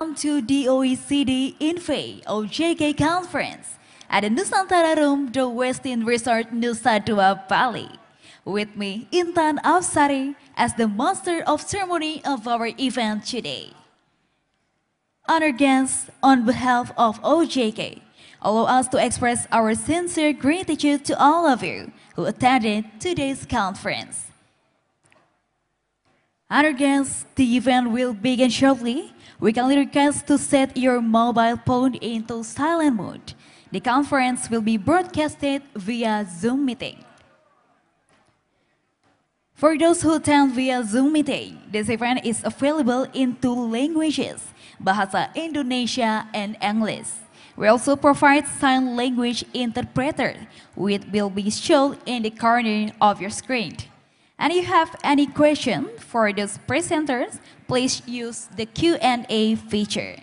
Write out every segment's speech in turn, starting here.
Welcome to the OECD INFE-OJK Conference at the Nusantara Room, the Westin Resort Nusa Dua, Bali. With me, Intan Afsari, as the master of ceremony of our event today. Honored guests, on behalf of OJK, allow us to express our sincere gratitude to all of you who attended today's conference. Honored guests, the event will begin shortly. We kindly request to set your mobile phone into silent mode. The conference will be broadcasted via Zoom meeting. For those who attend via Zoom meeting, this event is available in two languages, Bahasa Indonesia and English. We also provide sign language interpreter, which will be shown in the corner of your screen. And if you have any question for those presenters, please use the Q&A feature.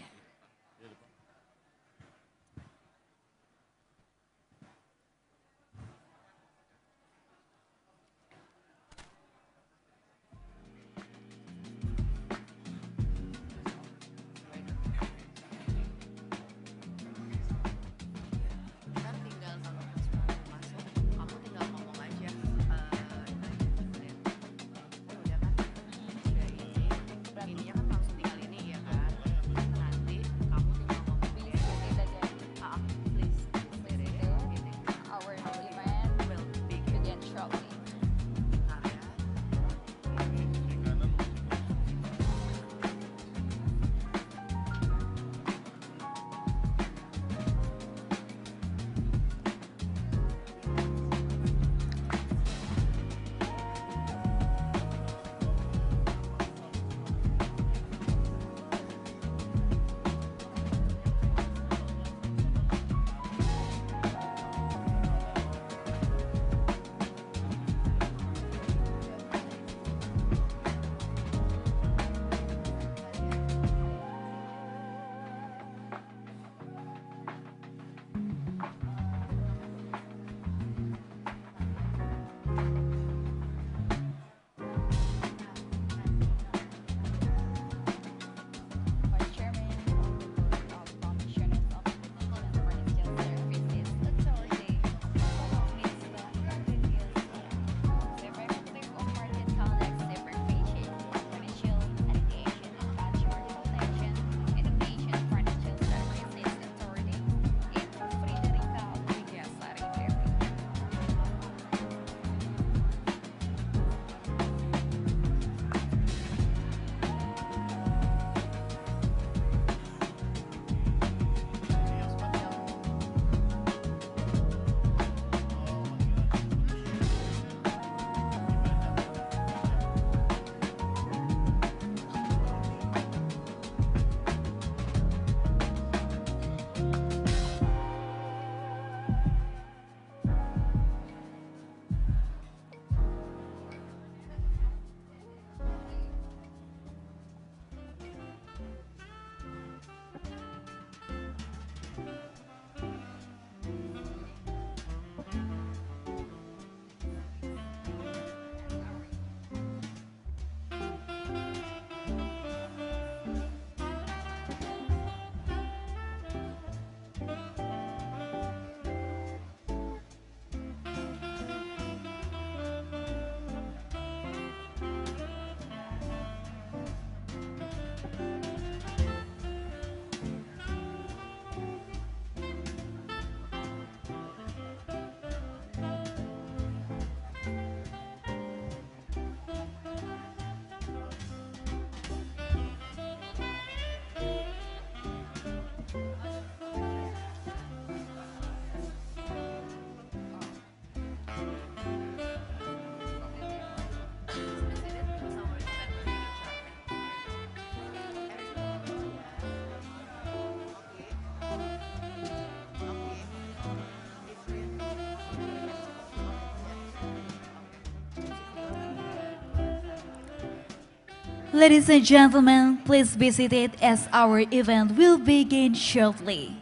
Ladies and gentlemen, please be seated as our event will begin shortly.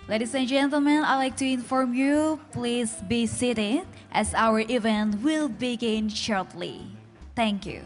Ladies and gentlemen, I'd like to inform you, please be seated as our event will begin shortly. Thank you.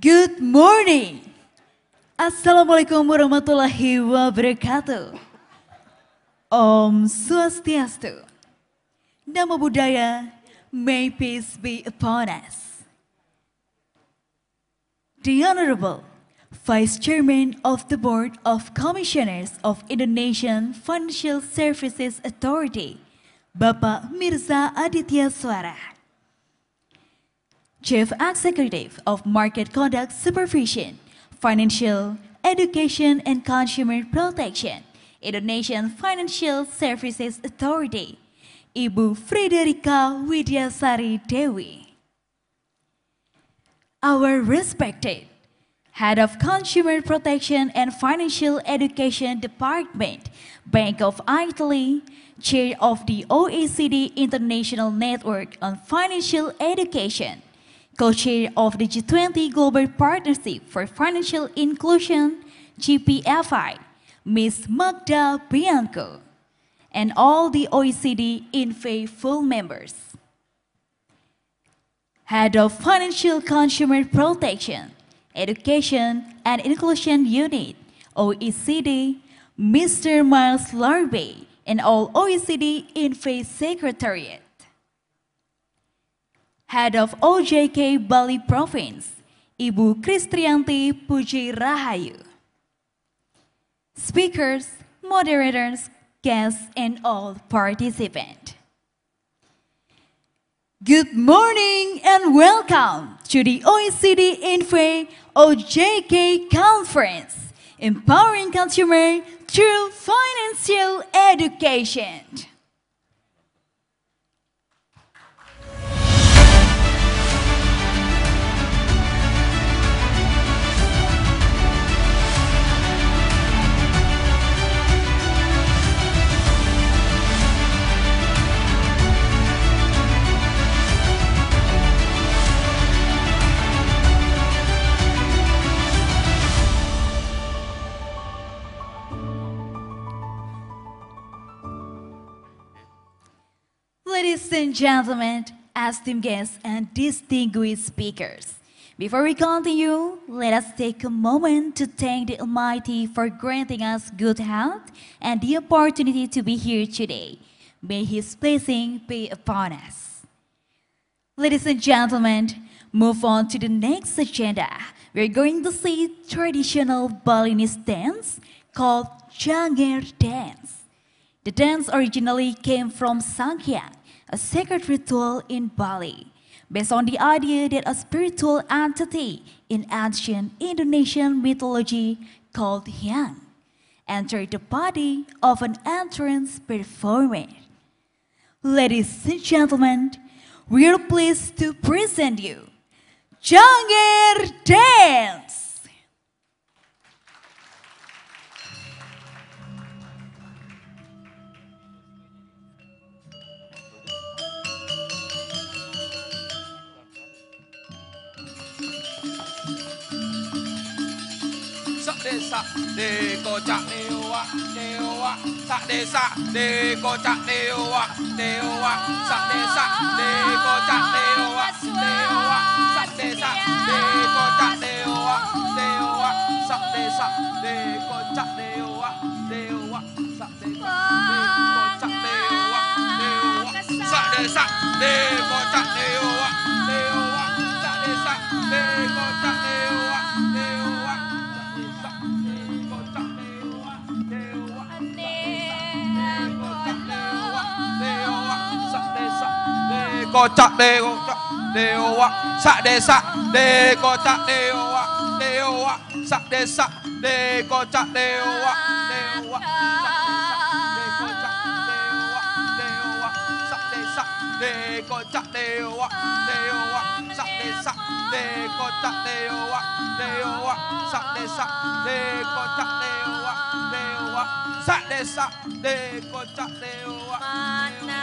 Good morning. Assalamualaikum warahmatullahi wabarakatuh. Om Swastiastu. Namo Buddhaya, may peace be upon us. The Honorable Vice Chairman of the Board of Commissioners of Indonesian Financial Services Authority, Bapak Mirza Aditya Suara. Chief Executive of Market Conduct Supervision, Financial Education and Consumer Protection, Indonesian Financial Services Authority, Ibu Frederika Widyasari Dewi. Our respected Head of Consumer Protection and Financial Education Department, Bank of Italy, Chair of the OECD International Network on Financial Education, Co-Chair of the G20 Global Partnership for Financial Inclusion, GPFI, Ms. Magda Bianco, and all the OECD INFE full members. Head of Financial Consumer Protection, Education and Inclusion Unit, OECD, Mr. Miles Larbe, and all OECD INFE Secretariat. Head of OJK Bali Province, Ibu Kristrianti Puji Rahayu. Speakers, moderators, guests, and all participants. Good morning and welcome to the OECD INFE-OJK Conference, Empowering Consumer through Financial Education. Ladies and gentlemen, esteemed guests and distinguished speakers, before we continue, let us take a moment to thank the Almighty for granting us good health and the opportunity to be here today. May His blessing be upon us. Ladies and gentlemen, move on to the next agenda. We're going to see traditional Balinese dance called Janger dance. The dance originally came from Sanghyang, a sacred ritual in Bali, based on the idea that a spiritual entity in ancient Indonesian mythology called Hyang entered the body of an entrance performer. Ladies and gentlemen, we are pleased to present you Janger dance. Desa de kocak dewa dewa sak desa de kocak dewa dewa sak desa de kocak dewa dewa sak desa de kocak dewa dewa sak desa de kocak dewa dewa sak desa de kocak dewa dewa sak desa de kocak dewa dewa sak desa de kocak dewa dewa kocak dewa sak desa de kocak dewa dewa sak desa de kocak dewa dewa sak desa de kocak dewa dewa sak desa de kocak dewa dewa sak desa de kocak dewa dewa sak desa de kocak dewa mana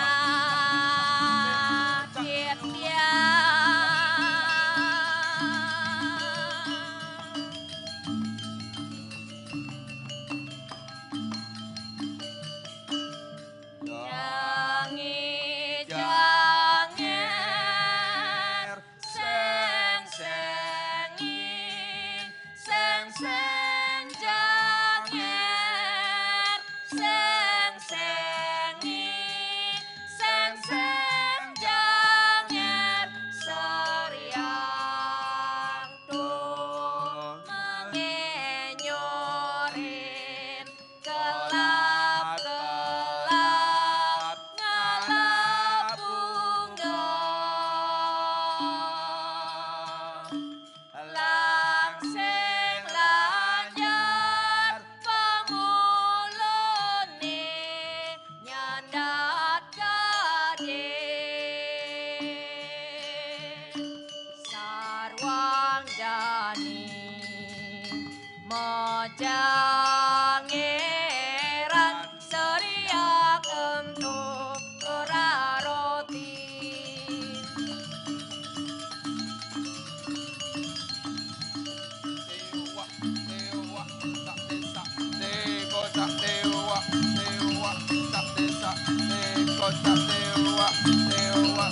Jangeran seriak untuk roti. Dewa, dewa, sak desa, dekocak dewa, dewa, sak desa, dekocak dewa, dewa.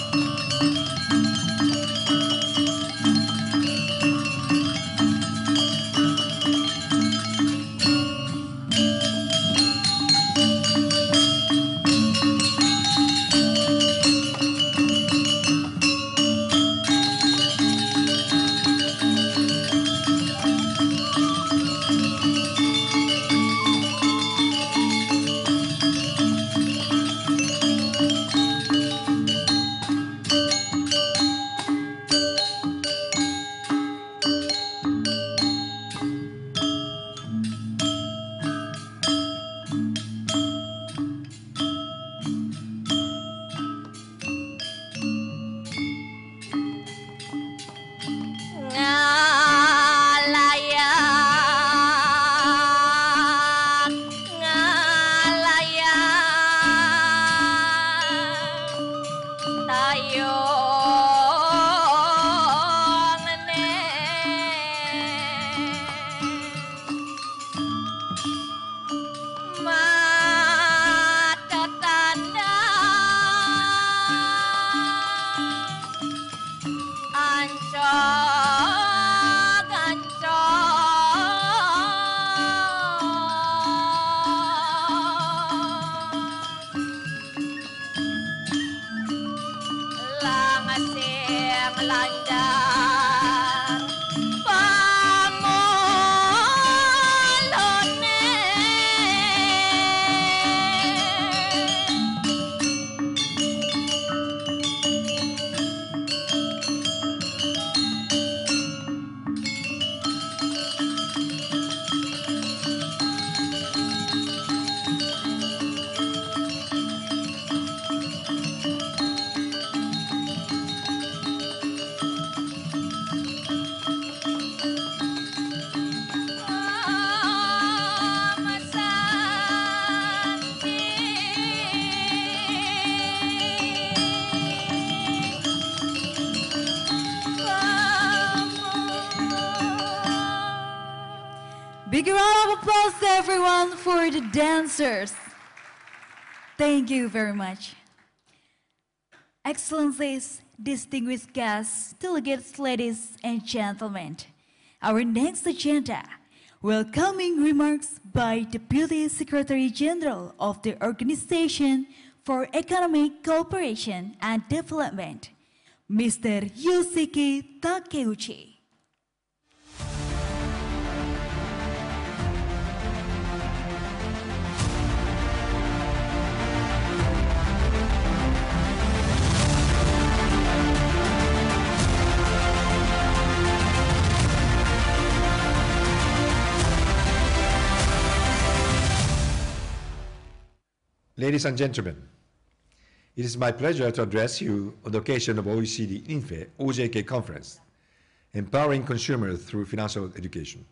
Big round of applause to everyone for the dancers. Thank you very much. Excellencies, distinguished guests, delegates, ladies and gentlemen. Our next agenda, welcoming remarks by Deputy Secretary General of the Organization for Economic Cooperation and Development, Mr. Yoshiki Takeuchi. Ladies and gentlemen, it is my pleasure to address you on the occasion of OECD INFE-OJK Conference, Empowering Consumers Through Financial Education.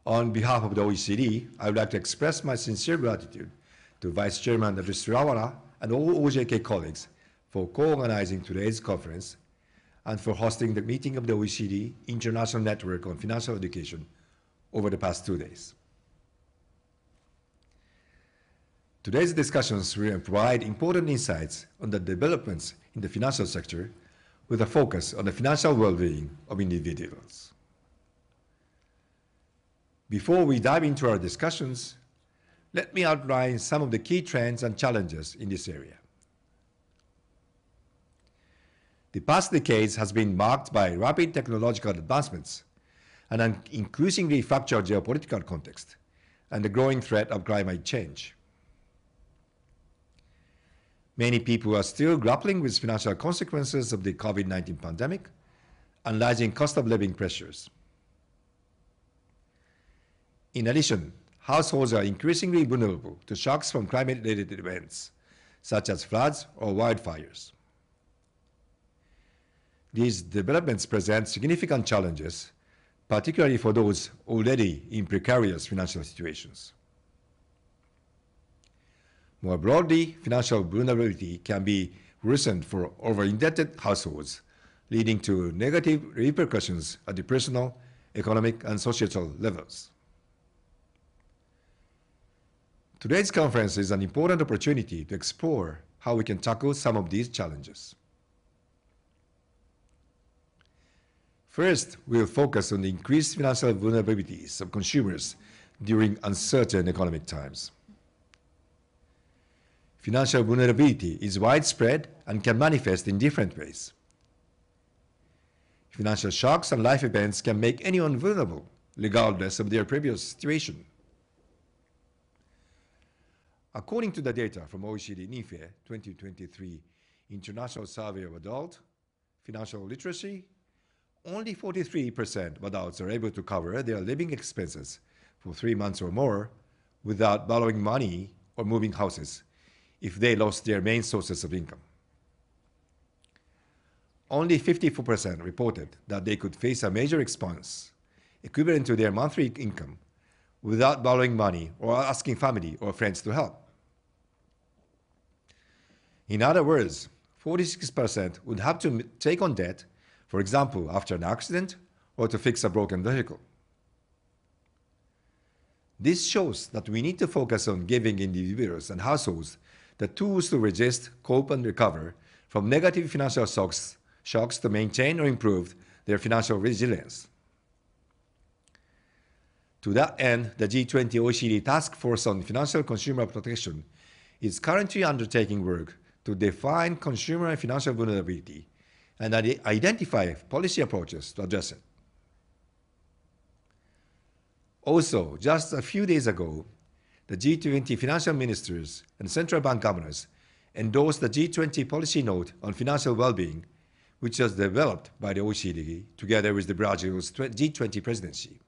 On behalf of the OECD, I would like to express my sincere gratitude to Vice Chairman Srirawala and all OJK colleagues for co-organizing today's conference and for hosting the meeting of the OECD International Network on Financial Education over the past 2 days. Today's discussions will provide important insights on the developments in the financial sector with a focus on the financial well-being of individuals. Before we dive into our discussions, let me outline some of the key trends and challenges in this area. The past decades has been marked by rapid technological advancements and an increasingly fractured geopolitical context and the growing threat of climate change. Many people are still grappling with financial consequences of the COVID-19 pandemic and rising cost of living pressures. In addition, households are increasingly vulnerable to shocks from climate-related events, such as floods or wildfires. These developments present significant challenges particularly for those already in precarious financial situations. More broadly, financial vulnerability can be worsened for over-indebted households, leading to negative repercussions at the personal, economic, and societal levels. Today's conference is an important opportunity to explore how we can tackle some of these challenges. First, we will focus on the increased financial vulnerabilities of consumers during uncertain economic times. Financial vulnerability is widespread and can manifest in different ways. Financial shocks and life events can make anyone vulnerable, regardless of their previous situation. According to the data from OECD INFE 2023 International Survey of Adult Financial Literacy, only 43% of adults are able to cover their living expenses for 3 months or more without borrowing money or moving houses if they lost their main sources of income. Only 54% reported that they could face a major expense equivalent to their monthly income without borrowing money or asking family or friends to help. In other words, 46% would have to take on debt, for example, after an accident or to fix a broken vehicle. This shows that we need to focus on giving individuals and households the tools to resist, cope, and recover from negative financial shocks to maintain or improve their financial resilience. To that end, the G20 OECD Task Force on Financial Consumer Protection is currently undertaking work to define consumer and financial vulnerability and identify policy approaches to address it. Also, just a few days ago, the G20 financial ministers and central bank governors endorsed the G20 policy note on financial well-being, which was developed by the OECD together with the Brazil's G20 presidency.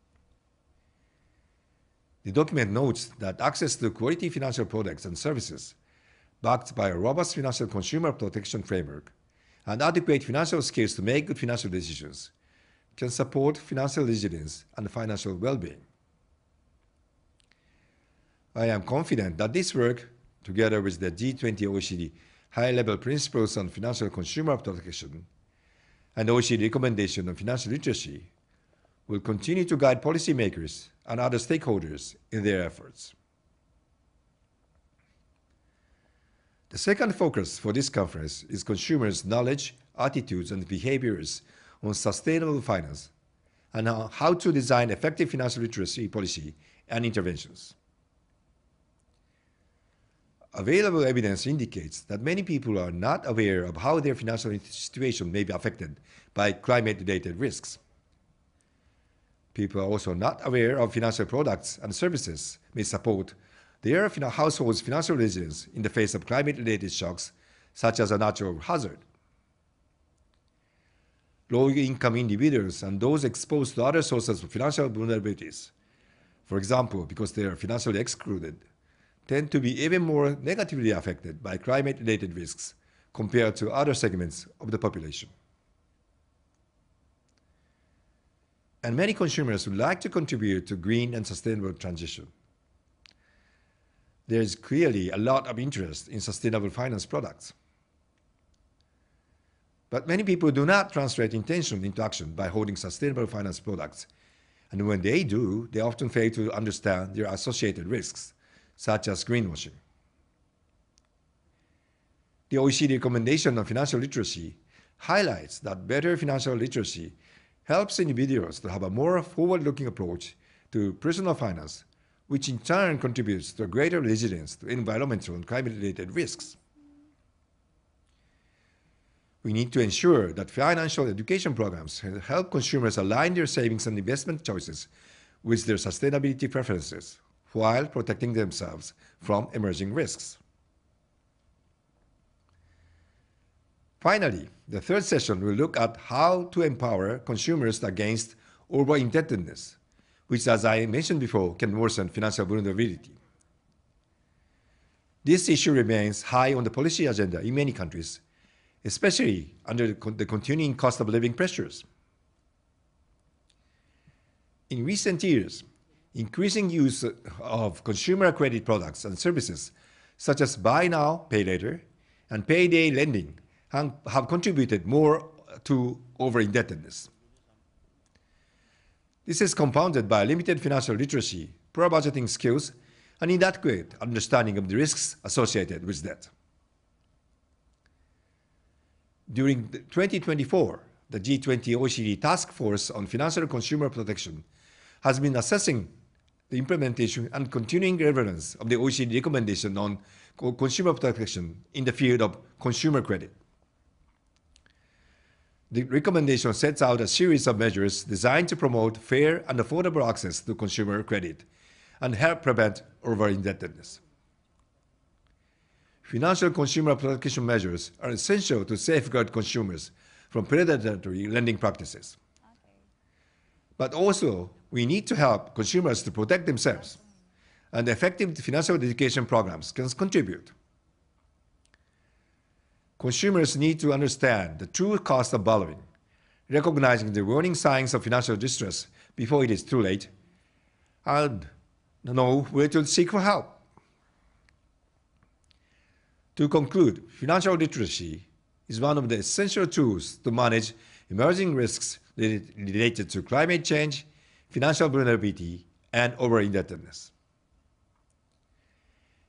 The document notes that access to quality financial products and services backed by a robust financial consumer protection framework and adequate financial skills to make good financial decisions can support financial resilience and financial well-being. I am confident that this work, together with the G20 OECD High-Level Principles on Financial Consumer Protection and OECD recommendation on financial literacy, will continue to guide policymakers and other stakeholders in their efforts. The second focus for this conference is consumers' knowledge, attitudes, and behaviors on sustainable finance and how to design effective financial literacy policy and interventions. Available evidence indicates that many people are not aware of how their financial situation may be affected by climate-related risks. People are also not aware of financial products and services may support their household's financial resilience in the face of climate-related shocks, such as a natural hazard. Low-income individuals and those exposed to other sources of financial vulnerabilities, for example, because they are financially excluded, tend to be even more negatively affected by climate-related risks compared to other segments of the population. And many consumers would like to contribute to green and sustainable transition. There is clearly a lot of interest in sustainable finance products. But many people do not translate intention into action by holding sustainable finance products. And when they do, they often fail to understand their associated risks, such as greenwashing. The OECD recommendation on financial literacy highlights that better financial literacy helps individuals to have a more forward-looking approach to personal finance, which in turn contributes to a greater resilience to environmental and climate-related risks. We need to ensure that financial education programs help consumers align their savings and investment choices with their sustainability preferences, while protecting themselves from emerging risks. Finally, the third session will look at how to empower consumers against over-indebtedness, which, as I mentioned before, can worsen financial vulnerability. This issue remains high on the policy agenda in many countries, especially under the continuing cost of living pressures. In recent years, increasing use of consumer credit products and services such as buy now, pay later, and payday lending have contributed more to over-indebtedness. This is compounded by limited financial literacy, poor budgeting skills, and inadequate understanding of the risks associated with debt. During 2024, the G20 OECD Task Force on Financial Consumer Protection has been assessing the implementation and continuing relevance of the OECD recommendation on consumer protection in the field of consumer credit. The recommendation sets out a series of measures designed to promote fair and affordable access to consumer credit and help prevent over-indebtedness. Financial consumer protection measures are essential to safeguard consumers from predatory lending practices. But also, we need to help consumers to protect themselves, and effective financial education programs can contribute. Consumers need to understand the true cost of borrowing, recognizing the warning signs of financial distress before it is too late, and know where to seek for help. To conclude, financial literacy is one of the essential tools to manage emerging risks related to climate change, financial vulnerability, and over-indebtedness.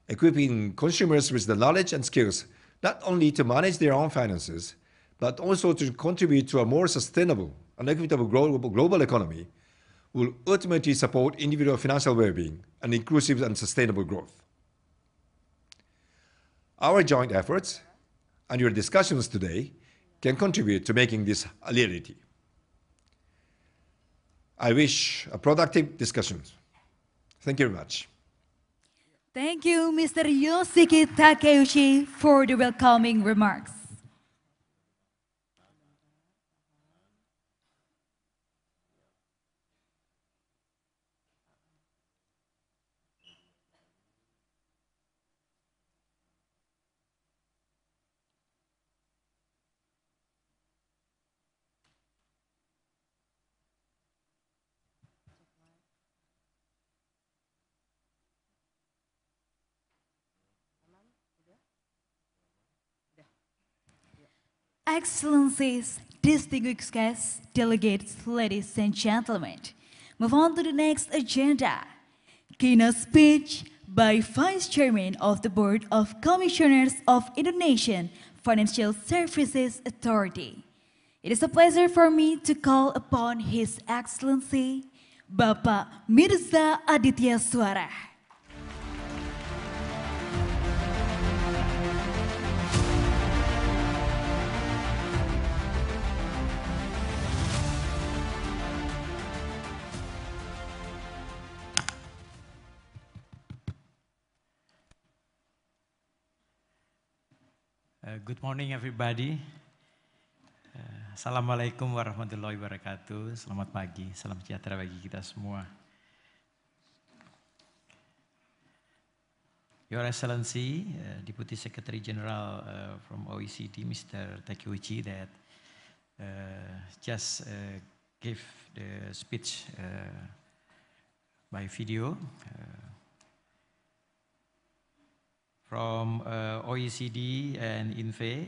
Equipping consumers with the knowledge and skills not only to manage their own finances, but also to contribute to a more sustainable and equitable global economy will ultimately support individual financial well-being and inclusive and sustainable growth. Our joint efforts and your discussions today can contribute to making this a reality. I wish a productive discussion. Thank you very much. Thank you, Mr. Yoshiki Takeuchi, for the welcoming remarks. Excellencies, distinguished guests, delegates, ladies and gentlemen. Move on to the next agenda. Keynote speech by Vice Chairman of the Board of Commissioners of Indonesian Financial Services Authority. It is a pleasure for me to call upon His Excellency, Bapak Mirza Aditya Suara. Good morning everybody. Assalamualaikum warahmatullahi wabarakatuh. Selamat pagi, salam sejahtera bagi kita semua. Your Excellency, Deputy Secretary General from OECD, Mr. Takeuchi, that just gave the speech by video. From OECD and INFE,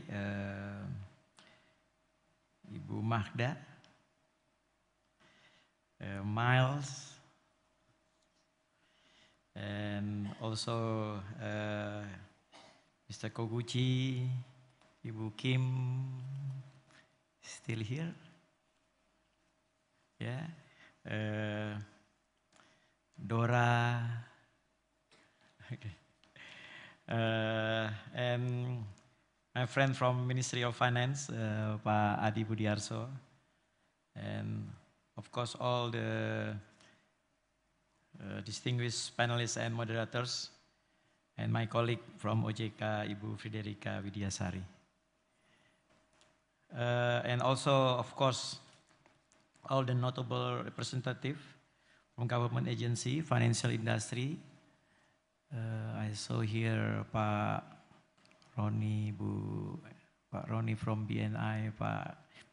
Ibu Magda, Miles, and also Mr. Koguchi, Ibu Kim, still here, yeah, Dora, okay. And my friend from Ministry of Finance, Pak Adi Budiarso, and of course all the distinguished panelists and moderators, and my colleague from OJK, Ibu Friderica Widiasari. And also, of course, all the notable representatives from government agency, financial industry. I saw here Pak Roni, Pak Roni from BNI,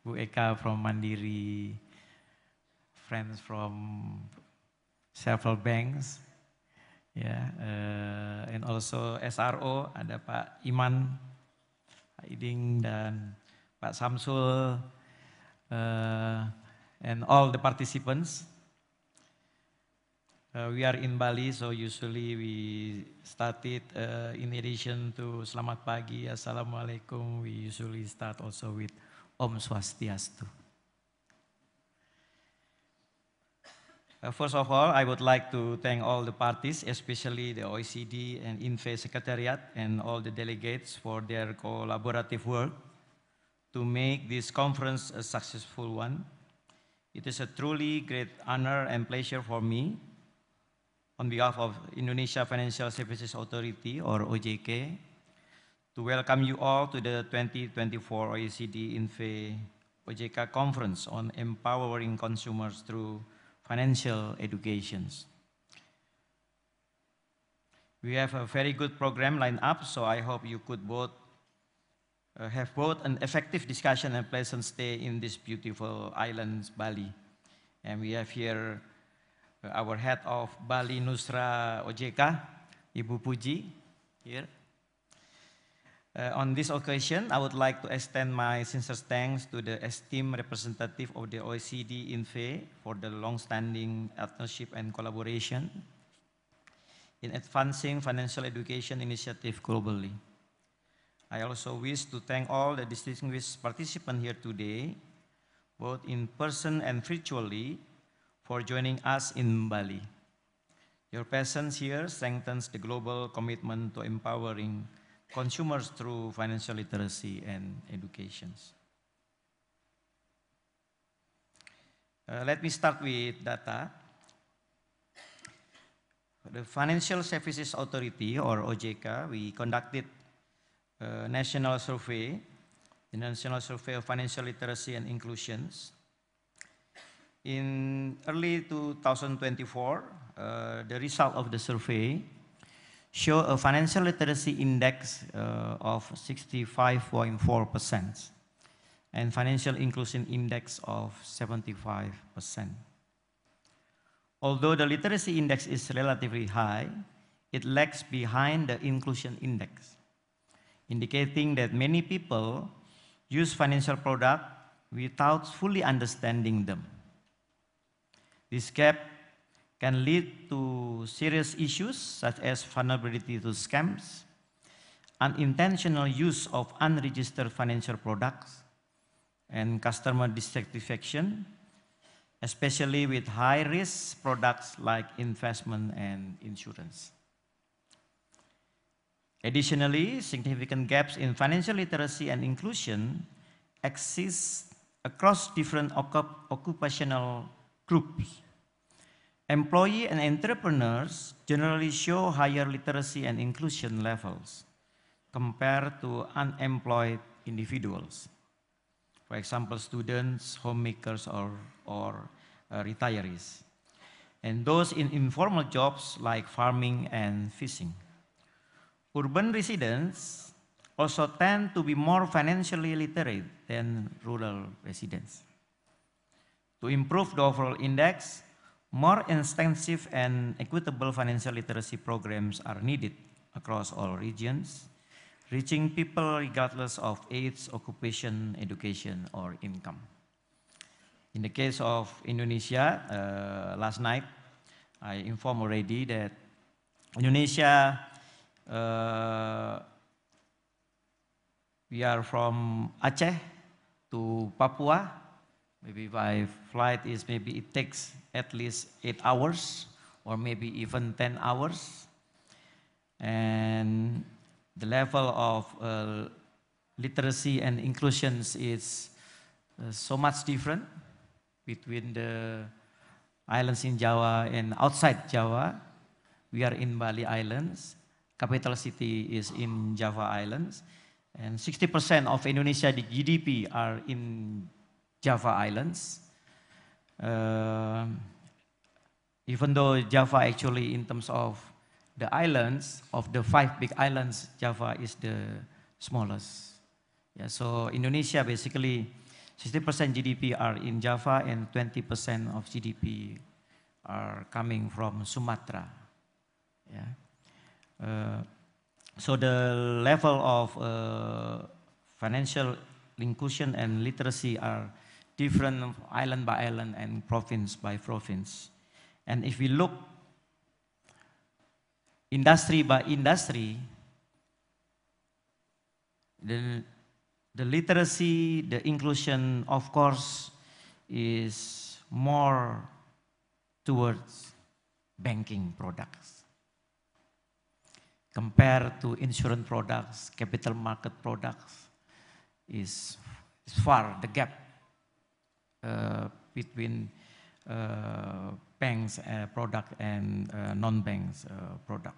Bu Eka from Mandiri, friends from several banks. Ya, and also SRO, ada Pak Iman, Pak Iding, dan Pak Samsul, and all the participants. We are in Bali, so usually we started, in addition to Selamat Pagi, Assalamualaikum, we usually start also with Om Swastiastu. First of all, I would like to thank all the parties, especially the OECD and INFE Secretariat and all the delegates for their collaborative work to make this conference a successful one. It is a truly great honor and pleasure for me, on behalf of Indonesia Financial Services Authority, or OJK, to welcome you all to the 2024 OECD INFE-OJK Conference on Empowering Consumers Through Financial Educations. We have a very good program lined up, so I hope you could both have both an effective discussion and pleasant stay in this beautiful island, Bali. And we have here our head of Bali Nusra OJK, Ibu Puji, here. On this occasion, I would like to extend my sincere thanks to the esteemed representative of the OECD INFE for the long-standing partnership and collaboration in advancing financial education initiative globally. I also wish to thank all the distinguished participants here today, both in person and virtually, for joining us in Bali. Your presence here strengthens the global commitment to empowering consumers through financial literacy and education. Let me start with data. The Financial Services Authority, or OJK, we conducted a national survey, the National Survey of Financial Literacy and Inclusions. In early 2024, the result of the survey show a financial literacy index of 65.4% and financial inclusion index of 75%. Although the literacy index is relatively high, it lags behind the inclusion index, indicating that many people use financial products without fully understanding them. This gap can lead to serious issues such as vulnerability to scams, unintentional use of unregistered financial products, and customer dissatisfaction, especially with high-risk products like investment and insurance. Additionally, significant gaps in financial literacy and inclusion exist across different occupational groups. Employees and entrepreneurs generally show higher literacy and inclusion levels compared to unemployed individuals. For example, students, homemakers, or retirees. And those in informal jobs like farming and fishing. Urban residents also tend to be more financially literate than rural residents. To improve the overall index, more extensive and equitable financial literacy programs are needed across all regions, reaching people regardless of age, occupation, education, or income. In the case of Indonesia, last night, I informed already that Indonesia, we are from Aceh to Papua. Maybe by flight it takes at least 8 hours or maybe even 10 hours. And the level of literacy and inclusions is so much different between the islands in Java and outside Java. We are in Bali Islands. Capital city is in Java Islands. And 60% of Indonesia GDP are in Java Islands. Even though Java actually, in terms of the islands, of the 5 big islands, Java is the smallest. Yeah, so Indonesia basically 60% GDP are in Java and 20% of GDP are coming from Sumatra. Yeah. So the level of financial inclusion and literacy are different island by island and province by province. And if we look industry by industry, the literacy, the inclusion, of course, is more towards banking products. Compared to insurance products, capital market products, is far the gap between banks product and non-banks product.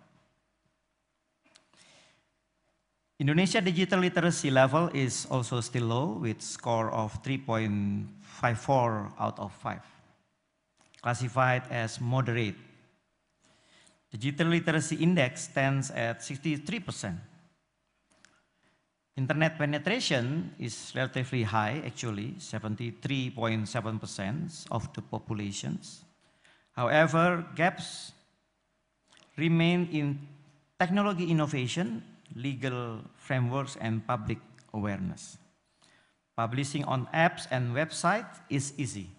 Indonesia digital literacy level is also still low with score of 3.54 out of 5, classified as moderate. Digital literacy index stands at 63%. Internet penetration is relatively high, actually, 73.7% of the populations. However, gaps remain in technology innovation, legal frameworks, and public awareness. Publishing on apps and websites is easy,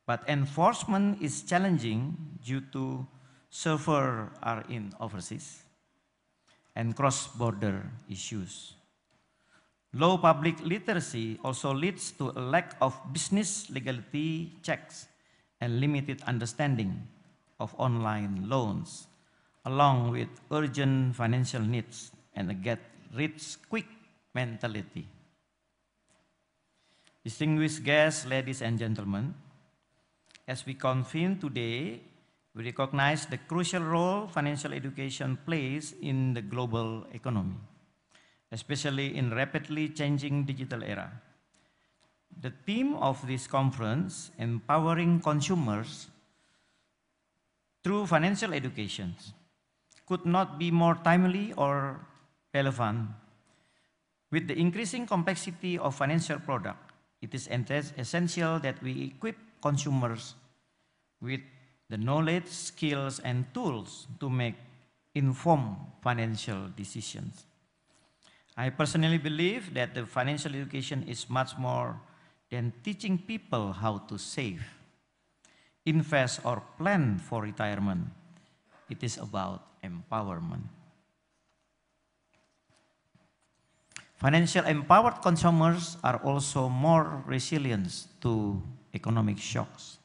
but enforcement is challenging due to servers are in overseas and cross-border issues. Low public literacy also leads to a lack of business legality checks and limited understanding of online loans, along with urgent financial needs and a get-rich-quick mentality. Distinguished guests, ladies and gentlemen, as we convene today, we recognize the crucial role financial education plays in the global economy, especially in rapidly changing digital era. The theme of this conference, empowering consumers through financial education, could not be more timely or relevant. With the increasing complexity of financial products, it is essential that we equip consumers with the knowledge, skills, and tools to make informed financial decisions. I personally believe that the financial education is much more than teaching people how to save, invest, or plan for retirement. It is about empowerment. Financial empowered consumers are also more resilient to economic shocks.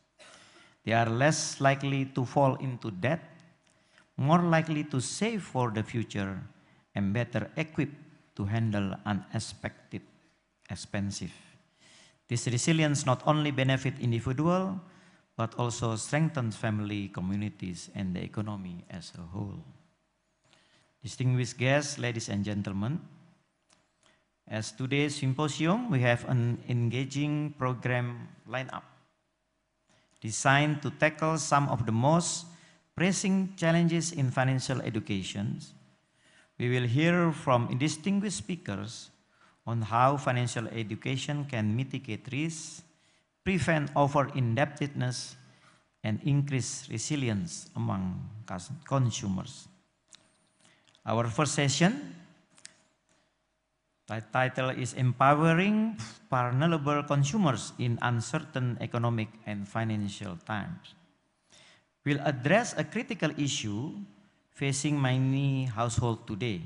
They are less likely to fall into debt, more likely to save for the future, and better equipped to handle unexpected expenses. This resilience not only benefits individuals, but also strengthens family, communities, and the economy as a whole. Distinguished guests, ladies and gentlemen, as today's symposium, we have an engaging program lineup designed to tackle some of the most pressing challenges in financial education. We will hear from distinguished speakers on how financial education can mitigate risks, prevent over-indebtedness, and increase resilience among consumers. Our first session, the title is Empowering Vulnerable Consumers in Uncertain Economic and Financial Times. We'll address a critical issue facing many households today.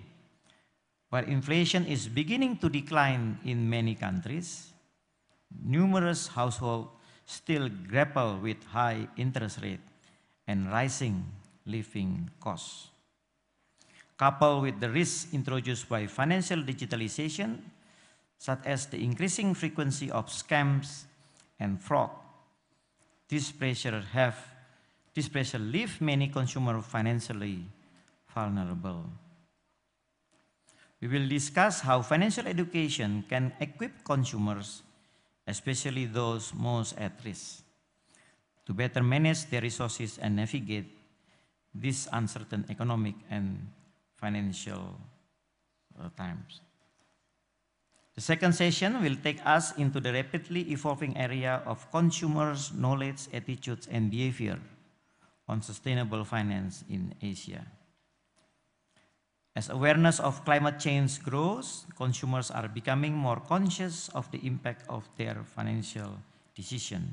While inflation is beginning to decline in many countries, numerous households still grapple with high interest rates and rising living costs. Coupled with the risks introduced by financial digitalization, such as the increasing frequency of scams and fraud, this pressure leaves many consumers financially vulnerable. We will discuss how financial education can equip consumers, especially those most at risk, to better manage their resources and navigate these uncertain economic and financial times. The second session will take us into the rapidly evolving area of consumers' knowledge, attitudes, and behavior on sustainable finance in Asia. As awareness of climate change grows, consumers are becoming more conscious of the impact of their financial decisions.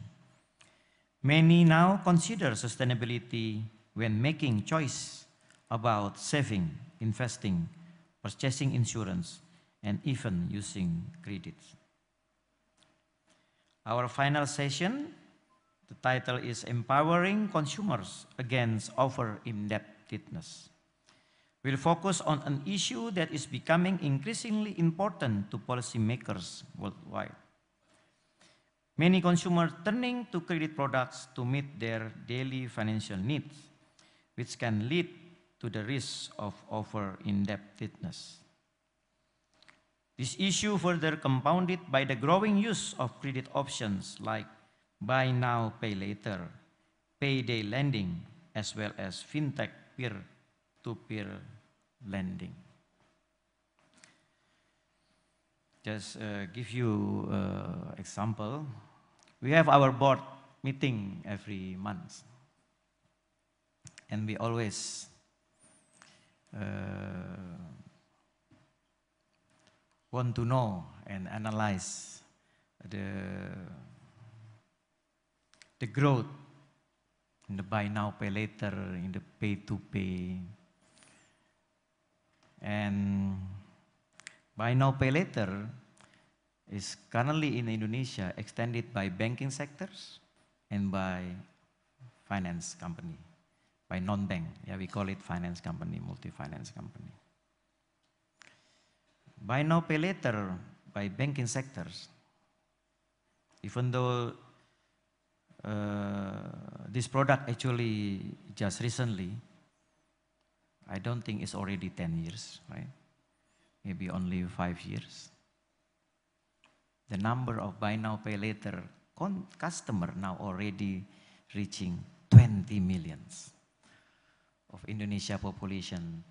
Many now consider sustainability when making choice about saving, investing, purchasing insurance, and even using credit. Our final session, the title is Empowering Consumers Against Over-Indebtedness. We'll focus on an issue that is becoming increasingly important to policymakers worldwide. Many consumers turning to credit products to meet their daily financial needs, which can lead to the risk of over-indebtedness. This issue further compounded by the growing use of credit options like buy now, pay later, payday lending, as well as fintech peer-to-peer lending. Just give you example. We have our board meeting every month, and we always want to know and analyze the growth in the buy now, pay later, in the pay to pay. And buy now, pay later is currently in Indonesia extended by banking sectors and by finance company, by non-bank. Yeah, we call it finance company, multi-finance company. Buy now, pay later by banking sectors, even though this product actually just recently, I don't think it's already 10 years, right? Maybe only 5 years. The number of buy now, pay later customer now already reaching 20 millions. Of Indonesia population,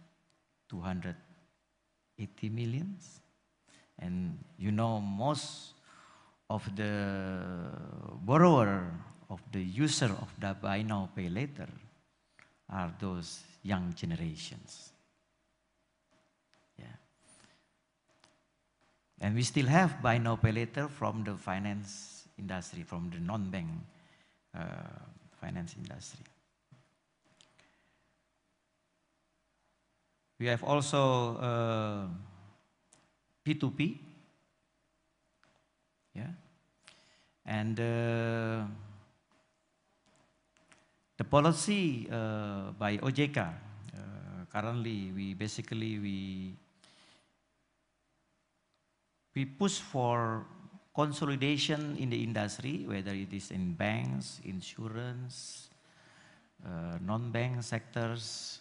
280 millions. And you know, most of the borrower, of the user of the buy now, pay later are those young generations. Yeah. And we still have buy now, pay later from the finance industry, from the non-bank finance industry. We have also P2P, yeah, and the policy by OJK. Currently, we push for consolidation in the industry, whether it is in banks, insurance, non-bank sectors.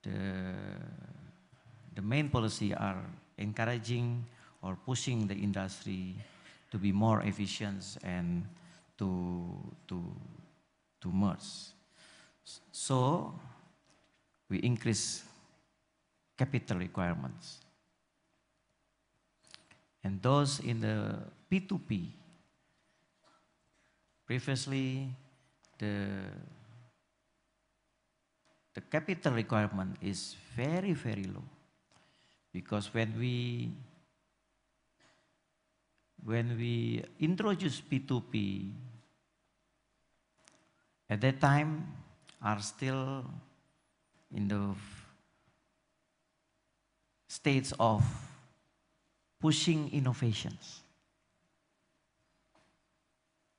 The main policy are encouraging or pushing the industry to be more efficient and to merge. So we increase capital requirements. And those in the P2P, previously the capital requirement is very, very low. Because when we introduce P2P, at that time are still in the states of pushing innovations.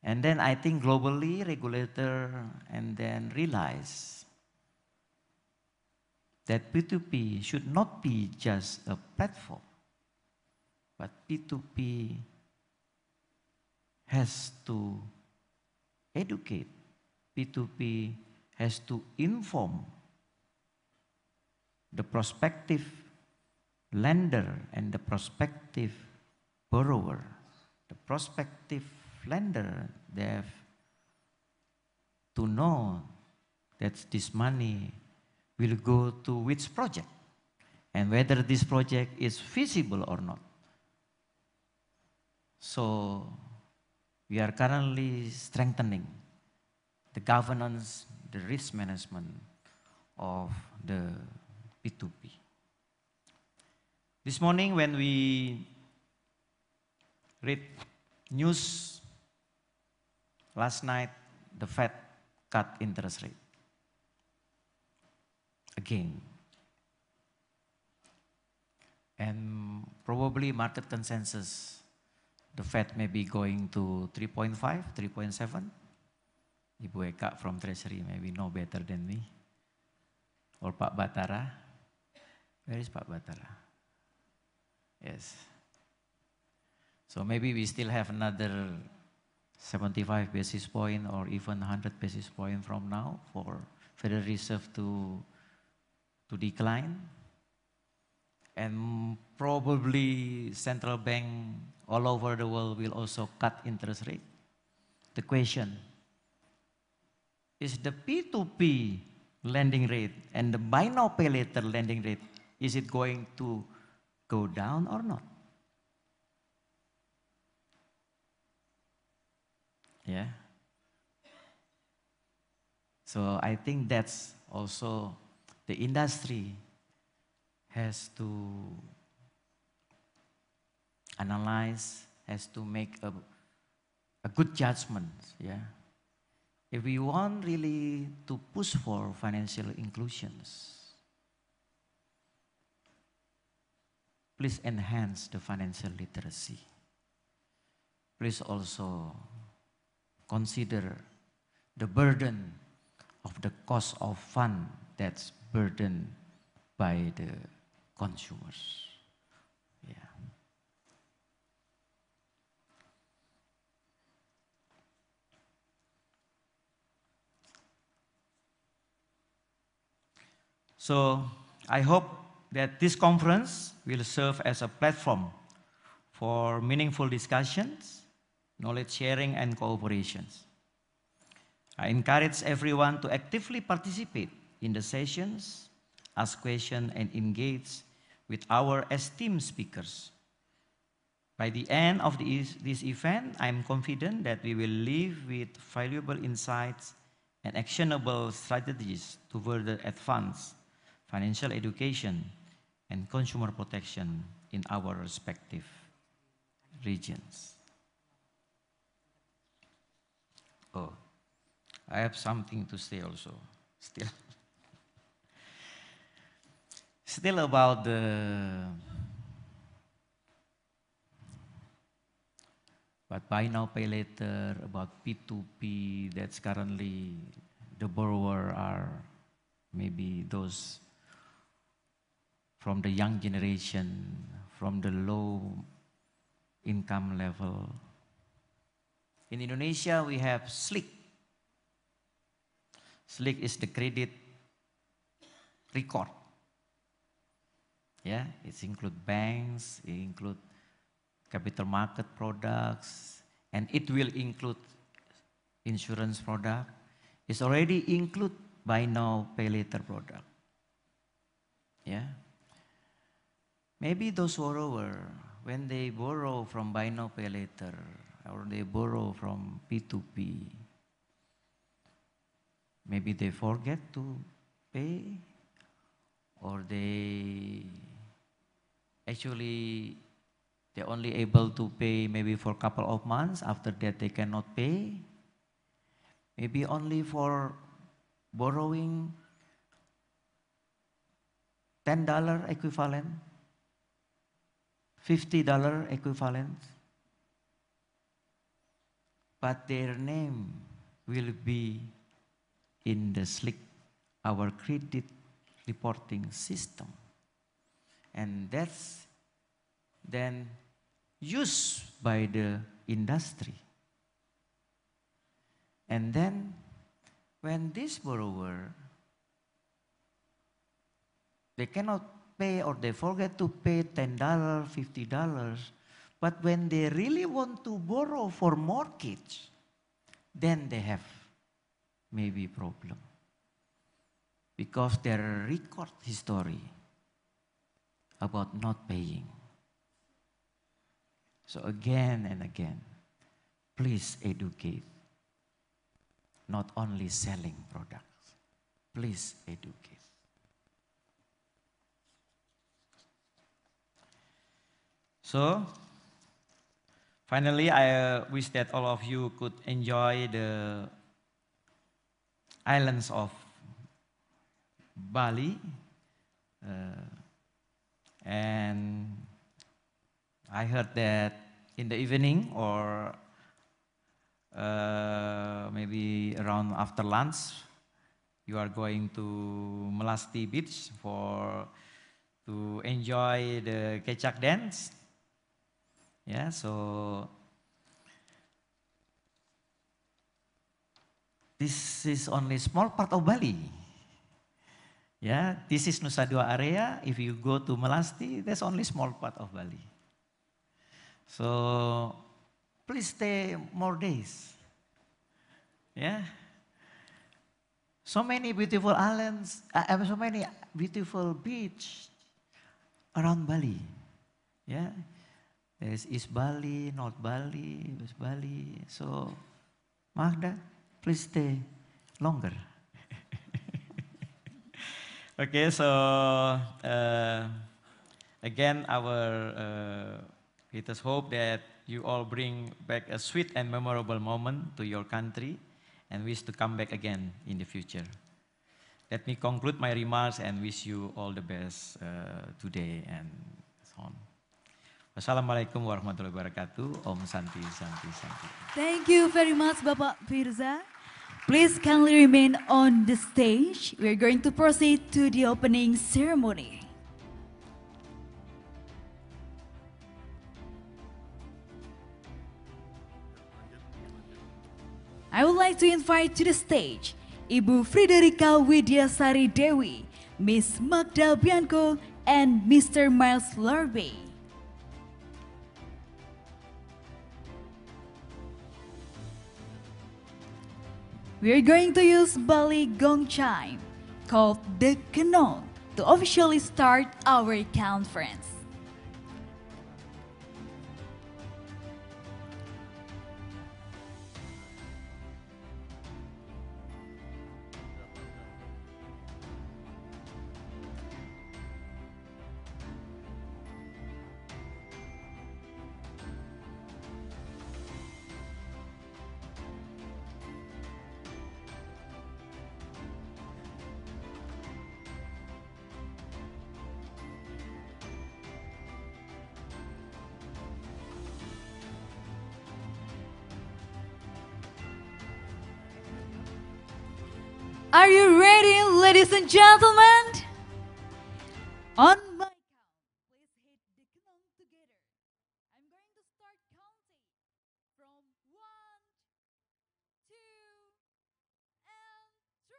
And then I think globally, regulator and then realize that P2P should not be just a platform, but P2P has to educate, P2P has to inform the prospective lender and the prospective borrower. The prospective lender, they have to know that this money will go to which project and whether this project is feasible or not. So we are currently strengthening the governance, the risk management of the P2P. This morning when we read news, last night the Fed cut interest rate again. And probably market consensus, the Fed may be going to 3.5, 3.7. Ibu Eka from Treasury maybe know better than me. Or Pak Batara. Where is Pak Batara? Yes. So maybe we still have another 75 basis point or even 100 basis point from now for Federal Reserve to decline. And probably central bank all over the world will also cut interest rate. The question, is the P2P lending rate and the buy now pay later lending rate, is it going to go down or not? Yeah. So I think that's also the industry has to analyze, has to make a good judgment. Yeah. If we want really to push for financial inclusions, please enhance the financial literacy. Please also consider the burden of the cost of fund that's burdened by the consumers. Yeah. So I hope that this conference will serve as a platform for meaningful discussions, knowledge sharing, and cooperations. I encourage everyone to actively participate in the sessions, ask questions, and engage with our esteemed speakers. By the end of this event, I am confident that we will leave with valuable insights and actionable strategies to further advance financial education and consumer protection in our respective regions. Oh, I have something to say also, still about the, but buy now, pay later, about P2P, that's currently the borrower are maybe those from the young generation, from the low income level. In Indonesia, we have SLIK. SLIK is the credit record. Yeah, it includes banks, it includes capital market products, and it will include insurance product. It's already include buy now, pay later product. Yeah. Maybe those borrowers, when they borrow from buy now, pay later, or they borrow from P2P, maybe they forget to pay, or they actually they're only able to pay maybe for a couple of months. After that, they cannot pay. Maybe only for borrowing $10 equivalent, $50 equivalent, but their name will be in the SLIK, our credit reporting system. And that's then used by the industry. And then when this borrower, they cannot pay or they forget to pay $10, $50, but when they really want to borrow for mortgage, then they have maybe problem. Because their record history about not paying. So again and again, please educate. Not only selling products, please educate. So, finally, I wish that all of you could enjoy the islands of Bali. And I heard that in the evening or maybe around after lunch, you are going to Melasti Beach to enjoy the kecak dance. Yeah, so this is only small part of Bali. Yeah, this is Nusa Dua area. If you go to Melasti, that's only small part of Bali. So please stay more days. Yeah. So many beautiful islands, so many beautiful beach around Bali. Yeah. There's East Bali, North Bali, West Bali. So, Magda, please stay longer. Okay, so again, let us hope that you all bring back a sweet and memorable moment to your country and wish to come back again in the future. Let me conclude my remarks and wish you all the best today and so on. Wassalamualaikum warahmatullahi wabarakatuh. Om Santi, Santi, Santi. Thank you very much, Bapak Firza. Please kindly remain on the stage. We're going to proceed to the opening ceremony. I would like to invite to the stage Ibu Friderika Widyasari Dewi, Miss Magda Bianco, and Mr. Miles Larby. We're going to use Bali gong chime called the Kenong to officially start our conference. Are you ready, ladies and gentlemen? On my count, please hit the kenong together. I'm going to start counting from 1, 2, and 3.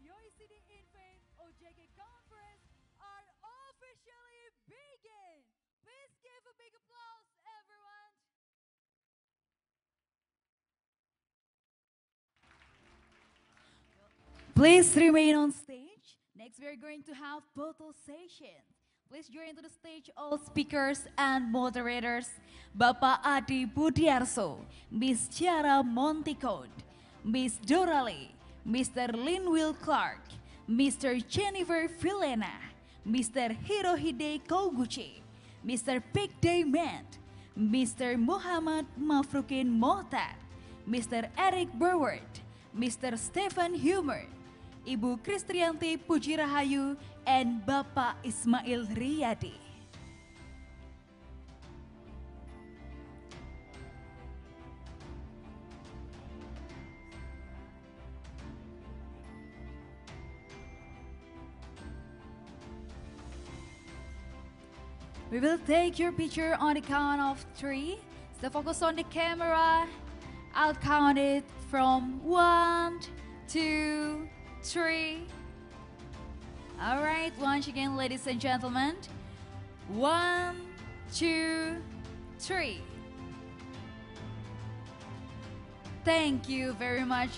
OECD INFE-OJK Conference are officially begin. Please give a big applause, everyone. Please remain on stage. Next, we are going to have photo session. Please join to the stage all speakers and moderators. Bapak Adi Budiarso, Miss Ciara Monticode, Miss Dorali, Mr. Linwill Clark, Mr. Jennifer Vilena, Mr. Hirohide Koguchi, Mr. Pik Dayment, Mr. Muhammad Mafrukin Mohtar, Mr. Eric Burward, Mr. Stephen Humer, Ibu Kristrianti Pujirahayu, and Bapak Ismail Riyadi. We will take your picture on the count of 3. So focus on the camera. I'll count it from 1, 2, 3. All right, once again, ladies and gentlemen. 1, 2, 3. Thank you very much.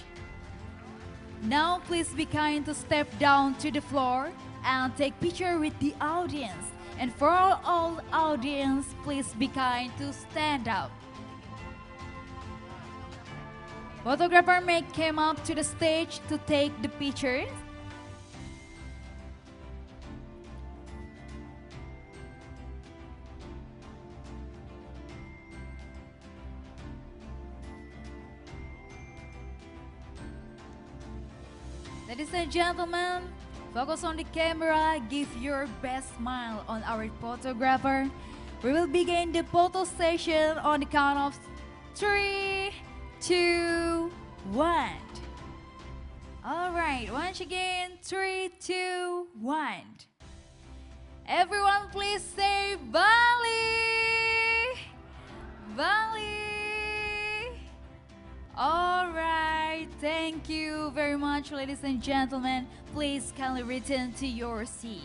Now please be kind to step down to the floor and take picture with the audience. And for all audience, please be kind to stand up. Photographer may come up to the stage to take the pictures. Ladies and gentlemen, focus on the camera, give your best smile on our photographer. We will begin the photo session on the count of 3, 2, 1. All right, once again, 3, 2, 1. Everyone please say Bali! Bali! All right, thank you very much, ladies and gentlemen. Please kindly return to your seat.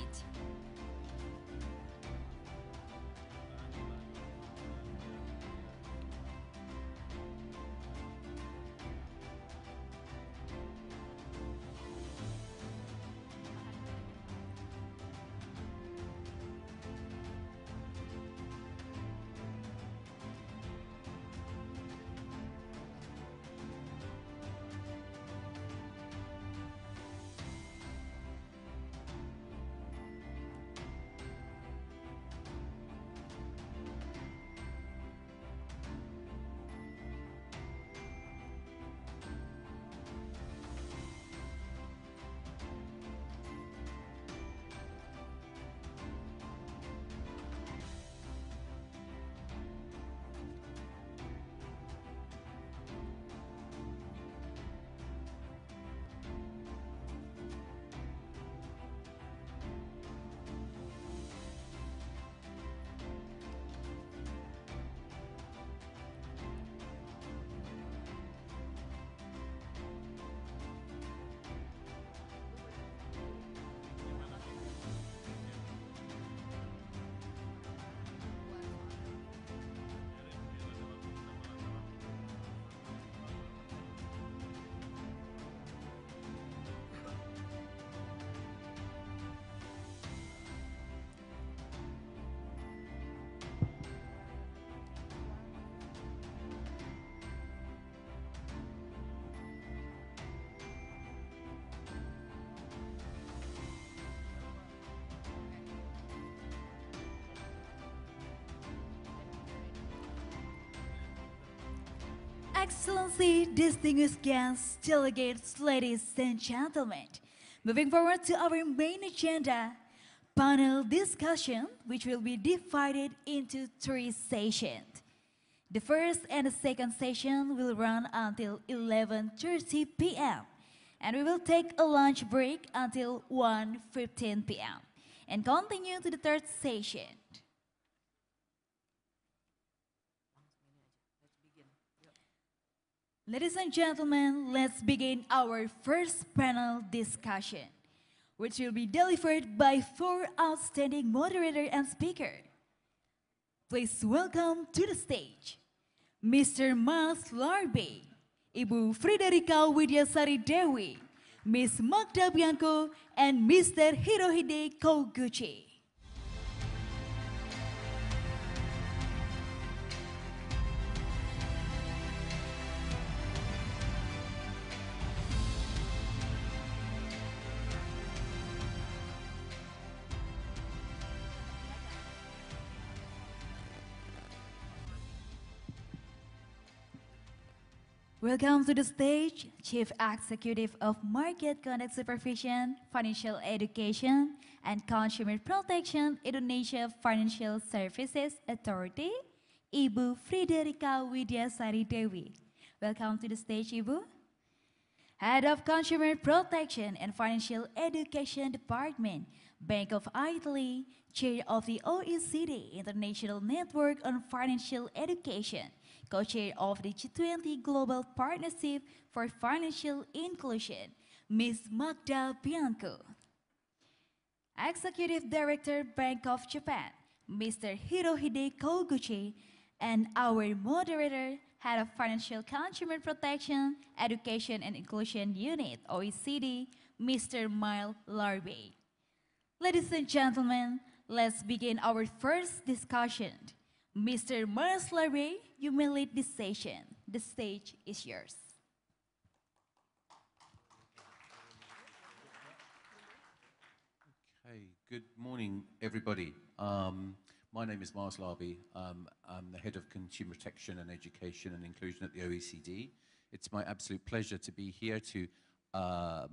Excellency, distinguished guests, delegates, ladies and gentlemen. Moving forward to our main agenda, panel discussion, which will be divided into 3 sessions. The first and the second session will run until 11:30 p.m. And we will take a lunch break until 1:15 p.m. and continue to the third session. Ladies and gentlemen, let's begin our first panel discussion, which will be delivered by 4 outstanding moderators and speakers. Please welcome to the stage, Mr. Mas Larbe, Ibu Friderika Widyasari Dewi, Miss Magda Bianco, and Mr. Hirohide Koguchi. Welcome to the stage, Chief Executive of Market Conduct Supervision, Financial Education, and Consumer Protection Indonesia Financial Services Authority, Ibu Friderika Widyasari Dewi. Welcome to the stage, Ibu. Head of Consumer Protection and Financial Education Department, Bank of Italy, Chair of the OECD International Network on Financial Education, Co-Chair of the G20 Global Partnership for Financial Inclusion, Ms. Magda Bianco. Executive Director, Bank of Japan, Mr. Hirohide Koguchi, and our moderator, Head of Financial Consumer Protection, Education and Inclusion Unit, OECD, Mr. Miles Larby. Ladies and gentlemen, let's begin our first discussion. Mr. Miles Larby, you may lead this session. The stage is yours. Hey, good morning, everybody. My name is Miles Larby. I'm the Head of Consumer Protection and Education and Inclusion at the OECD. It's my absolute pleasure to be here to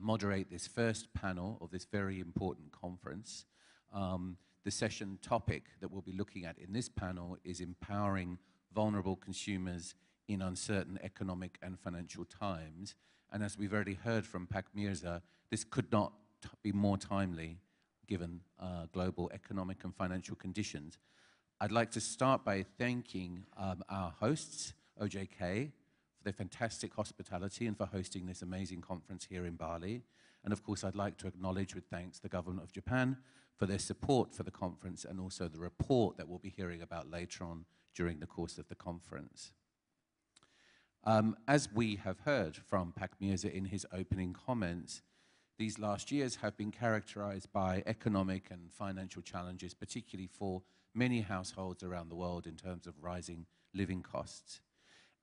moderate this first panel of this very important conference. The session topic that we'll be looking at in this panel is empowering vulnerable consumers in uncertain economic and financial times. And as we've already heard from Pak Mirza, this could not be more timely given global economic and financial conditions. I'd like to start by thanking our hosts, OJK, for their fantastic hospitality and for hosting this amazing conference here in Bali. And of course, I'd like to acknowledge with thanks the government of Japan for their support for the conference and also the report that we'll be hearing about later on during the course of the conference. As we have heard from Pak Mirza in his opening comments, these last years have been characterized by economic and financial challenges, particularly for many households around the world in terms of rising living costs.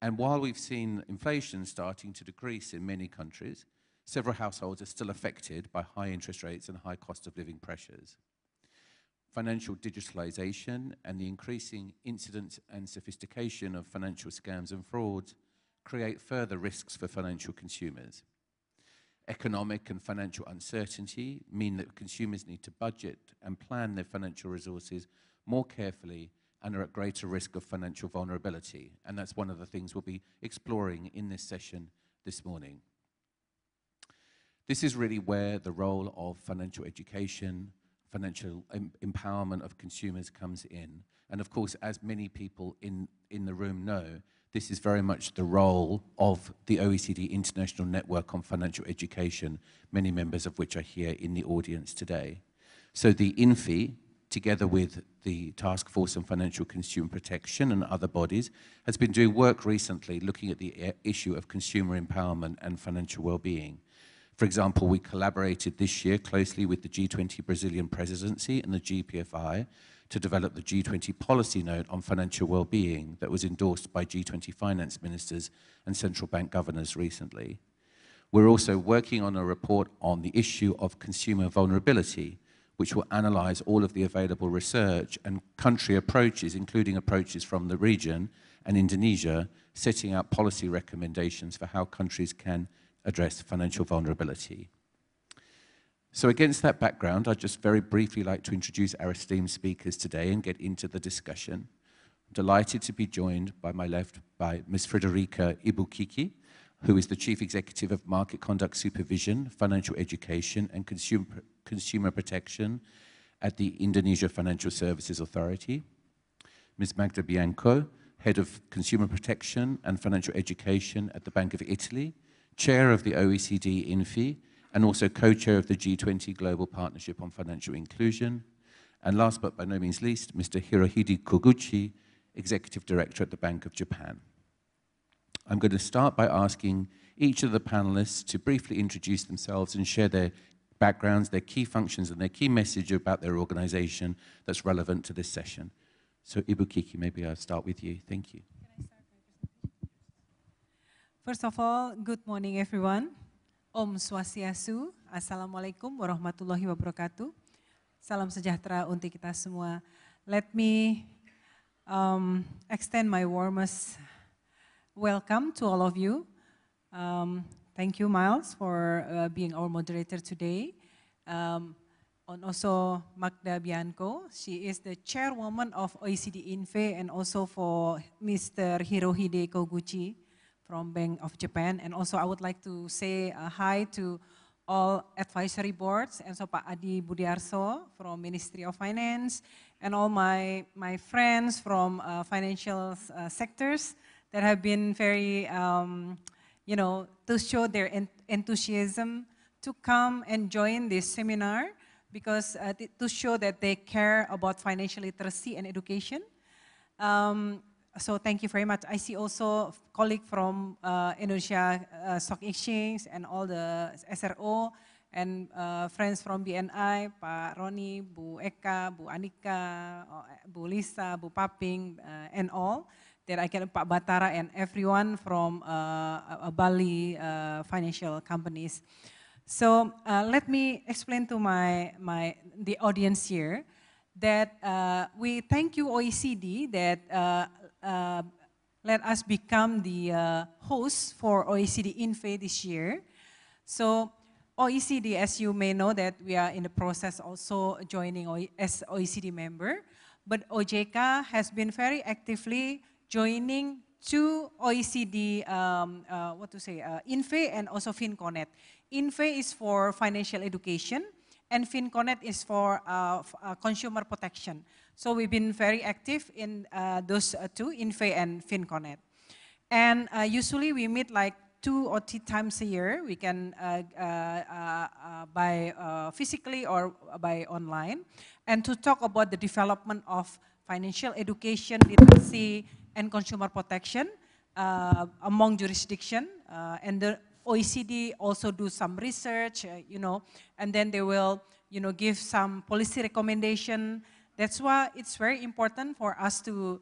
And while we've seen inflation starting to decrease in many countries, several households are still affected by high interest rates and high cost of living pressures. Financial digitalization and the increasing incidence and sophistication of financial scams and frauds create further risks for financial consumers. Economic and financial uncertainty mean that consumers need to budget and plan their financial resources more carefully and are at greater risk of financial vulnerability. And that's one of the things we'll be exploring in this session this morning. This is really where the role of financial education, financial empowerment of consumers comes in. And of course, as many people in the room know, this is very much the role of the OECD International Network on Financial Education, many members of which are here in the audience today. So the INFE, together with the Task Force on Financial Consumer Protection and other bodies, has been doing work recently looking at the issue of consumer empowerment and financial well-being. For example, we collaborated this year closely with the G20 Brazilian presidency and the GPFI to develop the G20 policy note on financial well-being that was endorsed by G20 finance ministers and central bank governors recently. We're also working on a report on the issue of consumer vulnerability, which will analyze all of the available research and country approaches, including approaches from the region and Indonesia, setting out policy recommendations for how countries can address financial vulnerability. So against that background, I'd just very briefly like to introduce our esteemed speakers today and get into the discussion. I'm delighted to be joined by my left by Ms. Frederica Ibukiki, who is the Chief Executive of Market Conduct Supervision, Financial Education and Consumer Protection at the Indonesia Financial Services Authority. Ms. Magda Bianco, Head of Consumer Protection and Financial Education at the Bank of Italy, Chair of the OECD INFE, and also co-chair of the G20 Global Partnership on Financial Inclusion. And last but by no means least, Mr. Hirohide Koguchi, Executive Director at the Bank of Japan. I'm going to start by asking each of the panelists to briefly introduce themselves and share their backgrounds, their key functions, and their key message about their organization that's relevant to this session. So Ibukiki, maybe I'll start with you. Thank you. First of all, good morning everyone. Om Swastiastu, Assalamualaikum warahmatullahi wabarakatuh. Salam sejahtera untuk kita semua. Let me extend my warmest welcome to all of you. Thank you, Miles, for being our moderator today. And also Magda Bianco, she is the chairwoman of OECD INFE, and also for Mr. Hirohide Koguchi from Bank of Japan. And also I would like to say hi to all advisory boards, and so Pak Adi Budiarso from Ministry of Finance, and all my friends from financial sectors that have been very, to show their enthusiasm to come and join this seminar, because to show that they care about financial literacy and education. So thank you very much. I see also colleague from Indonesia Stock Exchange and all the SRO, and friends from BNI, Pak Roni, Bu Eka, Bu Anika, Bu Lisa, Bu Paping, and all. That I can, Pak Batara, and everyone from Bali financial companies. So let me explain to the audience here that we thank you OECD that let us become the host for OECD INFE this year. So OECD, as you may know, that we are in the process also joining as OECD member, but OJK has been very actively joining to OECD, INFE and also FinConnect. INFE is for financial education, and FinConnect is for consumer protection. So we've been very active in those two, INFE and FinConnect. And usually we meet like 2 or 3 times a year. We can by physically or by online, and to talk about the development of financial education, literacy, and consumer protection among jurisdiction. And the OECD also do some research, and then they will, give some policy recommendation. That's why it's very important for us to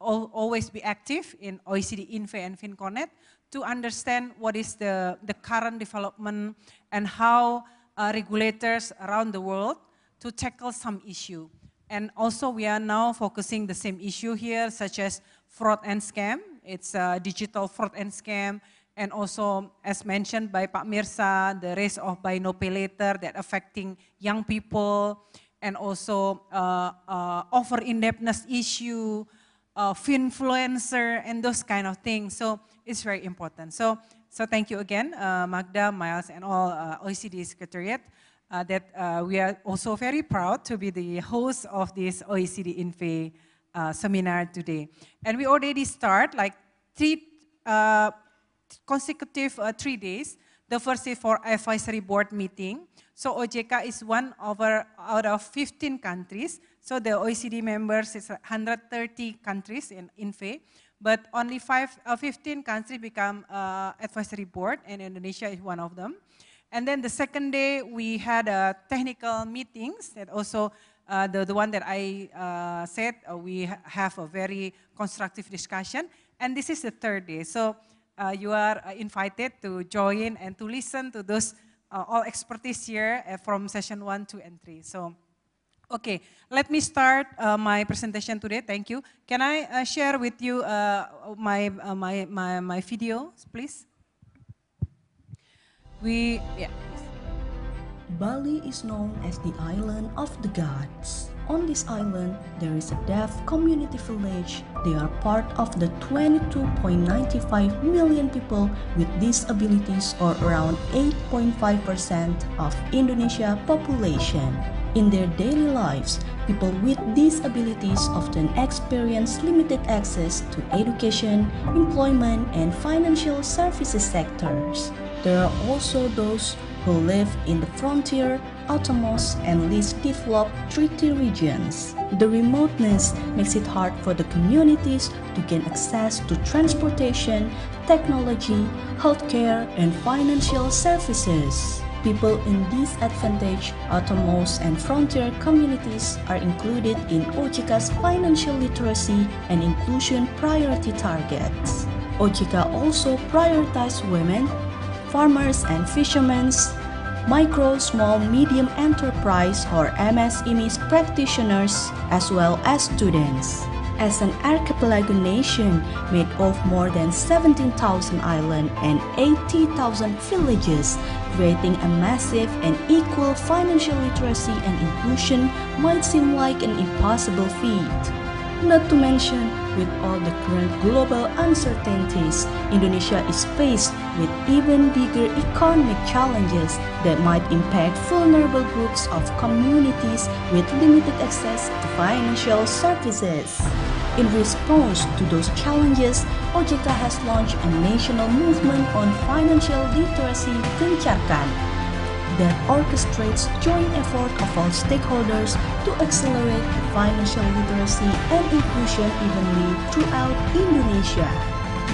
always be active in OECD INFE and FinConnect to understand what is the current development and how regulators around the world to tackle some issue. And also we are now focusing the same issue here, such as fraud and scam. It's digital fraud and scam. And also, as mentioned by Pak Mirsa, the rise of buy no pay later that affecting young people, and also over indebtedness issue, finfluencer, and those kind of things. So it's very important. So thank you again, Magda, Miles, and all OECD Secretariat. That we are also very proud to be the host of this OECD INFE seminar today. And we already start like 3 consecutive 3 days. The first is for advisory board meeting. So OJK is one out of 15 countries. So the OECD members is 130 countries in INFE, but only 15 countries become advisory board, and Indonesia is one of them. And then the second day, we had technical meetings that also, the one that I said, we have a very constructive discussion. And this is the third day. So you are invited to join and to listen to those all expertise here from session 1, 2, and 3. So, okay, let me start my presentation today. Thank you. Can I share with you my video, please? Bali is known as the island of the gods. On this island, there is a deaf community village. They are part of the 22.95 million people with disabilities, or around 8.5% of Indonesia population. In their daily lives, people with disabilities often experience limited access to education, employment, and financial services sectors. There are also those who live in the frontier, autonomous, and least developed treaty regions. The remoteness makes it hard for the communities to gain access to transportation, technology, healthcare, and financial services. People in disadvantaged, autonomous, and frontier communities are included in OJK's financial literacy and inclusion priority targets. OJK also prioritizes women, farmers and fishermen, micro, small, medium enterprise or MSMEs practitioners, as well as students. As an archipelago nation made of more than 17,000 islands and 80,000 villages, creating a massive and equal financial literacy and inclusion might seem like an impossible feat. Not to mention, with all the current global uncertainties, Indonesia is faced with even bigger economic challenges that might impact vulnerable groups of communities with limited access to financial services. In response to those challenges, OJK has launched a national movement on financial literacy Gencarkan that orchestrates joint effort of all stakeholders to accelerate financial literacy and inclusion evenly throughout Indonesia,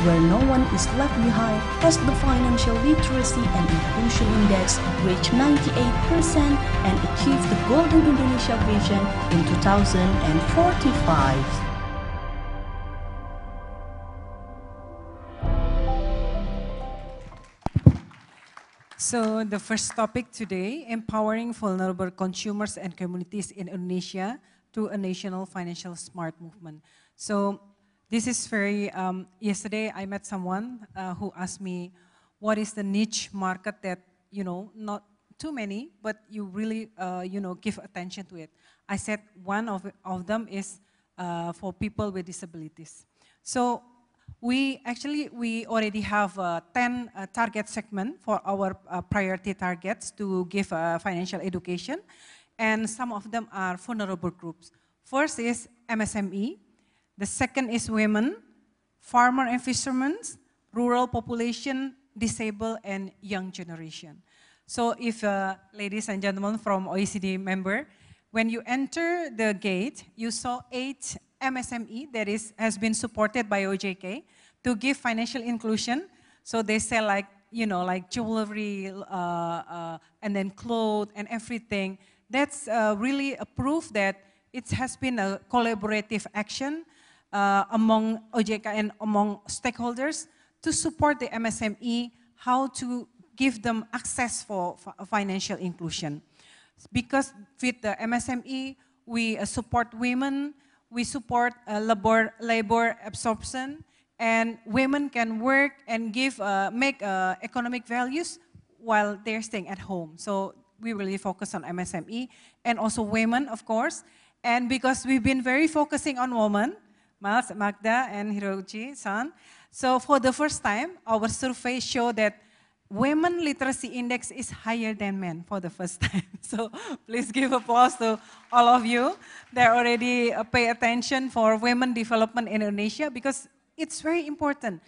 where no one is left behind as the Financial Literacy and Inclusion Index reached 98% and achieved the Golden Indonesia Vision in 2045. So the first topic today, empowering vulnerable consumers and communities in Indonesia through a national financial smart movement. So this is very, yesterday I met someone who asked me, what is the niche market that, not too many, but you really, give attention to it. I said one of them is for people with disabilities. So we already have 10 target segment for our priority targets to give financial education, and some of them are vulnerable groups. First is MSME, the second is women, farmer and fishermen, rural population, disabled, and young generation. So if, ladies and gentlemen from OECD member, when you enter the gate, you saw 8 MSME that has been supported by OJK to give financial inclusion. So they sell like, like jewelry and then clothes and everything. That's really a proof that it has been a collaborative action among OJK and among stakeholders to support the MSME, how to give them access for financial inclusion. Because with the MSME, we support women, we support labor absorption, and women can work and make economic values while they're staying at home. So we really focus on MSME and also women, of course. And because we've been very focusing on women, Magda and Hiroji-san, so for the first time, our survey showed that women literacy index is higher than men for the first time. So please give applause to all of you that already pay attention for women development in Indonesia, because it's very important.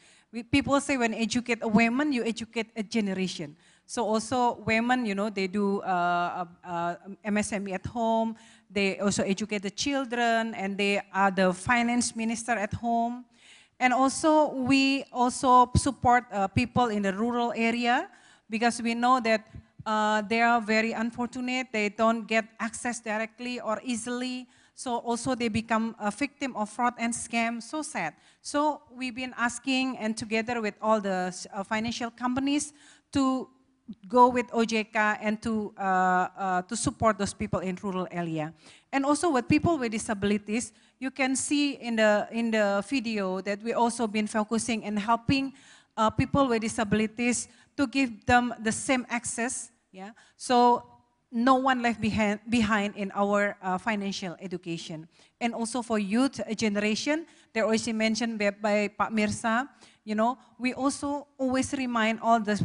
People say when educate a woman, you educate a generation. So also women, they do MSME at home, they also educate the children, and they are the finance minister at home. And also, we also support people in the rural area, because we know that they are very unfortunate, they don't get access directly or easily. So also they become a victim of fraud and scam, so sad. So we've been asking, and together with all the financial companies, to go with OJK and to support those people in rural area. And also with people with disabilities, you can see in the video that we also been focusing and helping people with disabilities to give them the same access. Yeah, so no one left behind in our financial education. And also for youth generation, they're also mentioned by Pak Mirsa, we also always remind all the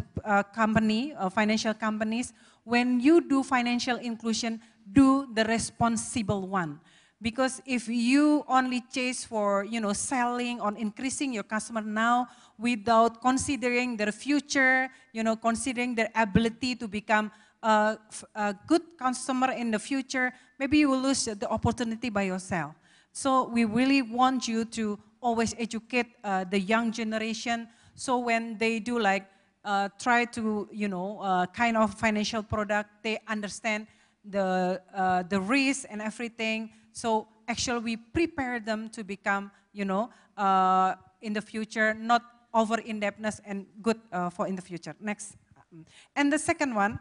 financial companies, when you do financial inclusion, do the responsible one. Because if you only chase for, selling or increasing your customer now without considering their future, considering their ability to become a good customer in the future, maybe you will lose the opportunity by yourself. So we really want you to always educate the young generation. So when they do try to, kind of financial product, they understand the risk and everything. So actually we prepare them to become, in the future, not over indebtedness and good for in the future. Next. And the second one,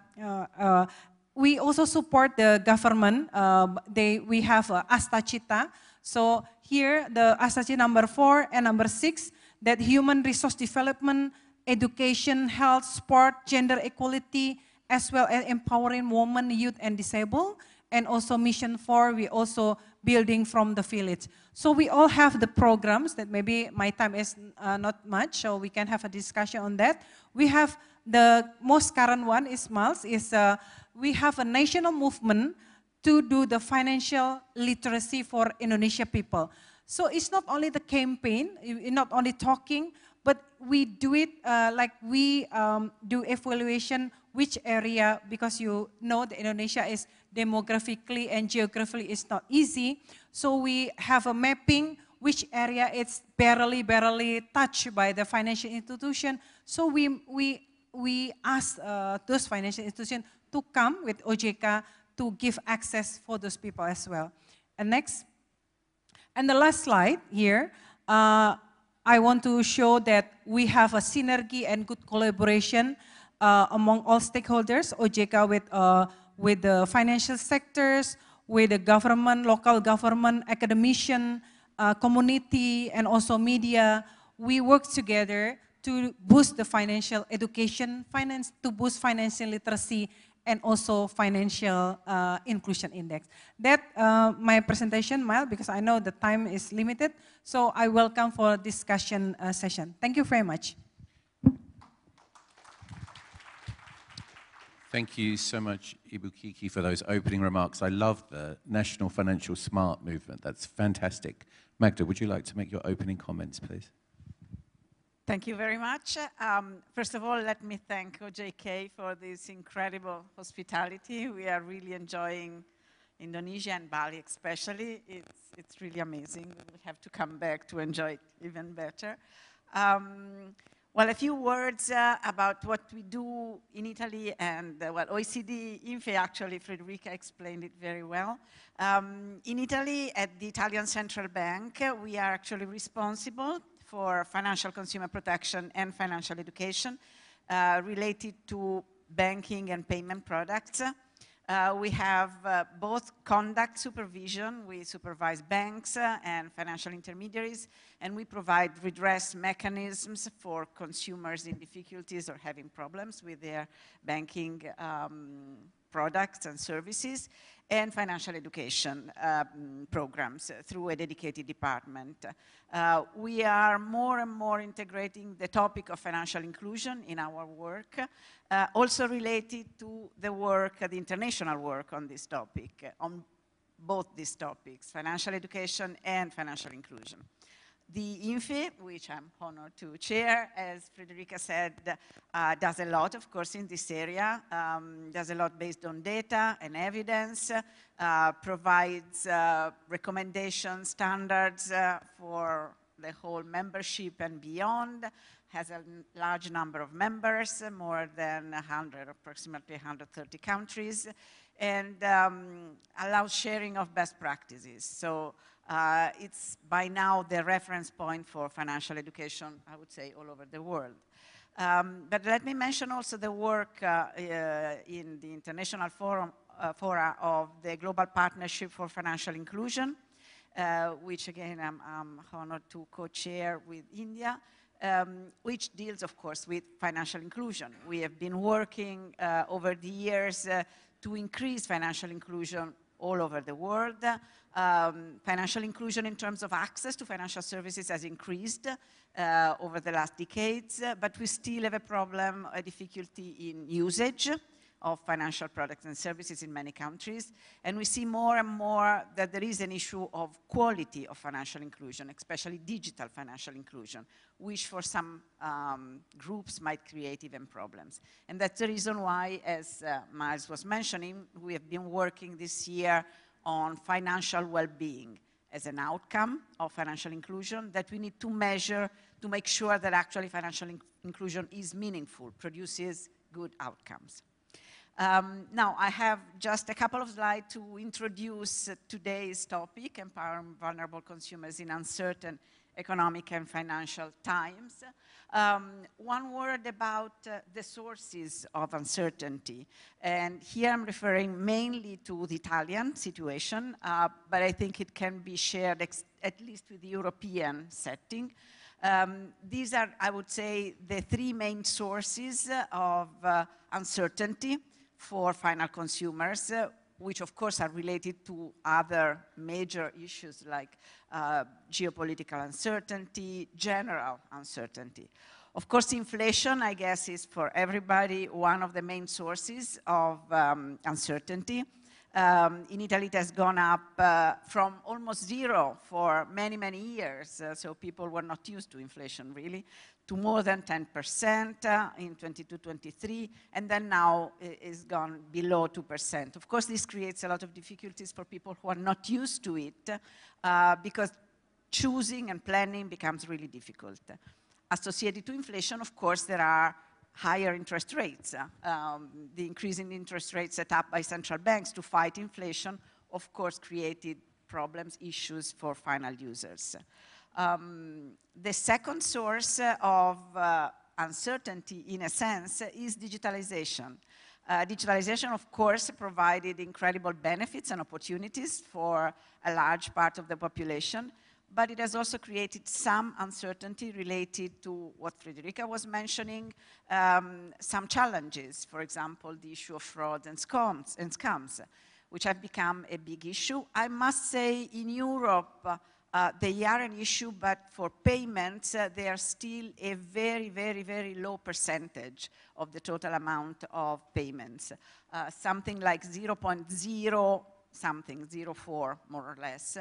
we also support the government. We have Astacita. So here the Astacita number 4 and number 6, that human resource development, education, health, sport, gender equality, as well as empowering women, youth, and disabled. and also Mission 4, we also building from the village. So we all have the programs that maybe my time is not much, so we can have a discussion on that. We have the most current one is MALS, we have a national movement to do the financial literacy for Indonesia people. So it's not only the campaign, not only talking, but we do it like we do evaluation which area, because you know that Indonesia is demographically and geographically is not easy. So we have a mapping which area it's barely touched by the financial institution. So we ask those financial institutions to come with OJK to give access for those people as well. And next. And the last slide here, I want to show that we have a synergy and good collaboration among all stakeholders, OJK with the financial sectors, with the government, local government, academician, community, and also media. We work together to boost the financial education, to boost financial literacy, and also financial inclusion index. That my presentation, Mile, because I know the time is limited, so I welcome for discussion session. Thank you very much. Thank you so much, Ibu Kiki, for those opening remarks. I love the National Financial Smart movement. That's fantastic. Magda, would you like to make your opening comments, please? Thank you very much. First of all, let me thank OJK for this incredible hospitality. We are really enjoying Indonesia and Bali especially. It's really amazing. We will have to come back to enjoy it even better. Well, a few words about what we do in Italy and what OECD INFE, actually, Frederica explained it very well. In Italy, at the Italian Central Bank, we are actually responsible for financial consumer protection and financial education related to banking and payment products. We have both conduct supervision, we supervise banks and financial intermediaries, and we provide redress mechanisms for consumers in difficulties or having problems with their banking products and services, and financial education programs through a dedicated department. We are more and more integrating the topic of financial inclusion in our work, also related to the work, the international work on this topic, on both these topics, financial education and financial inclusion. The INFE, which I'm honored to chair, as Frederica said, does a lot, of course, in this area, does a lot based on data and evidence, provides recommendations, standards for the whole membership and beyond, has a large number of members, more than 100, approximately 130 countries, and allows sharing of best practices. So it's by now the reference point for financial education, I would say, all over the world. But let me mention also the work in the international fora of the Global Partnership for Financial Inclusion, which again I'm honored to co-chair with India, which deals, of course, with financial inclusion. We have been working over the years to increase financial inclusion all over the world. Financial inclusion in terms of access to financial services has increased over the last decades, but we still have a problem, a difficulty in usage of financial products and services in many countries. And we see more and more that there is an issue of quality of financial inclusion, especially digital financial inclusion, which for some groups might create even problems. And that's the reason why, as Miles was mentioning, we have been working this year on financial well-being as an outcome of financial inclusion that we need to measure to make sure that actually financial inclusion is meaningful, produces good outcomes. Now, I have just a couple of slides to introduce today's topic, empowering vulnerable consumers in uncertain economic and financial times. One word about the sources of uncertainty. And here I'm referring mainly to the Italian situation, but I think it can be shared at least with the European setting. These are, I would say, the three main sources of uncertainty for final consumers. which of course are related to other major issues like geopolitical uncertainty, general uncertainty. Of course, inflation, I guess, is for everybody one of the main sources of uncertainty. In Italy, it has gone up from almost zero for many, many years. So people were not used to inflation, really, to more than 10% in 22-23, and then now it's gone below 2%. Of course, this creates a lot of difficulties for people who are not used to it, because choosing and planning becomes really difficult. Associated to inflation, of course, there are higher interest rates. The increase in interest rates set up by central banks to fight inflation, of course, created problems, issues for final users. The second source of uncertainty, in a sense, is digitalization. Digitalization, of course, provided incredible benefits and opportunities for a large part of the population, but it has also created some uncertainty related to what Frederica was mentioning, some challenges, for example, the issue of fraud and scams, which have become a big issue. I must say in Europe, they are an issue, but for payments, they are still a very, very, very low percentage of the total amount of payments. Something like 0.0 something, 0.4 more or less,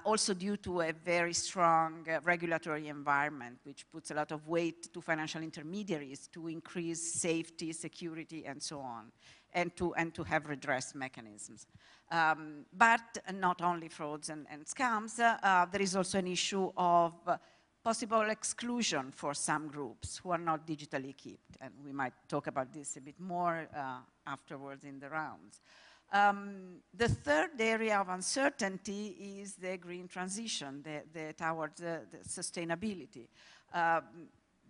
also due to a very strong regulatory environment, which puts a lot of weight to financial intermediaries to increase safety, security, and so on, and to have redress mechanisms. But not only frauds and scams, there is also an issue of possible exclusion for some groups who are not digitally equipped, and we might talk about this a bit more afterwards in the rounds. The third area of uncertainty is the green transition, towards the sustainability.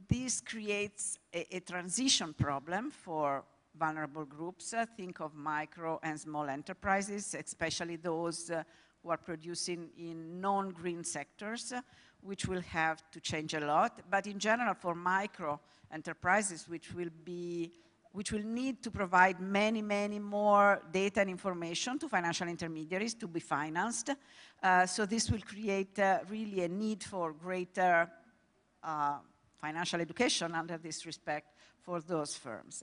This creates a transition problem for vulnerable groups. Think of micro and small enterprises, especially those who are producing in non-green sectors, which will have to change a lot. But in general, for micro enterprises, which will need to provide many, many more data and information to financial intermediaries to be financed. So this will create really a need for greater financial education under this respect for those firms.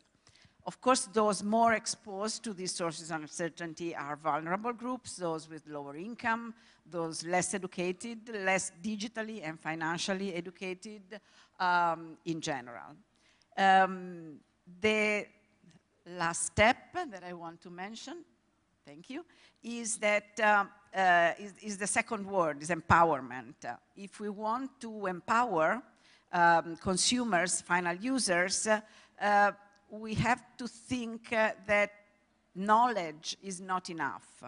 Of course, those more exposed to these sources of uncertainty are vulnerable groups, those with lower income, those less educated, less digitally and financially educated in general. The last step that I want to mention, thank you, is that is the second word, is empowerment. If we want to empower consumers, final users, we have to think that knowledge is not enough.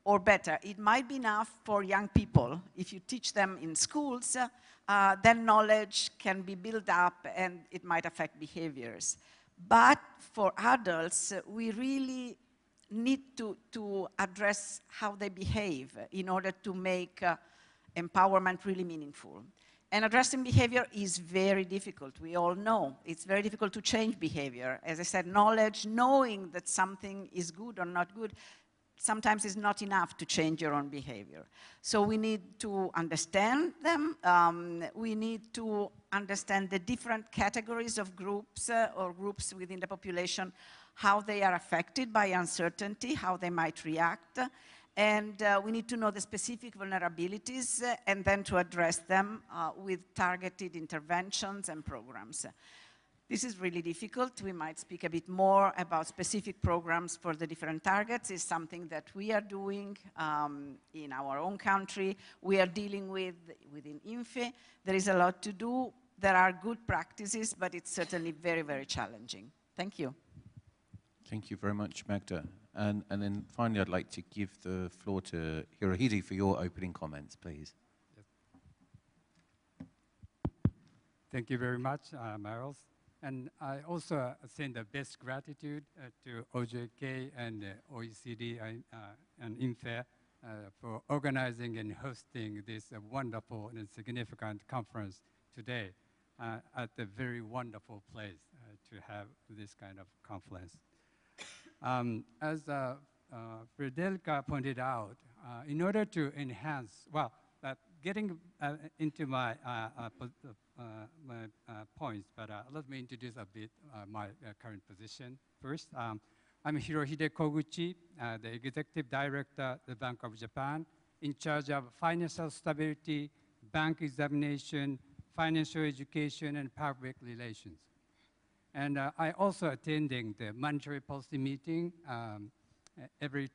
Or better, it might be enough for young people. If you teach them in schools, then knowledge can be built up and it might affect behaviors. But for adults, we really need to address how they behave in order to make empowerment really meaningful. And addressing behavior is very difficult. We all know it's very difficult to change behavior. As I said, knowledge, knowing that something is good or not good, sometimes is not enough to change your own behavior. So we need to understand them. We need to understand the different categories of groups or groups within the population, how they are affected by uncertainty, how they might react. And we need to know the specific vulnerabilities and then to address them with targeted interventions and programs. This is really difficult. We might speak a bit more about specific programs for the different targets. It's something that we are doing in our own country. We are dealing with within INFE. There is a lot to do. There are good practices, but it's certainly very, very challenging. Thank you. Thank you very much, Magda. And then finally, I'd like to give the floor to Hirohide for your opening comments, please. Thank you very much, Miles. And I also send the best gratitude to OJK and OECD and INFE for organizing and hosting this wonderful and significant conference today at a very wonderful place to have this kind of conference. As Frederica pointed out, in order to enhance, well, getting into my points, but let me introduce a bit my current position. First, I'm Hirohide Koguchi, the Executive Director of the Bank of Japan, in charge of financial stability, bank examination, financial education, and public relations. And I also attending the monetary policy meeting every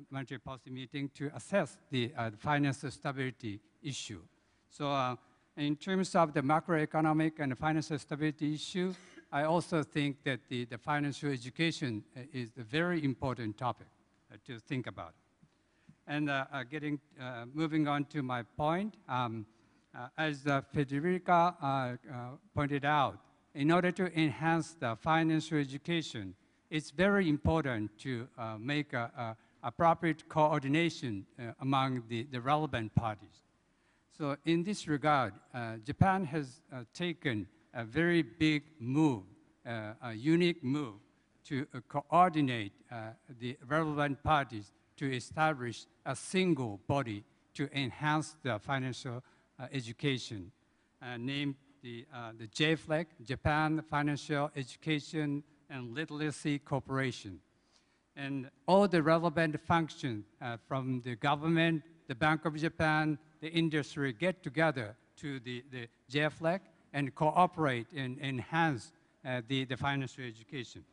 monetary policy meeting to assess the financial stability issue. So in terms of the macroeconomic and financial stability issue, I also think that the financial education is a very important topic to think about. And moving on to my point, as Federica pointed out, in order to enhance the financial education, it's very important to make appropriate coordination among the relevant parties. So in this regard, Japan has taken a very big move, a unique move to coordinate the relevant parties to establish a single body to enhance the financial education, named the JFLEC, Japan Financial Education and Literacy Corporation. And all the relevant functions from the government, the Bank of Japan, the industry get together to the JFLEC and cooperate and enhance the financial education.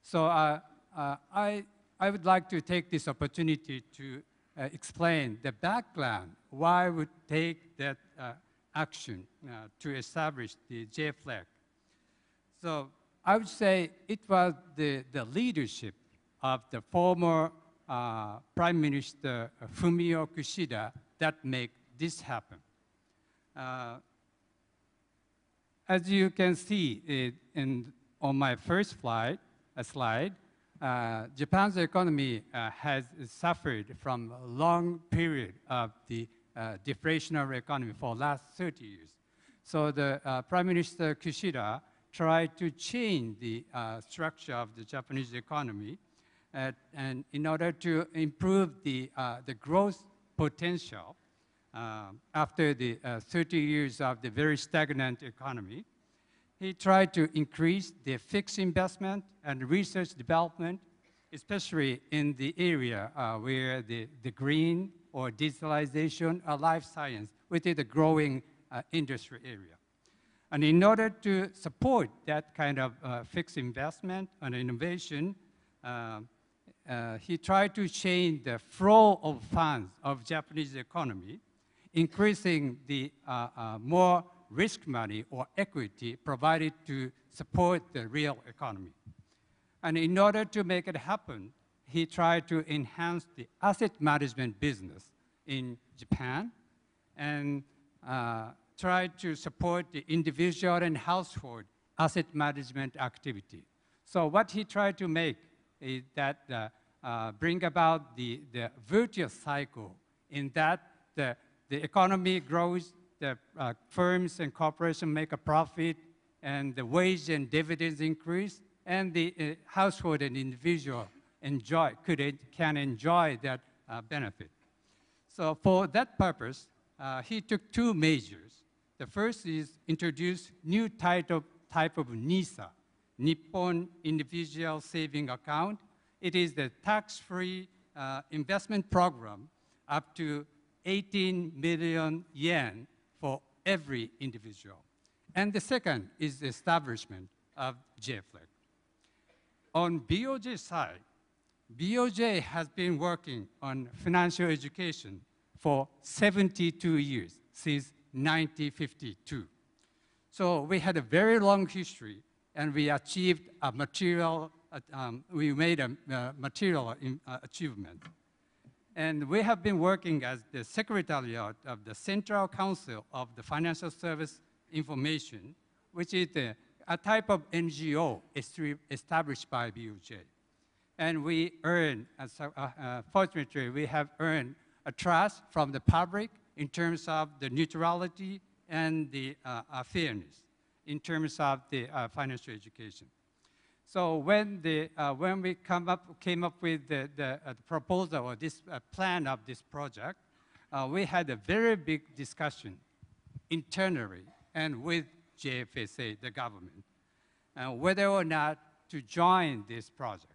So I would like to take this opportunity to explain the background, why we take that action to establish the JFLEC. So I would say it was the leadership of the former Prime Minister Fumio Kishida that made this happen. As you can see on my first slide, Japan's economy has suffered from a long period of the deflationary economy for the last 30 years. So the Prime Minister Kishida tried to change the structure of the Japanese economy and in order to improve the growth potential after the 30 years of the very stagnant economy. He tried to increase the fixed investment and research development, especially in the area where the green or digitalization or life science, which is a growing industry area. And in order to support that kind of fixed investment and innovation, he tried to change the flow of funds of Japanese economy, increasing the more risk money or equity provided to support the real economy. And in order to make it happen, he tried to enhance the asset management business in Japan and tried to support the individual and household asset management activity. So what he tried to make is that bring about the virtuous cycle in that the economy grows, the firms and corporations make a profit, and the wage and dividends increase, and the household and individual can enjoy that benefit. So for that purpose, he took two measures. The first is introduce new type of NISA, Nippon Individual Saving Account. It is the tax-free investment program up to 18 million yen for every individual. And the second is the establishment of JFLEC. On BOJ side, BOJ has been working on financial education for 72 years, since 1952. So we had a very long history, and we achieved a material, we made a material achievement. And we have been working as the Secretariat of the Central Council of the Financial Service Information, which is a type of NGO established by BOJ. And we earned, fortunately, we have earned a trust from the public in terms of the neutrality and the fairness in terms of the financial education. So when we came up with the proposal or this plan of this project, we had a very big discussion internally and with JFSA, the government, whether or not to join this project.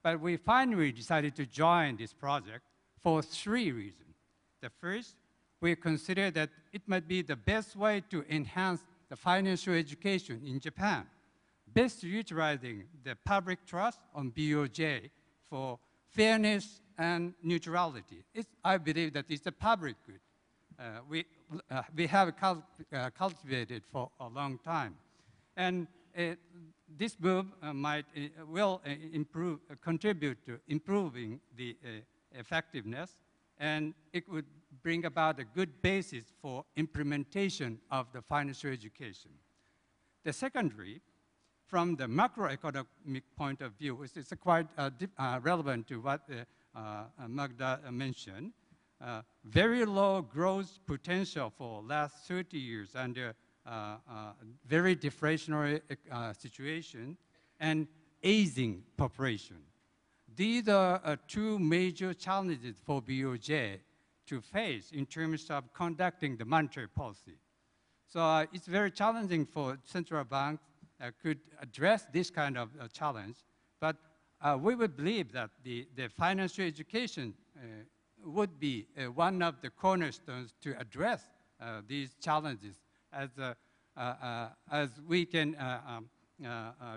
But we finally decided to join this project for 3 reasons. The first, we consider that it might be the best way to enhance the financial education in Japan, best utilizing the public trust on BOJ for fairness and neutrality. I believe that it's a public good. We have cultivated for a long time. And this move will contribute to improving the effectiveness, and it would bring about a good basis for implementation of the financial education. The secondary, from the macroeconomic point of view, which is quite relevant to what Magda mentioned, very low growth potential for last 30 years under very deflationary situation and aging population. These are 2 major challenges for BOJ to face in terms of conducting the monetary policy. So it's very challenging for central banks could address this kind of challenge, but we would believe that the financial education would be one of the cornerstones to address these challenges as we can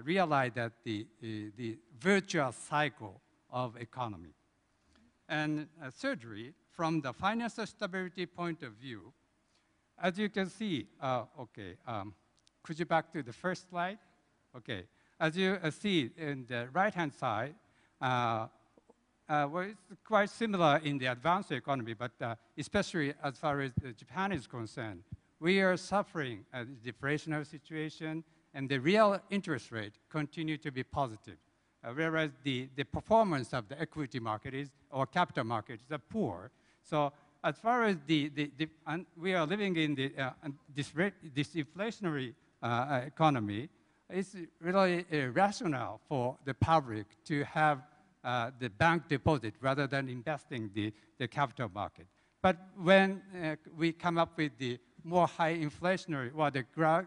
realize that the virtuous cycle of economy. And thirdly, from the financial stability point of view, as you can see, could you back to the first slide? Okay, as you see in the right-hand side, well, it's quite similar in the advanced economy, but especially as far as Japan is concerned, we are suffering a deflationary situation, and the real interest rate continue to be positive, whereas the performance of the equity market or capital markets are poor. So as far as we are living in this inflationary economy, it's really rational for the public to have the bank deposit rather than investing the capital market. But when we come up with the more high inflationary or the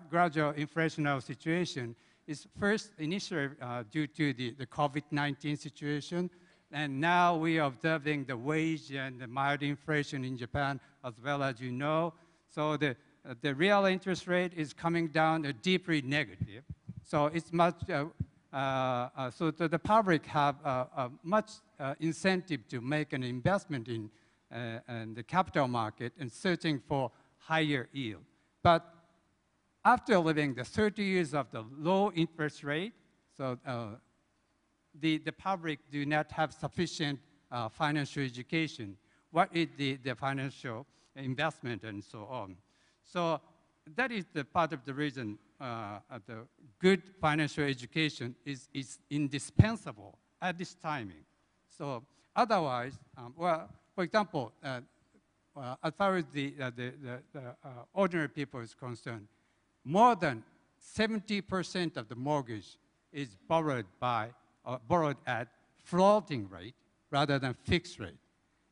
gradual inflationary situation, is first initially due to the COVID-19 situation, and now we are observing the wage and the mild inflation in Japan as well, as you know. So the real interest rate is coming down deeply negative. So it's much, so the public have much incentive to make an investment in the capital market and searching for higher yield. But after living the 30 years of the low interest rate, so the public do not have sufficient financial education. What is the financial investment and so on? So that is the part of the reason the good financial education is indispensable at this timing. So otherwise, well, for example, as far as the ordinary people is concerned, more than 70% of the mortgage is borrowed at floating rate rather than fixed rate.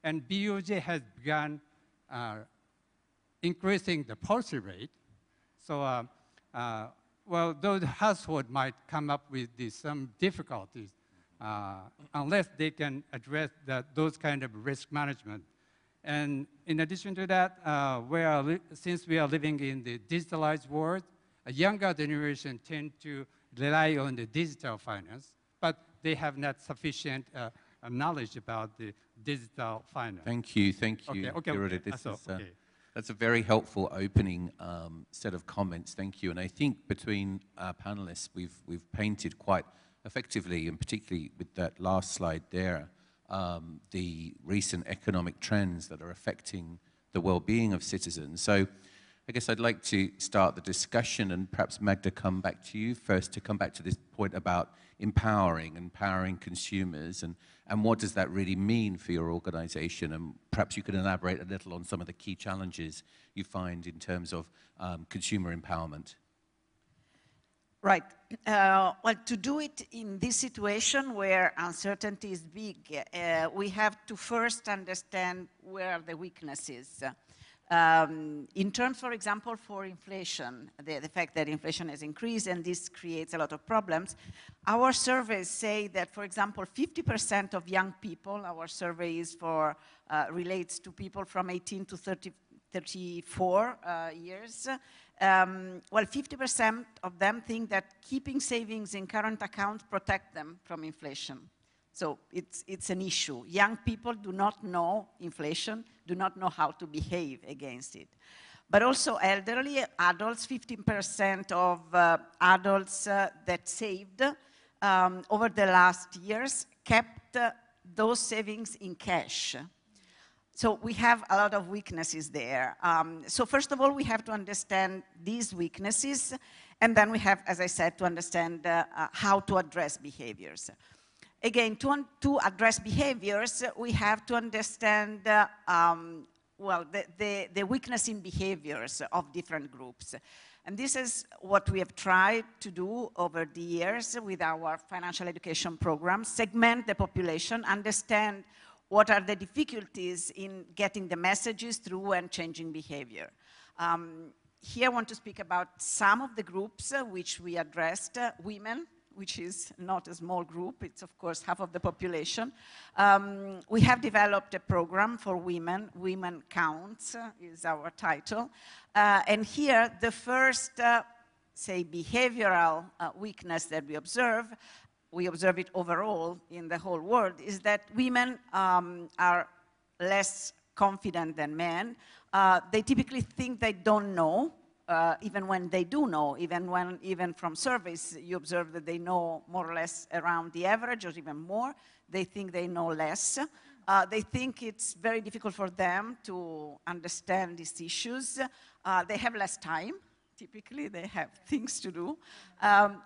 And BOJ has begun increasing the policy rate. So, well, those households might come up with some difficulties unless they can address those kind of risk management. And in addition to that, since we are living in the digitalized world, a younger generation tend to rely on the digital finance, but they have not sufficient knowledge about the digital finance. Thank you. Okay. That's a very helpful opening set of comments. Thank you. And I think between our panelists, we've painted quite effectively, and particularly with that last slide there, the recent economic trends that are affecting the well-being of citizens. So I guess I'd like to start the discussion, and perhaps Magda, come back to you first to come back to this point about empowering consumers, and what does that really mean for your organization? And perhaps you could elaborate a little on some of the key challenges you find in terms of consumer empowerment. Right. Well, to do it in this situation where uncertainty is big, we have to first understand where are the weaknesses. In terms, for example, for inflation, the fact that inflation has increased and this creates a lot of problems, our surveys say that, for example, 50% of young people, our survey is for, relates to people from 18 to 34 years, well, 50% of them think that keeping savings in current accounts protect them from inflation. So it's an issue. Young people do not know inflation, do not know how to behave against it. But also elderly adults, 15% of adults that saved over the last years kept those savings in cash. So we have a lot of weaknesses there. So first of all, we have to understand these weaknesses, and then we have, as I said, to understand how to address behaviors. Again, to address behaviors, we have to understand, well, the weakness in behaviors of different groups. And this is what we have tried to do over the years with our financial education program: segment the population, understand what are the difficulties in getting the messages through and changing behavior. Here I want to speak about some of the groups which we addressed. Women, which is not a small group, it's of course half of the population. We have developed a program for women. Women Counts is our title. And here the first, say, behavioral weakness that we observe it overall in the whole world, is that women are less confident than men. They typically think they don't know, even when they do know, even from surveys, you observe that they know more or less around the average or even more. They think they know less. They think it's very difficult for them to understand these issues. They have less time. Typically, they have things to do.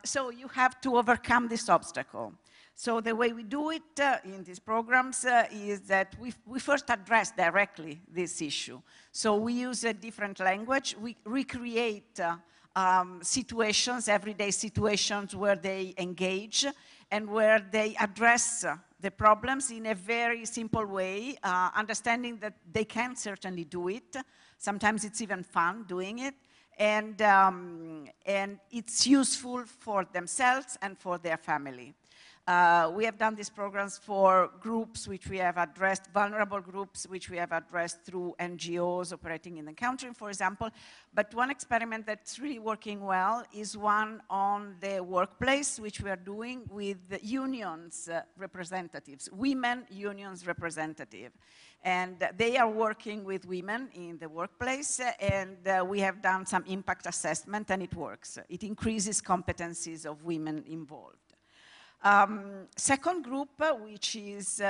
So you have to overcome this obstacle. So the way we do it in these programs is that we first address directly this issue. So we use a different language. We recreate situations, everyday situations where they engage and where they address the problems in a very simple way, understanding that they can certainly do it. Sometimes it's even fun doing it. And it's useful for themselves and for their family. We have done these programs for groups which we have addressed, vulnerable groups which we have addressed through NGOs operating in the country, for example. But one experiment that's really working well is one on the workplace, which we are doing with the unions representatives, women unions representative. And they are working with women in the workplace, and we have done some impact assessment, and it works. It increases competencies of women involved. Second group, which is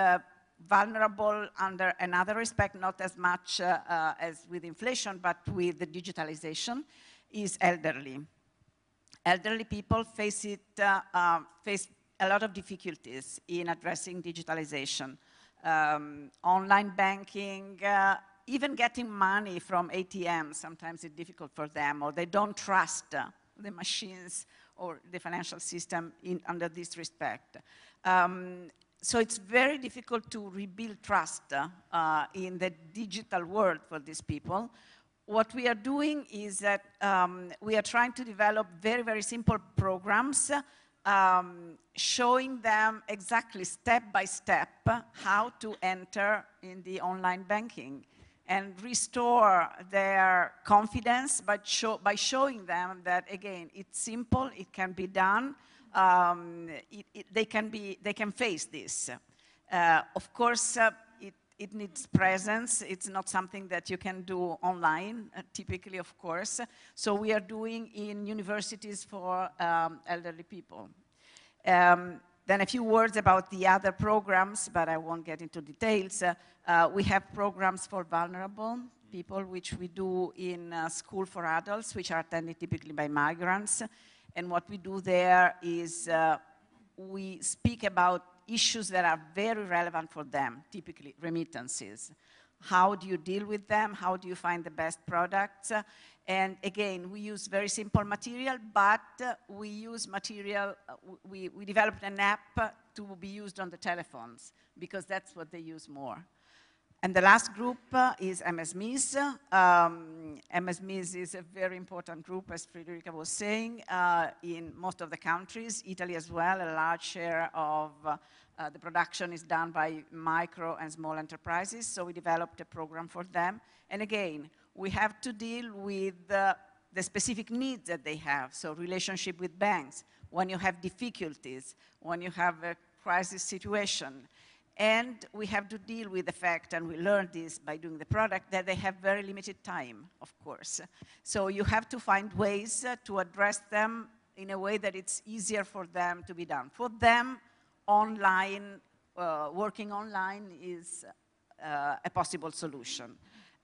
vulnerable under another respect, not as much as with inflation, but with the digitalization, is elderly. Elderly people face a lot of difficulties in addressing digitalization. Online banking, even getting money from ATMs, sometimes it's difficult for them, or they don't trust the machines or the financial system under this respect. So it's very difficult to rebuild trust in the digital world for these people. What we are doing is that we are trying to develop very, very simple programs showing them exactly step by step how to enter in the online banking and restore their confidence by showing them that, again, it's simple, it can be done, they can face this. Of course, it needs presence. It's not something that you can do online, typically, of course. So we are doing in universities for elderly people. Then a few words about the other programs, but I won't get into details. We have programs for vulnerable people, which we do in school for adults, which are attended typically by migrants. And what we do there is we speak about issues that are very relevant for them, typically remittances. how do you deal with them, how do you find the best products. And again, we use very simple material, but we use material, we developed an app to be used on the telephones, because that's what they use more. And the last group is MSMEs. MSMEs is a very important group, as Frederica was saying, in most of the countries, Italy as well. A large share of the production is done by micro and small enterprises, so we developed a program for them. And again, we have to deal with the specific needs that they have, so relationship with banks, when you have difficulties, when you have a crisis situation. And we have to deal with the fact, and we learned this by doing the product, that they have very limited time, of course. So you have to find ways to address them in a way that it's easier for them to be done. For them, online, working online is a possible solution.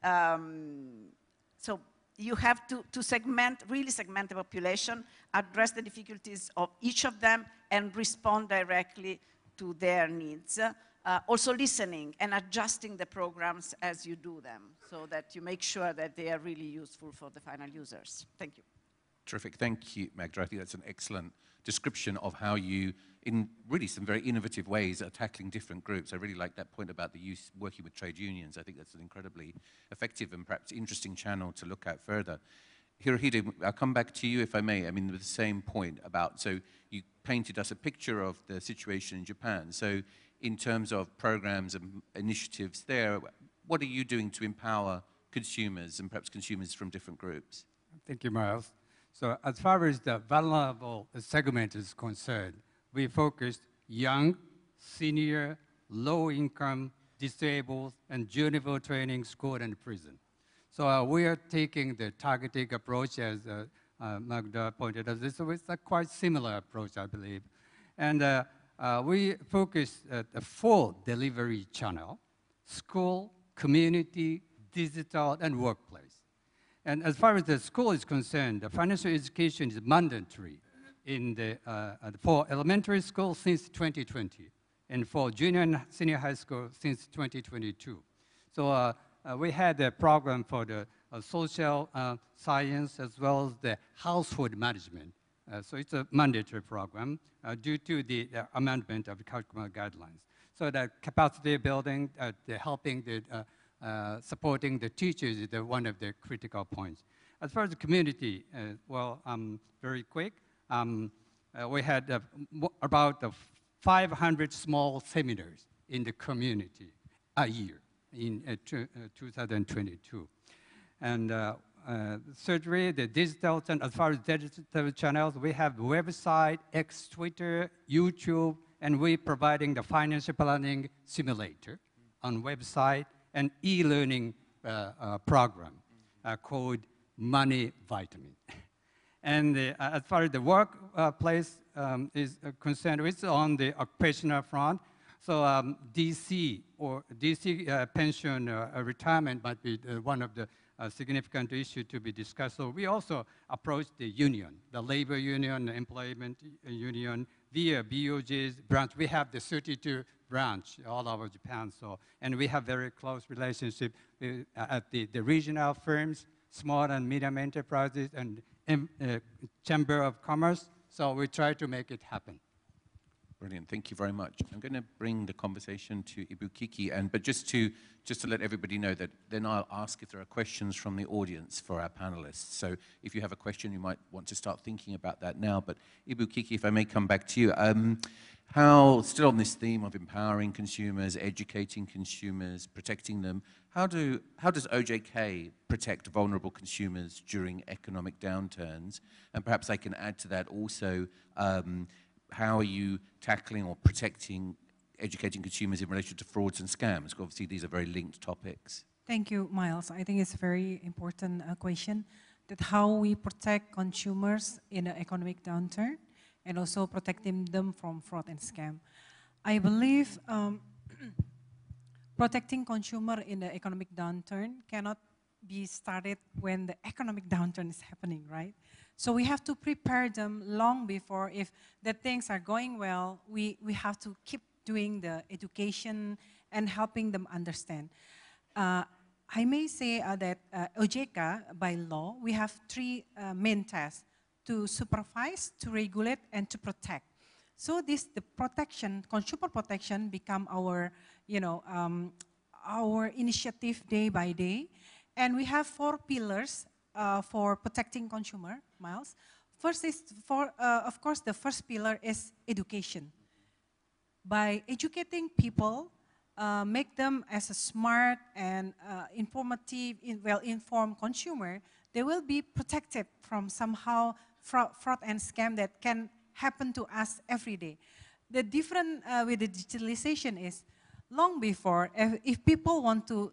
So you have to segment, really segment the population, address the difficulties of each of them, and respond directly to their needs. Also listening and adjusting the programs as you do them, so that you make sure that they are really useful for the final users. Thank you. Terrific. Thank you, Magda. I think that's an excellent description of how you, in really some very innovative ways, are tackling different groups. I really like that point about the use working with trade unions. I think that's an incredibly effective and perhaps interesting channel to look at further. Hirohide, I'll come back to you if I may. I mean, with the same point about, so you painted us a picture of the situation in Japan. So in terms of programs and initiatives there, what are you doing to empower consumers and perhaps consumers from different groups? Thank you, Miles. So as far as the vulnerable segment is concerned, we focused young, senior, low-income, disabled, and junior training school and prison. So we are taking the targeting approach, as Magda pointed out. This is a quite similar approach, I believe. And we focus the full delivery channel: school, community, digital, and workplace. And as far as the school is concerned, the financial education is mandatory for elementary school since 2020, and for junior and senior high school since 2022. So we had a program for the social science as well as the household management. So it's a mandatory program due to the amendment of the curriculum guidelines. So that capacity building, helping supporting the teachers is one of the critical points. As far as the community, very quick, we had about 500 small seminars in the community a year in 2022. And thirdly, the digital, as far as digital channels, we have website, X, Twitter, YouTube, and we're providing the financial planning simulator on website, and e-learning program called Money Vitamin. And as far as the workplace is concerned, it's on the occupational front. So DC pension retirement might be one of the significant issues to be discussed. So we also approach the union, the labor union, the employment union, via BOJ's branch. We have the 32 branch all over Japan. So, and we have very close relationship at the regional firms, small and medium enterprises, and Chamber of Commerce. So we try to make it happen. Brilliant, thank you very much. I'm going to bring the conversation to Ibu Kiki, but just to let everybody know that then I'll ask if there are questions from the audience for our panelists. So if you have a question, you might want to start thinking about that now. But Ibu Kiki, if I may come back to you, still on this theme of empowering consumers, educating consumers, protecting them, how does OJK protect vulnerable consumers during economic downturns? And perhaps I can add to that also, how are you tackling or protecting, educating consumers in relation to frauds and scams? Obviously, these are very linked topics. Thank you, Miles. I think it's a very important question, that how we protect consumers in an economic downturn and also protecting them from fraud and scam. I believe protecting consumer in the economic downturn cannot be started when the economic downturn is happening, right? So we have to prepare them long before. If the things are going well, we have to keep doing the education and helping them understand. I may say that OJK, by law, we have three main tasks: to supervise, to regulate, and to protect. So the protection, consumer protection, become our, our initiative day by day. And we have 4 pillars for protecting consumer, Miles. First is, of course, the first pillar is education. By educating people, make them as a smart and informative, well-informed consumer, they will be protected from somehow fraud and scam that can happen to us every day. The difference with the digitalization is, long before, if people want to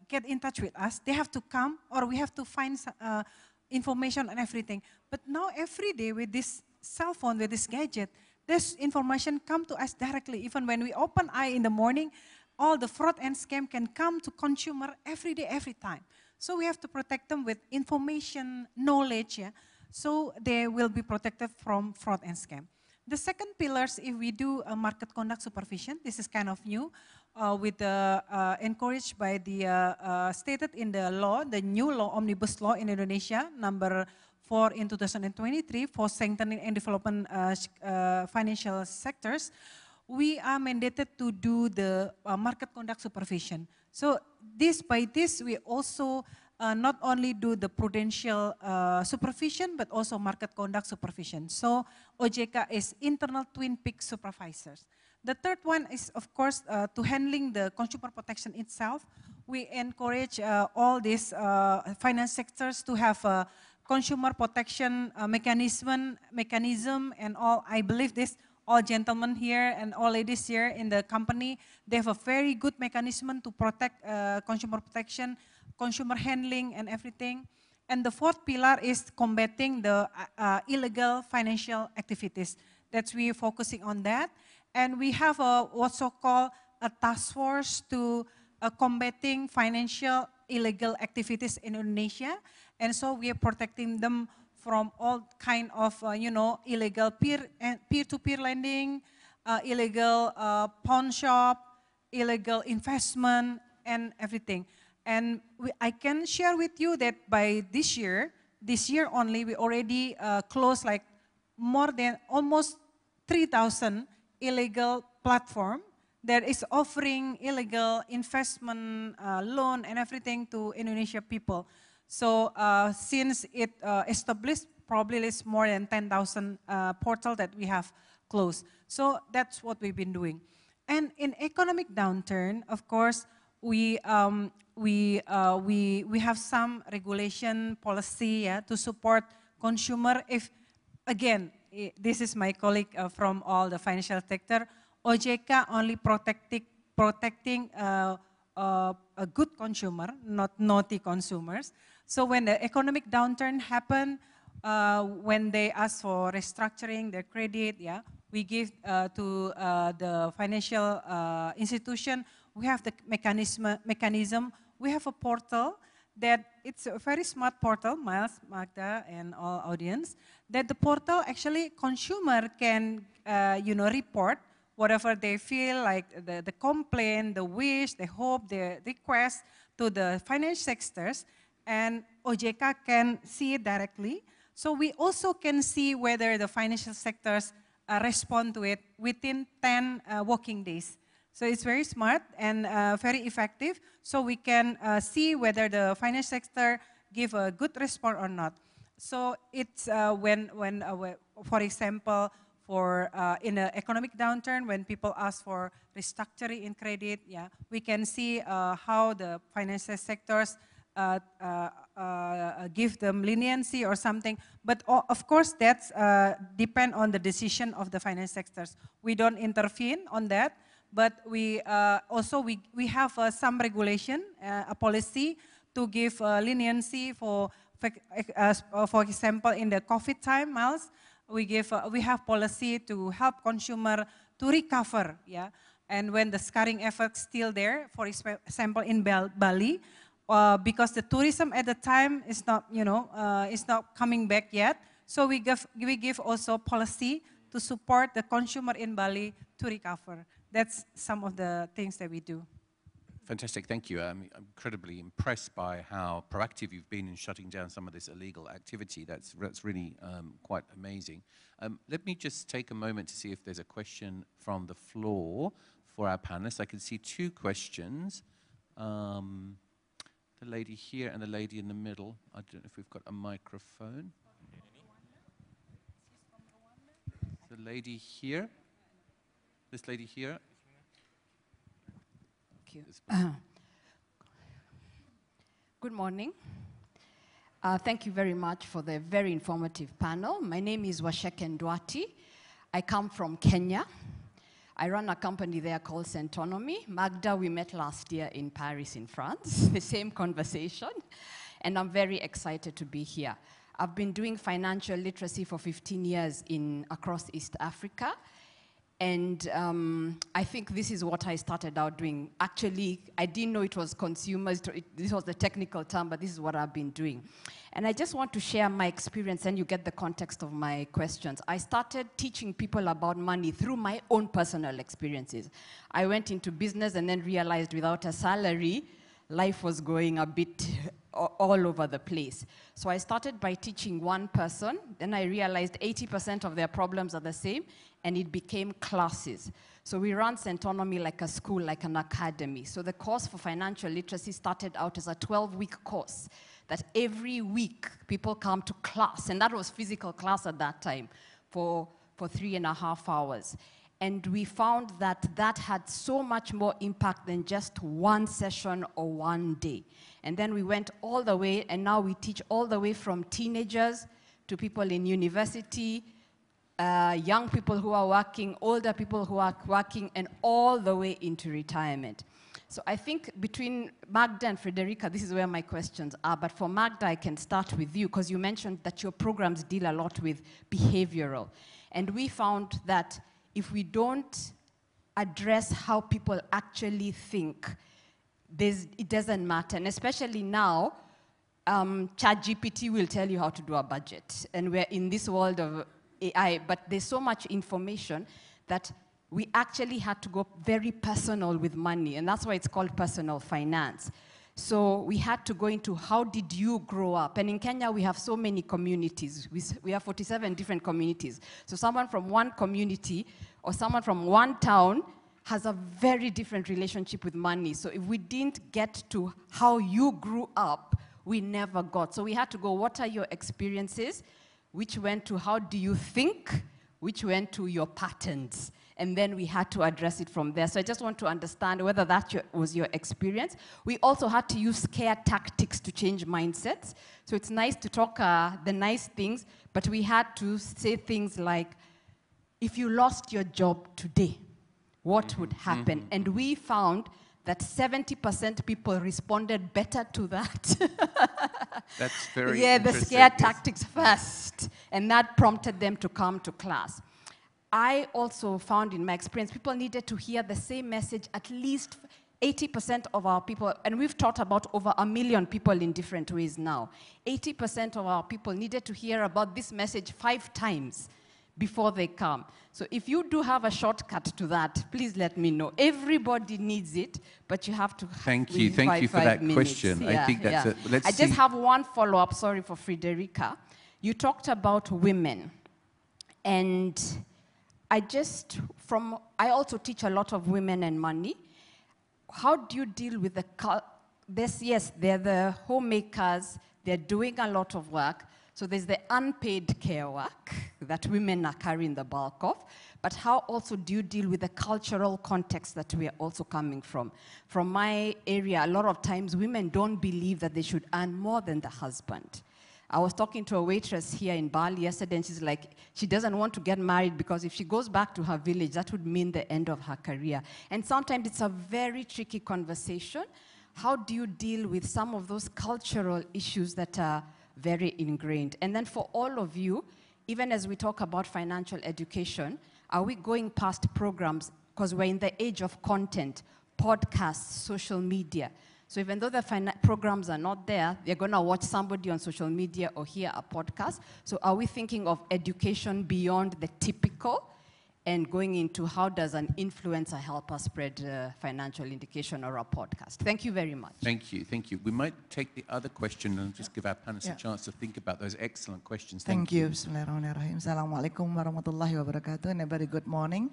get in touch with us, they have to come, or we have to find information and everything. But now every day with this cell phone, with this gadget, this information come to us directly. Even when we open eye in the morning, all the fraud and scam can come to consumer every day, every time. So we have to protect them with information, knowledge, yeah? So they will be protected from fraud and scam. The second pillars, if we do a market conduct supervision, this is kind of new, with encouraged by the stated in the law, the new law, omnibus law in Indonesia, number 4 in 2023, for strengthening and development financial sectors. We are mandated to do the market conduct supervision. So by this, we also not only do the prudential supervision, but also market conduct supervision. So OJK is internal twin peak supervisors. The third one is, of course, to handling the consumer protection itself. We encourage all these finance sectors to have a consumer protection mechanism and all. I believe this, all gentlemen here and all ladies here in the company, they have a very good mechanism to protect consumer protection, consumer handling and everything. And the fourth pillar is combating the illegal financial activities. That's we focusing on that. And we have what's so called a task force to combating financial illegal activities in Indonesia. And so we are protecting them from all kind of, illegal peer-to-peer lending, illegal pawn shop, illegal investment, and everything. And I can share with you that by this year only, we already closed like more than almost 3,000 illegal platform that is offering illegal investment loan and everything to Indonesia people. So since it established, probably it's more than 10,000 portal that we have closed. So that's what we've been doing. And in economic downturn, of course, we have some regulation policy, yeah, to support consumer. If again, this is my colleague from all the financial sector, OJK only protecting a good consumer, not naughty consumers. So when the economic downturn happen, when they ask for restructuring their credit, yeah, we give to the financial institution. We have the mechanism. We have a portal that it's a very smart portal, Miles, Magda, and all audience. That the portal actually consumer can report whatever they feel like the complaint, the wish, the hope, the request to the financial sectors, and OJK can see it directly. So we also can see whether the financial sectors respond to it within 10 working days. So it's very smart and very effective. So we can see whether the finance sector give a good response or not. So it's for example, in an economic downturn, when people ask for restructuring in credit, yeah, we can see how the financial sectors give them leniency or something. But of course, that's depend on the decision of the finance sectors. We don't intervene on that. But we also have some regulation, a policy to give leniency for example, in the COVID time, Miles, we have policy to help consumer to recover, yeah. And when the scarring effect still there, for example, in Bali, because the tourism at the time is not, is not coming back yet. So we give also policy to support the consumer in Bali to recover. That's some of the things that we do. Fantastic, thank you. I'm incredibly impressed by how proactive you've been in shutting down some of this illegal activity. That's really quite amazing. Let me just take a moment to see if there's a question from the floor for our panelists. I can see 2 questions. The lady here and the lady in the middle. I don't know if we've got a microphone. The lady here. This lady here. Thank you. Good morning. Thank you very much for the very informative panel. My name is Washeke Ndwati. I come from Kenya. I run a company there called Centonomy. Magda, we met last year in Paris, in France, the same conversation, and I'm very excited to be here. I've been doing financial literacy for 15 years across East Africa, and I think this is what I started out doing. Actually, I didn't know it was consumers, this was the technical term, but this is what I've been doing. And I just want to share my experience, and you get the context of my questions. I started teaching people about money through my own personal experiences. I went into business and then realized without a salary, life was going a bit all over the place. So I started by teaching one person, then I realized 80% of their problems are the same, and it became classes. So we run Centonomy like a school, like an academy. So the course for financial literacy started out as a 12-week course that every week people come to class, and that was physical class at that time, for 3.5 hours. And we found that that had so much more impact than just one session or one day. And then we went all the way, and now we teach all the way from teenagers to people in university, young people who are working, older people who are working, and all the way into retirement. So I think between Magda and Frederica, this is where my questions are. But for Magda, I can start with you, because you mentioned that your programs deal a lot with behavioral. And we found that if we don't address how people actually think, it doesn't matter. And especially now, ChatGPT will tell you how to do a budget. And we're in this world of AI, but there's so much information that we actually had to go very personal with money, and that's why it's called personal finance. So we had to go into how did you grow up? And in Kenya, we have so many communities. We have 47 different communities. So someone from one community or someone from one town has a very different relationship with money. So if we didn't get to how you grew up, we never got. So we had to go, what are your experiences? Which went to how do you think? Which went to your patterns. And then we had to address it from there. So I just want to understand whether that was your experience. We also had to use scare tactics to change mindsets. So it's nice to talk the nice things, but we had to say things like, if you lost your job today, what would happen? And we found that 70% people responded better to that. That's very Yeah, the scare tactics first. And that prompted them to come to class. I also found in my experience, people needed to hear the same message, at least 80% of our people, and we've taught about over 1 million people in different ways now. 80% of our people needed to hear about this message 5 times before they come. So if you do have a shortcut to that, please let me know. Everybody needs it, but you have to. Thank you for that question. Yeah, I think that's I just have one follow-up, sorry, for Frederica. You talked about women, and I also teach a lot of women and money. How do you deal with yes, they're the homemakers, they're doing a lot of work, so there's the unpaid care work that women are carrying the bulk of, but how also do you deal with the cultural context that we are also coming from? From my area, a lot of times women don't believe that they should earn more than the husband. I was talking to a waitress here in Bali yesterday, and she's like, she doesn't want to get married because if she goes back to her village, that would mean the end of her career. And sometimes it's a very tricky conversation. How do you deal with some of those cultural issues that are very ingrained? And then for all of you, even as we talk about financial education, are we going past programs? Because we're in the age of content, podcasts, social media. So even though the programs are not there, they're going to watch somebody on social media or hear a podcast. So are we thinking of education beyond the typical? and going into how does an influencer help us spread financial education or a podcast. Thank you very much. Thank you, thank you. We might take the other question and just give our panelists a chance to think about those excellent questions. Thank you. Bismillahirrahmanirrahim. Assalamualaikum warahmatullahi wabarakatuh, and a very good morning.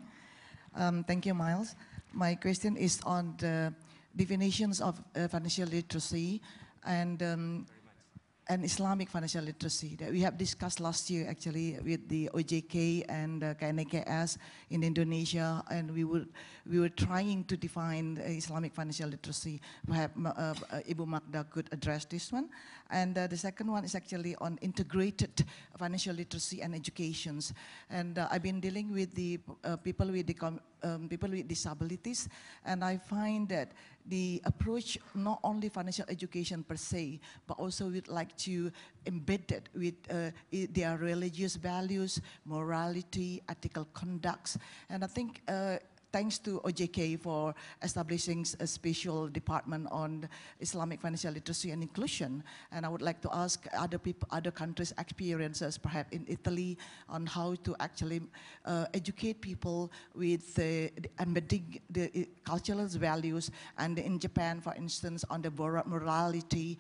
Thank you, Miles. My question is on the definitions of financial literacy and Islamic financial literacy that we have discussed last year actually with the OJK and KNKS in Indonesia, and we were trying to define Islamic financial literacy. Perhaps Ibu Magda could address this one. And the second one is actually on integrated financial literacy and educations. And I've been dealing with the people with disabilities, and I find that the approach not only financial education per se, but also we'd like to embed it with their religious values, morality, ethical conducts. And I think thanks to OJK for establishing a special department on Islamic financial literacy and inclusion. And I would like to ask other countries' experiences, perhaps in Italy, on how to actually educate people with embedding the cultural values, and in Japan, for instance, on the morality,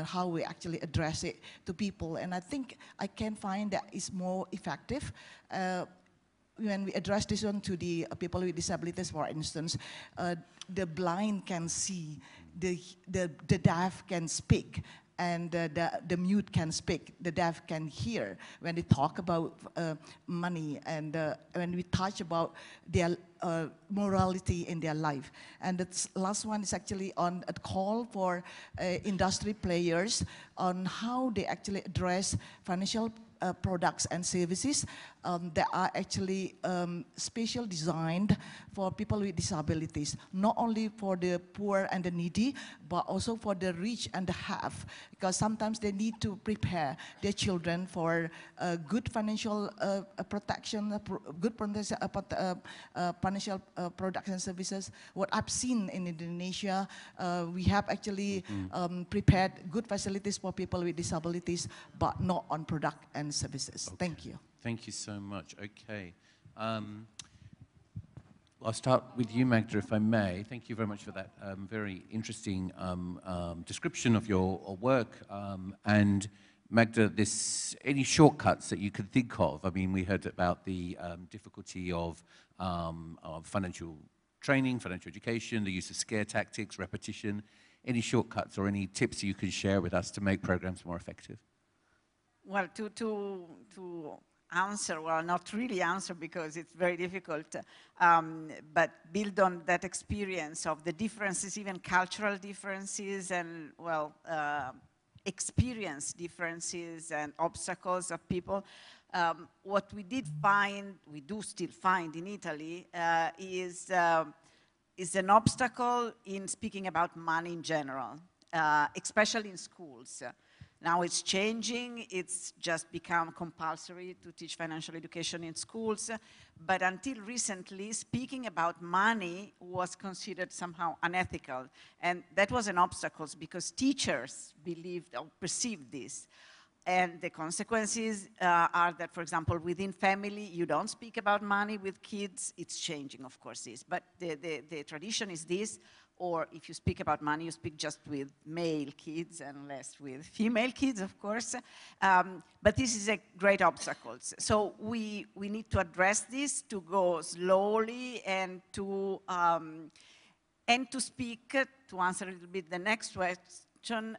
how we actually address it to people. And I think I can find that is more effective. When we address this one to the people with disabilities, for instance, the blind can see, the deaf can speak, and the mute can speak, the deaf can hear when they talk about money, and when we touch about their morality in their life. And the last one is actually on a call for industry players on how they actually address financial products and services that are actually special designed for people with disabilities, not only for the poor and the needy, but also for the rich and the have, because sometimes they need to prepare their children for good financial protection, good financial products and services. What I've seen in Indonesia, we have actually prepared good facilities for people with disabilities, but not on product and services. Okay. Thank you. Thank you so much. Okay. I'll start with you, Magda, if I may. Thank you very much for that very interesting description of your work. And Magda, any shortcuts that you could think of? I mean, we heard about the difficulty of financial training, financial education, the use of scare tactics, repetition. Any shortcuts or any tips you can share with us to make programs more effective? Well, to answer, well, not really answer because it's very difficult, but build on that experience of the differences, even cultural differences, and, well, experience differences and obstacles of people. What we did find, we do still find in Italy, is an obstacle in speaking about money in general, especially in schools. Now it's changing, it's just become compulsory to teach financial education in schools, but until recently, speaking about money was considered somehow unethical, and that was an obstacle because teachers believed or perceived this. And the consequences are that, for example, within family, you don't speak about money with kids. It's changing, of course, this, but the tradition is this. Or if you speak about money, you speak just with male kids and less with female kids, of course. But this is a great obstacle. So we need to address this, to go slowly, and to speak, to answer a little bit the next question,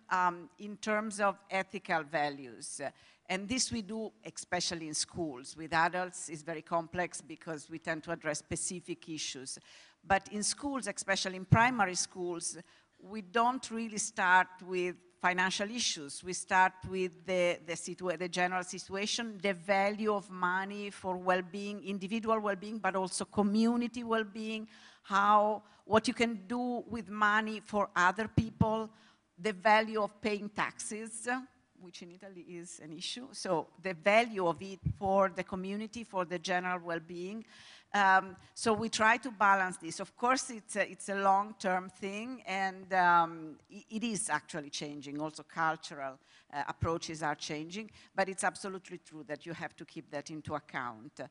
in terms of ethical values. And this we do especially in schools. With adults, it's very complex because we tend to address specific issues. But in schools, especially in primary schools, we don't really start with financial issues. We start with the general situation, the value of money for well-being, individual well-being, but also community well-being, what you can do with money for other people, the value of paying taxes, which in Italy is an issue. So the value of it for the community, for the general well-being. So we try to balance this. Of course, it's a long-term thing, and it is actually changing. Also, cultural approaches are changing, but it's absolutely true that you have to keep that into account.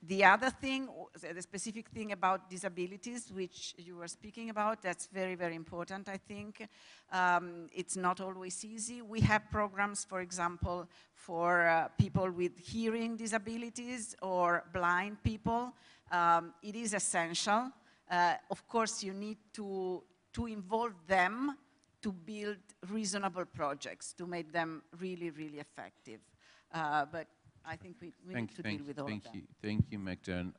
The other thing, the specific thing about disabilities, which you were speaking about, that's very, very important, I think. It's not always easy. We have programs, for example, for people with hearing disabilities or blind people. It is essential. Of course, you need to involve them to build reasonable projects, to make them really, really effective. But I think we need to deal with all of that. Thank you, Magda.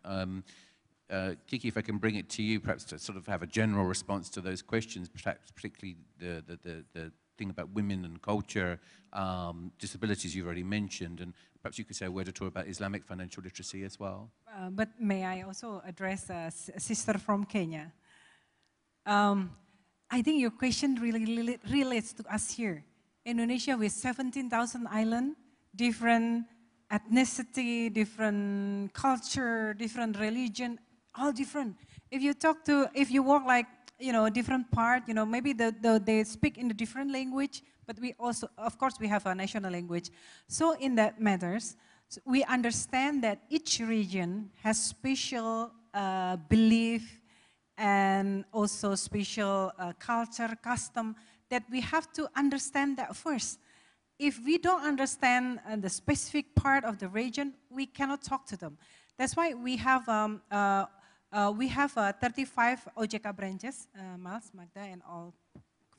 Kiki, if I can bring it to you, perhaps to sort of have a general response to those questions, perhaps particularly the thing about women and culture, disabilities you've already mentioned, and perhaps you could say a word or two about Islamic financial literacy as well. But may I also address a sister from Kenya? I think your question really relates to us here. Indonesia with 17,000 islands, different ethnicity, different culture, different religion, all different. If you walk like, different part, maybe they speak in a different language, but we also, of course, we have a national language. So in that matters, we understand that each region has special belief and also special culture, custom, that we have to understand that first. If we don't understand the specific part of the region, we cannot talk to them. That's why we have 35 OJK branches, Miles, Magda, and all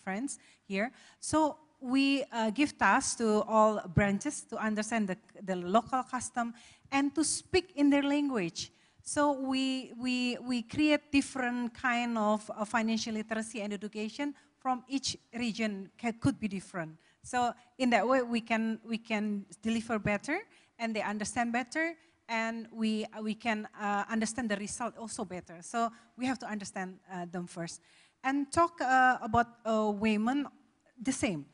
friends here. So we give tasks to all branches to understand the local custom and to speak in their language. So we create different kind of financial literacy and education from each region could be different. So in that way, we can deliver better, and they understand better, and we can understand the result also better. So we have to understand them first. And talk about women, the same.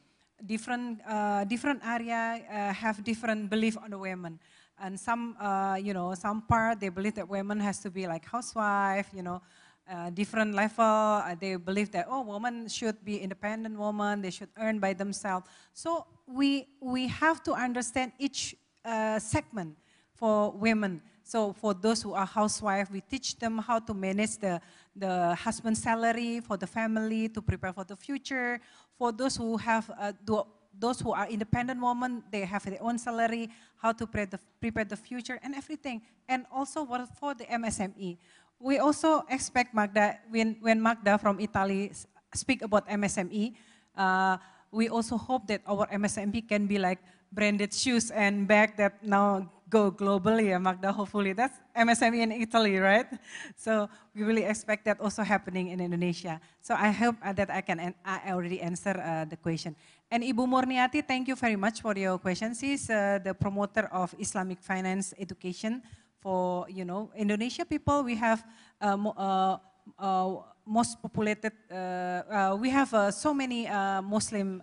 Different area have different belief on the women. And some, some part they believe that women has to be like housewife, different level, they believe that, women should be independent women, they should earn by themselves. So we have to understand each segment for women. So for those who are housewives, we teach them how to manage the husband's salary for the family, to prepare for the future. For those who have, those who are independent women, they have their own salary, how to prepare the future and everything. And also for the MSME. We also expect Magda, when Magda from Italy speak about MSME, we also hope that our MSME can be like branded shoes and bag that now go globally, Magda, hopefully. That's MSME in Italy, right? So we really expect that also happening in Indonesia. So I hope that I already answer the question. And Ibu Murniati, thank you very much for your question. She's the promoter of Islamic finance education. For Indonesia people, we have most populated. We have so many Muslim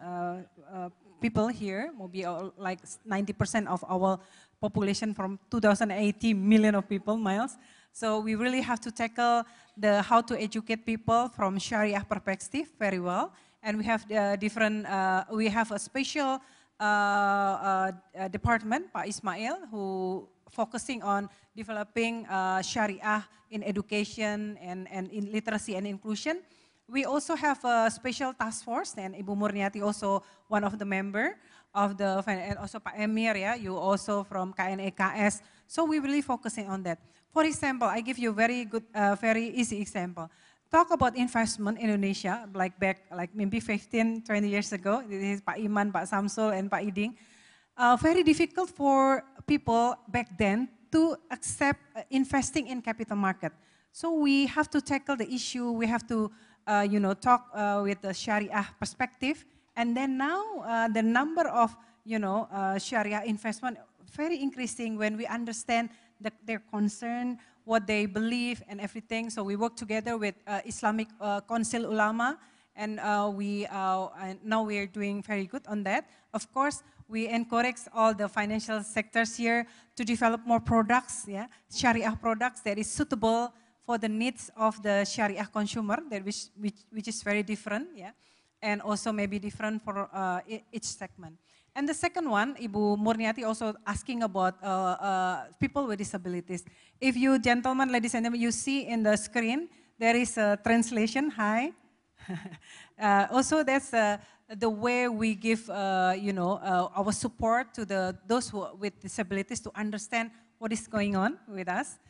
people here. Maybe like 90% of our population from 280 million of people, Miles. So we really have to tackle how to educate people from Sharia perspective very well. And we have we have a special department, Pak Ismail, who focusing on developing Sharia in education and in literacy and inclusion. We also have a special task force, and Ibu Murniati also one of the member of the, and also Pak Emir, you also from KNEKS. So we really focusing on that. For example, I give you very good, very easy example. Talk about investment in Indonesia, like maybe 15, 20 years ago. This is Pak Iman, Pak Samsul, and Pak Iding. Very difficult for people back then to accept investing in capital market. So we have to tackle the issue. We have to, talk with the Sharia perspective. And then now the number of, Sharia investment very increasing when we understand their concern, what they believe and everything. So we work together with Islamic Council Ulama, and now we are doing very good on that. Of course, we encourage all the financial sectors here to develop more products, Sharia products that is suitable for the needs of the Sharia consumer, which is very different, and also maybe different for each segment. And the second one, Ibu Murniati also asking about people with disabilities. If you gentlemen, ladies and gentlemen, you see in the screen, there is a translation, hi. Also, that's the way we give, our support to those with disabilities to understand what is going on with us.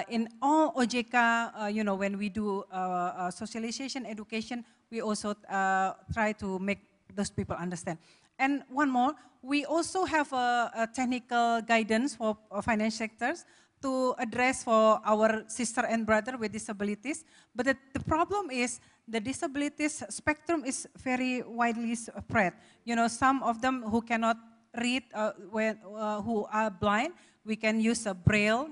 In all OJK, when we do socialization, education, we also try to make those people understand. And one more, we also have a technical guidance for finance sectors to address for our sister and brother with disabilities. But the problem is the disabilities spectrum is very widely spread. Some of them who cannot read, who are blind, we can use a braille,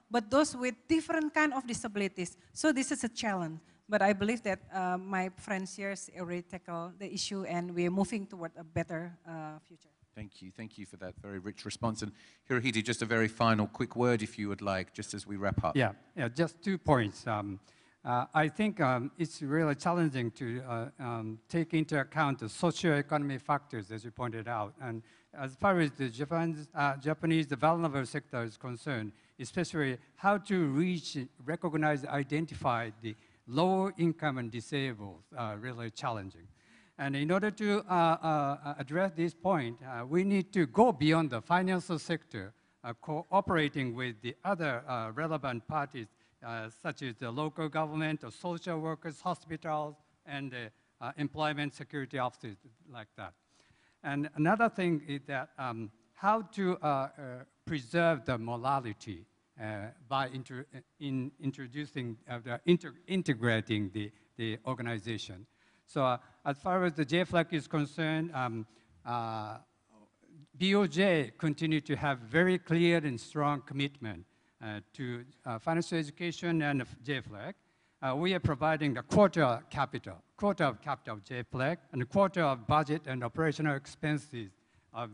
but those with different kind of disabilities. So this is a challenge. But I believe that my friends here already tackle the issue and we are moving toward a better future. Thank you for that very rich response. And Hirohito, just a very final quick word if you would like, just as we wrap up. Yeah, just 2 points. I think it's really challenging to take into account the socio-economic factors, as you pointed out. And as far as the Japanese vulnerable sector is concerned, especially how to reach, recognize, identify the low income and disabled are really challenging. And in order to address this point, we need to go beyond the financial sector, cooperating with the other relevant parties, such as the local government, or social workers, hospitals, and employment security offices like that. And another thing is that how to preserve the morality by integrating the organization. So as far as the JFLAC is concerned, BOJ continue to have very clear and strong commitment to financial education and JFLAC. We are providing a quarter of capital of JFLAC, and a quarter of budget and operational expenses of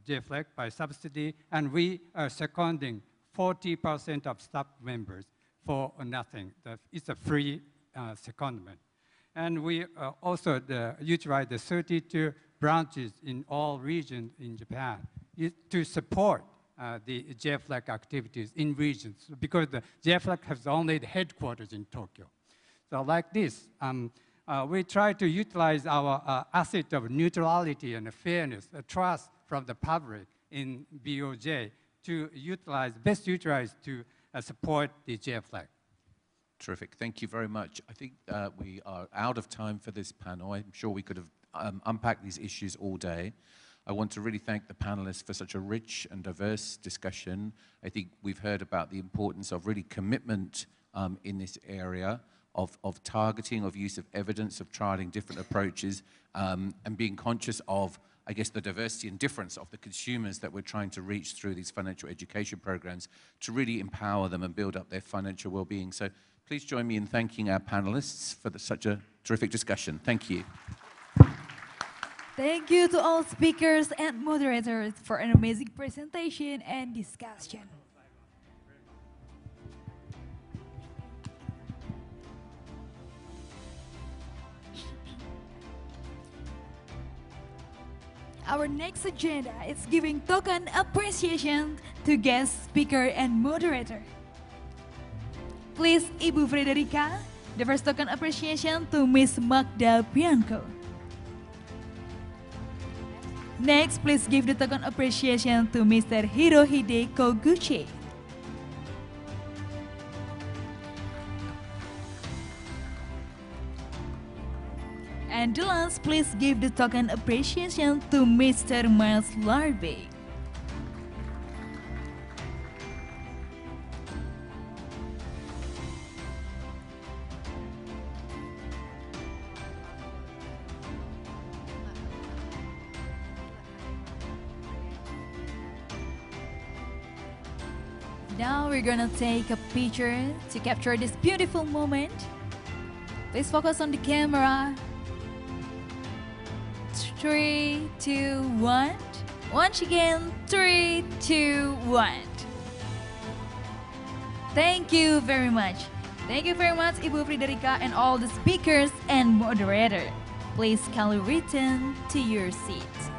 JFLAC by subsidy, and we are seconding 40% of staff members for nothing. It's a free secondment. And we also utilize the 32 branches in all regions in Japan to support the JFLAC activities in regions, because the JFLAC has only the headquarters in Tokyo. So like this, we try to utilize our asset of neutrality and fairness, trust from the public in BOJ to best utilize to support the JFLAC. Terrific. Thank you very much. I think we are out of time for this panel. I'm sure we could have unpacked these issues all day. I want to really thank the panelists for such a rich and diverse discussion. I think we've heard about the importance of really commitment in this area, of targeting, of use of evidence, of trialing different approaches, and being conscious of, I guess, the diversity and difference of the consumers that we're trying to reach through these financial education programs to really empower them and build up their financial well-being. So please join me in thanking our panelists for such a terrific discussion. Thank you. Thank you to all speakers and moderators for an amazing presentation and discussion. Our next agenda is giving token appreciation to guest speaker and moderator. Please, Ibu Frederica, the first token appreciation to Miss Magda Bianco. Next, please give the token appreciation to Mr. Hirohide Koguchi. And the last, please give the token appreciation to Mr. Miles Larby. Now we're gonna take a picture to capture this beautiful moment. Please focus on the camera. 3, 2, 1. Once again, 3, 2, 1. Thank you very much. Thank you very much, Ibu Frederica and all the speakers and moderator. Please kindly return to your seats.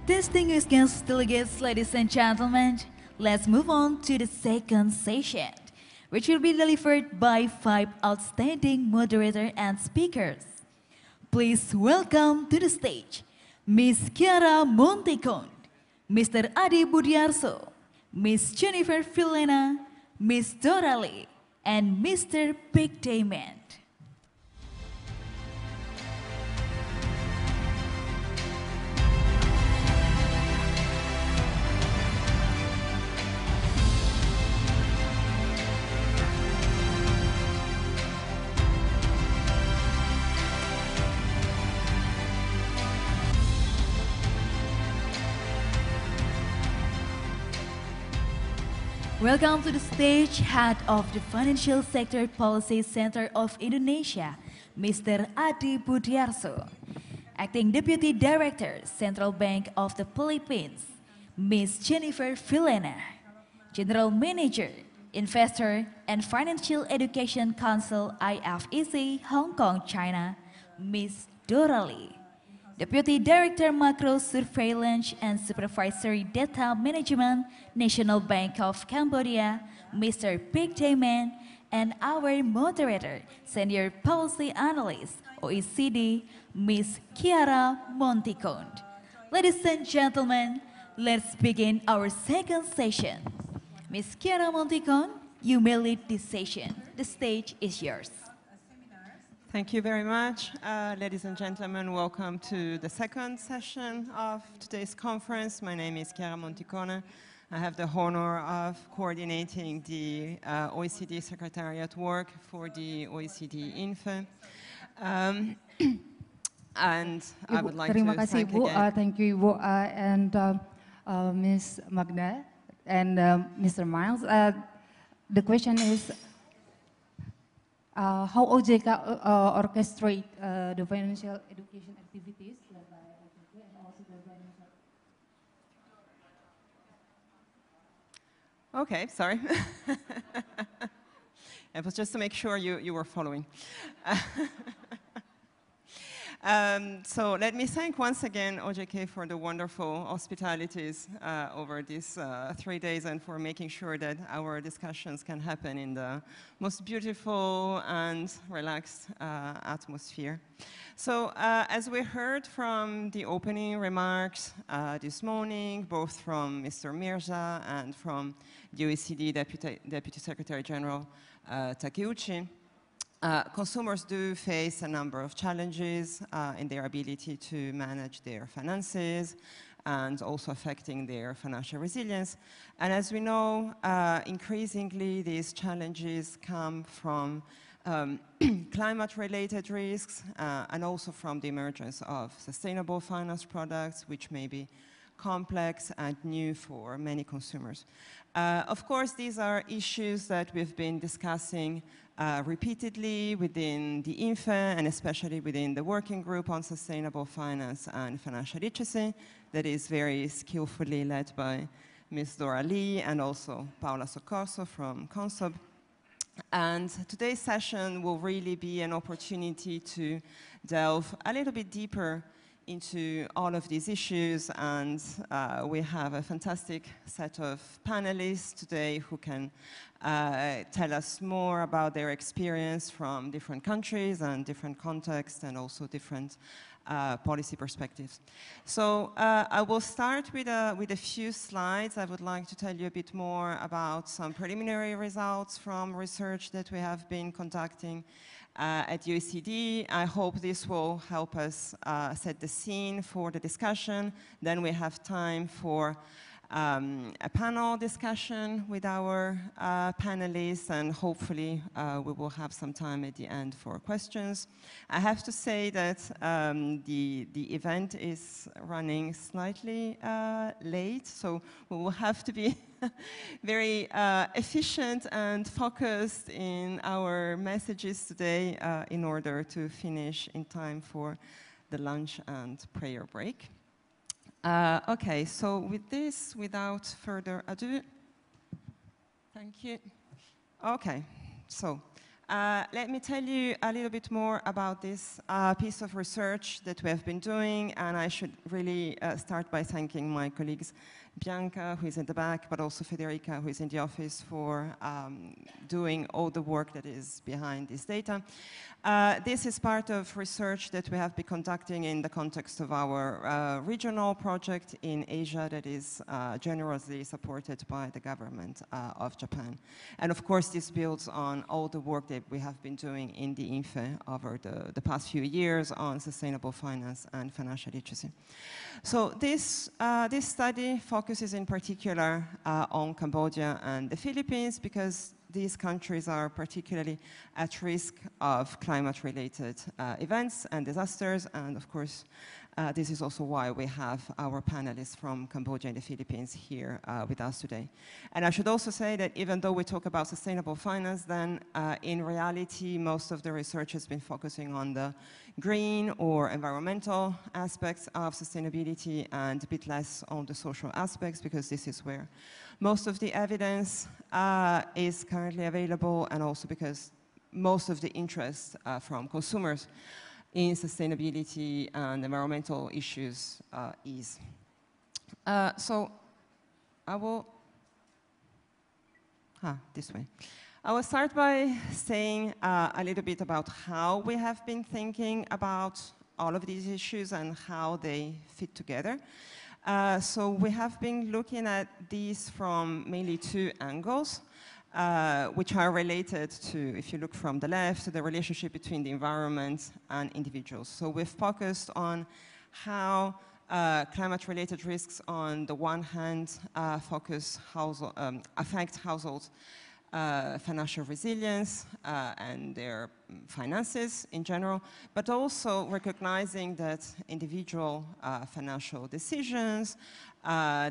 Distinguished guests, delegates, ladies and gentlemen, let's move on to the second session, which will be delivered by 5 outstanding moderators and speakers. Please welcome to the stage Miss Kiara Monticon, Mr. Adi Budiarso, Miss Jennifer Filena, Miss Dorali, and Mr. Big Dayman. Welcome to the stage, Head of the Financial Sector Policy Center of Indonesia, Mr. Adi Budiarso. Acting Deputy Director, Central Bank of the Philippines, Ms. Jennifer Filena. General Manager, Investor and Financial Education Council, IFEC, Hong Kong, China, Ms. Dorali. Deputy Director Macro Surveillance and Supervisory Data Management, National Bank of Cambodia, Mr. Big Dayman, and our moderator, Senior Policy Analyst, OECD, Ms. Kiara Monticon. Ladies and gentlemen, let's begin our second session. Ms. Kiara Monticon, you may lead this session. The stage is yours. Thank you very much. Ladies and gentlemen, welcome to the second session of today's conference. My name is Chiara Monticone. I have the honor of coordinating the OECD Secretariat work for the OECD INFE. And I would like terima to kasih thank Bu, again. thank you Ibu and Ms. Magda and Mr. Miles. The question is, how OJK orchestrate the financial education activities led by OJK and also the financial. Okay, sorry. It was just to make sure you were following. So let me thank once again OJK for the wonderful hospitalities over these 3 days and for making sure that our discussions can happen in the most beautiful and relaxed atmosphere. So as we heard from the opening remarks this morning, both from Mr. Mirza and from the OECD Deputy Secretary General Takeuchi, consumers do face a number of challenges in their ability to manage their finances and also affecting their financial resilience. And as we know, increasingly these challenges come from climate-related risks and also from the emergence of sustainable finance products, which may be complex and new for many consumers. Of course, these are issues that we've been discussing repeatedly within the INFE and especially within the working group on sustainable finance and financial literacy that is very skillfully led by Ms. Dora Lee and also Paola Soccorso from CONSOB. And today's session will really be an opportunity to delve a little bit deeper into all of these issues, and we have a fantastic set of panelists today who can tell us more about their experience from different countries and different contexts and also different policy perspectives. So I will start with a few slides. I would like to tell you a bit more about some preliminary results from research that we have been conducting at OECD. I hope this will help us set the scene for the discussion. Then we have time for a panel discussion with our panelists, and hopefully we will have some time at the end for questions. I have to say that the event is running slightly late, so we will have to be very efficient and focused in our messages today in order to finish in time for the lunch and prayer break. Okay, so with this, without further ado, thank you. Okay, so let me tell you a little bit more about this piece of research that we have been doing, and I should really start by thanking my colleagues Bianca, who is in the back, but also Federica, who is in the office, for doing all the work that is behind this data. This is part of research that we have been conducting in the context of our regional project in Asia that is generously supported by the government of Japan. And of course, this builds on all the work that we have been doing in the INFE over the past few years on sustainable finance and financial literacy. So this study focuses in particular on Cambodia and the Philippines because these countries are particularly at risk of climate-related events and disasters, and of course, this is also why we have our panelists from Cambodia and the Philippines here with us today. And I should also say that even though we talk about sustainable finance, then in reality, most of the research has been focusing on the green or environmental aspects of sustainability and a bit less on the social aspects, because this is where most of the evidence is currently available, and also because most of the interest from consumers in sustainability and environmental issues is. So I will, this way. I will start by saying a little bit about how we have been thinking about all of these issues and how they fit together. So we have been looking at these from mainly two angles, which are related to, if you look from the left, to the relationship between the environment and individuals. So we've focused on how climate-related risks on the one hand affect households' financial resilience and their finances in general, but also recognizing that individual financial decisions,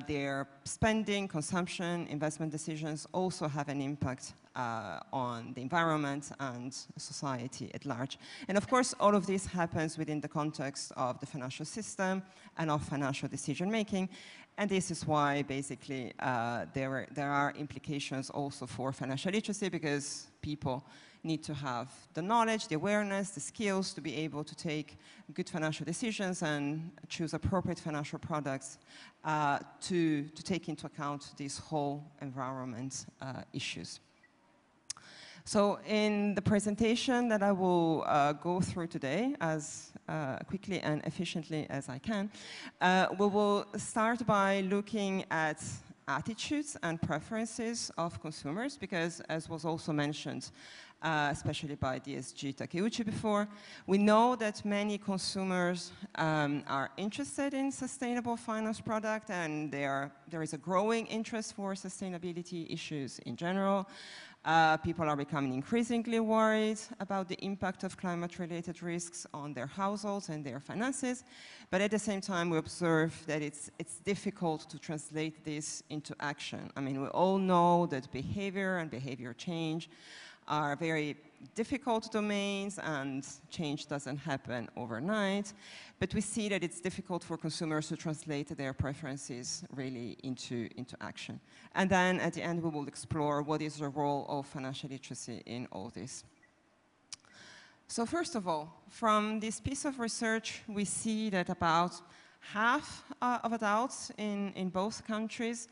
their spending, consumption, investment decisions also have an impact on the environment and society at large. And of course, all of this happens within the context of the financial system and of financial decision-making. And this is why, basically, there are implications also for financial literacy, because people need to have the knowledge, the awareness, the skills to be able to take good financial decisions and choose appropriate financial products to take into account these whole environment issues. So in the presentation that I will go through today as quickly and efficiently as I can, we will start by looking at attitudes and preferences of consumers, because as was also mentioned, especially by DSG Takeuchi before, we know that many consumers are interested in sustainable finance products, and there is a growing interest for sustainability issues in general. People are becoming increasingly worried about the impact of climate-related risks on their households and their finances, but at the same time we observe that it's difficult to translate this into action. I mean, we all know that behavior and behavior change are very difficult domains, and change doesn't happen overnight, but we see that it's difficult for consumers to translate their preferences really into action. And then at the end we will explore what is the role of financial literacy in all this. So first of all, from this piece of research we see that about half of adults in both countries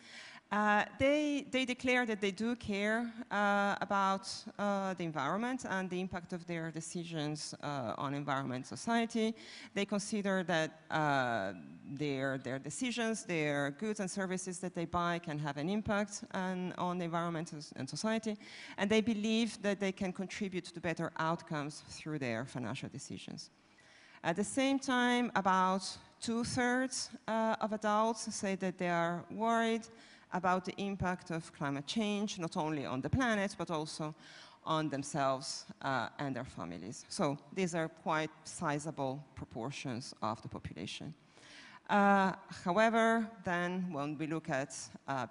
they declare that they do care about the environment and the impact of their decisions on environment society. They consider that their decisions, their goods and services that they buy can have an impact on the environment and society, and they believe that they can contribute to better outcomes through their financial decisions. At the same time, about 2/3 of adults say that they are worried about the impact of climate change, not only on the planet, but also on themselves and their families. So these are quite sizable proportions of the population. However, then when we look at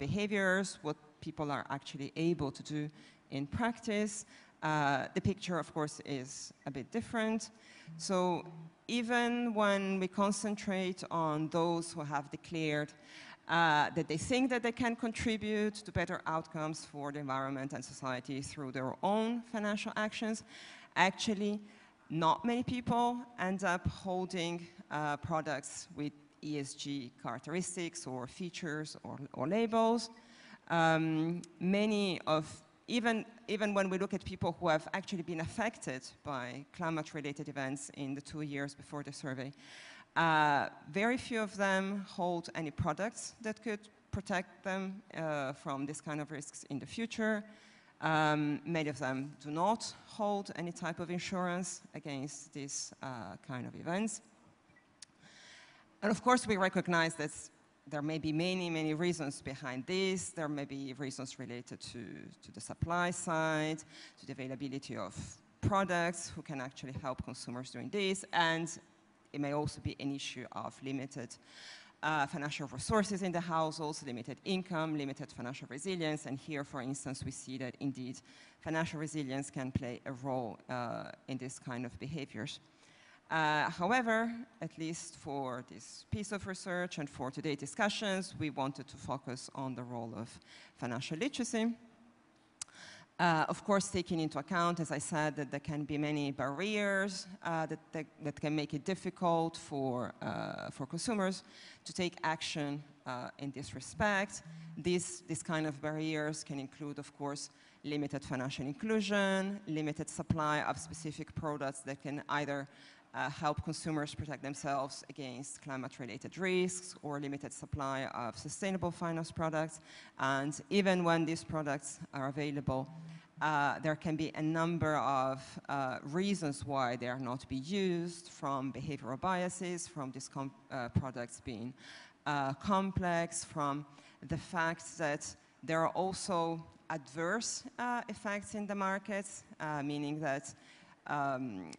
behaviors, what people are actually able to do in practice, the picture, of course, is a bit different. So even when we concentrate on those who have declared that they think that they can contribute to better outcomes for the environment and society through their own financial actions. Actually, not many people end up holding products with ESG characteristics or features or labels. Many of, even when we look at people who have actually been affected by climate-related events in the 2 years before the survey, very few of them hold any products that could protect them from this kind of risks in the future. Many of them do not hold any type of insurance against these kind of events. And of course, we recognize that there may be many, many reasons behind this. There may be reasons related to the supply side, to the availability of products who can actually help consumers doing this, and it may also be an issue of limited financial resources in the households, limited income, limited financial resilience, and here, for instance, we see that indeed financial resilience can play a role in this kind of behaviors. However, at least for this piece of research and for today's discussions, we wanted to focus on the role of financial literacy. Of course, taking into account, as I said, that there can be many barriers that can make it difficult for consumers to take action in this respect. These kind of barriers can include, of course, limited financial inclusion, limited supply of specific products that can either help consumers protect themselves against climate-related risks, or limited supply of sustainable finance products. And even when these products are available, there can be a number of reasons why they are not being used, from behavioral biases, from these products being complex, from the fact that there are also adverse effects in the markets, meaning that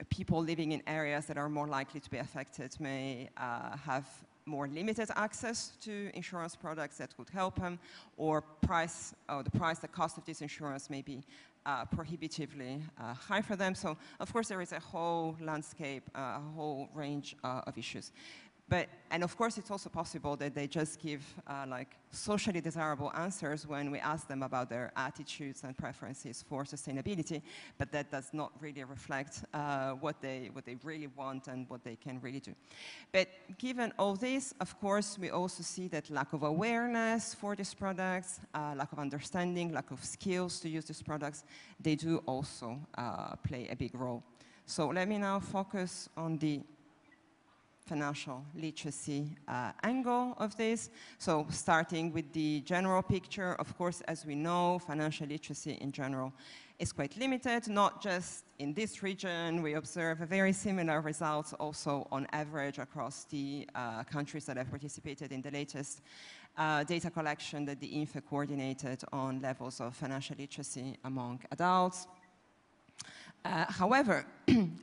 people living in areas that are more likely to be affected may have more limited access to insurance products that would help them, or the cost of this insurance may be prohibitively high for them. So, of course, there is a whole landscape, a whole range of issues. And of course, it's also possible that they just give like socially desirable answers when we ask them about their attitudes and preferences for sustainability, but that does not really reflect what they really want and what they can really do. But given all this, of course, we also see that lack of awareness for these products, lack of understanding, lack of skills to use these products, they do also play a big role. So let me now focus on the financial literacy angle of this. So starting with the general picture, of course, as we know, financial literacy in general is quite limited, not just in this region. We observe a very similar results also on average across the countries that have participated in the latest data collection that the INFE coordinated on levels of financial literacy among adults. However,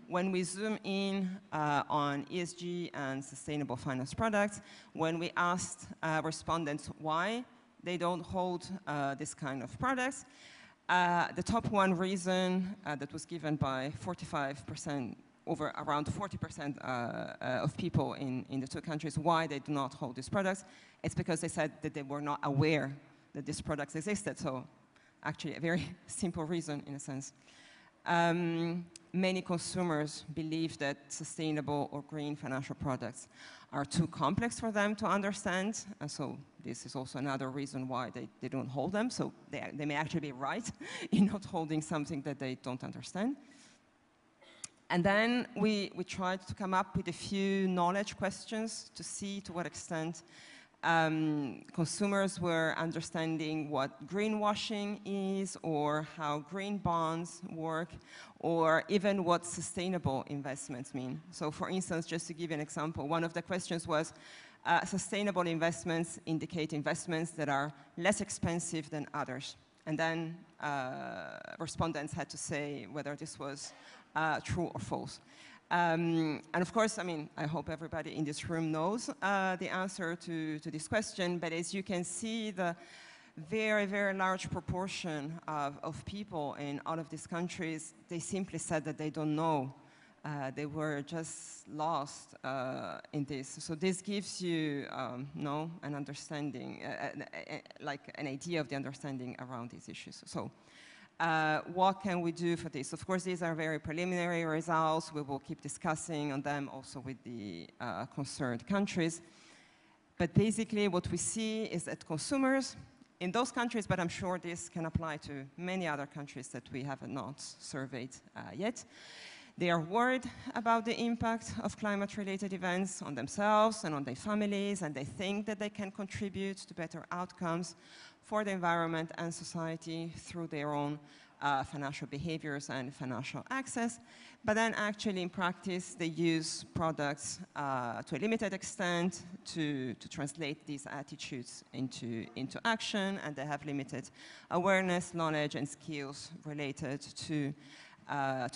when we zoom in on ESG and sustainable finance products, when we asked respondents why they don't hold this kind of products, the top one reason that was given by 45%, over around 40% of people in the two countries, why they do not hold these products, it's because they said that they were not aware that these products existed. So actually a very simple reason in a sense. Many consumers believe that sustainable or green financial products are too complex for them to understand, and so this is also another reason why they don't hold them. So they may actually be right in not holding something that they don't understand. And then we tried to come up with a few knowledge questions to see to what extent consumers were understanding what greenwashing is, or how green bonds work, or even what sustainable investments mean. So for instance, just to give you an example, one of the questions was, sustainable investments indicate investments that are less expensive than others. And then respondents had to say whether this was true or false. And of course, I mean, I hope everybody in this room knows the answer to this question, but as you can see, the very, very large proportion of people in all of these countries, they simply said that they don't know they were just lost in this. So this gives you an understanding, like an idea of the understanding around these issues. So what can we do for this? Of course, these are very preliminary results. We will keep discussing on them also with the concerned countries. But basically what we see is that consumers in those countries, but I'm sure this can apply to many other countries that we have not surveyed yet, they are worried about the impact of climate-related events on themselves and on their families, and they think that they can contribute to better outcomes for the environment and society through their own financial behaviors and financial access. But then actually in practice, they use products to a limited extent to translate these attitudes into action, and they have limited awareness, knowledge, and skills related to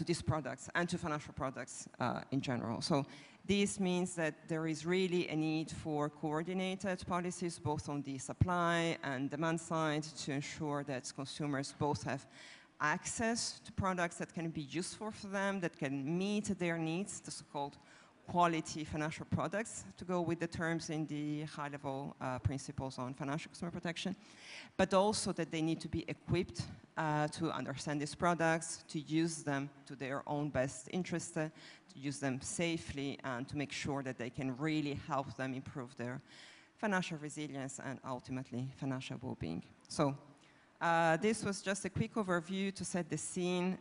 these products and to financial products in general. So this means that there is really a need for coordinated policies, both on the supply and demand side, to ensure that consumers both have access to products that can be useful for them, that can meet their needs, the so-called quality financial products, to go with the terms in the high-level principles on financial consumer protection, but also that they need to be equipped to understand these products, to use them to their own best interest, to use them safely, and to make sure that they can really help them improve their financial resilience and ultimately financial well-being. So this was just a quick overview to set the scene.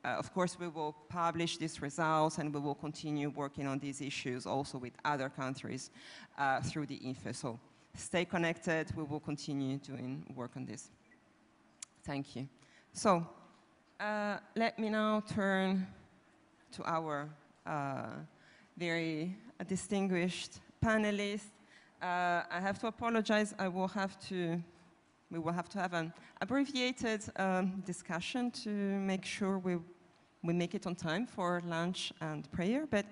Of course, we will publish these results, and we will continue working on these issues also with other countries through the INFE. So stay connected. We will continue doing work on this. Thank you. So let me now turn to our very distinguished panelists. I have to apologize. We will have to have an abbreviated discussion to make sure we make it on time for lunch and prayer. But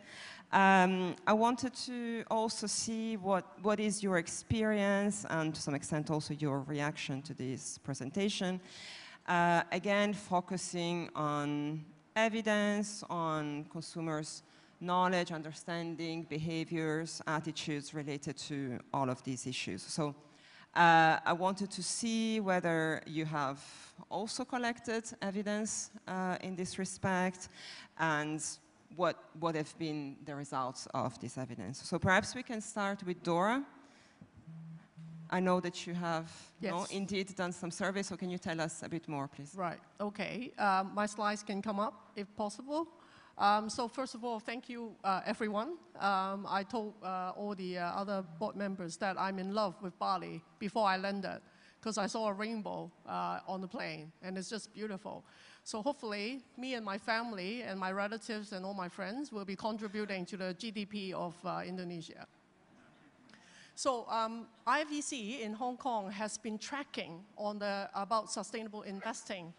I wanted to also see what is your experience and to some extent also your reaction to this presentation. Again, focusing on evidence, on consumers' knowledge, understanding, behaviors, attitudes related to all of these issues. So I wanted to see whether you have also collected evidence in this respect, and what have been the results of this evidence. So perhaps we can start with Dora. I know that you have indeed done some surveys, so can you tell us a bit more, please? Right, okay. My slides can come up if possible. So first of all, thank you, everyone. I told all the other board members that I'm in love with Bali before I landed, because I saw a rainbow on the plane, and it's just beautiful. So hopefully, me and my family and my relatives and all my friends will be contributing to the GDP of Indonesia. So IFEC in Hong Kong has been tracking on about sustainable investing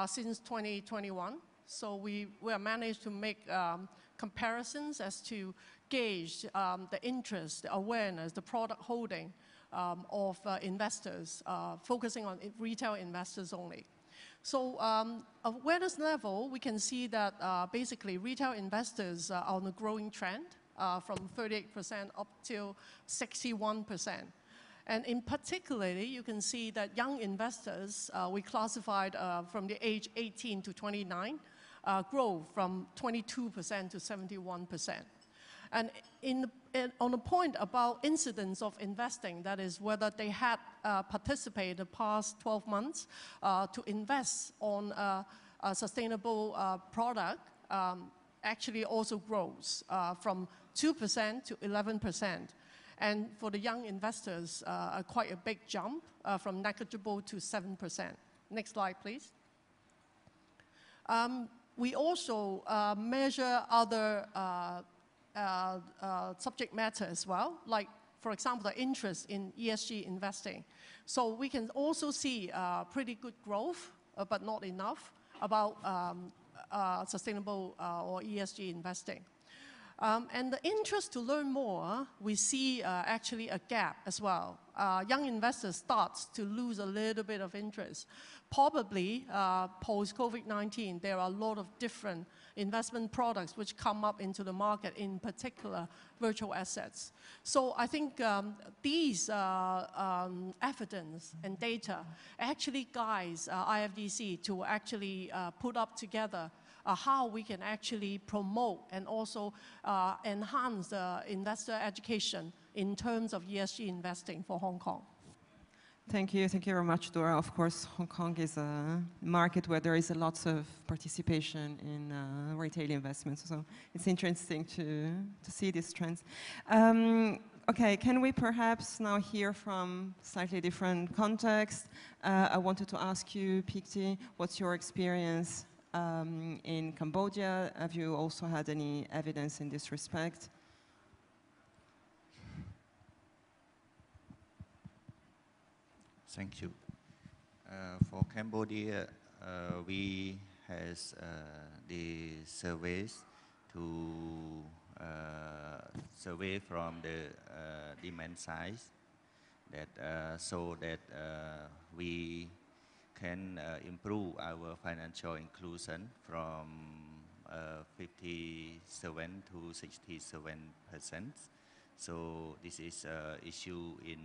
since 2021. So we have managed to make comparisons as to gauge the interest, the awareness, the product holding of investors, focusing on retail investors only. So awareness level, we can see that basically retail investors are on a growing trend from 38% up to 61%. And in particularly, you can see that young investors, we classified from the age 18 to 29, grow from 22% to 71%. And on the point about incidence of investing, that is whether they had participated the past 12 months to invest on a sustainable product, actually also grows from 2% to 11%. And for the young investors, quite a big jump from negligible to 7%. Next slide, please. We also measure other subject matter as well, like, for example, the interest in ESG investing. So we can also see pretty good growth, but not enough, about sustainable or ESG investing. And the interest to learn more, we see actually a gap as well. Young investors start to lose a little bit of interest. Probably post-COVID-19, there are a lot of different investment products which come up into the market, in particular virtual assets. So I think these evidence and data actually guides IFDC to actually put up together how we can actually promote and also enhance investor education in terms of ESG investing for Hong Kong. Thank you very much, Dora. Of course, Hong Kong is a market where there is a lot of participation in retail investments, so it's interesting to see these trends. Okay, can we perhaps now hear from slightly different context? I wanted to ask you, Picti, what's your experience in Cambodia? Have you also had any evidence in this respect? Thank you. For Cambodia, we has the surveys to survey from the demand side that so that we can improve our financial inclusion from 57 to 67%. So this is an issue in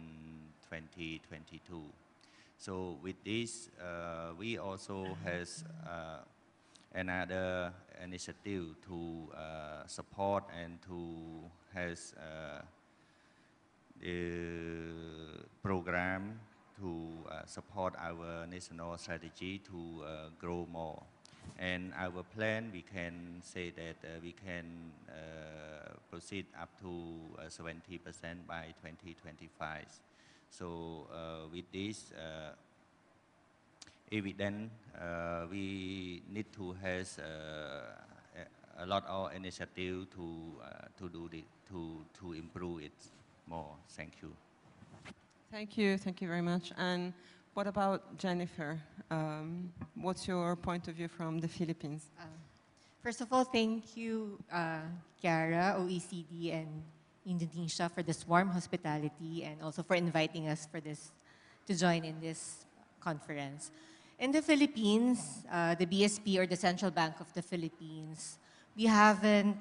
2022. So with this, we also has another initiative to support and to has the program to support our national strategy to grow more. And our plan, we can say that we can proceed up to 70% by 2025. So with this evidence, we need to have a lot of initiative to do it, to improve it more. Thank you. Thank you very much. And what about Jennifer? What's your point of view from the Philippines? First of all, thank you, Chiara, OECD, and Indonesia for this warm hospitality and also for inviting us to join in this conference. In the Philippines, the BSP, or the Central Bank of the Philippines, we haven't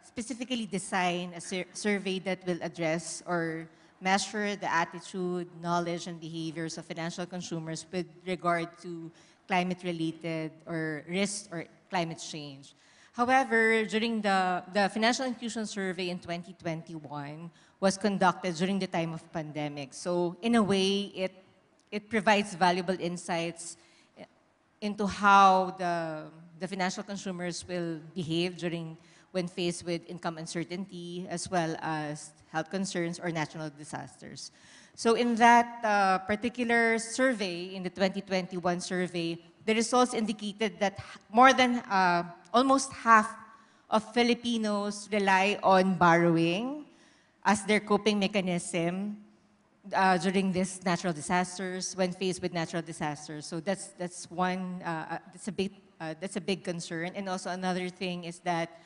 specifically designed a survey that will address or measure the attitude, knowledge, and behaviors of financial consumers with regard to climate-related or risks or climate change. However, during the Financial Inclusion Survey in 2021 was conducted during the time of pandemic. So in a way, it provides valuable insights into how the financial consumers will behave when faced with income uncertainty, as well as health concerns or natural disasters. So in that particular survey, in the 2021 survey, the results indicated that more than almost half of Filipinos rely on borrowing as their coping mechanism during these natural disasters, when faced with natural disasters. So that's a big concern. And also another thing is that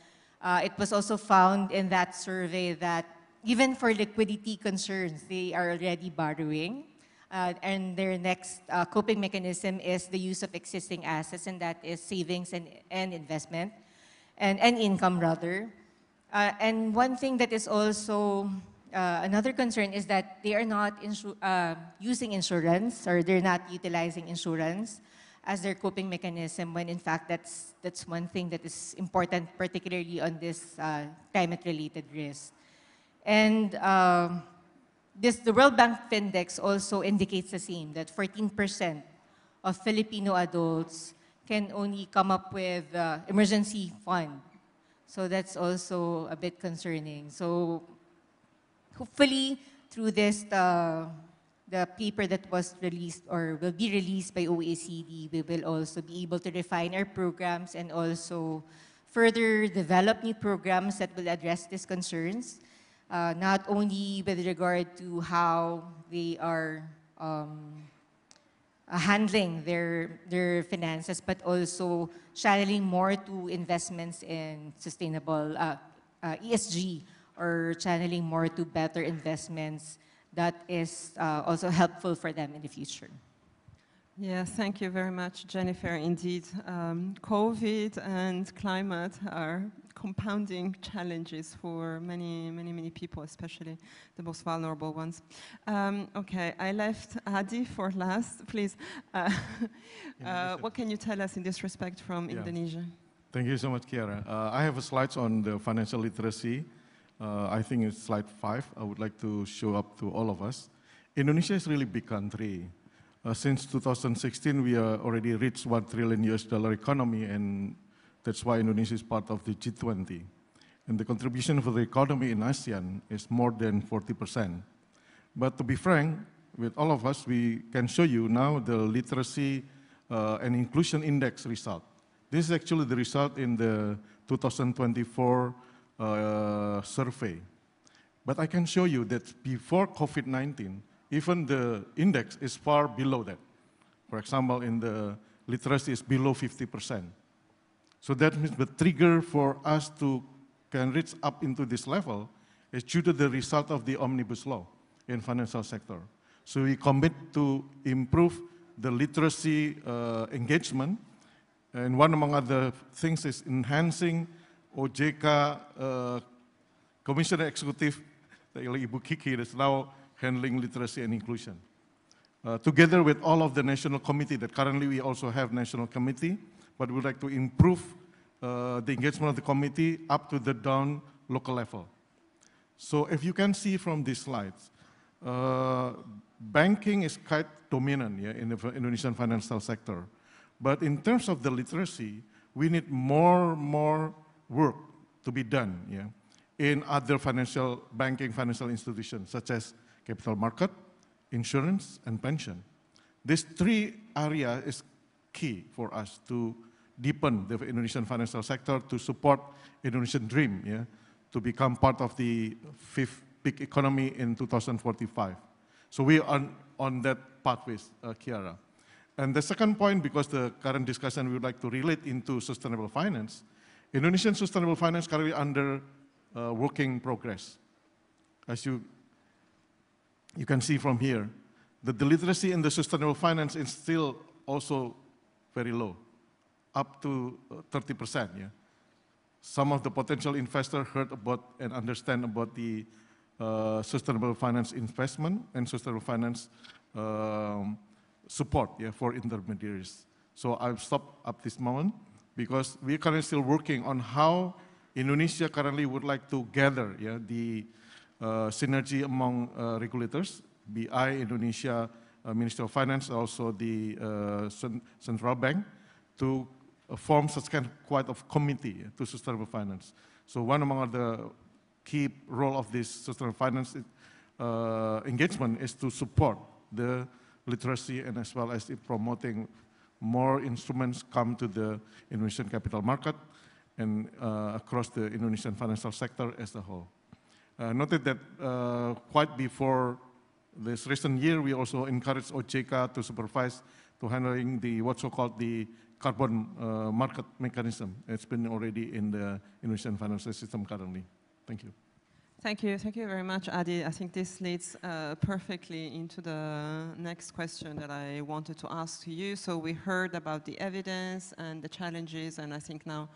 it was also found in that survey that even for liquidity concerns, they are already borrowing. And their next coping mechanism is the use of existing assets, and that is savings and investment, and income rather. And one thing that is also another concern is that they are not using insurance, or they're not utilizing insurance as their coping mechanism, when in fact that's one thing that is important, particularly on this climate-related risk. And the World Bank Findex also indicates the same, that 14% of Filipino adults can only come up with emergency fund. So that's also a bit concerning. So hopefully through this, the paper that was released or will be released by OECD, we will also be able to refine our programs and also further develop new programs that will address these concerns. Not only with regard to how they are handling their finances, but also channeling more to investments in sustainable ESG or channeling more to better investments that is also helpful for them in the future. Yeah, thank you very much, Jennifer. Indeed, COVID and climate are compounding challenges for many people, especially the most vulnerable ones. Okay, I left Adi for last. Please, what can you tell us in this respect from Indonesia? Thank you so much, Kiara. I have slides on the financial literacy. I think it's slide 5. I would like to show up to all of us. Indonesia is a really big country. Since 2016, we are already reached $1 trillion economy, and that's why Indonesia is part of the G20. And the contribution for the economy in ASEAN is more than 40%. But to be frank, with all of us, we can show you now the literacy and inclusion index result. This is actually the result in the 2024 survey. But I can show you that before COVID-19, even the index is far below that. For example, in the literacy is below 50%. So that means the trigger for us to can reach up into this level is due to the result of the omnibus law in financial sector. So we commit to improve the literacy engagement, and one among other things is enhancing OJK Commissioner Executive, Ibu Kiki, is now handling literacy and inclusion. Together with all of the national committee, that currently we also have national committee, but we would like to improve the engagement of the committee up to the down local level. So if you can see from these slides, banking is quite dominant in the Indonesian financial sector. But in terms of the literacy, we need more work to be done in other banking financial institutions, such as capital market, insurance, and pension. These 3 areas is key for us to deepen the Indonesian financial sector, to support Indonesian dream, to become part of the 5th big economy in 2045. So we are on that pathway, Kiara. And the second point, because the current discussion we would like to relate into sustainable finance, Indonesian sustainable finance currently under working progress. As you can see from here, that the literacy in the sustainable finance is still also very low, up to 30%. Some of the potential investors heard about and understand about the sustainable finance investment and sustainable finance support for intermediaries. So I'll stop at this moment because we're currently still working on how Indonesia currently would like to gather the synergy among regulators, BI, Indonesia, Ministry of Finance, also the Central Bank, to form such kind of quite of committee to sustainable finance. So one among the key role of this sustainable finance engagement is to support the literacy and as well as in promoting more instruments come to the Indonesian capital market and across the Indonesian financial sector as a whole. Noted that quite before this recent year, we also encouraged OJK to supervise to handling the what's so-called the carbon market mechanism. It's been already in the Indonesian financial system currently. Thank you. Thank you very much, Adi. I think this leads perfectly into the next question that I wanted to ask to you. So we heard about the evidence and the challenges, and I think now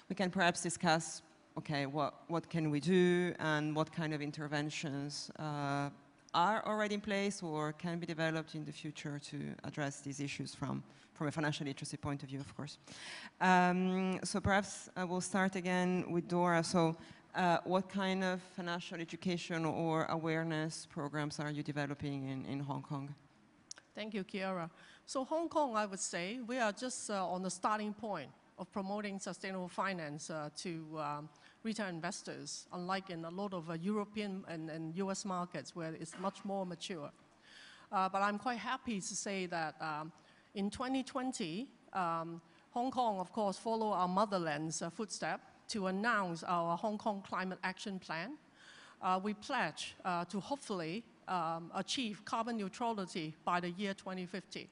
we can perhaps discuss, okay, what can we do and what kind of interventions are already in place or can be developed in the future to address these issues from a financial literacy point of view, of course. So perhaps I will start again with Dora. So what kind of financial education or awareness programs are you developing in Hong Kong? Thank you, Kiara. So Hong Kong, I would say, we are just on the starting point of promoting sustainable finance to retail investors, unlike in a lot of European and US markets where it's much more mature. But I'm quite happy to say that in 2020, Hong Kong, of course, followed our motherland's footstep to announce our Hong Kong Climate Action Plan. We pledge to hopefully achieve carbon neutrality by the year 2050.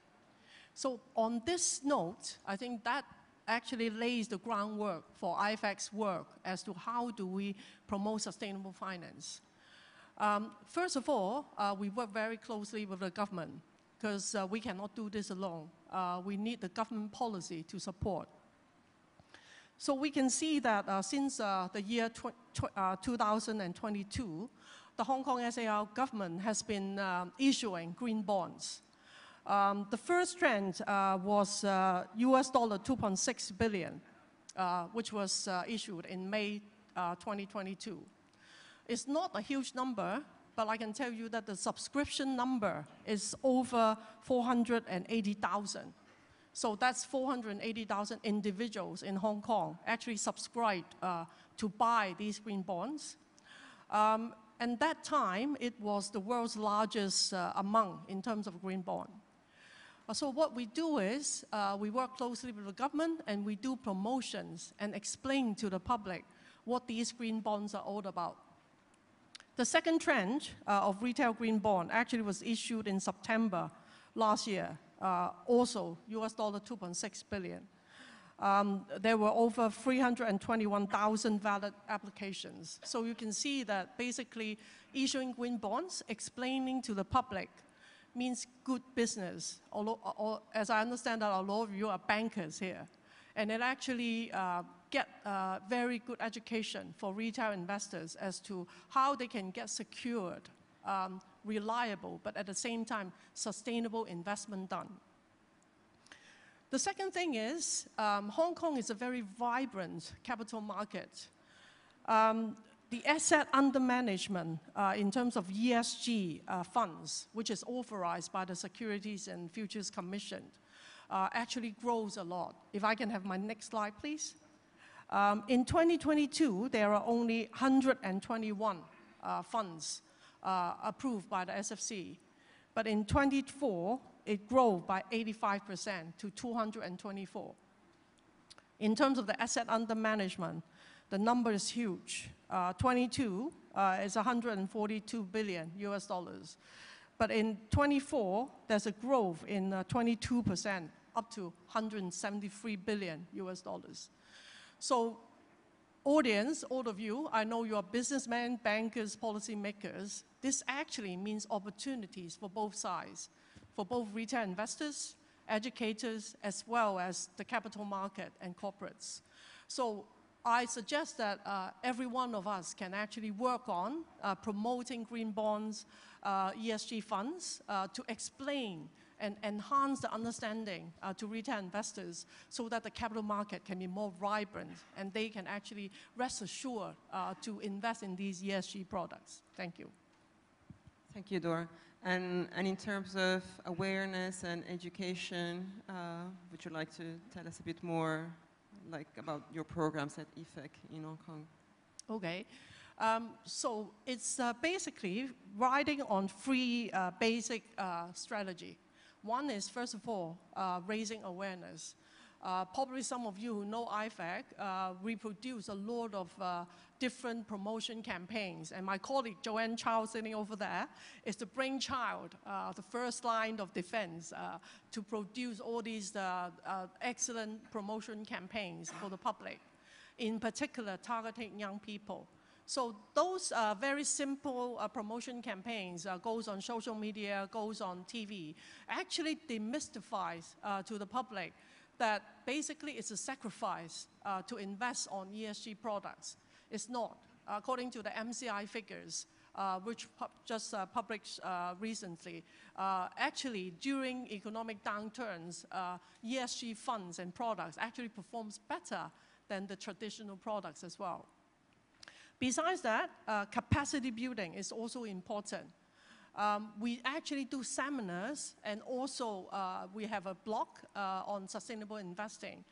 So on this note, I think that actually lays the groundwork for IFE's work as to how do we promote sustainable finance. First of all, we work very closely with the government because we cannot do this alone. We need the government policy to support. So we can see that since the year 2022, the Hong Kong SAR government has been issuing green bonds. The first tranche was US dollar 2.6 billion, which was issued in May 2022. It's not a huge number, but I can tell you that the subscription number is over 480,000. So that's 480,000 individuals in Hong Kong actually subscribed to buy these green bonds. And that time, it was the world's largest amount in terms of green bond. So what we do is we work closely with the government and we do promotions and explain to the public what these green bonds are all about. The second tranche of retail green bond actually was issued in September last year, also US dollar 2.6 billion. There were over 321,000 valid applications. So you can see that basically issuing green bonds, explaining to the public, means good business. Although, as I understand that a lot of you are bankers here. And it actually get very good education for retail investors as to how they can get secured, reliable, but at the same time, sustainable investment done. The second thing is, Hong Kong is a very vibrant capital market. The asset under management in terms of ESG funds, which is authorized by the Securities and Futures Commission, actually grows a lot. If I can have my next slide, please. In 2022, there are only 121 funds approved by the SFC. But in 2024, it grew by 85% to 224. In terms of the asset under management, the number is huge. 22 is 142 billion US dollars. But in 24, there's a growth in 22%, up to 173 billion US dollars. So audience, all of you, I know you are businessmen, bankers, policymakers. This actually means opportunities for both sides, for both retail investors, educators, as well as the capital market and corporates. So I suggest that every one of us can actually work on promoting green bonds, ESG funds, to explain and enhance the understanding to retail investors so that the capital market can be more vibrant and they can actually rest assured to invest in these ESG products. Thank you. Thank you, Dora. And in terms of awareness and education, would you like to tell us a bit more about your programs at IFEC in Hong Kong? Okay. So it's basically riding on three basic strategy. One is, first of all, raising awareness. Probably some of you who know IFEC, we produce a lot of different promotion campaigns. And my colleague, Joanne Chow, sitting over there, is the brainchild, the first line of defense to produce all these excellent promotion campaigns for the public, in particular targeting young people. So those very simple promotion campaigns goes on social media, goes on TV, actually demystifies to the public that basically it's a sacrifice to invest on ESG products. It's not. According to the MCI figures, which just published recently, actually during economic downturns, ESG funds and products actually performs better than the traditional products as well. Besides that, capacity building is also important. We actually do seminars, and also we have a blog on sustainable investing.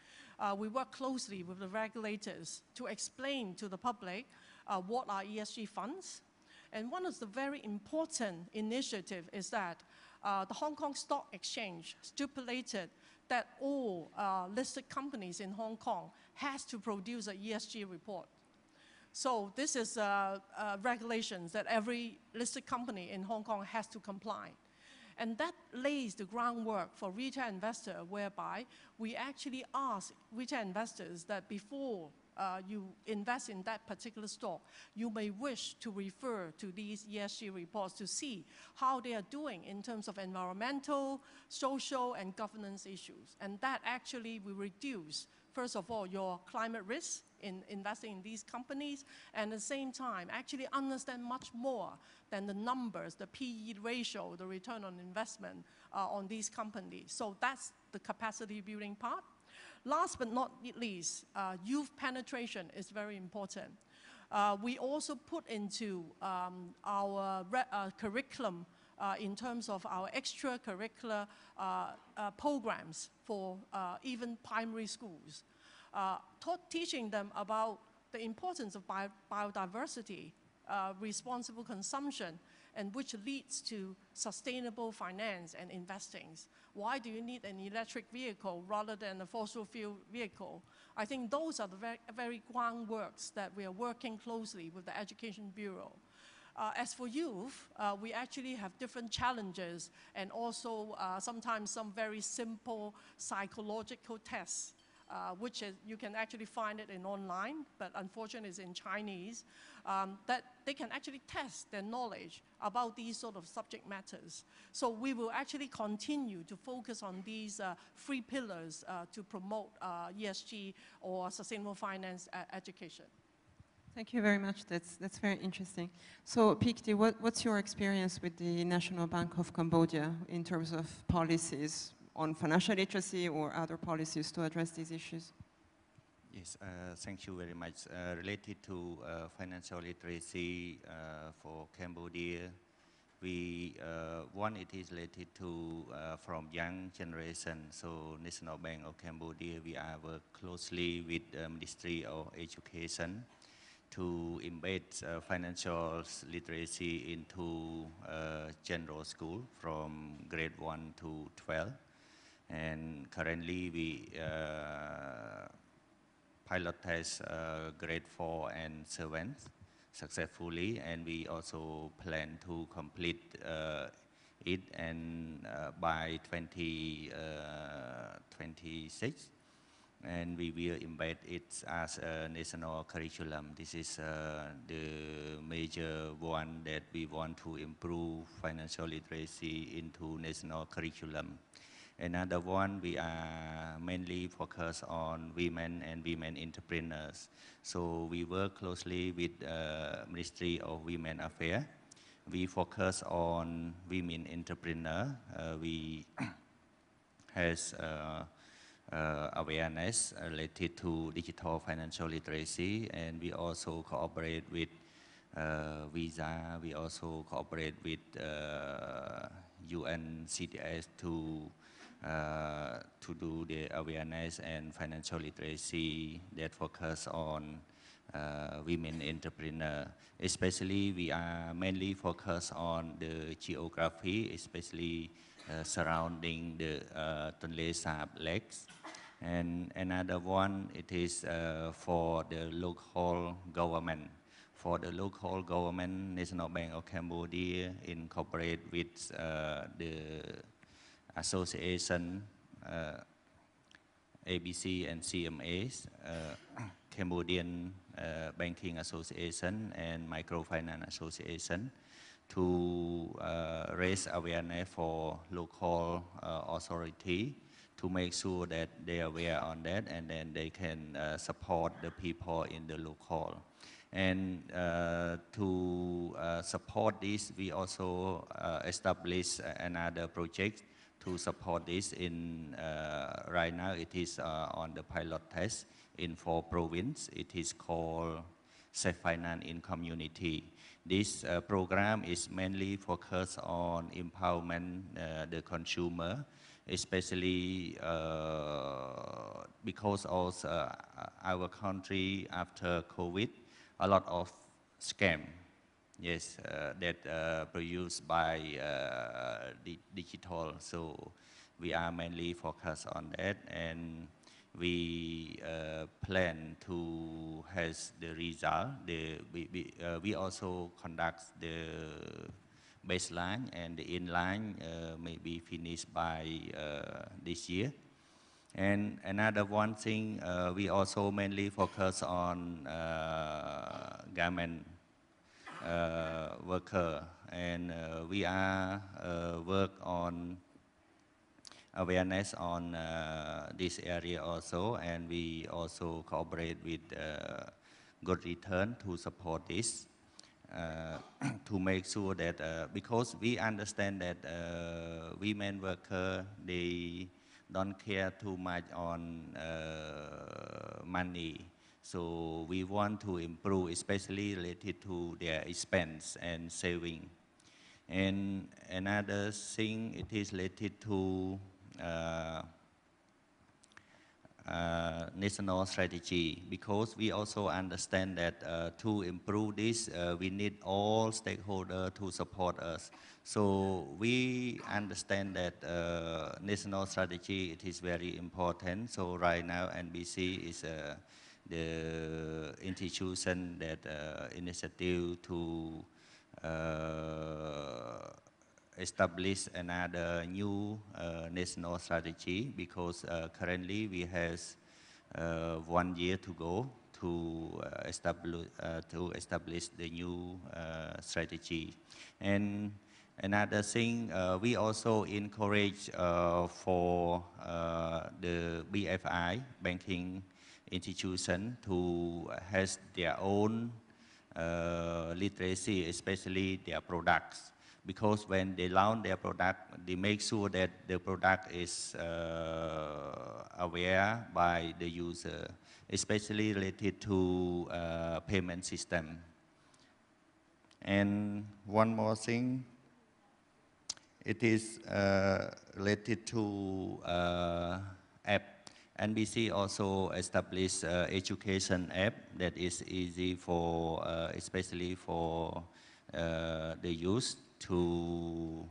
We work closely with the regulators to explain to the public what are ESG funds. And one of the very important initiatives is that the Hong Kong Stock Exchange stipulated that all listed companies in Hong Kong has to produce an ESG report. So this is regulations that every listed company in Hong Kong has to comply. And that lays the groundwork for retail investor, whereby we actually ask retail investors that before you invest in that particular stock, you may wish to refer to these ESG reports to see how they are doing in terms of environmental, social, and governance issues. And that actually will reduce, first of all, your climate risk in investing in these companies, and at the same time, actually understand much more than the numbers, the PE ratio, the return on investment on these companies. So that's the capacity building part. Last but not least, youth penetration is very important. We also put into our curriculum in terms of our extracurricular programs for even primary schools, teaching them about the importance of biodiversity, responsible consumption, and which leads to sustainable finance and investing. Why do you need an electric vehicle rather than a fossil fuel vehicle? I think those are the very groundworks that we are working closely with the Education Bureau. As for youth, we actually have different challenges and also sometimes some very simple psychological tests, which you can actually find it in online, but unfortunately it's in Chinese, that they can actually test their knowledge about these sort of subject matters. So we will actually continue to focus on these 3 pillars to promote ESG or sustainable finance education. Thank you very much. That's very interesting. So, Pikti, what's your experience with the National Bank of Cambodia in terms of policies on financial literacy or other policies to address these issues? Yes, thank you very much. Related to financial literacy for Cambodia, one, it is related to from young generation. So National Bank of Cambodia, we are work closely with the Ministry of Education to embed financial literacy into general school from grade 1 to 12. And currently we pilot test grade 4 and 7 successfully, and we also plan to complete it and by 2026. And we will embed it as a national curriculum. This is the major one that we want to improve financial literacy into national curriculum. Another one, we are mainly focused on women and women entrepreneurs. So we work closely with Ministry of Women Affairs. We focus on women entrepreneurs. We has awareness related to digital financial literacy, and we also cooperate with Visa. We also cooperate with UNCTS to do the awareness and financial literacy that focus on women entrepreneurs. Especially, we are mainly focused on the geography, especially surrounding the Tonle Sap lakes. And another one, it is for the local government. For the local government, National Bank of Cambodia incorporate with the association ABC and CMAs, Cambodian Banking Association and Microfinance Association, to raise awareness for local authority to make sure that they are aware on that, and then they can support the people in the local. And to support this, we also established another project to support this in, right now it is on the pilot test in 4 provinces. It is called Safe Finance in Community. This program is mainly focused on empowerment the consumer, especially because of our country after COVID, a lot of scam, yes, that produced by the digital. So we are mainly focused on that, and we plan to have the result. We also conduct the baseline, and the inline may be finished by this year. And another one thing, we also mainly focus on garment worker, and we are work on awareness on this area also, and we also cooperate with Good Return to support this, to make sure that, because we understand that women worker, they don't care too much on money. So we want to improve, especially related to their expense and saving. And another thing, it is related to national strategy, because we also understand that to improve this, we need all stakeholders to support us. So we understand that national strategy, it is very important. So right now, NBC is the institution that initiative to establish another new national strategy, because currently we have 1 year to go to establish the new strategy. And another thing, we also encourage for the BFI, banking institution, to has their own literacy, especially their products. Because when they launch their product, they make sure that the product is aware by the user, especially related to payment system. And one more thing, it is related to app. NBC also established education app that is easy for, especially for the youth, to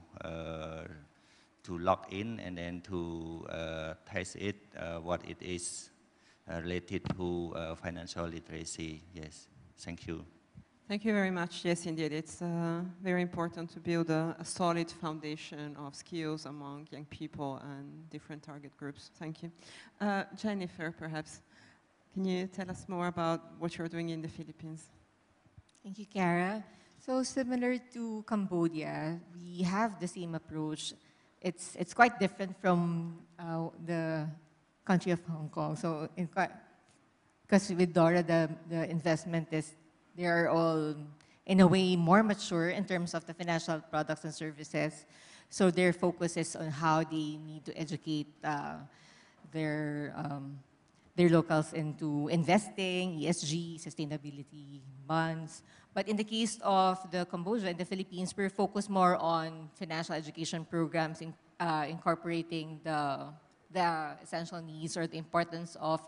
log in and then to test it, what it is related to financial literacy. Yes, thank you. Thank you very much. Yes, indeed, it's very important to build a solid foundation of skills among young people and different target groups. Thank you. Jennifer, perhaps, can you tell us more about what you're doing in the Philippines? Thank you, Kara. So similar to Cambodia, we have the same approach. It's quite different from the country of Hong Kong. So because with Dora, the investment is, they are all in a way more mature in terms of the financial products and services. So their focus is on how they need to educate their locals into investing, ESG, sustainability, bonds. But in the case of the Cambodia and the Philippines, we're focused more on financial education programs, incorporating the essential needs or the importance of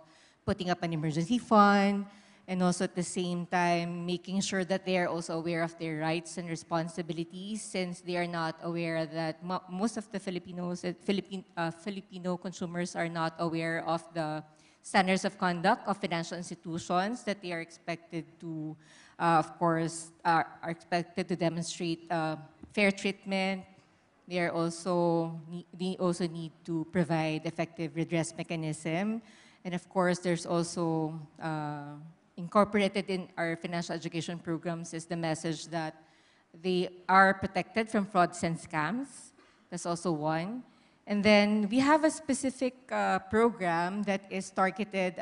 putting up an emergency fund, and also at the same time making sure that they are also aware of their rights and responsibilities, since they are not aware that most of the Filipino consumers are not aware of the standards of conduct of financial institutions that they are expected to, of course, are expected to demonstrate fair treatment. They also need to provide effective redress mechanism. And of course, there's also incorporated in our financial education programs is the message that they are protected from frauds and scams. That's also one. And then we have a specific program that is targeted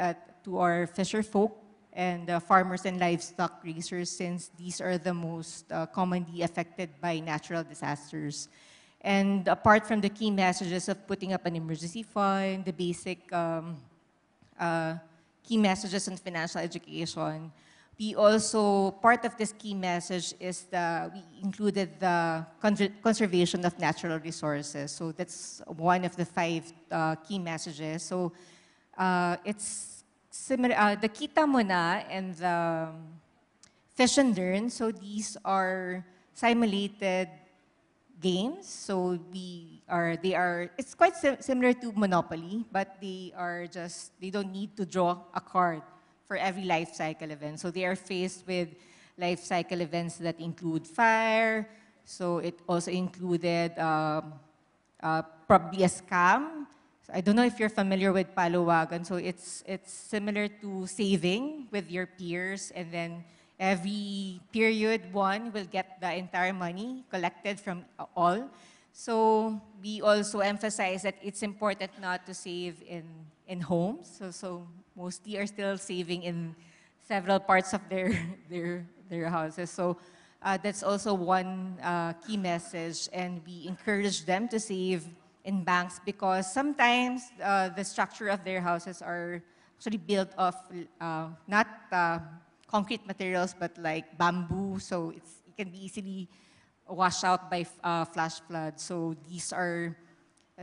to our fisher folk and farmers and livestock raisers, since these are the most commonly affected by natural disasters. And apart from the key messages of putting up an emergency fund, the basic key messages on financial education, we also, part of this key message is we included the conservation of natural resources. So that's one of the 5 key messages. So it's similar, the Kita Muna and the Fish and Learn, so these are simulated games. So it's quite similar to Monopoly, but they don't need to draw a card for every life cycle event. So they are faced with life cycle events that include fire, So it also included probably a scam. So I don't know if you're familiar with Palawagan. So it's similar to saving with your peers, and then every period one will get the entire money collected from all. So we also emphasize that it's important not to save in homes. So mostly are still saving in several parts of their houses. So that's also one key message, and we encourage them to save in banks because sometimes the structure of their houses are actually built of not concrete materials but like bamboo, so it can be easily washed out by flash floods. So these are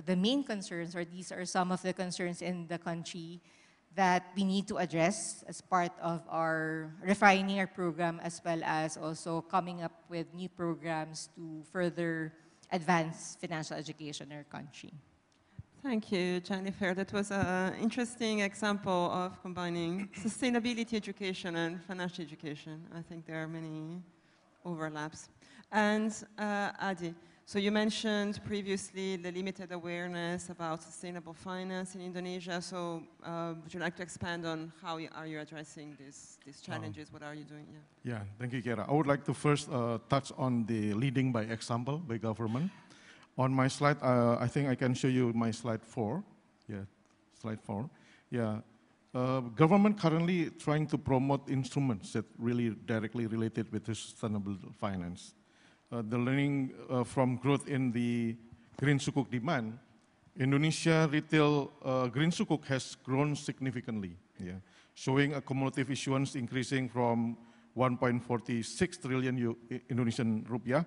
the main concerns, or these are some of the concerns in the country that we need to address as part of our refining our program, as well as also coming up with new programs to further advance financial education in our country. Thank you, Jennifer. That was an interesting example of combining sustainability education and financial education. I think there are many overlaps. And Adi, so you mentioned previously the limited awareness about sustainable finance in Indonesia. So would you like to expand on how are you addressing these challenges? What are you doing? Yeah, thank you, Kiara. I would like to first touch on the leading by example by government. On my slide, I think I can show you my slide 4. Yeah, slide 4. Yeah, government currently trying to promote instruments that really directly related with sustainable finance. The learning from growth in the green sukuk demand, Indonesia retail green sukuk has grown significantly, showing a cumulative issuance increasing from 1.46 trillion Indonesian rupiah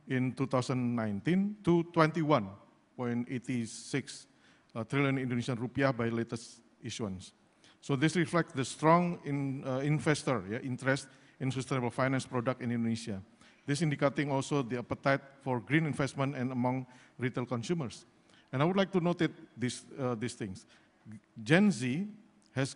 in 2019 to 21.86 trillion Indonesian rupiah by latest issuance. So this reflects the strong investor interest in sustainable finance product in Indonesia. This indicating also the appetite for green investment and among retail consumers. And I would like to note these things. Gen Z has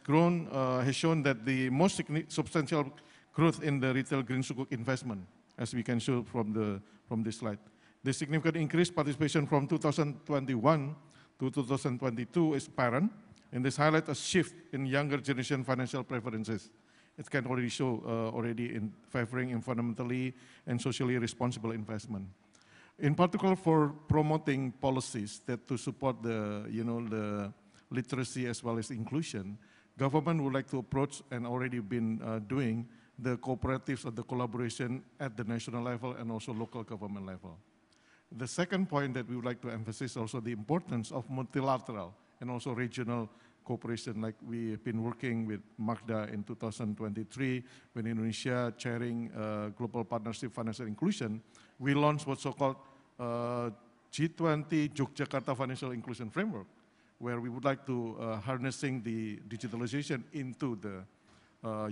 shown that the most substantial growth in the retail green sukuk investment, as we can show from this slide. The significant increased participation from 2021 to 2022 is apparent, and this highlights a shift in younger generation financial preferences. It can already show already in favoring environmentally and socially responsible investment. In particular, for promoting policies that to support the literacy as well as inclusion, government would like to approach and already been doing the cooperatives or the collaboration at the national level and also local government level. The second point that we would like to emphasize also the importance of multilateral and also regional cooperation, like we have been working with Magda in 2023 when Indonesia chairing Global Partnership Financial Inclusion. We launched what's so-called G20 Yogyakarta Financial Inclusion Framework, where we would like to harnessing the digitalization into the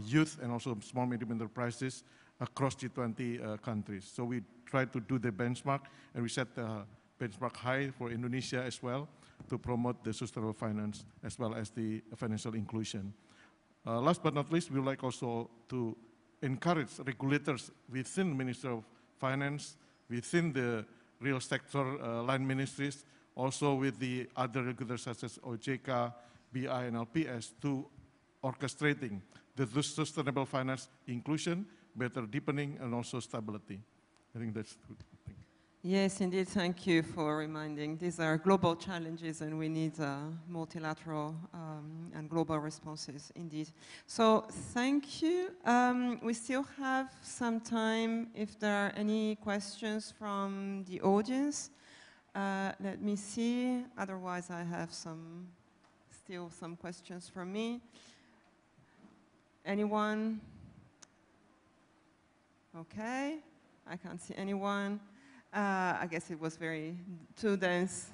youth and also small medium enterprises across G20 countries. So we try to do the benchmark, and we set the benchmark high for Indonesia as well to promote the sustainable finance as well as the financial inclusion. Last but not least, we would like also to encourage regulators within the Ministry of Finance, within the real sector line ministries, also with the other regulators such as OJK, BI, and LPS to orchestrating the sustainable finance inclusion, better deepening, and also stability. I think that's good. Yes, indeed. Thank you for reminding. These are global challenges, and we need multilateral and global responses, indeed. So thank you. We still have some time if there are any questions from the audience. Let me see. Otherwise, I have still some questions from me. Anyone? Okay, I can't see anyone. I guess it was two dense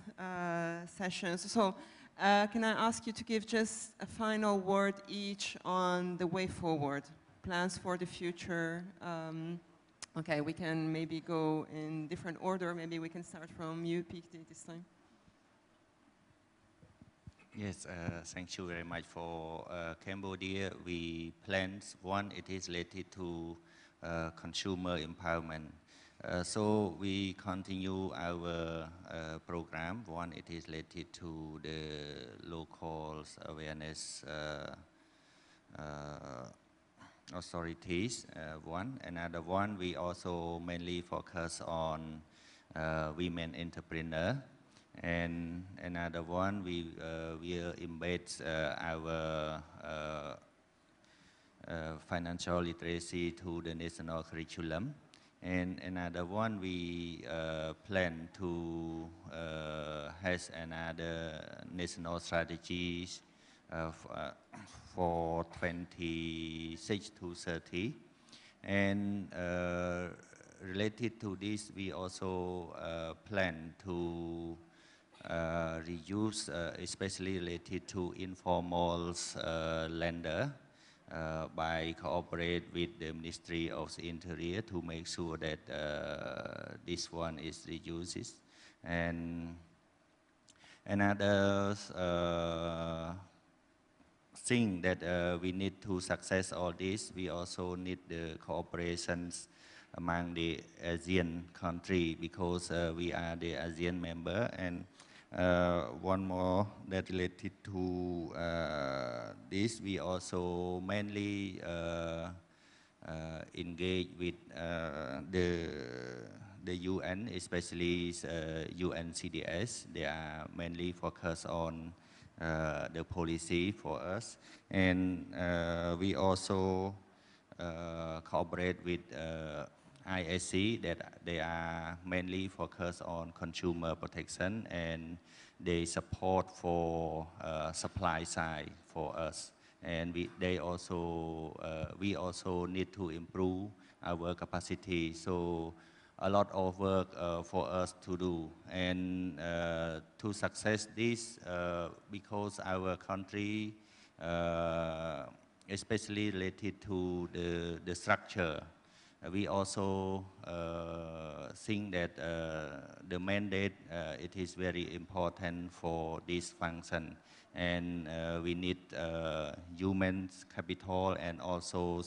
sessions. So can I ask you to give just a final word each on the way forward, plans for the future? Okay, we can maybe go in different order. Maybe we can start from you, Pikti, this time. Yes, thank you very much for Cambodia. We planned one, it is related to consumer empowerment. So we continue our program. One, it is related to the local awareness authorities, one. Another one, we also mainly focus on women entrepreneur. And another one, we will embed our financial literacy to the national curriculum. And another one, we plan to has another national strategies for 26 to 30. And related to this, we also plan to reduce, especially related to informal lender, by cooperate with the Ministry of the Interior to make sure that this one is reduced. And another thing that we need to success all this, we also need the cooperations among the ASEAN country, because we are the ASEAN member. And one more that related to this, we also mainly engage with the UN, especially UNCDS. They are mainly focused on the policy for us. And we also cooperate with ISC, that they are mainly focused on consumer protection, and they support for supply side for us. And we also need to improve our capacity. So a lot of work for us to do. And to success this, because our country, especially related to the structure, we also think that the mandate, it is very important for this function. And we need human capital and also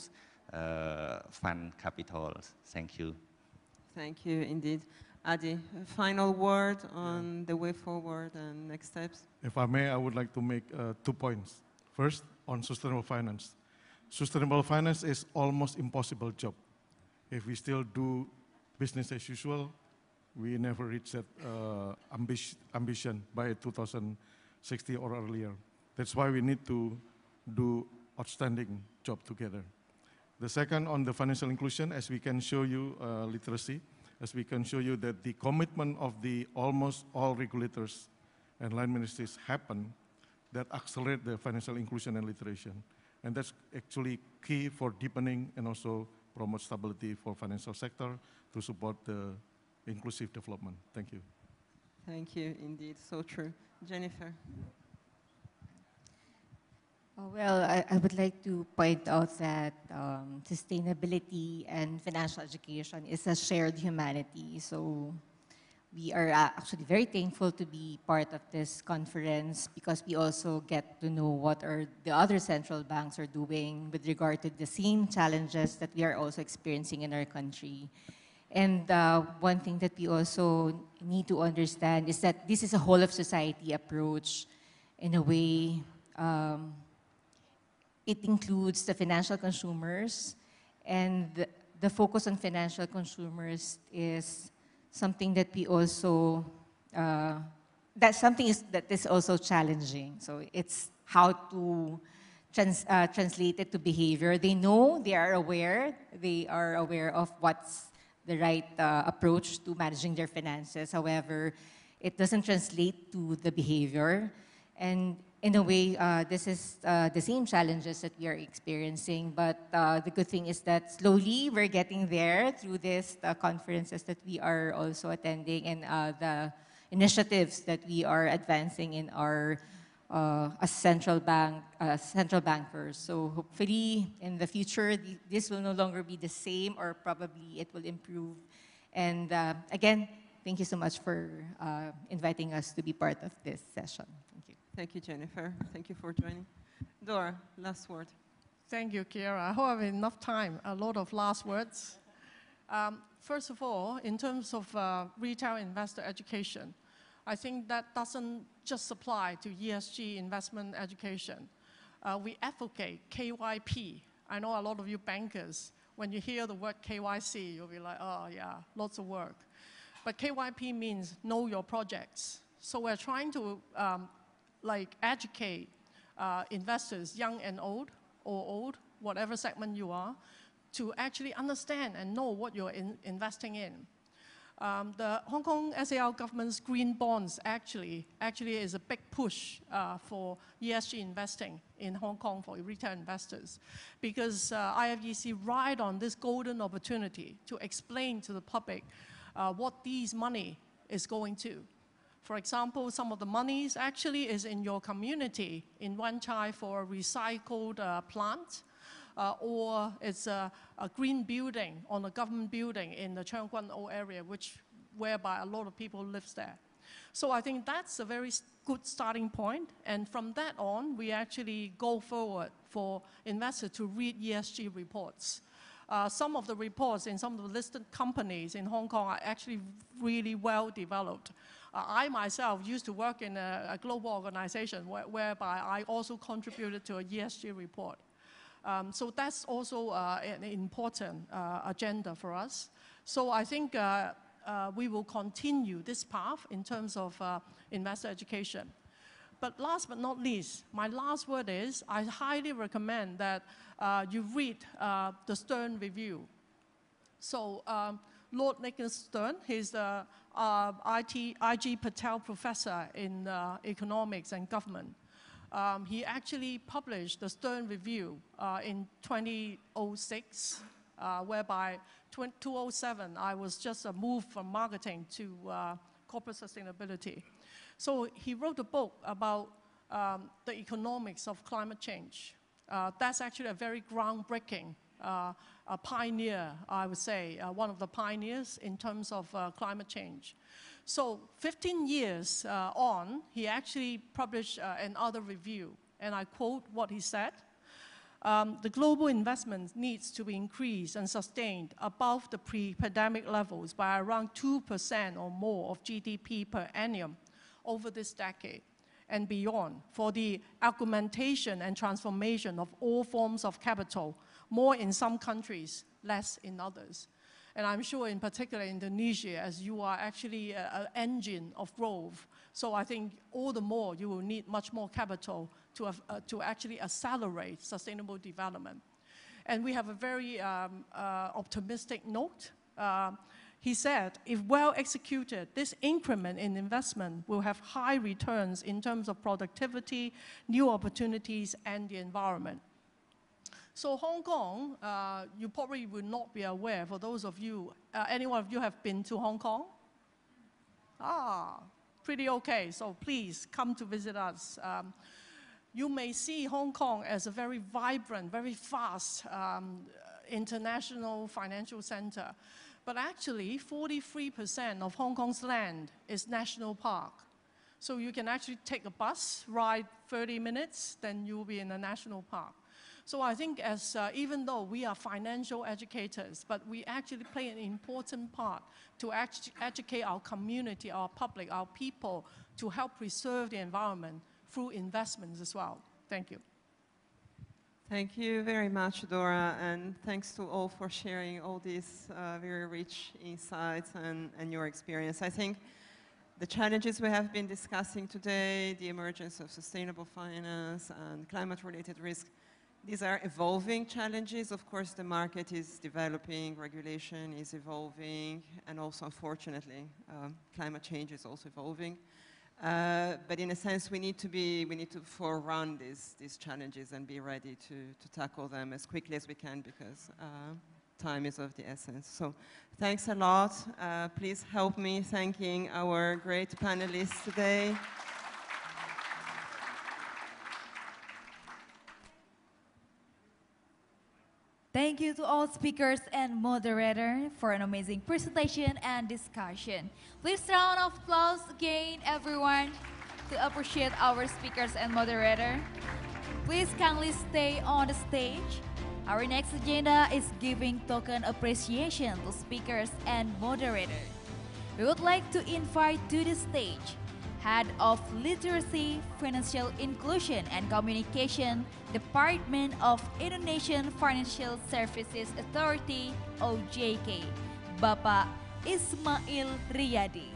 fund capital. Thank you. Thank you indeed. Adi, a final word on the way forward and next steps? If I may, I would like to make 2 points. First, on sustainable finance. Sustainable finance is almost impossible job. If we still do business as usual, we never reach that ambition by 2060 or earlier. That's why we need to do outstanding job together. The second, on the financial inclusion, as we can show you literacy, as we can show you that the commitment of the almost all regulators and line ministries happen, that accelerate the financial inclusion and literation. And that's actually key for deepening and also promote stability for financial sector to support the inclusive development. Thank you. Thank you, indeed, so true. Jennifer. Well, I would like to point out that sustainability and financial education is a shared humanity. So we are actually very thankful to be part of this conference, because we also get to know what are the other central banks are doing with regard to the same challenges that we are also experiencing in our country. And one thing that we also need to understand is that this is a whole of society approach. In a way, it includes the financial consumers, and the focus on financial consumers is something that we also, that is also challenging. So it's how to translate it to behavior. They know, they are aware of what's the right approach to managing their finances. However, it doesn't translate to the behavior. And in a way, this is the same challenges that we are experiencing, but the good thing is that slowly we're getting there through these conferences that we are also attending, and the initiatives that we are advancing in our as central bankers. So hopefully in the future, this will no longer be the same, or probably it will improve. And again, thank you so much for inviting us to be part of this session. Thank you. Thank you, Jennifer. Thank you for joining. Dora, last word. Thank you, Kiara. I hope I have enough time, a lot of last words. first of all, in terms of retail investor education, I think that doesn't just apply to ESG investment education. We advocate KYP. I know a lot of you bankers, when you hear the word KYC, you'll be like, oh yeah, lots of work. But KYP means know your projects. So we're trying to educate investors, young and old, or old, whatever segment you are, to actually understand and know what you're investing in. The Hong Kong SAR government's green bonds actually is a big push for ESG investing in Hong Kong for retail investors, because IFEC ride on this golden opportunity to explain to the public what these money is going to. For example, some of the monies actually is in your community in Wan Chai for a recycled plant, or it's a green building on a government building in the Cheung Kwan O area, whereby a lot of people live there. So I think that's a very good starting point. And from that on, we actually go forward for investors to read ESG reports. Some of the reports in some of the listed companies in Hong Kong are actually really well developed. I myself used to work in a global organization whereby I also contributed to a ESG report. So that's also an important agenda for us. So I think we will continue this path in terms of investor education. But last but not least, my last word is I highly recommend that you read the Stern Review. So Lord Nicholas Stern, he's the IG Patel Professor in Economics and Government. He actually published the Stern Review in 2006, whereby 2007 I was just moved from marketing to corporate sustainability. So he wrote a book about the economics of climate change. That's actually a very groundbreaking, a pioneer, I would say, one of the pioneers in terms of climate change. So 15 years on, he actually published another review, and I quote what he said. The global investment needs to be increased and sustained above the pre-pandemic levels by around 2% or more of GDP per annum over this decade and beyond for the augmentation and transformation of all forms of capital, more in some countries, less in others. And I'm sure in particular Indonesia, as you are actually an engine of growth. So I think all the more you will need much more capital to actually accelerate sustainable development. And we have a very optimistic note. He said, if well executed, this increment in investment will have high returns in terms of productivity, new opportunities, and the environment. So Hong Kong, you probably will not be aware, for those of you, any one of you have been to Hong Kong? Pretty okay, so please come to visit us. You may see Hong Kong as a very vibrant, very fast international financial center. But actually, 43% of Hong Kong's land is national park. So you can actually take a bus, ride 30 minutes, then you'll be in a national park. So I think even though we are financial educators, but we actually play an important part to educate our community, our public, our people, to help preserve the environment through investments as well. Thank you. Thank you very much, Dora, and thanks to all for sharing all these very rich insights and your experience. I think the challenges we have been discussing today, the emergence of sustainable finance and climate-related risks, these are evolving challenges. Of course, the market is developing, regulation is evolving, and also, unfortunately, climate change is also evolving. But in a sense, we need to forerun these challenges and be ready to tackle them as quickly as we can, because time is of the essence. So thanks a lot. Please help me thanking our great panelists today. Thank you to all speakers and moderator for an amazing presentation and discussion. Please round of applause again, everyone, to appreciate our speakers and moderator. Please kindly stay on the stage Our next agenda is giving token appreciation to speakers and moderators. We would like to invite to the stage Head of Literacy, Financial Inclusion and Communication, Department of Indonesian Financial Services Authority, OJK, Bapak Ismail Riyadi.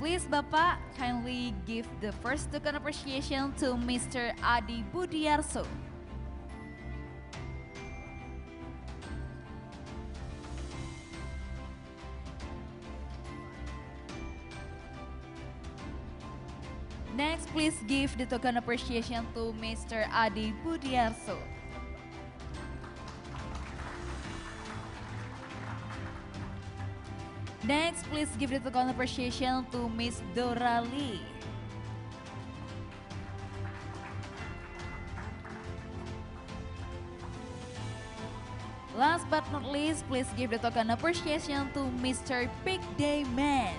Please, Bapak, kindly give the first token appreciation to Mr. Adi Budiarso. Next, please give the token appreciation to Mr. Adi Budiarso. Next, please give the token appreciation to Miss Dora Lee. Last but not least, please give the token appreciation to Mr. Big Day Man.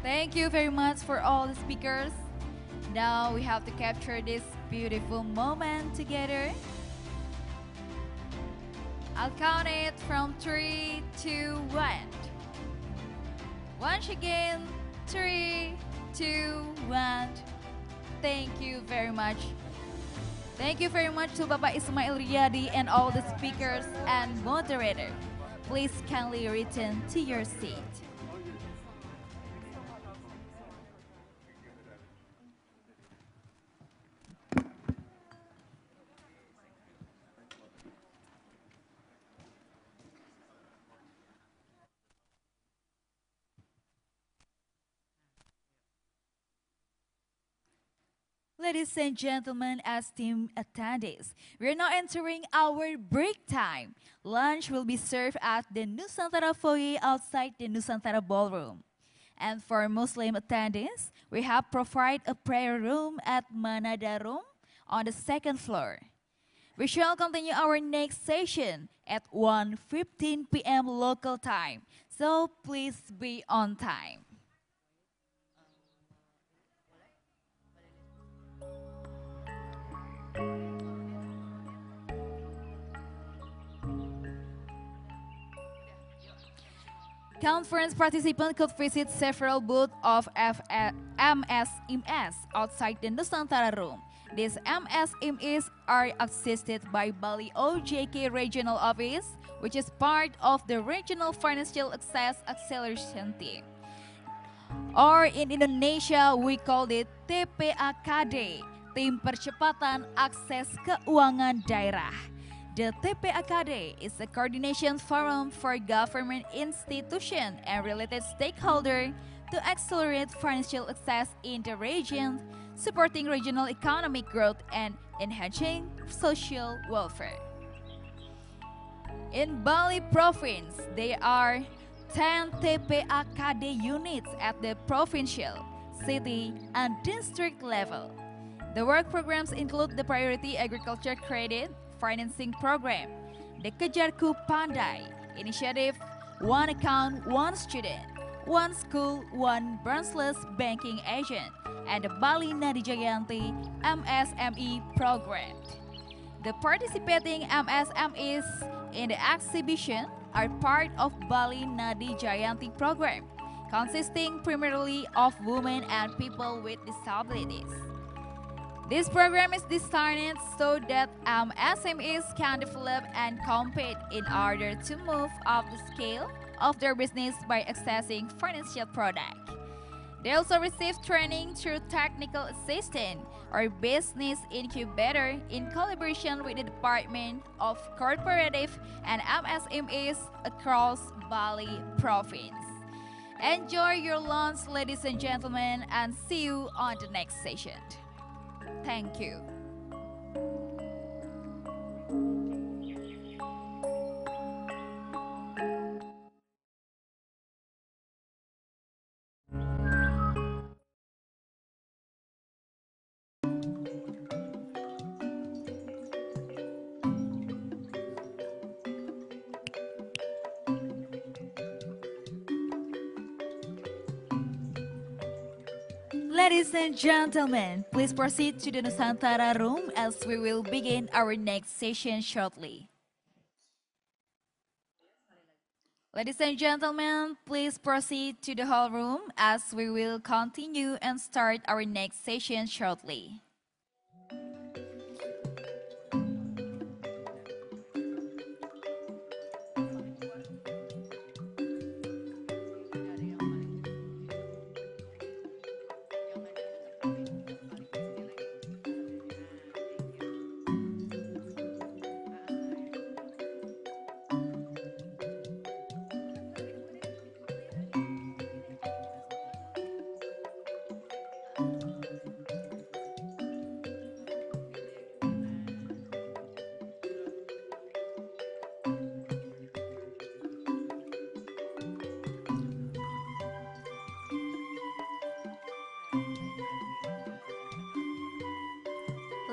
Thank you very much for all the speakers. Now we have to capture this beautiful moment together. I'll count it from 3, 2, 1. Once again, 3, 2, 1. Thank you very much. Thank you very much to Bapak Ismail Riyadi and all the speakers and moderators. Please kindly return to your seat. Ladies and gentlemen, esteemed attendees, we are now entering our break time. Lunch will be served at the Nusantara foyer outside the Nusantara ballroom. And for Muslim attendees, we have provided a prayer room at Manada Room on the second floor. We shall continue our next session at 1:15 p.m. local time, so please be on time. Conference participants could visit several booths of MSMS outside the Nusantara Room. These MSMEs are assisted by Bali OJK Regional Office, which is part of the Regional Financial Access Acceleration Team. Or in Indonesia, we call it TPAKD, Tim Percepatan Akses Keuangan Daerah. The TPAKD is a coordination forum for government institutions and related stakeholders to accelerate financial access in the region, supporting regional economic growth and enhancing social welfare. In Bali province, there are 10 TPAKD units at the provincial, city, and district level. The work programs include the Priority Agriculture Credit Financing Program, the Kejarku Pandai initiative, One Account, One Student, One School, One Branchless Banking Agent, and the Bali Nadi Jayanti MSME program. The participating MSMEs in the exhibition are part of Bali Nadi Jayanti program, consisting primarily of women and people with disabilities. This program is designed so that SMEs can develop and compete in order to move up the scale of their business by accessing financial products. They also receive training through technical assistant or business incubator in collaboration with the Department of Cooperative and MSMEs across Bali province. Enjoy your lunch, ladies and gentlemen, and see you on the next session. Thank you. Ladies and gentlemen, please proceed to the Nusantara room as we will begin our next session shortly. Ladies and gentlemen, please proceed to the hall room as we will continue and start our next session shortly.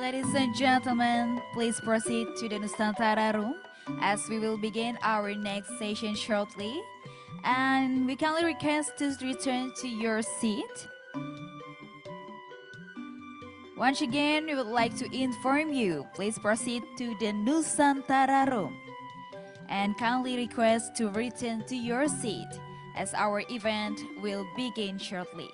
Ladies and gentlemen, please proceed to the Nusantara room as we will begin our next session shortly. And we kindly request to return to your seat. Once again, we would like to inform you, please proceed to the Nusantara room. And kindly request to return to your seat as our event will begin shortly.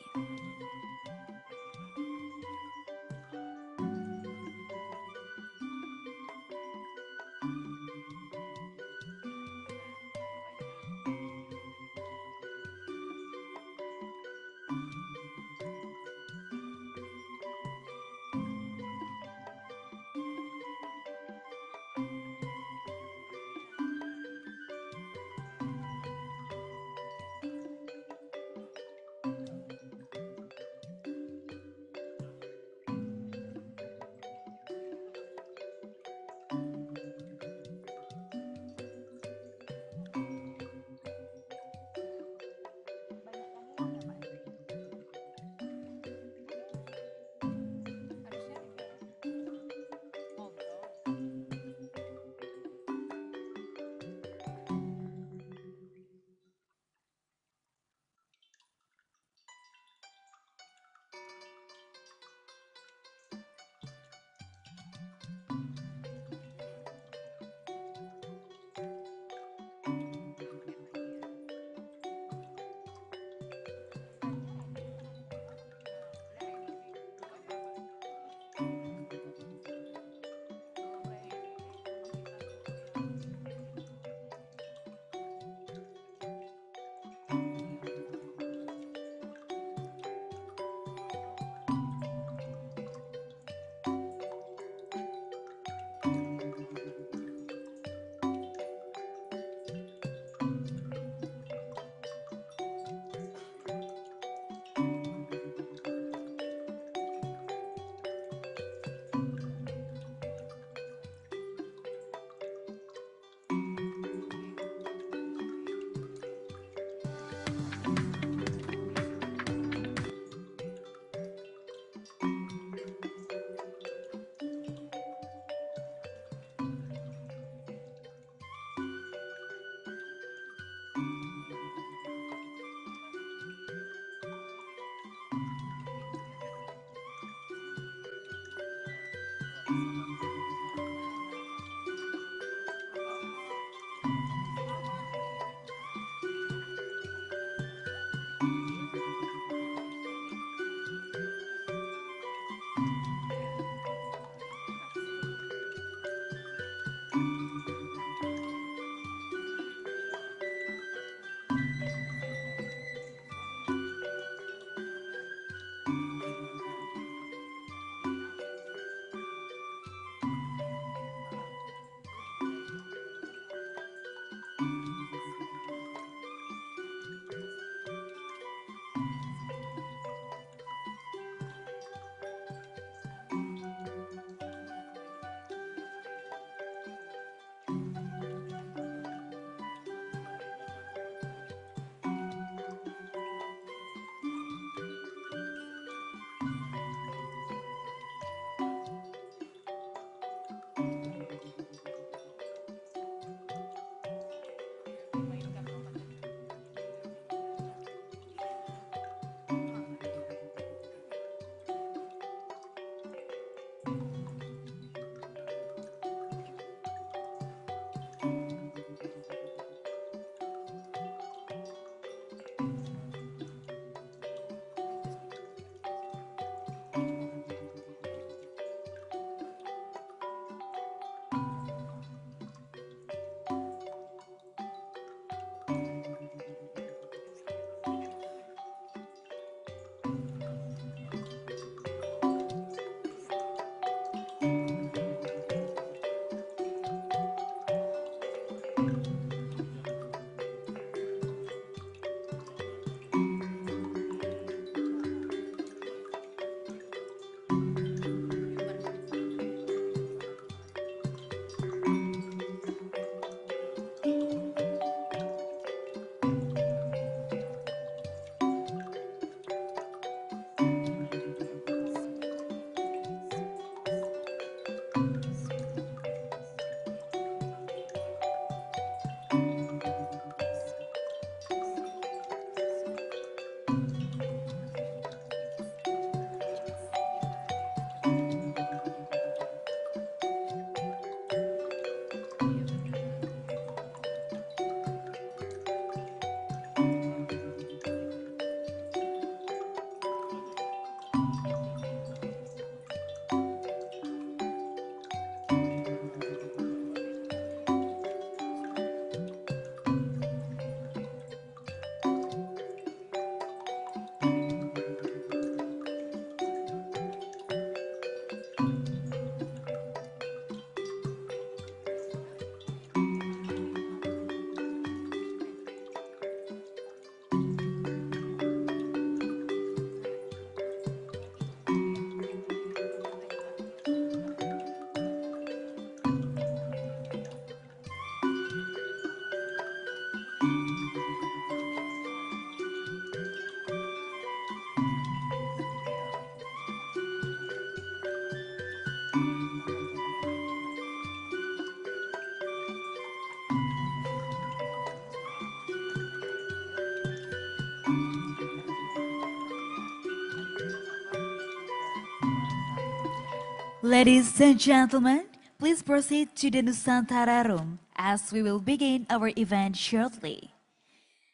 Ladies and gentlemen, please proceed to the Nusantara room as we will begin our event shortly.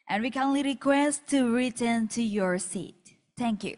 And we kindly request to return to your seat. Thank you.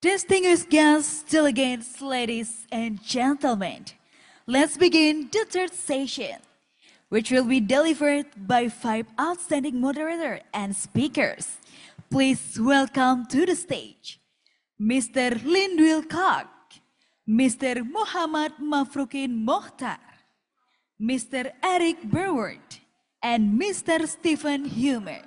Distinguished guests, delegates, ladies and gentlemen, let's begin the third session, which will be delivered by 5 outstanding moderators and speakers. Please welcome to the stage Mr. Lindwil Kak, Mr. Muhammad Mafrukin Mohtar, Mr. Eric Berward, and Mr. Stephen Humer.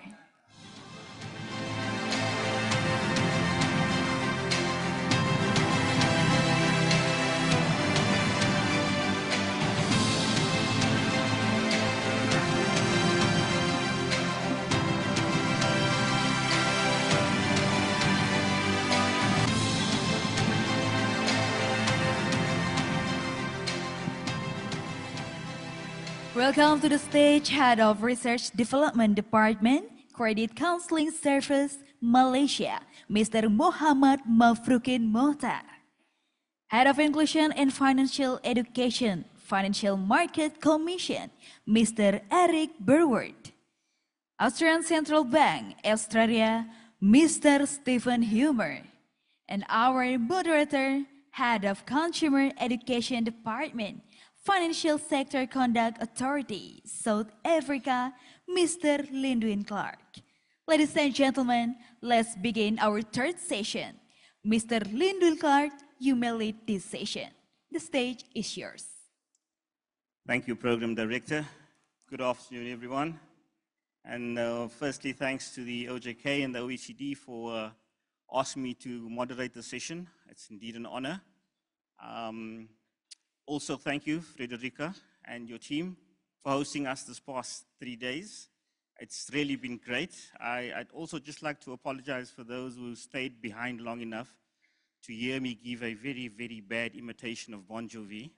Welcome to the stage, Head of Research Development Department, Credit Counseling Service, Malaysia, Mr. Muhammad Mafrukin Mohtar. Head of Inclusion and Financial Education, Financial Market Commission, Mr. Eric Berward. Australian Central Bank, Australia, Mr. Stephen Humer. And our moderator, Head of Consumer Education Department, Financial Sector Conduct Authority, South Africa, Mr. Lindwin Clark. Ladies and gentlemen, let's begin our third session. Mr. Lindwin Clark, you may lead this session. The stage is yours. Thank you, Program Director. Good afternoon, everyone. And firstly, thanks to the OJK and the OECD for asking me to moderate the session. It's indeed an honor. Also, thank you, Frederica, and your team for hosting us this past 3 days. It's really been great. I'd also just like to apologize for those who stayed behind long enough to hear me give a very, very bad imitation of Bon Jovi.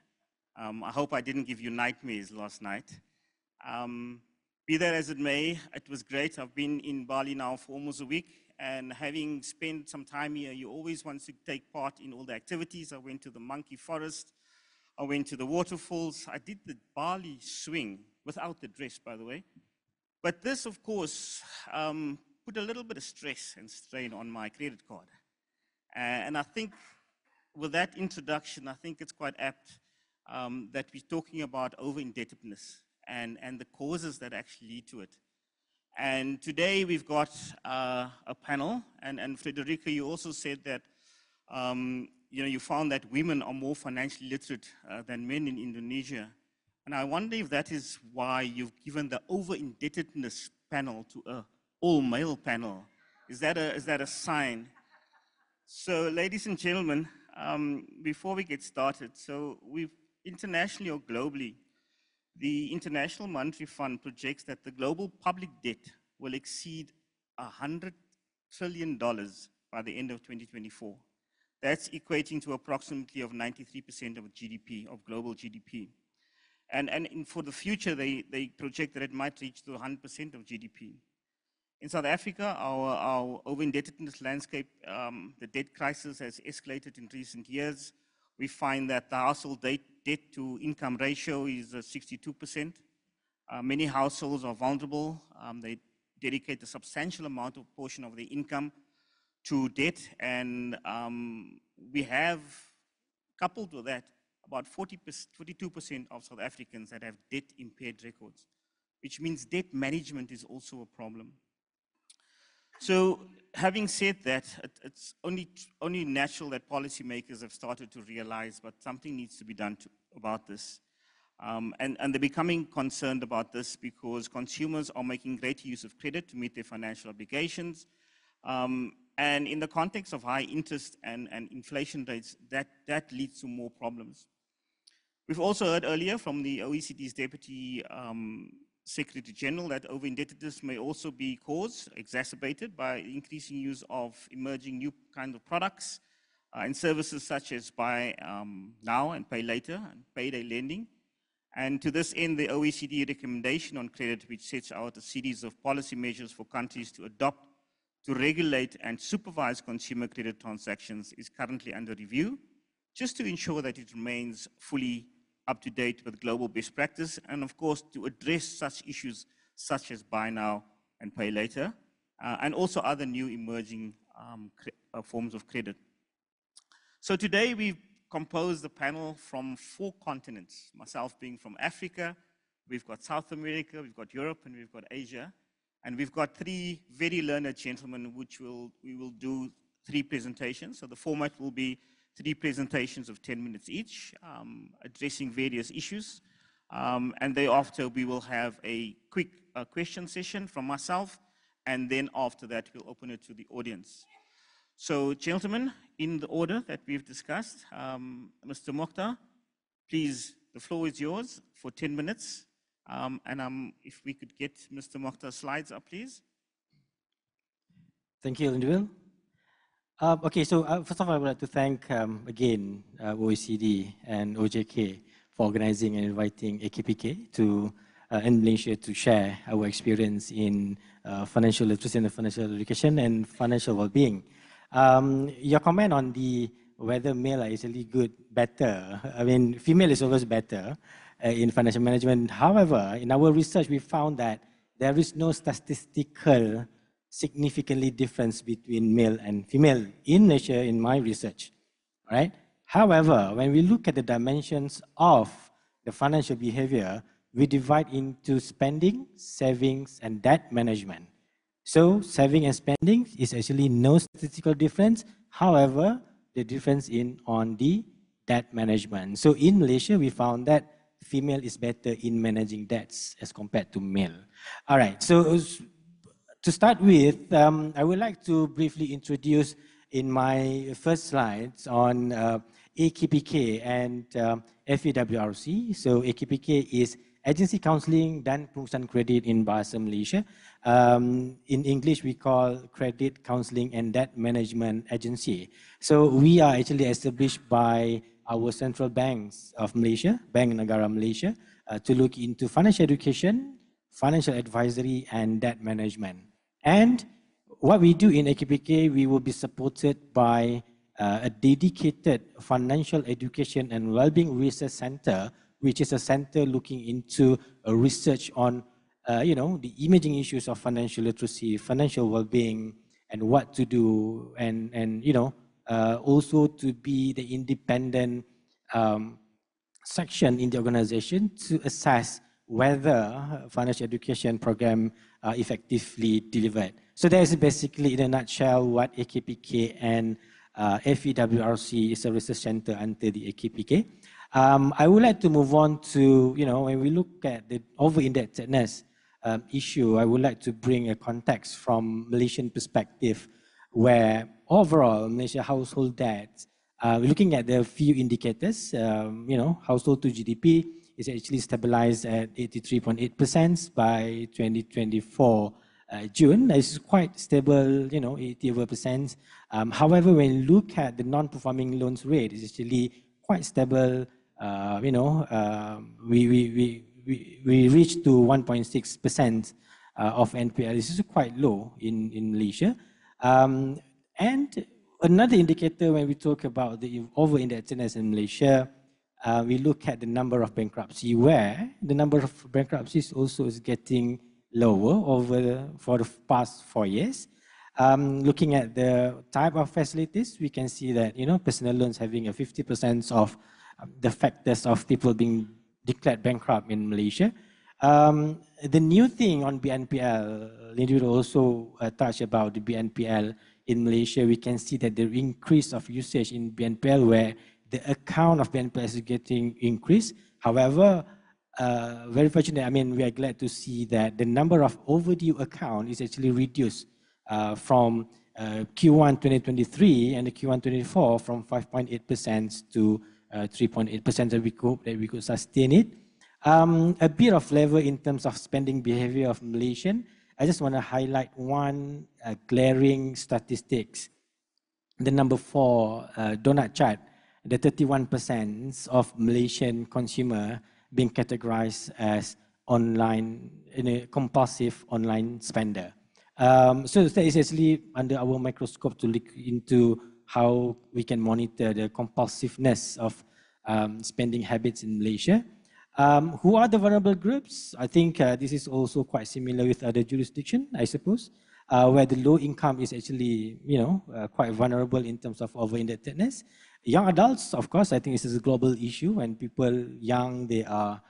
I hope I didn't give you nightmares last night. Be that as it may, it was great. I've been in Bali now for almost a week, and having spent some time here, you always want to take part in all the activities. I went to the monkey forest. I went to the waterfalls. I did the Bali swing without the dress, by the way. But this, of course, put a little bit of stress and strain on my credit card. And I think with that introduction, I think it's quite apt that we're talking about over-indebtedness and the causes that actually lead to it. And today we've got a panel, and Frederica, you also said that you found that women are more financially literate than men in Indonesia. And I wonder if that is why you've given the over-indebtedness panel to an all-male panel. Is that a sign? So, ladies and gentlemen, before we get started, so we've internationally or globally, the International Monetary Fund projects that the global public debt will exceed $100 trillion by the end of 2024. That's equating to approximately of 93% of GDP, of global GDP. And for the future, they project that it might reach to 100% of GDP. In South Africa, our over-indebtedness landscape, the debt crisis has escalated in recent years. We find that the household debt-to-income ratio is 62%. Many households are vulnerable. They dedicate a substantial amount of portion of their income to debt, and we have, coupled with that, about 42% of South Africans that have debt-impaired records, which means debt management is also a problem. So, having said that, it's only natural that policymakers have started to realize, but something needs to be done about this. And they're becoming concerned about this because consumers are making greater use of credit to meet their financial obligations. And in the context of high interest and inflation rates, that leads to more problems. We've also heard earlier from the OECD's Deputy Secretary General that over-indebtedness may also be exacerbated by increasing use of emerging new kinds of products and services such as buy now and pay later and payday lending. And to this end, the OECD recommendation on credit, which sets out a series of policy measures for countries to adopt to regulate and supervise consumer credit transactions, is currently under review, just to ensure that it remains fully up to date with global best practice, and of course to address such issues such as buy now and pay later, and also other new emerging forms of credit. So today we've composed the panel from 4 continents, myself being from Africa, we've got South America, we've got Europe, and we've got Asia. And we've got 3 very learned gentlemen, which we will do 3 presentations. So the format will be 3 presentations of 10 minutes each, addressing various issues. And thereafter, we will have a quick question session from myself, and then after that, we'll open it to the audience. So, gentlemen, in the order that we've discussed, Mr. Mokhtar, please, the floor is yours for 10 minutes. And if we could get Mr. Mokhtar's slides up, please. Thank you, Linduil. Okay, so first of all, I would like to thank again OECD and OJK for organizing and inviting AKPK to in Malaysia to share our experience in financial literacy and financial education and financial well-being. Your comment on the whether male are actually good, better. I mean, female is always better in financial management. However, in our research, we found that there is no statistical significantly difference between male and female in Malaysia in my research, right? However, when we look at the dimensions of the financial behavior, we divide into spending, savings, and debt management. So saving and spending is actually no statistical difference. However, the difference on the debt management. So in Malaysia, we found that female is better in managing debts as compared to male. All right, so to start with, I would like to briefly introduce in my first slides on AKPK and FEWRC. So AKPK is Agency Counseling dan Pengurusan Kredit in Bahasa Malaysia. In English, we call Credit Counseling and Debt Management Agency. So we are actually established by our central banks of Malaysia, Bank Negara Malaysia, to look into financial education, financial advisory, and debt management. And what we do in AKPK, we will be supported by a dedicated financial education and well-being research center, which is a center looking into a research on, the emerging issues of financial literacy, financial well-being, and what to do, and also to be the independent section in the organization to assess whether financial education program are effectively delivered. So that is basically in a nutshell what AKPK and FEWRC is a research center under the AKPK. I would like to move on to, when we look at the over-indebtedness issue, I would like to bring a context from Malaysian perspective where overall Malaysia household debt, looking at the few indicators, household to GDP is actually stabilized at 83.8% by 2024 June. It's quite stable, 80%. However, when you look at the non-performing loans rate, it's actually quite stable. We reached to 1.6% of NPL. This is quite low in Malaysia. And another indicator when we talk about the over-indebtedness in Malaysia, we look at the number of bankruptcy, where the number of bankruptcies also is getting lower for the past 4 years. Looking at the type of facilities, we can see that personal loans having a 50% of the factors of people being declared bankrupt in Malaysia. The new thing on BNPL, Lindu also touched about the BNPL in Malaysia. We can see that the increase of usage in BNPL where the account of BNPL is getting increased. However, very fortunate, we are glad to see that the number of overdue account is actually reduced from Q1 2023 and the Q1 2024 from 5.8% to 3.8%, that we could sustain it. A bit of flavor in terms of spending behavior of Malaysian. I just want to highlight one glaring statistics. The number 4 donut chart, the 31% of Malaysian consumer being categorized as online, compulsive online spender. So that is actually under our microscope to look into how we can monitor the compulsiveness of spending habits in Malaysia. Who are the vulnerable groups? I think this is also quite similar with other jurisdictions, I suppose, where the low income is actually, quite vulnerable in terms of over-indebtedness. Young adults, of course, I think this is a global issue, and people young, they are,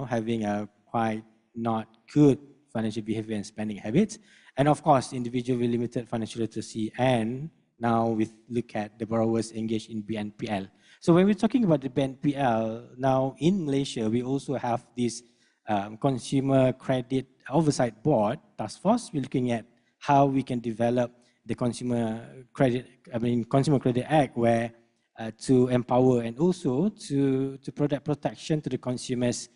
having a quite not good financial behavior and spending habits. And of course, individual with limited financial literacy, and now we look at the borrowers engaged in BNPL. So when we're talking about the BNPL, now in Malaysia, we also have this Consumer Credit Oversight Board task force. We're looking at how we can develop the Consumer Credit Act, where to empower and also to provide protection to the consumers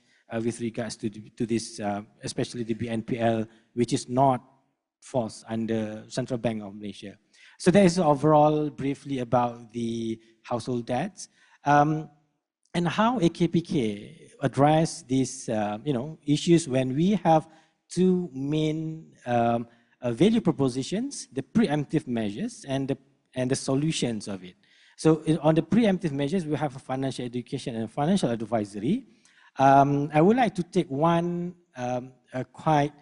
with regards to this, especially the BNPL, which is not falls under Central Bank of Malaysia. So that is overall briefly about the household debts, and how AKPK address these issues when we have two main value propositions: the preemptive measures and the solutions of it. So on the preemptive measures, we have a financial education and financial advisory. I would like to take one quite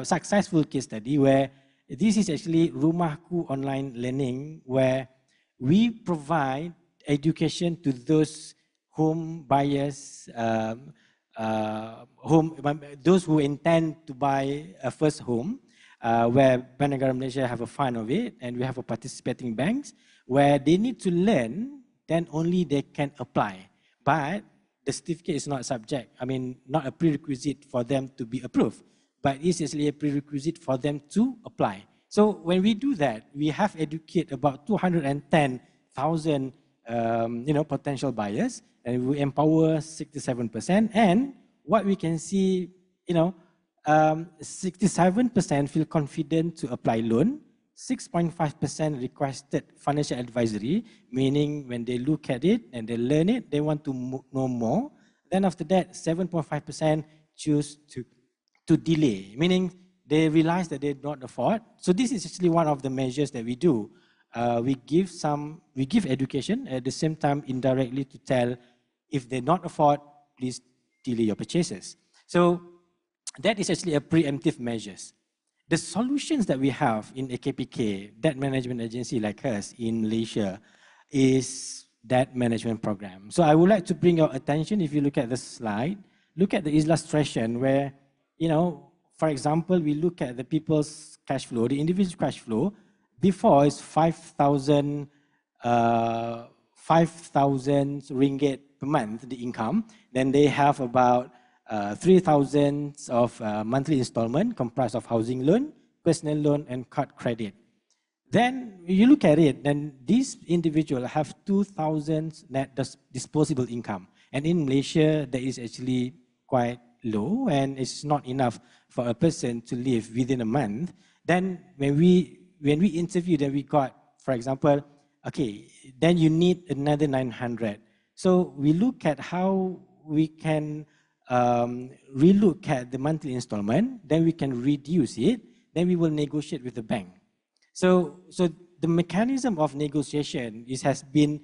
successful case study, where this is actually Rumahku online learning, where we provide education to those home buyers, those who intend to buy a first home, where Bank Negara Malaysia have a fund of it, and we have a participating banks where they need to learn, then only they can apply. But the certificate is not not a prerequisite for them to be approved, but it's actually a prerequisite for them to apply. So when we do that, we have educated about 210,000 potential buyers, and we empower 67%. And what we can see, 67% feel confident to apply loan, 6.5% requested financial advisory, meaning when they look at it and they learn it, they want to know more. Then after that, 7.5% choose to delay, meaning they realize that they don't afford. So this is actually one of the measures that we do. We give education, at the same time indirectly to tell, if they not afford, please delay your purchases. So that is actually a preemptive measures. The solutions that we have in AKPK, debt management agency like us in Malaysia, is debt management program. So I would like to bring your attention, if you look at the slide, look at the illustration where, for example, we look at the people's cash flow, the individual cash flow. Before is 5,000 ringgit per month, the income. Then they have about 3,000 of monthly installment comprised of housing loan, personal loan, and card credit. Then you look at it, then these individuals have 2,000 net disposable income. And in Malaysia, that is actually quite low, and it's not enough for a person to live within a month. Then when we interview, then we got, for example, okay, then you need another 900. So we look at how we can relook at the monthly installment, then we can reduce it, then we will negotiate with the bank. So the mechanism of negotiation has been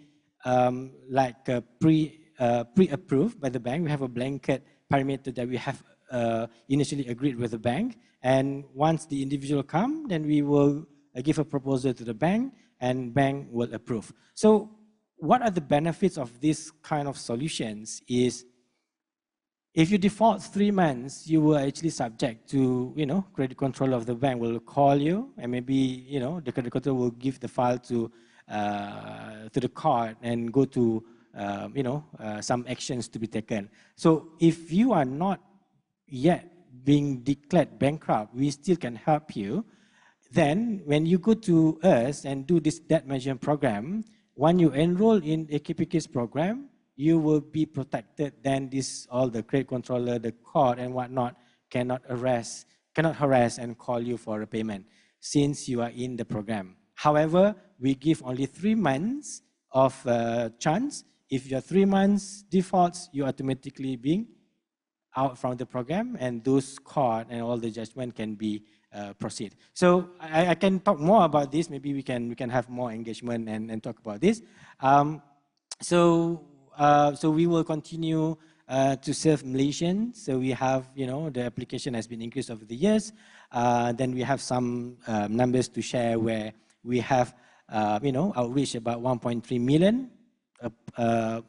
pre-approved by the bank. We have a blanket parameter that we have initially agreed with the bank, and once the individual come, then we will give a proposal to the bank, and bank will approve. So what are the benefits of this kind of solutions is, if you default 3 months, you will actually subject to, credit control of the bank will call you, and maybe, the credit control will give the file to the court and go to, some actions to be taken. So if you are not yet being declared bankrupt, we still can help you. Then when you go to us and do this debt management program, when you enroll in AKPK's program, you will be protected. Then all the credit controller, the court and whatnot cannot harass and call you for a payment since you are in the program. However, we give only 3 months of chance. If your 3 months defaults, you automatically being out from the program, and those court and all the judgment can be proceed. So I can talk more about this. Maybe we can have more engagement and talk about this. So we will continue to serve Malaysians. So we have, the application has been increased over the years. Then we have some numbers to share where we have outreach about 1.3 million.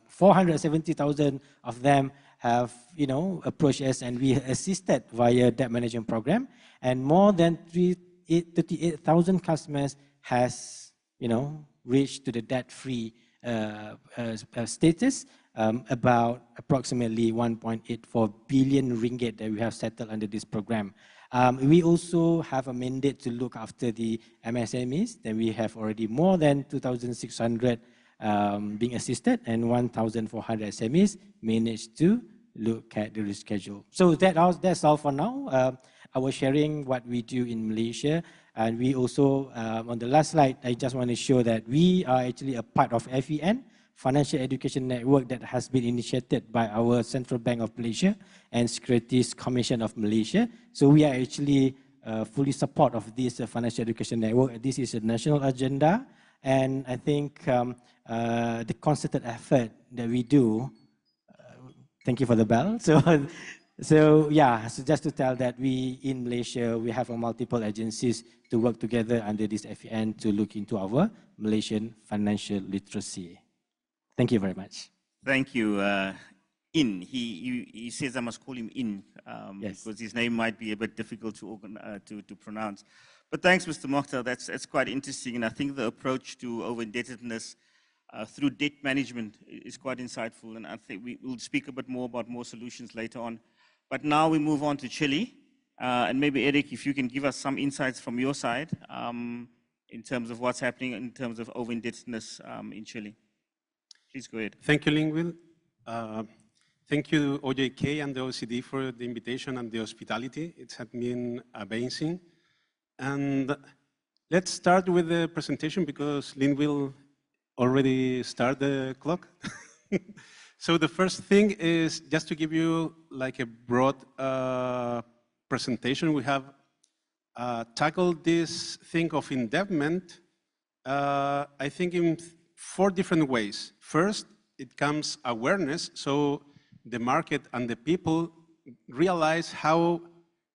470,000 of them have, approached us, and we assisted via debt management program. And more than 38,000 customers has, reached to the debt-free status. About approximately 1.84 billion ringgit that we have settled under this program. We also have a mandate to look after the MSMEs. Then we have already more than 2,600 being assisted, and 1,400 SMEs managed to look at the reschedule. So that's all for now. I was sharing what we do in Malaysia, and we also, on the last slide, I just want to show that we are actually a part of FEN, Financial Education Network, that has been initiated by our Central Bank of Malaysia and Securities Commission of Malaysia. So we are actually fully support of this Financial Education Network. This is a national agenda, and I think the concerted effort that we do, thank you for the bell. So just to tell that we in Malaysia, we have multiple agencies to work together under this FEN to look into our Malaysian financial literacy. Thank you very much. Thank you. He says I must call him yes, because his name might be a bit difficult to pronounce. But thanks, Mr. Mokhtar. That's quite interesting, and I think the approach to over-indebtedness through debt management is quite insightful, and I think we will speak a bit more about more solutions later on. But now we move on to Chile, and maybe Eric, if you can give us some insights from your side in terms of what's happening in terms of over-indebtedness in Chile. Please go ahead. Thank you, Lingwil. Thank you, OJK and the OECD for the invitation and the hospitality. It has been amazing. And let's start with the presentation because Lingwil already started the clock. So the first thing is just to give you like a broad presentation. We have tackled this thing of indebtedness, I think in 4 different ways. First, it comes awareness, so the market and the people realize how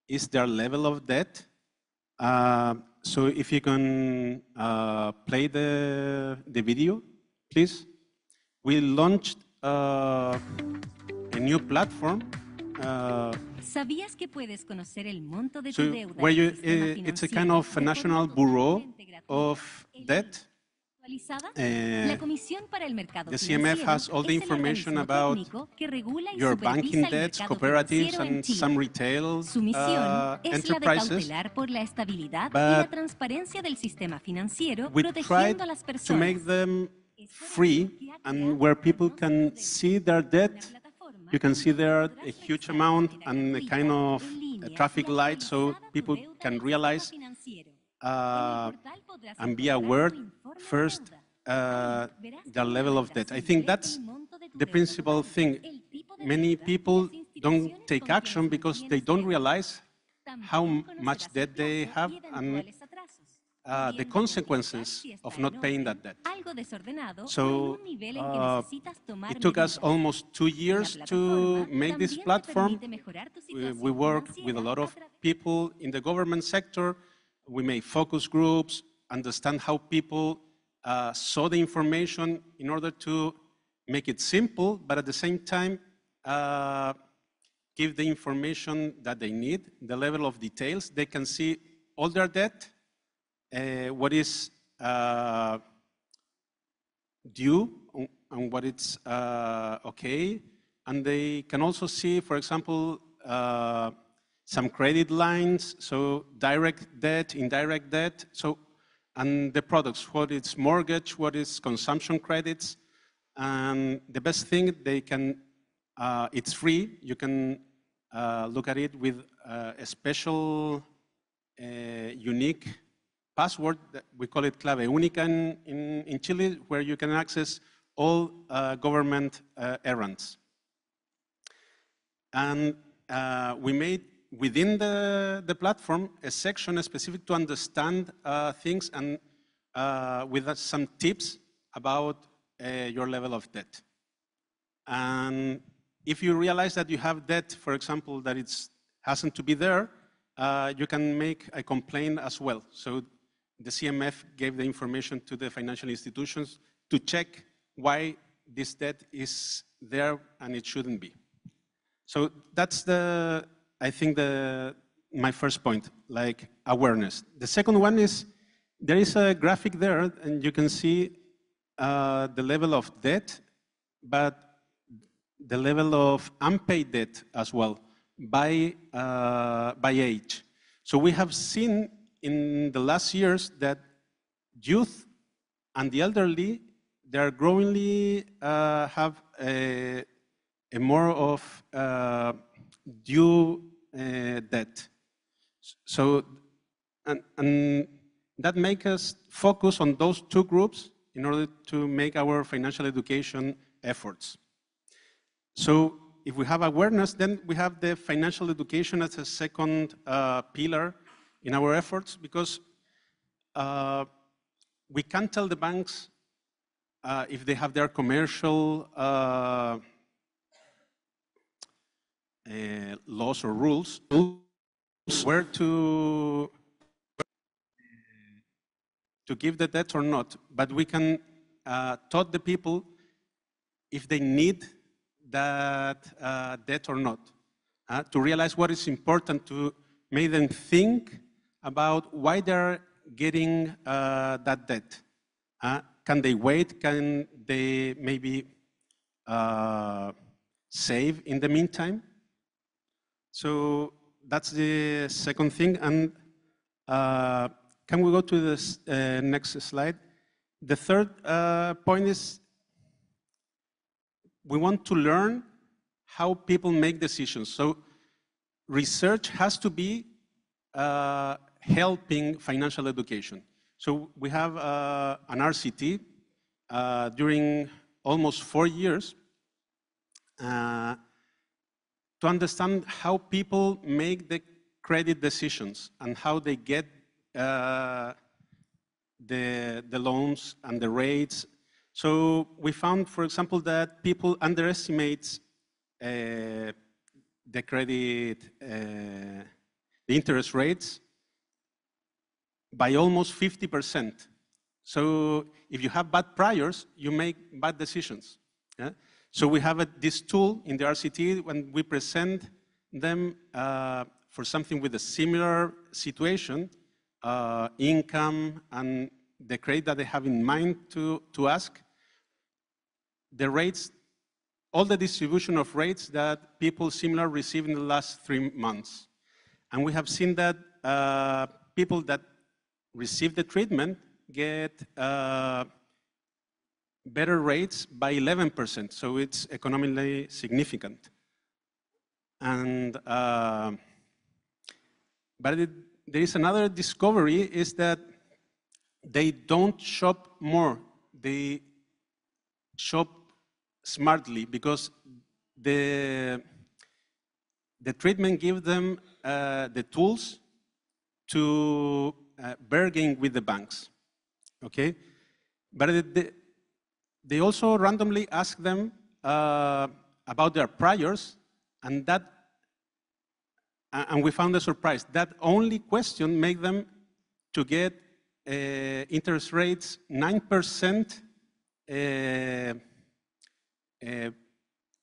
is their level of debt. So if you can play the video, please. We launched a new platform. ¿Sabías que puedes conocer el monto de So tu deuda where en el sistema it's a financiero kind of a de national forma bureau totalmente gratuita of debt. La Comisión para el Mercado The CMF has all the Financiero es el information organismo about técnico que regula y your supervisa banking el debts, mercado cooperatives, financiero en and Chile. some retail Su misión es la de enterprises. cautelar por la estabilidad y But la transparencia del sistema financiero, We protegiendo tried a las to personas. make them free and where people can see their debt. You can see there a huge amount and a kind of a traffic light so people can realize and be aware first their level of debt. I think that's the principal thing. Many people don't take action because they don't realize how much debt they have and the consequences of not paying that debt. So it took us almost 2 years to make this platform. We work with a lot of people in the government sector. We made focus groups, understand how people saw the information in order to make it simple, but at the same time, give the information that they need, the level of details. They can see all their debt, what is due and what it's okay. And they can also see, for example, some credit lines, so direct debt, indirect debt, so, and the products, what is mortgage, what is consumption credits. And the best thing, they can, it's free. You can look at it with a special, unique password. We call it clave única in Chile, where you can access all government errands. And we made within the platform a section specific to understand things and with some tips about your level of debt. And if you realize that you have debt, for example, that it hasn't to be there, you can make a complaint as well. So the CMF gave the information to the financial institutions to check why this debt is there and it shouldn't be. So that's I think my first point, like awareness. The second one is, there is a graphic there and you can see the level of debt, but the level of unpaid debt as well by age. So we have seen in the last years that youth and the elderly, they are growingly have a more of due debt. So, and that makes us focus on those two groups in order to make our financial education efforts. So if we have awareness, then we have the financial education as a second pillar in our efforts, because we can't tell the banks if they have their commercial laws or rules, where to give the debt or not, but we can taught the people if they need that debt or not, to realize what is important, to make them think about why they're getting that debt. Can they wait? Can they maybe save in the meantime? So that's the second thing. And can we go to this next slide? The third point is, we want to learn how people make decisions. So research has to be helping financial education. So we have an RCT during almost 4 years to understand how people make the credit decisions and how they get the loans and the rates. So we found, for example, that people underestimate the credit, the interest rates by almost 50%. So if you have bad priors, you make bad decisions. Yeah? So we have this tool in the RCT when we present them for something with a similar situation, income and the credit that they have in mind to ask, the rates, all the distribution of rates that people similar receive in the last 3 months. And we have seen that people that receive the treatment get better rates by 11%, so it's economically significant. And but there is another discovery, is that they don't shop more, they shop smartly, because the treatment gives them the tools to bargain with the banks, okay? But they also randomly ask them about their priors, and we found a surprise. That only question made them to get interest rates 9%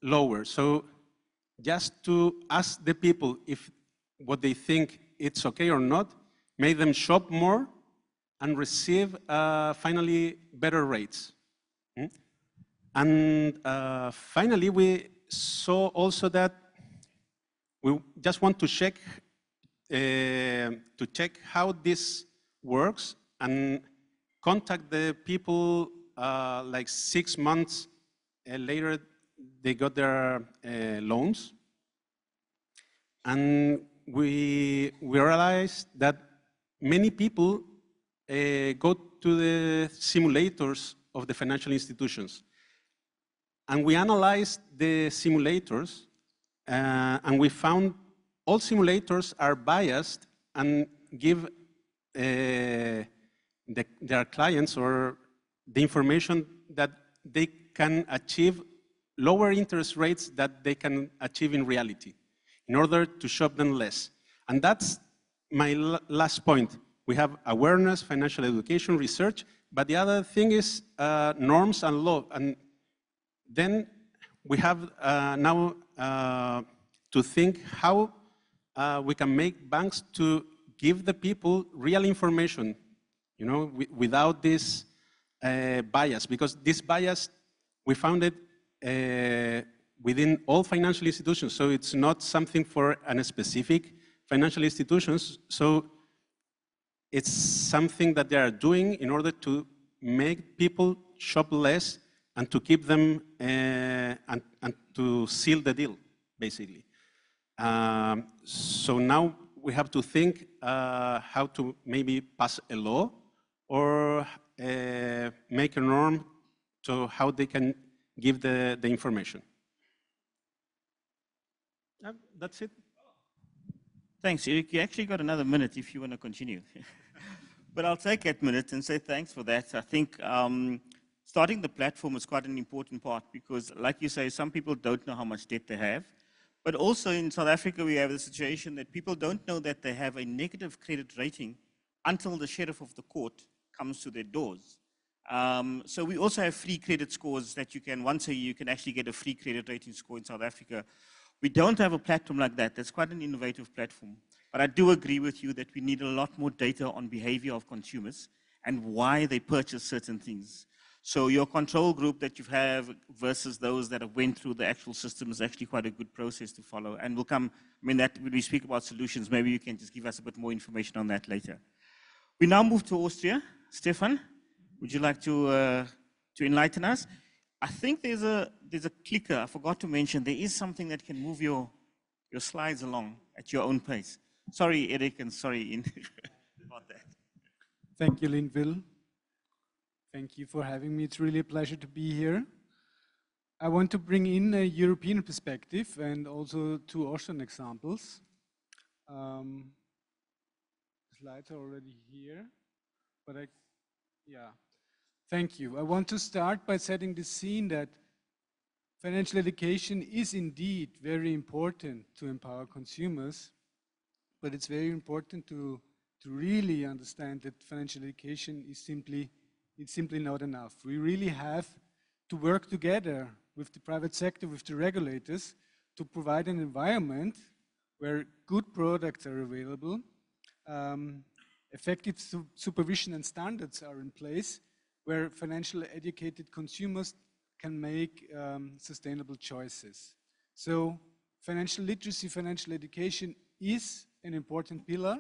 lower. So just to ask the people if what they think it's okay or not, made them shop more and receive finally better rates. And finally, we saw also that we just want to check how this works and contact the people like 6 months later they got their loans. And we realized that many people go to the simulators of the financial institutions. And we analyzed the simulators, and we found all simulators are biased and give their clients or the information that they can achieve lower interest rates that they can achieve in reality in order to shop them less. And that's my last point. we have awareness, financial education, research, but the other thing is norms and law. And then we have now to think how we can make banks to give the people real information, you know, without this bias, because this bias, we found it within all financial institutions, so it's not something for a specific financial institutions, so it's something that they are doing in order to make people shop less and to keep them and to seal the deal, basically. So now we have to think how to maybe pass a law or make a norm to how they can give the information. That's it. Thanks, Eric. You actually got another minute if you want to continue. But I'll take that minute and say thanks for that. I think starting the platform is quite an important part because, like you say, some people don't know how much debt they have. But also in South Africa, we have the situation that people don't know that they have a negative credit rating until the sheriff of the court comes to their doors. So we also have free credit scores that you can, once a year, you can actually get a free credit rating score in South Africa. We don't have a platform like that. That's quite an innovative platform. But I do agree with you that we need a lot more data on behavior of consumers and why they purchase certain things. So your control group that you have versus those that have went through the actual system is actually quite a good process to follow. And we'll come, I mean, that when we speak about solutions, maybe you can just give us a bit more information on that later. We now move to Austria. Stefan, would you like to enlighten us? I think there's a clicker, I forgot to mention, there is something that can move your slides along at your own pace. Sorry, Eric, and sorry, Ian, about that. Thank you, Linville. Thank you for having me. It's really a pleasure to be here. I want to bring in a European perspective and also two Austrian examples. Slides are already here, but yeah. Thank you. I want to start by setting the scene that financial education is indeed very important to empower consumers, but it's very important to really understand that financial education is simply not enough. We really have to work together with the private sector, with the regulators, to provide an environment where good products are available, effective supervision and standards are in place, where financially educated consumers can make sustainable choices. So financial literacy, financial education is an important pillar,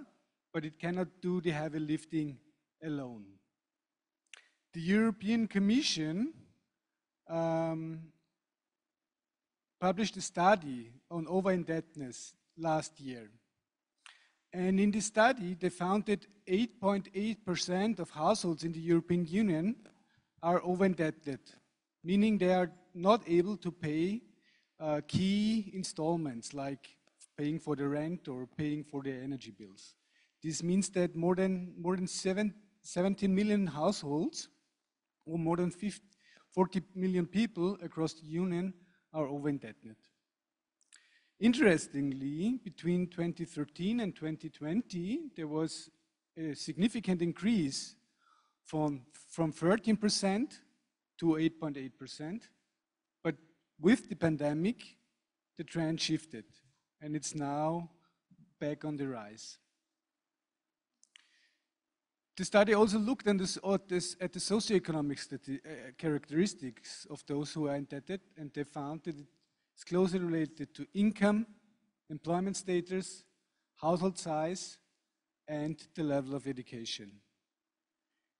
but it cannot do the heavy lifting alone. The European Commission published a study on over-indebtedness last year. And in this study, they found that 8.8% of households in the European Union are over-indebted, meaning they are not able to pay key installments like paying for the rent or paying for their energy bills. This means that more than 17 million households, or more than 40 million people across the Union, are over-indebted. Interestingly, between 2013 and 2020, there was a significant increase from 13% to 8.8%, but with the pandemic, the trend shifted, and it's now back on the rise. The study also looked at the socioeconomic characteristics of those who are indebted, and they found that it's closely related to income, employment status, household size, and the level of education.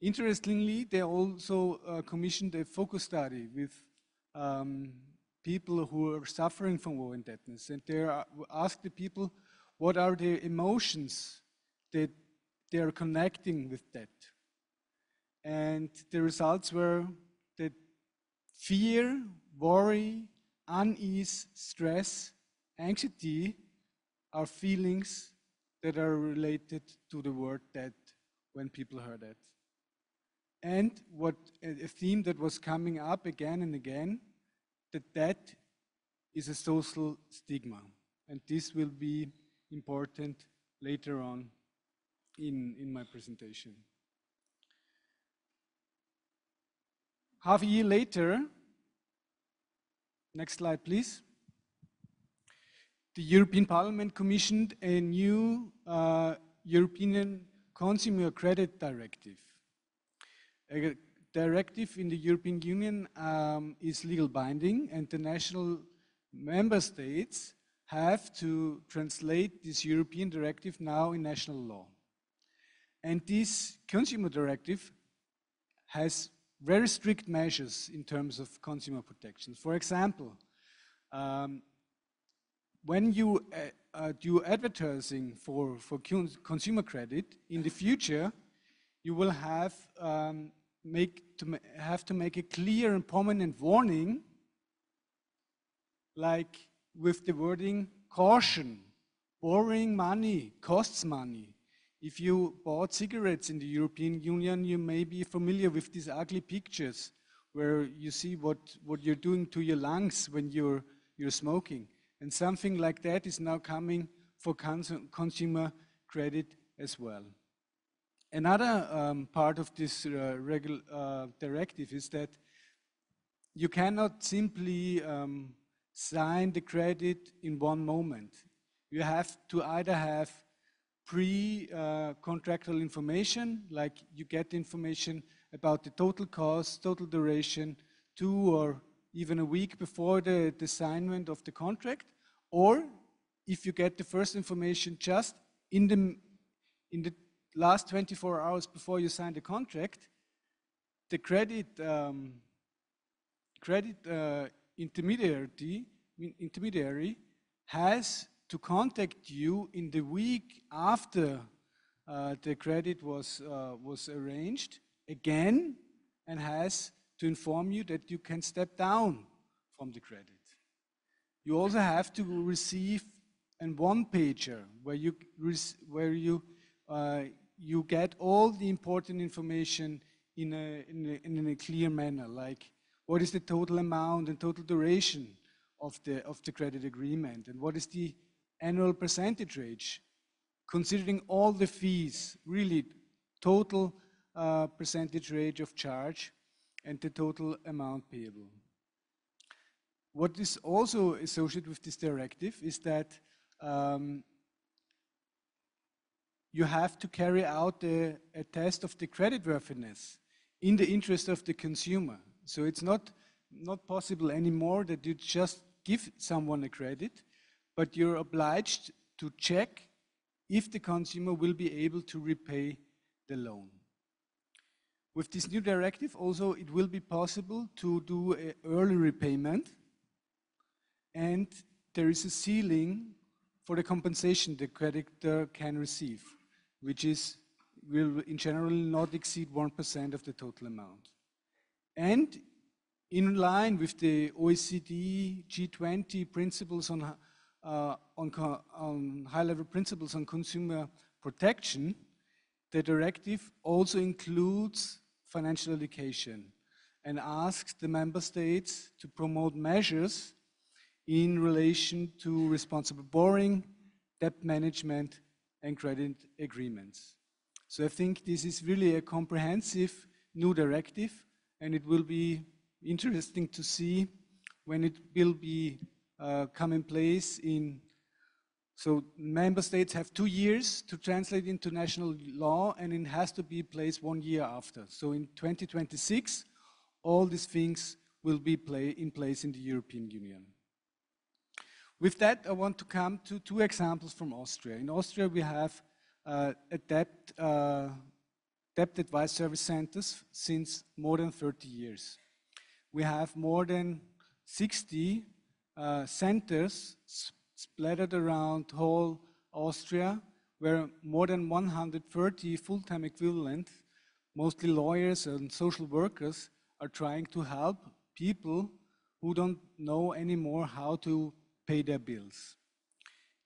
Interestingly, they also commissioned a focus study with people who are suffering from over-indebtedness, and they asked the people what are the emotions that they are connecting with debt. And the results were that fear, worry, unease, stress, anxiety are feelings that are related to the word debt when people heard it. And a theme that was coming up again and again, that debt is a social stigma. And this will be important later on in my presentation. Half a year later, next slide please, the European Parliament commissioned a new European Consumer Credit Directive. A directive in the European Union is legal binding, and the national member states have to translate this European directive now in national law. And this consumer directive has very strict measures in terms of consumer protection. For example, when you do advertising for consumer credit, in the future, you will have to make a clear and prominent warning, like with the wording, caution, borrowing money costs money. If you bought cigarettes in the European Union, you may be familiar with these ugly pictures where you see what you're doing to your lungs when you're smoking. And something like that is now coming for consumer credit as well. Another part of this directive is that you cannot simply sign the credit in one moment. You have to either have pre-contractual information, like you get information about the total cost, total duration, 2 or even a week before the assignment of the contract, or if you get the first information just in the last 24 hours before you sign the contract, the credit intermediary has to contact you in the week after the credit was arranged again, and has to inform you that you can step down from the credit. You also have to receive a one-pager where you get all the important information in a clear manner, like what is the total amount and total duration of the credit agreement, and what is the annual percentage rate, considering all the fees, really total percentage rate of charge and the total amount payable. What is also associated with this directive is that you have to carry out a test of the creditworthiness in the interest of the consumer. So it's not possible anymore that you just give someone a credit, but you're obliged to check if the consumer will be able to repay the loan. With this new directive also, it will be possible to do an early repayment, and there is a ceiling for the compensation the creditor can receive, which will in general not exceed 1% of the total amount. And in line with the OECD G20 principles on high-level principles on consumer protection, the directive also includes financial education and asks the member states to promote measures in relation to responsible borrowing, debt management, and credit agreements. So I think this is really a comprehensive new directive, and it will be interesting to see when it will be come in place so member states have 2 years to translate into national law, and it has to be in place 1 year after. So in 2026, all these things will be in place in the European Union. With that, I want to come to 2 examples from Austria. In Austria, we have debt advice service centers since more than 30 years. We have more than 60 centers splattered around whole Austria, where more than 130 full-time equivalent, mostly lawyers and social workers, are trying to help people who don't know anymore how to pay their bills.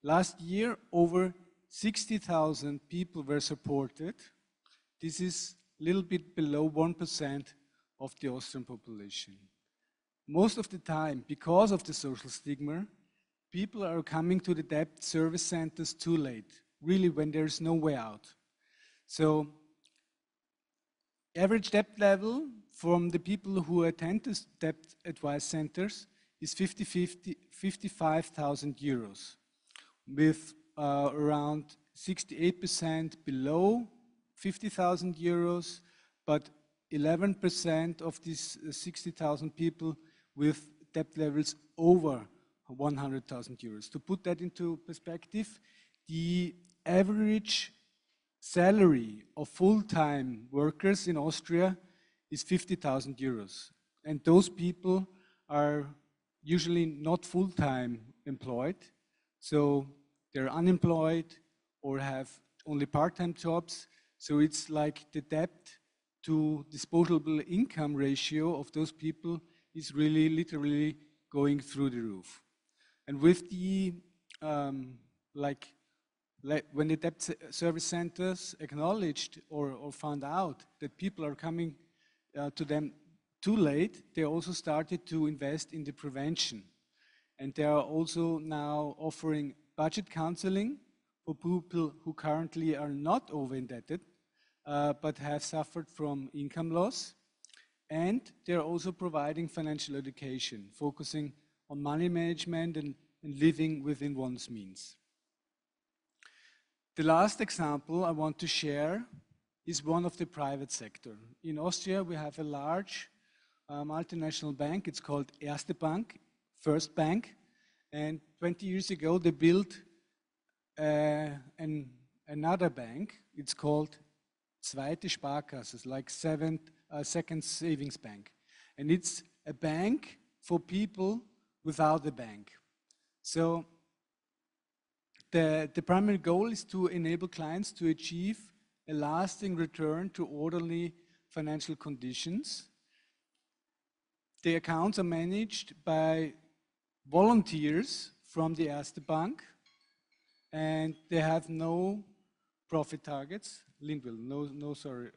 Last year, over 60,000 people were supported. This is a little bit below 1% of the Austrian population. Most of the time, because of the social stigma, people are coming to the debt service centers too late, really when there's no way out. So average debt level from the people who attend the debt advice centers is 55,000 euros, with around 68% below 50,000 euros, but 11% of these 60,000 people with debt levels over 100,000 euros. To put that into perspective, the average salary of full-time workers in Austria is 50,000 euros. And those people are usually not full-time employed, so they're unemployed or have only part-time jobs. So it's like the debt to disposable income ratio of those people is really literally going through the roof. And with the, when the debt service centers acknowledged or found out that people are coming to them too late, they also started to invest in the prevention. And they are also now offering budget counseling for people who currently are not over-indebted, but have suffered from income loss. And they're also providing financial education, focusing on money management and living within one's means. The last example I want to share is one of the private sector. In Austria, we have a large multinational bank. It's called Erste Bank, First Bank. And 20 years ago, they built another bank. It's called Zweite Sparkasse, it's like second savings bank. And it's a bank for people without a bank. So the primary goal is to enable clients to achieve a lasting return to orderly financial conditions. The accounts are managed by volunteers from the Erste Bank, and they have no profit targets. Lindwell,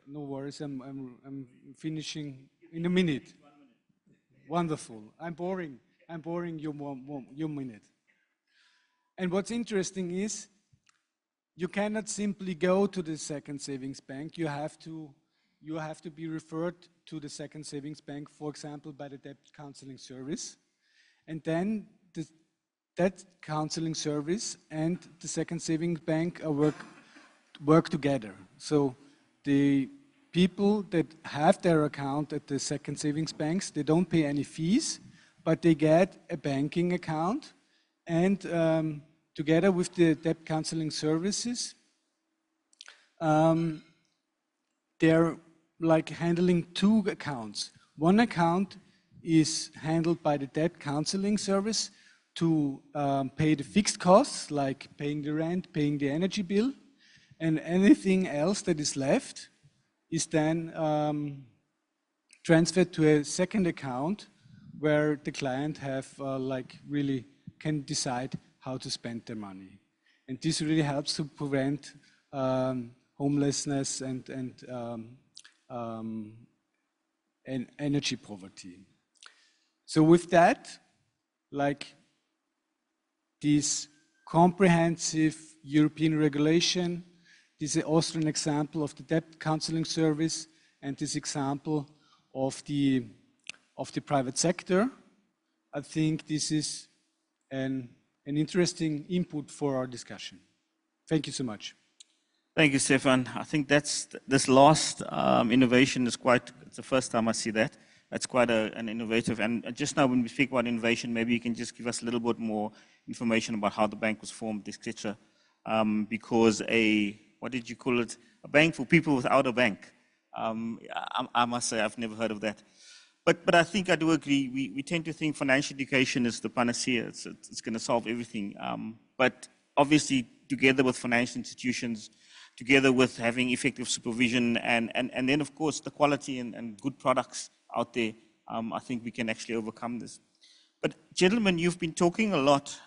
no worries, I'm finishing in a minute. Wonderful. I'm boring your minute. And what's interesting is you cannot simply go to the second savings bank. You have to be referred to the second savings bank, for example, by the debt counseling service. And then that counseling service and the second savings bank work together. So the people that have their account at the second savings banks, they don't pay any fees, but they get a banking account, and together with the debt counseling services, they're like handling two accounts. One account is handled by the debt counseling service to pay the fixed costs, like paying the rent, paying the energy bill, and anything else that is left is then transferred to a second account where the client really can decide how to spend their money. And this really helps to prevent homelessness and energy poverty. So with that, this comprehensive European regulation, this is an Austrian example of the debt counseling service, and this example of the private sector, I think this is an interesting input for our discussion. Thank you so much. Thank you, Stefan. I think this last innovation is it's the first time I see that. That's quite an innovative. And just now when we speak about innovation, maybe you can just give us a little bit more information about how the bank was formed, etc. Because what did you call it? A bank for people without a bank. I must say I've never heard of that. But I think I do agree. We tend to think financial education is the panacea. It's going to solve everything. But obviously, together with financial institutions, together with having effective supervision, and then of course the quality and good products out there, I think we can actually overcome this. But gentlemen, you've been talking a lot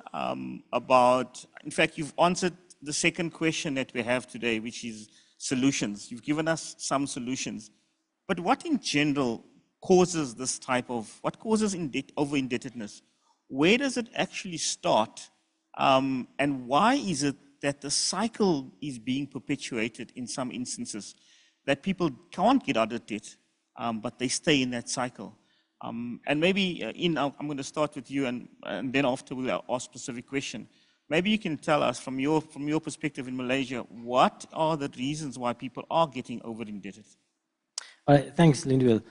about, in fact, you've answered the second question that we have today, which is solutions. You've given us some solutions. But what in general causes this type of, what causes over-indebtedness? Where does it actually start? And why is it that the cycle is being perpetuated in some instances, that people can't get out of debt, but they stay in that cycle. And maybe, I'm going to start with you, and then after we'll ask specific question. Maybe you can tell us from your perspective in Malaysia, what are the reasons why people are getting over-indebted? All right, thanks, Lindwell.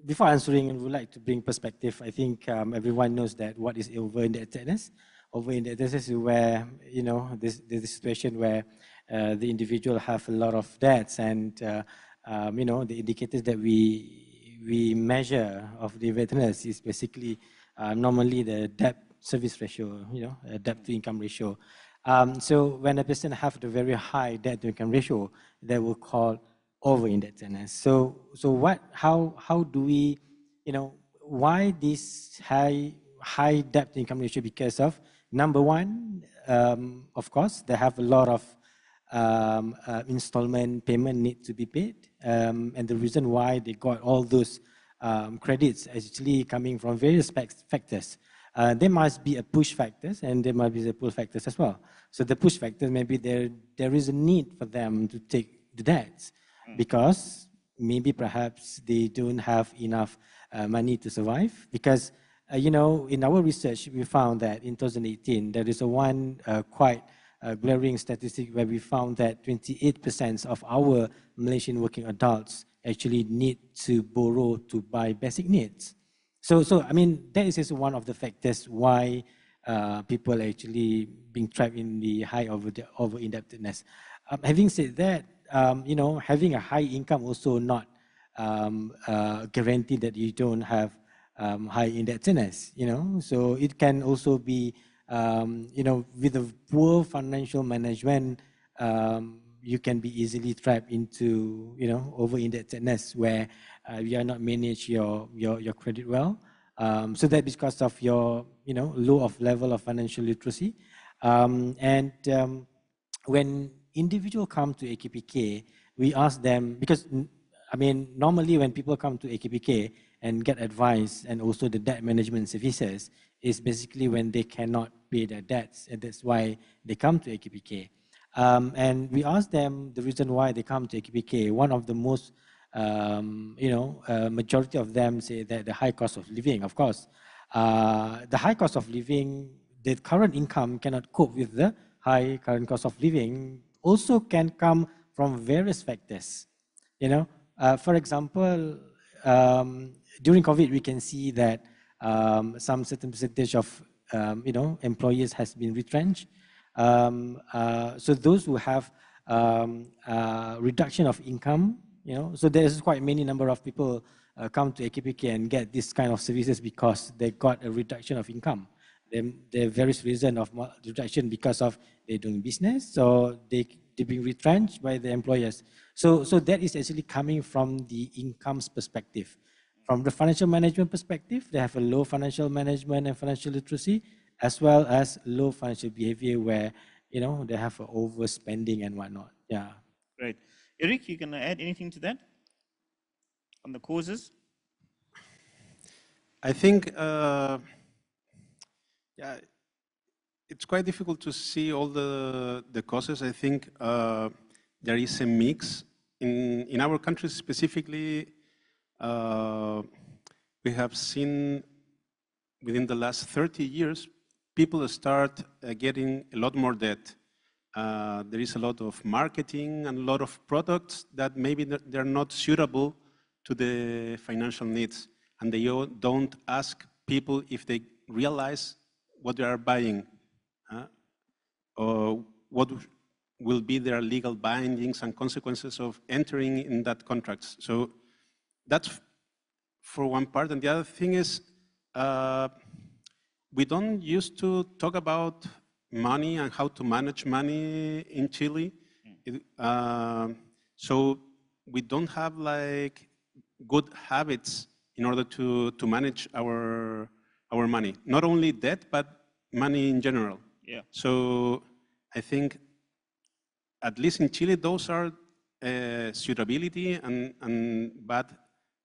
Before answering, I would like to bring perspective. I think everyone knows that what is over-indebtedness. Over-indebtedness is where, you know, there's a situation where the individual have a lot of debts, and you know, the indicators that we measure of the indebtedness is basically normally the debt service ratio, you know, debt to income ratio. So when a person have the very high debt to income ratio, they will call over-indebtedness. So how do we, you know, why this high debt to income ratio? Because of, number one, of course, they have a lot of installment payment need to be paid, and the reason why they got all those credits is actually coming from various factors. There must be a push factors, and there must be a pull factors as well. So the push factors, maybe there is a need for them to take the debts, because maybe perhaps they don't have enough money to survive. Because you know, in our research, we found that in 2018 there is a one quite glaring statistic where we found that 28% of our Malaysian working adults actually need to borrow to buy basic needs. So I mean, that is just one of the factors why people actually being trapped in the high over-indebtedness. Having said that, you know, having a high income also not guaranteed that you don't have high indebtedness, you know. So it can also be, you know, with a poor financial management, you can be easily trapped into, you know, over-indebtedness where you are not manage your credit well. So that because of your, you know, low level of financial literacy. When individual come to AKPK, we ask them, because I mean, normally when people come to AKPK and get advice and also the debt management services, is basically when they cannot pay their debts, and that's why they come to AKPK. And we ask them the reason why they come to AKPK. One of the most, you know, majority of them say that the high cost of living, of course. The high cost of living, the current income cannot cope with the high current cost of living, also can come from various factors. You know, for example, during COVID, we can see that some certain percentage of, you know, employees has been retrenched. So those who have reduction of income, you know, so there's quite many number of people come to AKPK and get this kind of services because they got a reduction of income. There are various reasons of reduction because of they're doing business, so they're being retrenched by the employers. So that is actually coming from the income's perspective. From the financial management perspective, they have a low financial management and financial literacy, as well as low financial behavior where, you know, they have overspending and whatnot. Yeah. Great. Eric, you can add anything to that on the causes? I think, yeah, it's quite difficult to see all the causes. I think there is a mix. In our country specifically, we have seen within the last 30 years, people start getting a lot more debt. There is a lot of marketing and a lot of products that maybe they're not suitable to the financial needs. And they don't ask people if they realize what they are buying, or what will be their legal bindings and consequences of entering in that contracts. So that's for one part. And the other thing is, we don't used to talk about money and how to manage money in Chile. So we don't have like good habits in order to manage our money. Not only debt, but money in general. Yeah. So I think, at least in Chile, those are suitability and bad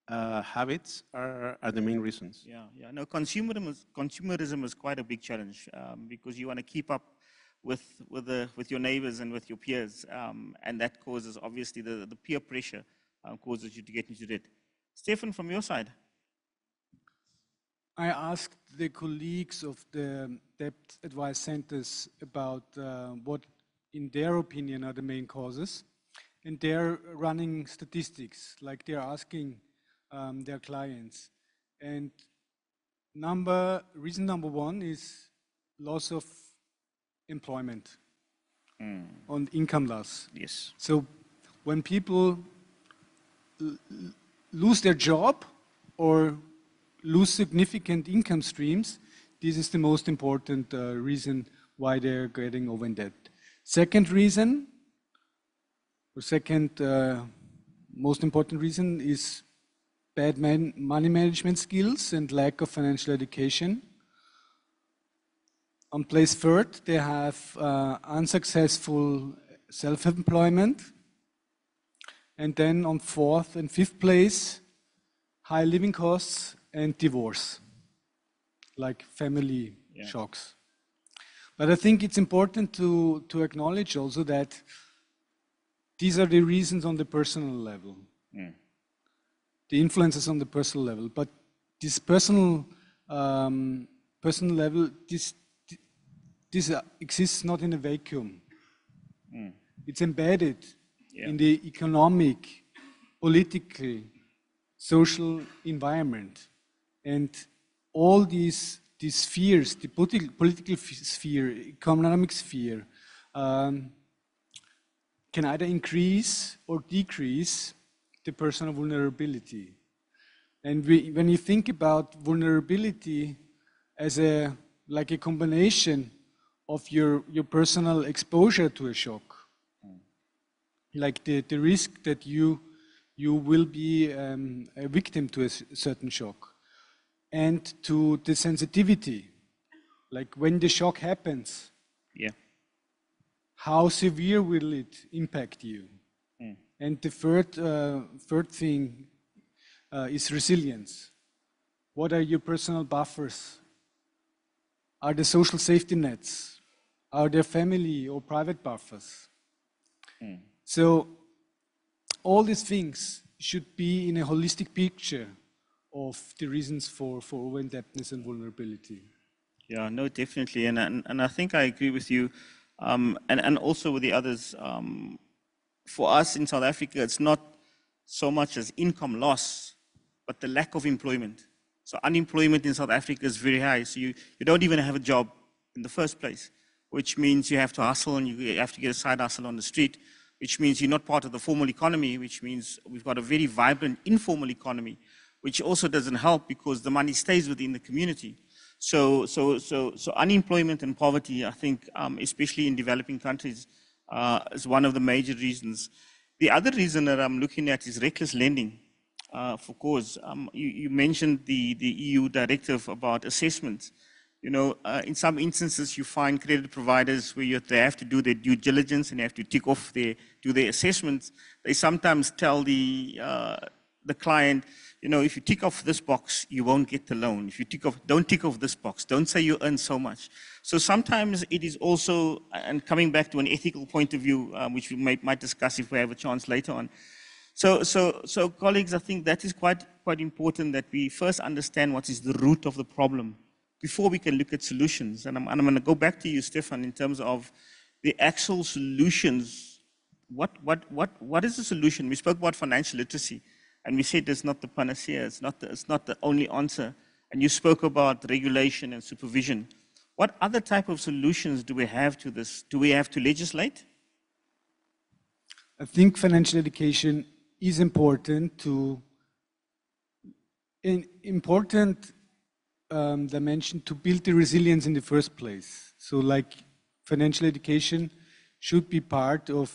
habits are the main reasons. Yeah, yeah. No, consumerism is quite a big challenge because you want to keep up with your neighbors and with your peers, and that causes, obviously, the peer pressure causes you to get into debt. Stefan, from your side. I asked the colleagues of the debt advice centers about what, in their opinion, are the main causes. And they're running statistics, like they're asking their clients. And reason number one is loss of employment, on income loss. Yes. So when people lose their job or lose significant income streams, this is the most important reason why they're getting over in debt. Second reason, or second most important reason, is bad money management skills and lack of financial education. On place third, they have unsuccessful self-employment. And then on fourth and fifth place, high living costs and divorce, like family shocks. But I think it's important to acknowledge also that these are the reasons on the personal level, the influences on the personal level. But this personal level, this exists not in a vacuum. It's embedded in the economic, political, social environment. And all these spheres, the political sphere, economic sphere, can either increase or decrease the personal vulnerability. And when you think about vulnerability as like a combination of your personal exposure to a shock, like the risk that you will be a victim to a certain shock, and to the sensitivity, like when the shock happens, how severe will it impact you? And the third thing is resilience. What are your personal buffers? Are there social safety nets? Are there family or private buffers? So all these things should be in a holistic picture of the reasons for over-indebtedness and vulnerability. Yeah, no, definitely. And I think I agree with you, and also with the others. For us in South Africa, it's not so much as income loss, but the lack of employment. So unemployment in South Africa is very high. So you don't even have a job in the first place, which means you have to hustle and you have to get a side hustle on the street, which means you're not part of the formal economy, which means we've got a very vibrant informal economy, which also doesn't help because the money stays within the community. So unemployment and poverty, I think, especially in developing countries, is one of the major reasons. The other reason that I'm looking at is reckless lending. For cause, you mentioned the EU directive about assessments. You know, in some instances, you find credit providers where they have to do their due diligence and they have to tick off do their assessments. They sometimes tell the client, you know, if you tick off this box, you won't get the loan. If you don't tick off this box, don't say you earn so much. So sometimes it is also, and coming back to an ethical point of view, which we might discuss if we have a chance later on. So colleagues, I think that is quite important that we first understand what is the root of the problem before we can look at solutions. And I'm going to go back to you, Stefan, in terms of the actual solutions. What is the solution? We spoke about financial literacy, and we said it's not the panacea, it's not the only answer. And you spoke about regulation and supervision. What other type of solutions do we have to this? Do we have to legislate? I think financial education is important dimension to build the resilience in the first place. So like financial education should be part of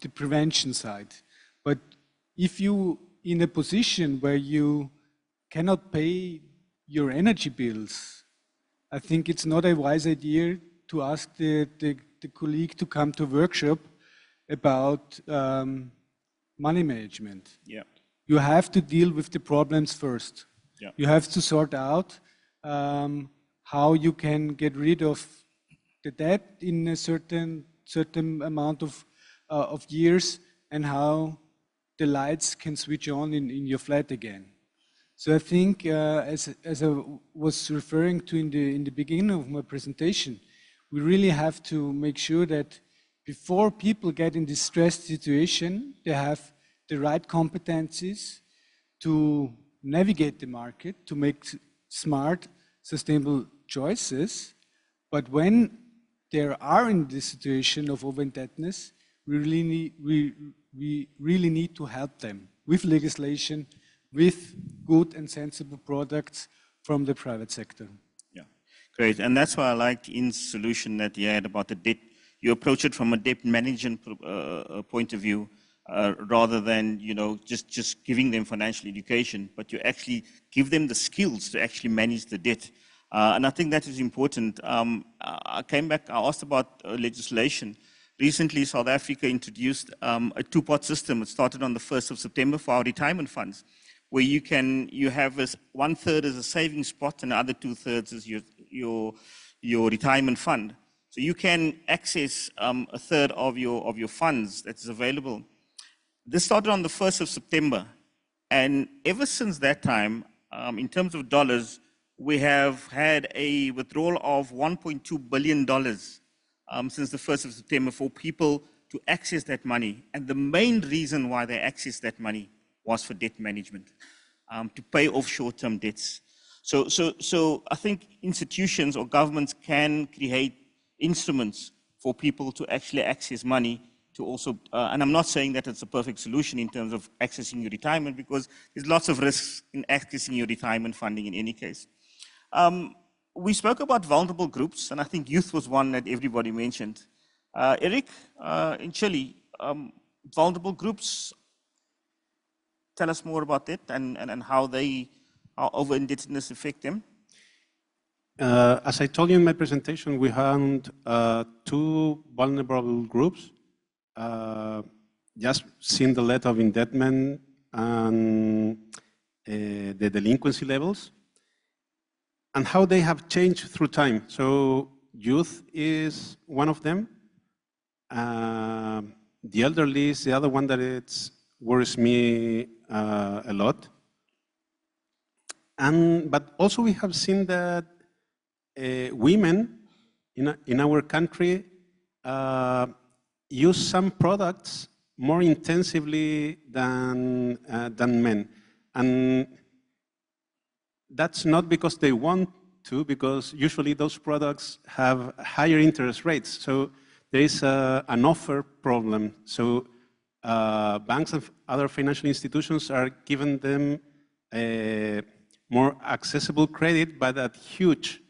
the prevention side. But if you in a position where you cannot pay your energy bills, I think it's not a wise idea to ask the colleague to come to a workshop about money management. Yeah. You have to deal with the problems first. Yeah. You have to sort out how you can get rid of the debt in a certain amount of years, and how the lights can switch on in your flat again. So I think, as I was referring to in the beginning of my presentation, we really have to make sure that before people get in this stressed situation, they have the right competencies to navigate the market, to make smart, sustainable choices. But when they are in this situation of over-indebtedness, we really need to help them with legislation, with good and sensible products from the private sector. Yeah, great. And that's why I liked In's solution that he had about the debt. You approach it from a debt management point of view, rather than just giving them financial education, but you actually give them the skills to actually manage the debt. And I think that is important. I came back, I asked about legislation. Recently, South Africa introduced a two-part system. It started on the 1st of September for our retirement funds, where you have 1/3 as a savings pot and the other 2/3 is your retirement fund. So you can access 1/3 of your funds that's available. This started on the 1st of September, and ever since that time, in terms of dollars, we have had a withdrawal of $1.2 billion since the 1st of September for people to access that money. And the main reason why they accessed that money was for debt management, to pay off short-term debts. So I think institutions or governments can create instruments for people to actually access money to also, and I'm not saying that it's a perfect solution in terms of accessing your retirement, because there's lots of risks in accessing your retirement funding in any case. We spoke about vulnerable groups, and I think youth was one that everybody mentioned. Eric, in Chile, vulnerable groups, tell us more about it and how over-indebtedness affect them. As I told you in my presentation, we had two vulnerable groups, just seeing the level of indebtedness and the delinquency levels, and how they have changed through time. So youth is one of them. The elderly is the other one that worries me a lot. But also we have seen that women in our country use some products more intensively than men. And that's not because they want to, because usually those products have higher interest rates. So there is an offer problem. So banks and other financial institutions are giving them more accessible credit, but at huge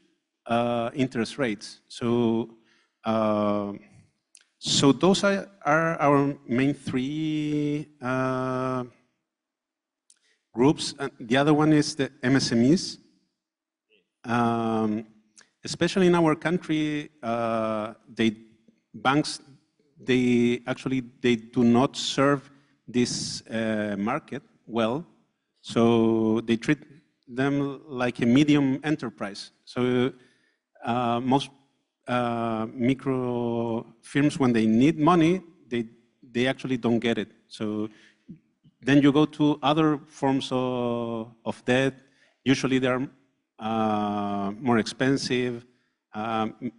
interest rates. So those are our main three groups. And the other one is the MSMEs. Especially in our country, banks do not serve this market well. So they treat them like a medium enterprise. So most micro firms, when they need money, they actually don't get it. So then you go to other forms of debt. Usually they're more expensive,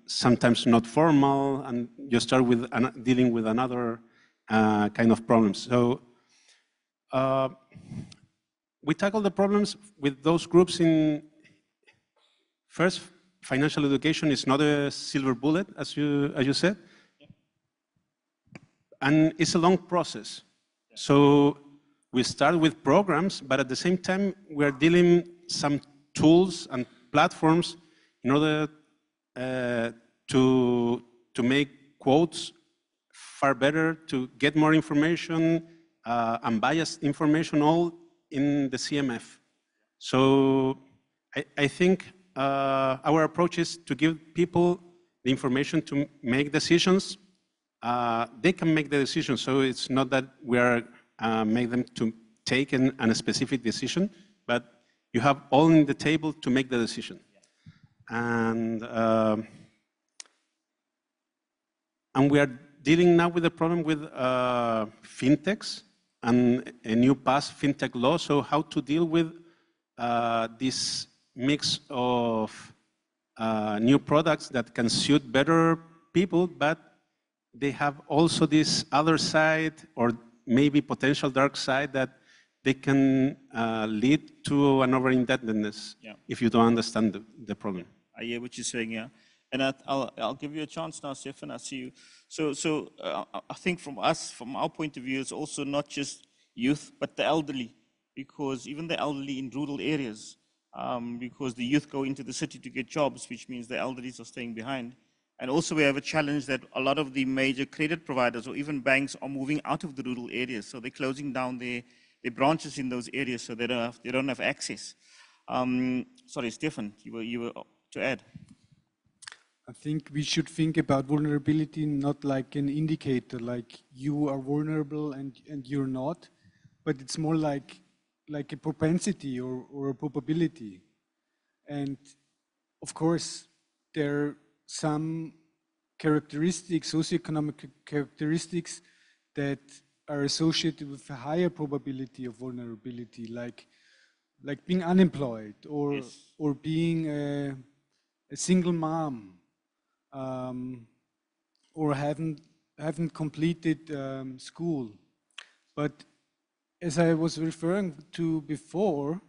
sometimes not formal, and you start with dealing with another kind of problems. So we tackle the problems with those groups in first. Financial education is not a silver bullet, as you said, and it's a long process. So we start with programs, but at the same time, we're dealing some tools and platforms in order to make quotes far better, to get more information, unbiased information, all in the CMF. So I think our approach is to give people the information to make decisions. They can make the decision, so it's not that we are make them to take a specific decision, but you have all on the table to make the decision. And And we are dealing now with the problem with fintechs and a new past fintech law. So how to deal with this mix of new products that can suit better people, but they have also this other side or maybe potential dark side that they can lead to an over-indebtedness if you don't understand the problem. I hear what you're saying, yeah. And I'll give you a chance now, Stefan, I see you. So I think from our point of view, it's also not just youth, but the elderly, because even the elderly in rural areas, because the youth go into the city to get jobs, which means the elderlies are staying behind. And also we have a challenge that a lot of the major credit providers or even banks are moving out of the rural areas. So they're closing down their branches in those areas so they don't have access. Sorry, Stefan, you were to add. I think we should think about vulnerability not like an indicator, like you are vulnerable and you're not, but it's more like a propensity or a probability. And of course, there are some characteristics, socioeconomic characteristics that are associated with a higher probability of vulnerability, like being unemployed or being a single mom, or haven't completed school. But as I was referring to before,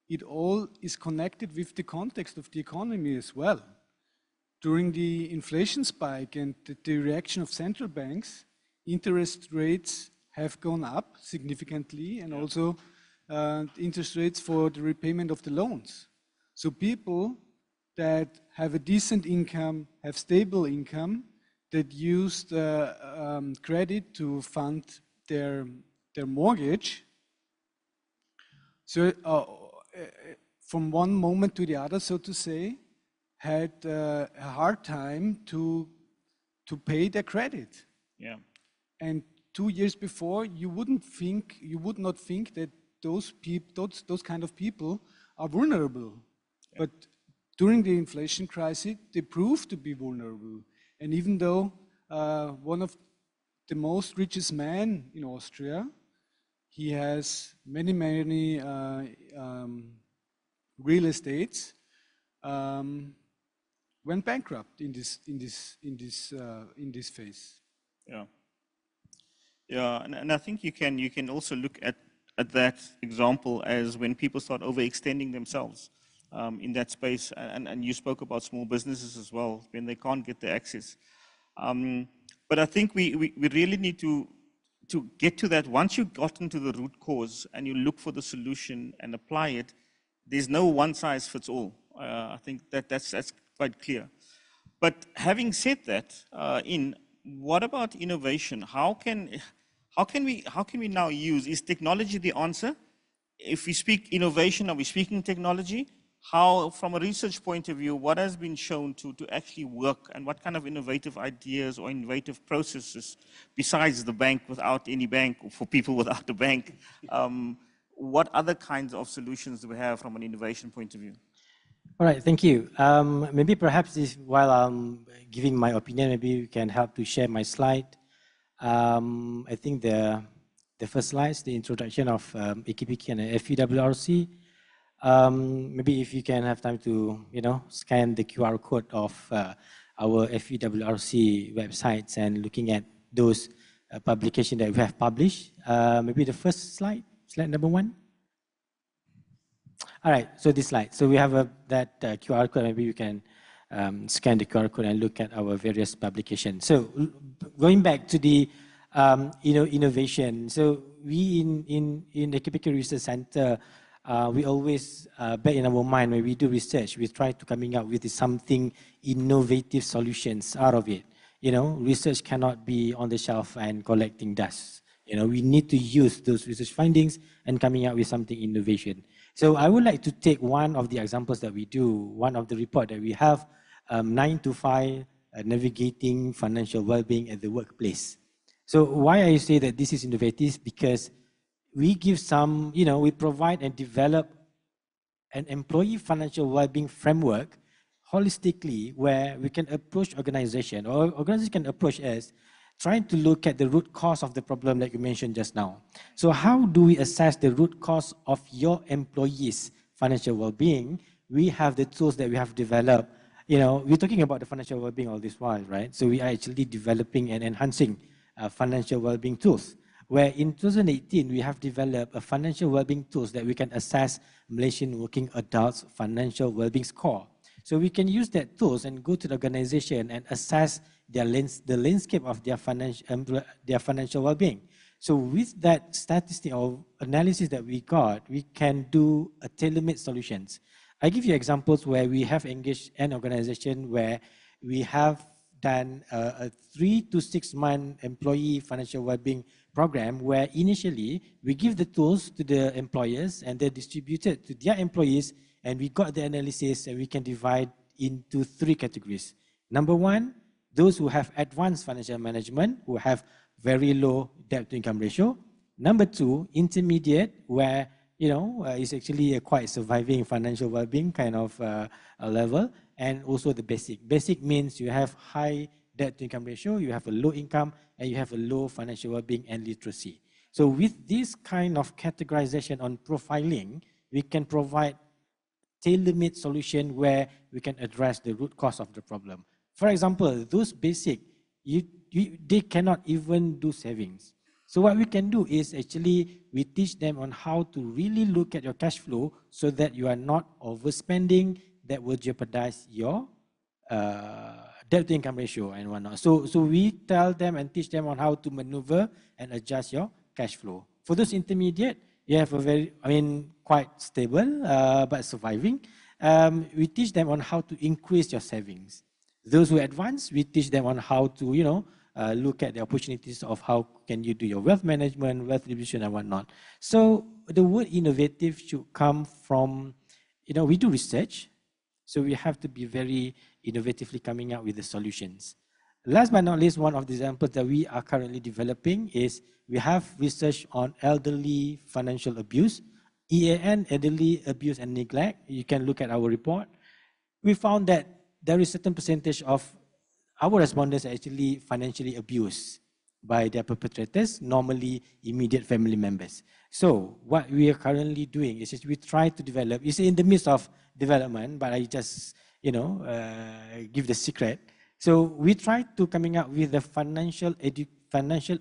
it all is connected with the context of the economy as well. During the inflation spike and the reaction of central banks, interest rates have gone up significantly, and also interest rates for the repayment of the loans. So people that have a decent income, have stable income, that used credit to fund their mortgage. So from one moment to the other, so to say, had a hard time to pay their credit. Yeah. And 2 years before, you would not think that those kind of people are vulnerable. Yeah. But during the inflation crisis, they proved to be vulnerable. And even though one of the most richest men in Austria, he has many real estates, went bankrupt in this phase. Yeah. Yeah, and I think you can also look at that example as when people start overextending themselves in that space, and you spoke about small businesses as well, when they can't get the access. But I think we really need to get to that. Once you've gotten to the root cause and you look for the solution and apply it, there's no one size fits all. I think that's quite clear. But having said that, what about innovation? How can we now use, is technology the answer? If we speak innovation, are we speaking technology? How, from a research point of view, what has been shown to actually work, and what kind of innovative ideas or innovative processes, besides the bank without any bank, or for people without a bank, what other kinds of solutions do we have from an innovation point of view? All right, thank you. Maybe perhaps while I'm giving my opinion, maybe you can help to share my slide. I think the first slide is the introduction of AKPK and FEWRC. Maybe if you can have time to, scan the QR code of our FEWRC websites and looking at those publications that we have published. Maybe the first slide number 1. All right, so this slide. So we have that QR code. Maybe you can scan the QR code and look at our various publications. So going back to the innovation. So we in the AKPK Research Center, we always bear in our mind when we do research, we try to coming up with something innovative solutions out of it. Research cannot be on the shelf and collecting dust. We need to use those research findings and coming up with something innovation. So I would like to take one of the examples that we do, one of the report that we have, 9 to 5, navigating financial well-being at the workplace. So why I say that this is innovative? Because we give we provide and develop an employee financial well-being framework holistically, where we can approach organization, or organization can approach us, trying to look at the root cause of the problem like you mentioned just now. So how do we assess the root cause of your employees' financial well-being? We have the tools that we have developed. You know, we're talking about the financial well-being all this while, right? So we are actually developing and enhancing financial well-being tools, where in 2018, we have developed a financial well-being tools that we can assess Malaysian working adults' financial well-being score. So we can use that tools and go to the organization and assess the landscape of their financial well-being. So with that statistic or analysis that we got, we can do a tailor-made solutions. I give you examples where we have engaged an organization where we have done a 3 to 6 month employee financial well-being program, where initially we give the tools to the employers and they're distributed to their employees, and we got the analysis and we can divide into 3 categories. Number 1, those who have advanced financial management, who have very low debt to income ratio. Number 2, intermediate, where it's actually a quite surviving financial well-being kind of level, and also the basic. Basic means you have high debt to income ratio, you have a low income, and you have a low financial well-being and literacy. So with this kind of categorization on profiling, we can provide tailor-made solution where we can address the root cause of the problem. For example, those basic, they cannot even do savings. So what we can do is actually we teach them on how to really look at your cash flow so that you are not overspending that will jeopardize your debt to income ratio and whatnot. So we tell them and teach them on how to maneuver and adjust your cash flow. For those intermediate, you have a very, quite stable but surviving. We teach them on how to increase your savings. Those who advance, we teach them on how to, look at the opportunities of how can you do your wealth management, wealth distribution and whatnot. So the word innovative should come from, we do research, so we have to be very innovatively coming out with the solutions. Last but not least, one of the examples that we are currently developing is we have research on elderly financial abuse, EAN, elderly abuse and neglect. You can look at our report. We found that there is a certain percentage of our respondents are actually financially abused by their perpetrators, normally immediate family members. So what we are currently doing is we try to develop, it's in the midst of development, but I just, give the secret. So we try to coming up with the financial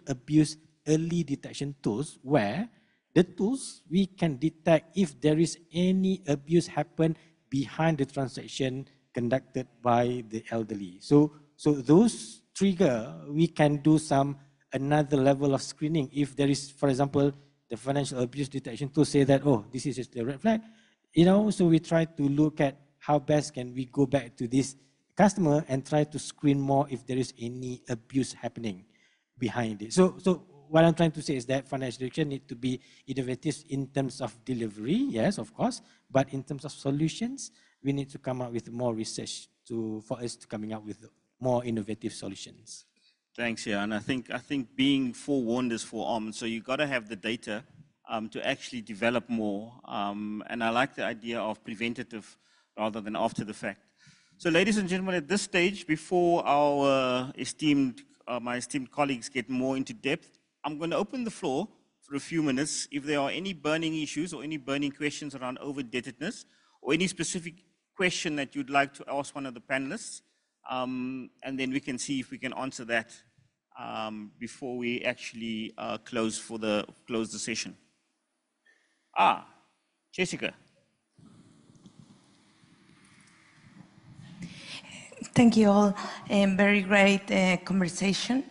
abuse early detection tools, where the tools we can detect if there is any abuse happen behind the transaction conducted by the elderly. So those trigger, we can do another level of screening. If there is, for example, the financial abuse detection tool say that, oh, this is just a red flag, so we try to look at how best can we go back to this customer and try to screen more if there is any abuse happening behind it. So what I'm trying to say is that financial education need to be innovative in terms of delivery, yes, of course, but in terms of solutions, we need to come up with more research for us to coming up with more innovative solutions. Thanks, yeah, and I think being forewarned is forearmed. So you've got to have the data to actually develop more. And I like the idea of preventative rather than after the fact. So, ladies and gentlemen, at this stage, before our my esteemed colleagues get more into depth, I'm going to open the floor for a few minutes. If there are any burning issues or any burning questions around over-indebtedness, or any specific question that you'd like to ask one of the panelists, and then we can see if we can answer that before we actually close the session. Jessica. Thank you all. Very great conversation.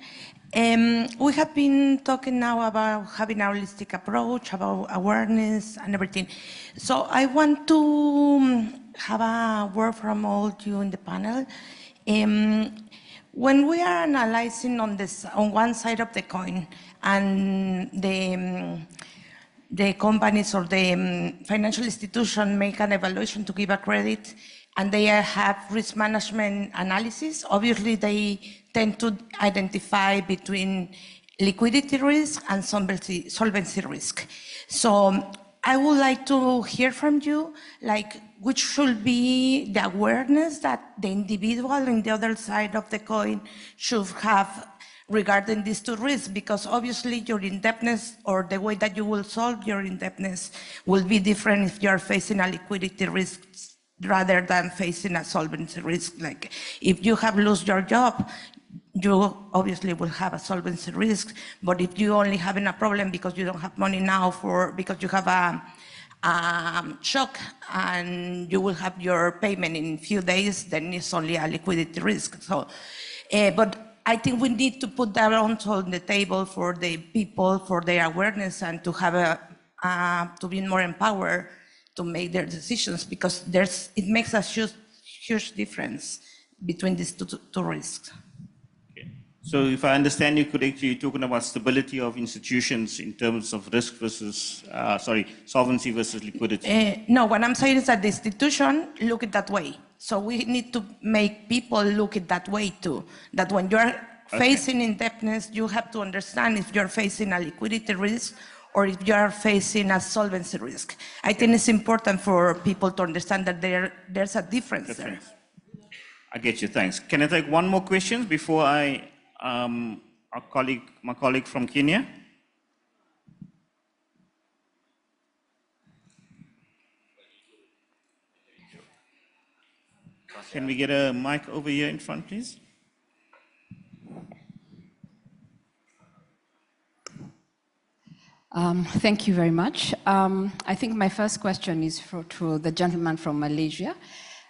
We have been talking now about having a holistic approach, about awareness and everything. So I want to have a word from all of you in the panel. When we are analyzing on one side of the coin, and the companies or the financial institution make an evaluation to give a credit, and they have risk management analysis, obviously they tend to identify between liquidity risk and solvency risk. So I would like to hear from you, like, which should be the awareness that the individual on the other side of the coin should have regarding these two risks, because obviously your indebtedness or the way that you will solve your indebtedness will be different if you are facing a liquidity risk rather than facing a solvency risk. Like if you have lost your job, you obviously will have a solvency risk, but if you only having a problem because you don't have money now because you have a shock and you will have your payment in a few days, then it's only a liquidity risk. So, but I think we need to put that also on the table for the people, for their awareness, and to have to be more empowered to make their decisions, because it makes a huge difference between these two risks. So if I understand you correctly, you're talking about stability of institutions in terms of risk versus, solvency versus liquidity. No, what I'm saying is that the institution look at that way. So we need to make people look at that way too. That when you're facing indebtedness, you have to understand if you're facing a liquidity risk or if you're facing a solvency risk. I think it's important for people to understand that there's a difference there. I get you, thanks. Can I take one more question before my colleague from Kenya? Can we get a mic over here in front, please? Thank you very much. I think my first question is to the gentleman from Malaysia.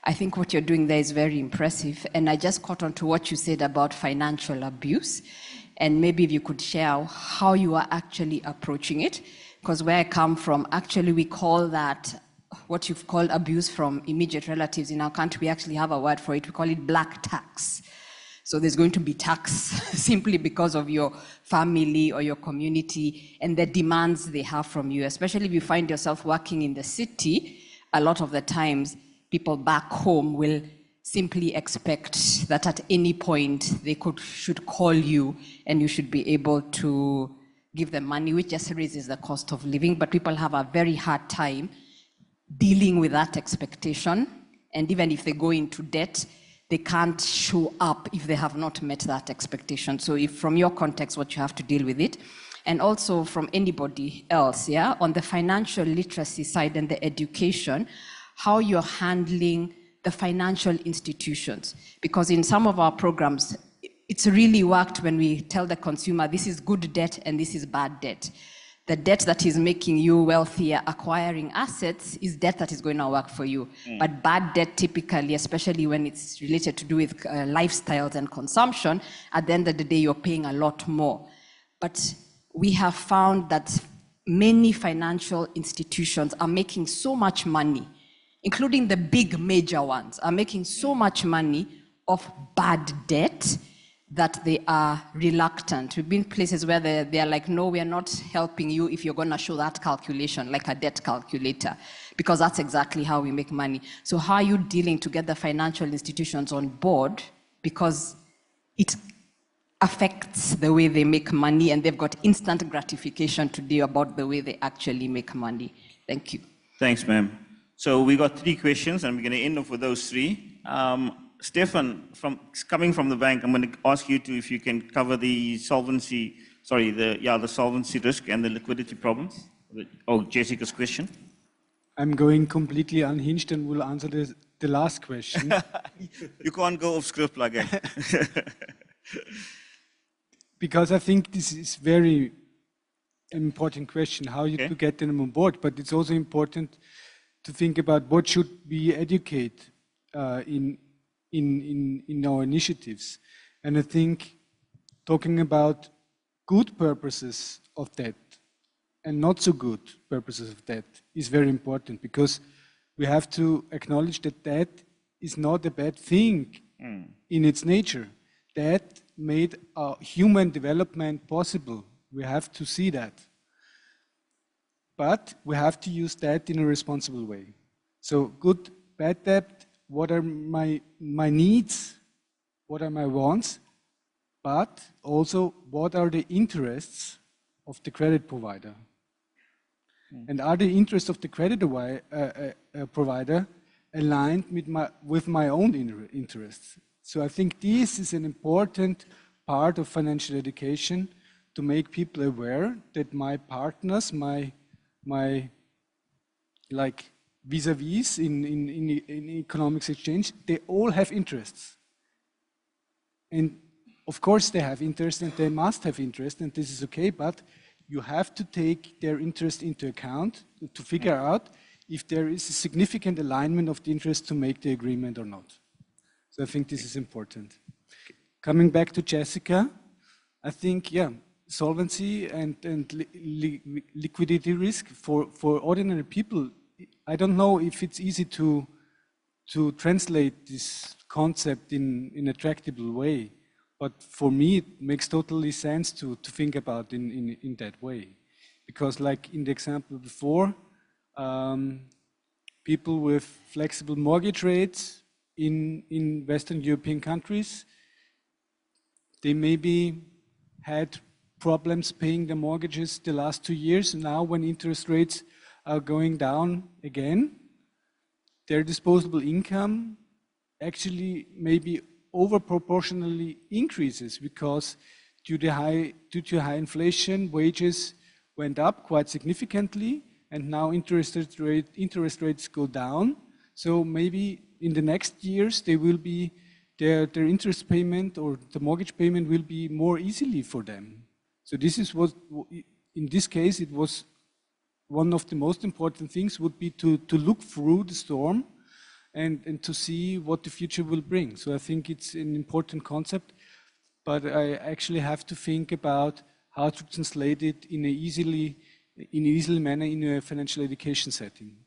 I think what you're doing there is very impressive, and I just caught on to what you said about financial abuse, and maybe if you could share how you are actually approaching it, because where I come from, actually we call that what you've called abuse from immediate relatives in our country. We actually have a word for it. We call it black tax. So there's going to be tax simply because of your family or your community and the demands they have from you, especially if you find yourself working in the city. A lot of the times, people back home will simply expect that at any point they should call you and you should be able to give them money, which just raises the cost of living. But people have a very hard time dealing with that expectation. And even if they go into debt, they can't show up if they have not met that expectation. So if from your context, what you have to deal with it, and also from anybody else, yeah, on the financial literacy side and the education, how you're handling the financial institutions. Because in some of our programs, it's really worked when we tell the consumer, this is good debt and this is bad debt. The debt that is making you wealthier, acquiring assets, is debt that is going to work for you. But bad debt typically, especially when it's related to do with lifestyles and consumption, at the end of the day, you're paying a lot more. But we have found that many financial institutions are making so much money, including the big major ones, are making so much money off bad debt that they are reluctant. We've been places where they're like, no, we are not helping you if you're gonna show that calculation, like a debt calculator, because that's exactly how we make money. So how are you dealing to get the financial institutions on board? Because it affects the way they make money, and they've got instant gratification today about the way they actually make money. Thank you. Thanks, ma'am. So we got 3 questions, and we're going to end off with those 3. Stefan, coming from the bank, I'm going to ask you if you can cover the solvency, the solvency risk and the liquidity problems. Oh, Jessica's question. I'm going completely unhinged and will answer the last question. You can't go off script like that. Because I think this is very important question, how you to get them on board, but it's also important to think about what should we educate in our initiatives. And I think talking about good purposes of debt and not so good purposes of debt is very important, because we have to acknowledge that debt is not a bad thing in its nature. Debt made human development possible. We have to see that. But we have to use debt in a responsible way. So good, bad debt, what are my needs, what are my wants, but also what are the interests of the credit provider. And are the interests of the credit provider aligned with my own interests. So I think this is an important part of financial education, to make people aware that my partners, my like vis-a-vis in economics exchange, they all have interests. And of course they have interest and they must have interest, and this is okay, but you have to take their interest into account to figure out if there is a significant alignment of the interest to make the agreement or not. So I think this is important. Coming back to Jessica, I think, yeah, solvency and liquidity risk for ordinary people, I don't know if it's easy to translate this concept in an attractable way, but for me it makes totally sense to think about in that way. Because like in the example before, people with flexible mortgage rates in Western European countries, they maybe had problems paying the mortgages the last 2 years. Now when interest rates are going down again, their disposable income actually maybe over proportionally increases, because due to high inflation, wages went up quite significantly, and now interest rates go down. So maybe in the next years they will be their interest payment or the mortgage payment will be more easily for them. So this is what, in this case, it was one of the most important things would be to look through the storm and to see what the future will bring. So I think it's an important concept, but I actually have to think about how to translate it in an easy manner in a financial education setting.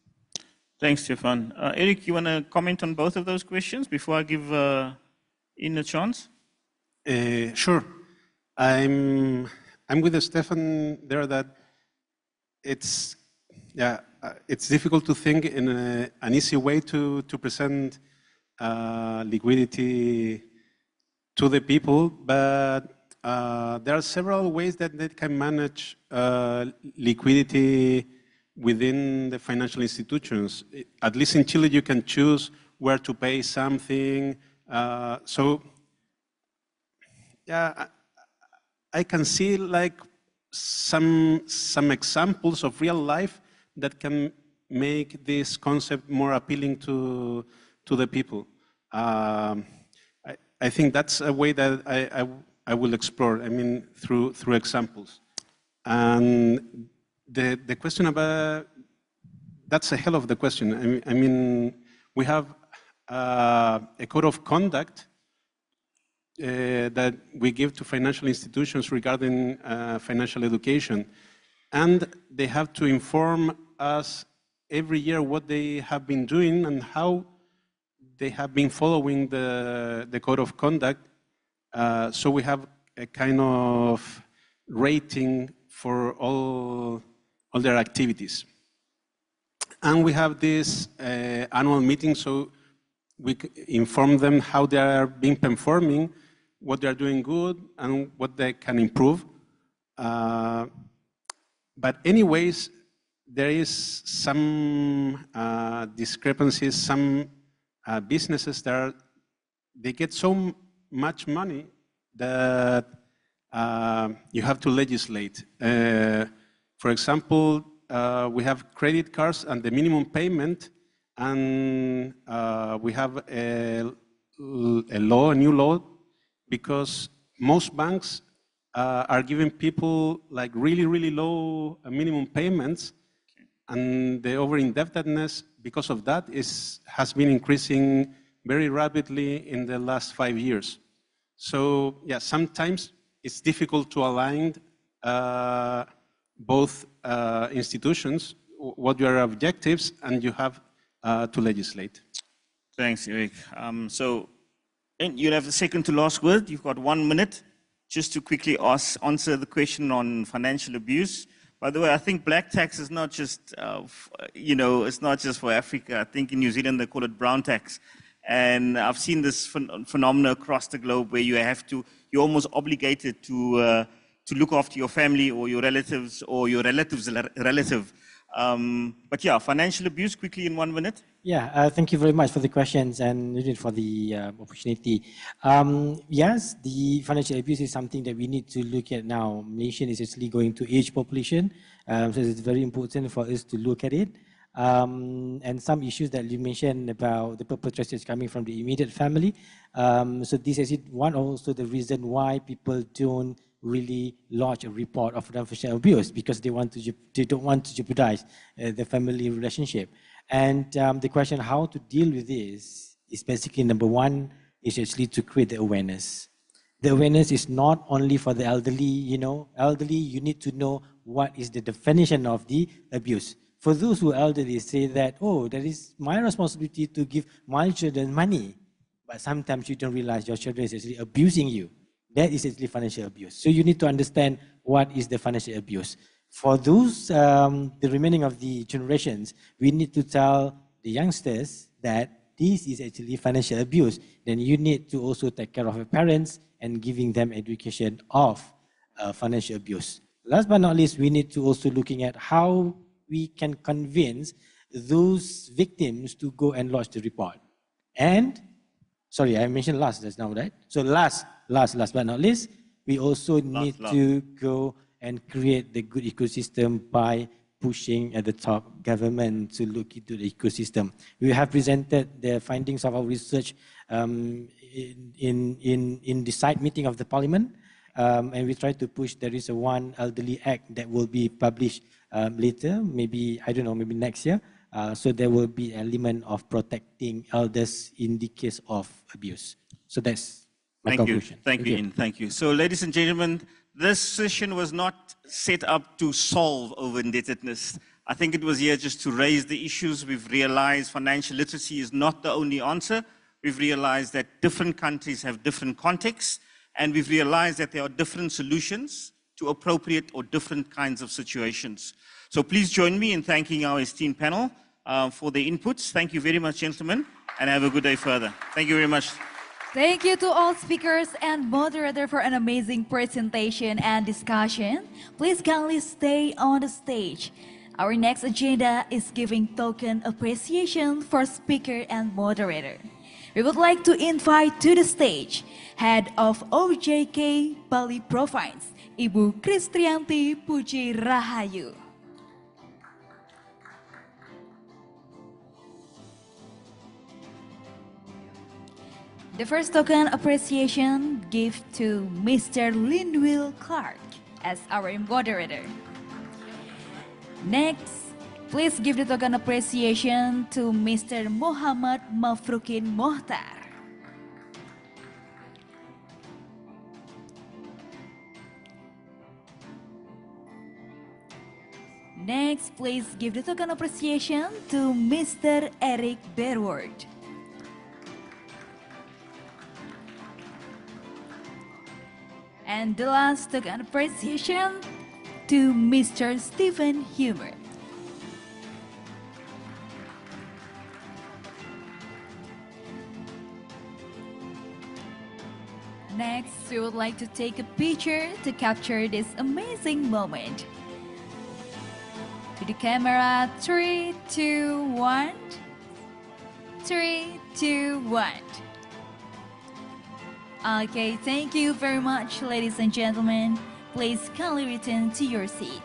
Thanks, Stefan. Eric, you want to comment on both of those questions before I give Ian a chance? Sure. I'm with Stefan there that it's difficult to think in an easy way to present liquidity to the people, but there are several ways that they can manage liquidity within the financial institutions. At least in Chile, you can choose where to pay something. So, yeah, I can see like some examples of real life that can make this concept more appealing to the people. I think that's a way that I will explore. I mean, through examples. And the question about, that's a hell of the question. I mean, we have a code of conduct that we give to financial institutions regarding financial education. And they have to inform us every year what they have been doing and how they have been following the code of conduct. So we have a kind of rating for all their activities. And we have this annual meeting, so we inform them how they are being performing, what they are doing good, and what they can improve. But anyways, there is some discrepancies, some businesses that they get so much money that you have to legislate. For example, we have credit cards and the minimum payment, and we have a new law, because most banks are giving people like really low minimum payments, and the over-indebtedness because of that has been increasing very rapidly in the last 5 years. So yeah, sometimes it's difficult to align both institutions, what your objectives, and you have to legislate. Thanks, Eric. So you'll have the second to last word. You've got 1 minute just to quickly answer the question on financial abuse. By the way, I think black tax is not just, it's not just for Africa. I think in New Zealand they call it brown tax. And I've seen this phenomenon across the globe where you're almost obligated to look after your family or your relatives or your relative's relative But yeah, financial abuse, quickly in 1 minute. Yeah, thank you very much for the questions and for the opportunity. Yes, the financial abuse is something that we need to look at now. Nation is actually going to age population, so it's very important for us to look at it. And some issues that you mentioned about the perpetrators coming from the immediate family. So this is one also the reason why people don't really lodge a report of financial abuse, because they don't want to jeopardize the family relationship. And the question how to deal with this is basically number one is actually to create the awareness. The awareness is not only for the elderly, elderly, you need to know what is the definition of the abuse. For those who are elderly, say that, oh, that is my responsibility to give my children money. But sometimes you don't realize your children is actually abusing you. That is actually financial abuse. So you need to understand what is the financial abuse. For those, the remaining of the generations, we need to tell the youngsters that this is actually financial abuse. Then you need to also take care of your parents and giving them education of financial abuse. Last but not least, we need to also looking at how we can convince those victims to go and lodge the report. And, sorry, I mentioned last just now, right? So last but not least, we also need to go and create the good ecosystem by pushing at the top government to look into the ecosystem. We have presented the findings of our research in the side meeting of the parliament, and we try to push. There is one elderly act that will be published later, maybe, I don't know, maybe next year. So there will be an element of protecting elders in the case of abuse. So that's my conclusion. Thank you, Ian. Thank you. So ladies and gentlemen, this session was not set up to solve over indebtedness. I think it was here just to raise the issues. We've realized financial literacy is not the only answer. We've realized that different countries have different contexts, and we've realized that there are different solutions to appropriate or different kinds of situations. So please join me in thanking our esteemed panel for their inputs. Thank you very much, gentlemen, and have a good day further. Thank you very much. Thank you to all speakers and moderator for an amazing presentation and discussion. Please kindly stay on the stage. Our next agenda is giving token appreciation for speaker and moderator. We would like to invite to the stage Head of OJK Bali Province, Ibu Kristrianti Puji Rahayu. The first token appreciation gift to Mr. Linwil Clark as our moderator. Next, please give the token appreciation to Mr. Muhammad Mafrukin Mohtar. Next, please give the token appreciation to Mr. Eric Berward. And the last token appreciation to Mr. Stephen Humer. Next, we would like to take a picture to capture this amazing moment. To the camera, 3, 2, 1. 3, 2, 1. Okay, thank you very much, ladies and gentlemen. Please kindly return to your seat.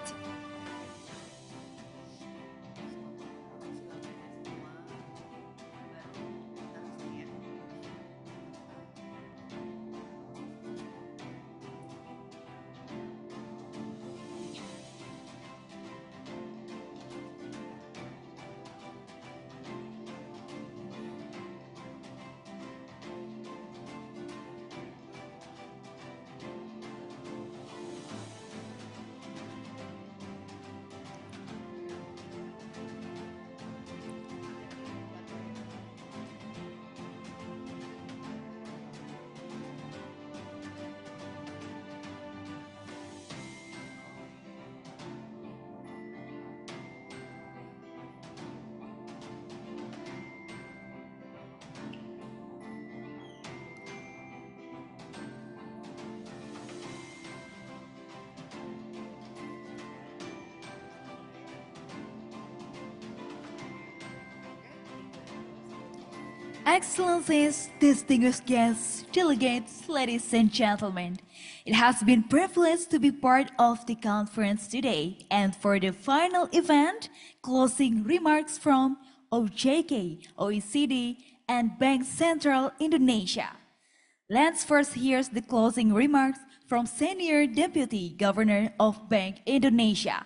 Excellencies, distinguished guests, delegates, ladies and gentlemen, it has been a privilege to be part of the conference today. And for the final event, closing remarks from OJK, OECD, and Bank Sentral Indonesia. Let's first hear the closing remarks from Senior Deputy Governor of Bank Indonesia,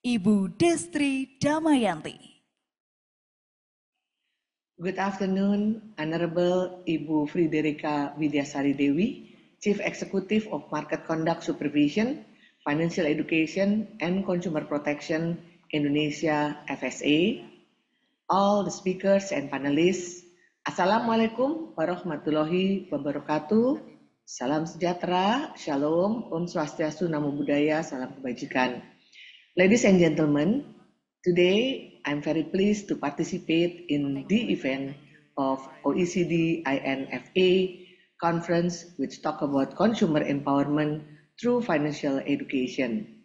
Ibu Destri Damayanti. Good afternoon, Honorable Ibu Friderika Widyasari Dewi, Chief Executive of Market Conduct Supervision, Financial Education and Consumer Protection Indonesia FSA, all the speakers and panelists. Assalamualaikum warahmatullahi wabarakatuh. Salam sejahtera, shalom, om swastiastu, namo buddhaya, salam kebajikan. Ladies and gentlemen, today I'm very pleased to participate in the event of OECD INFE conference, which talk about consumer empowerment through financial education.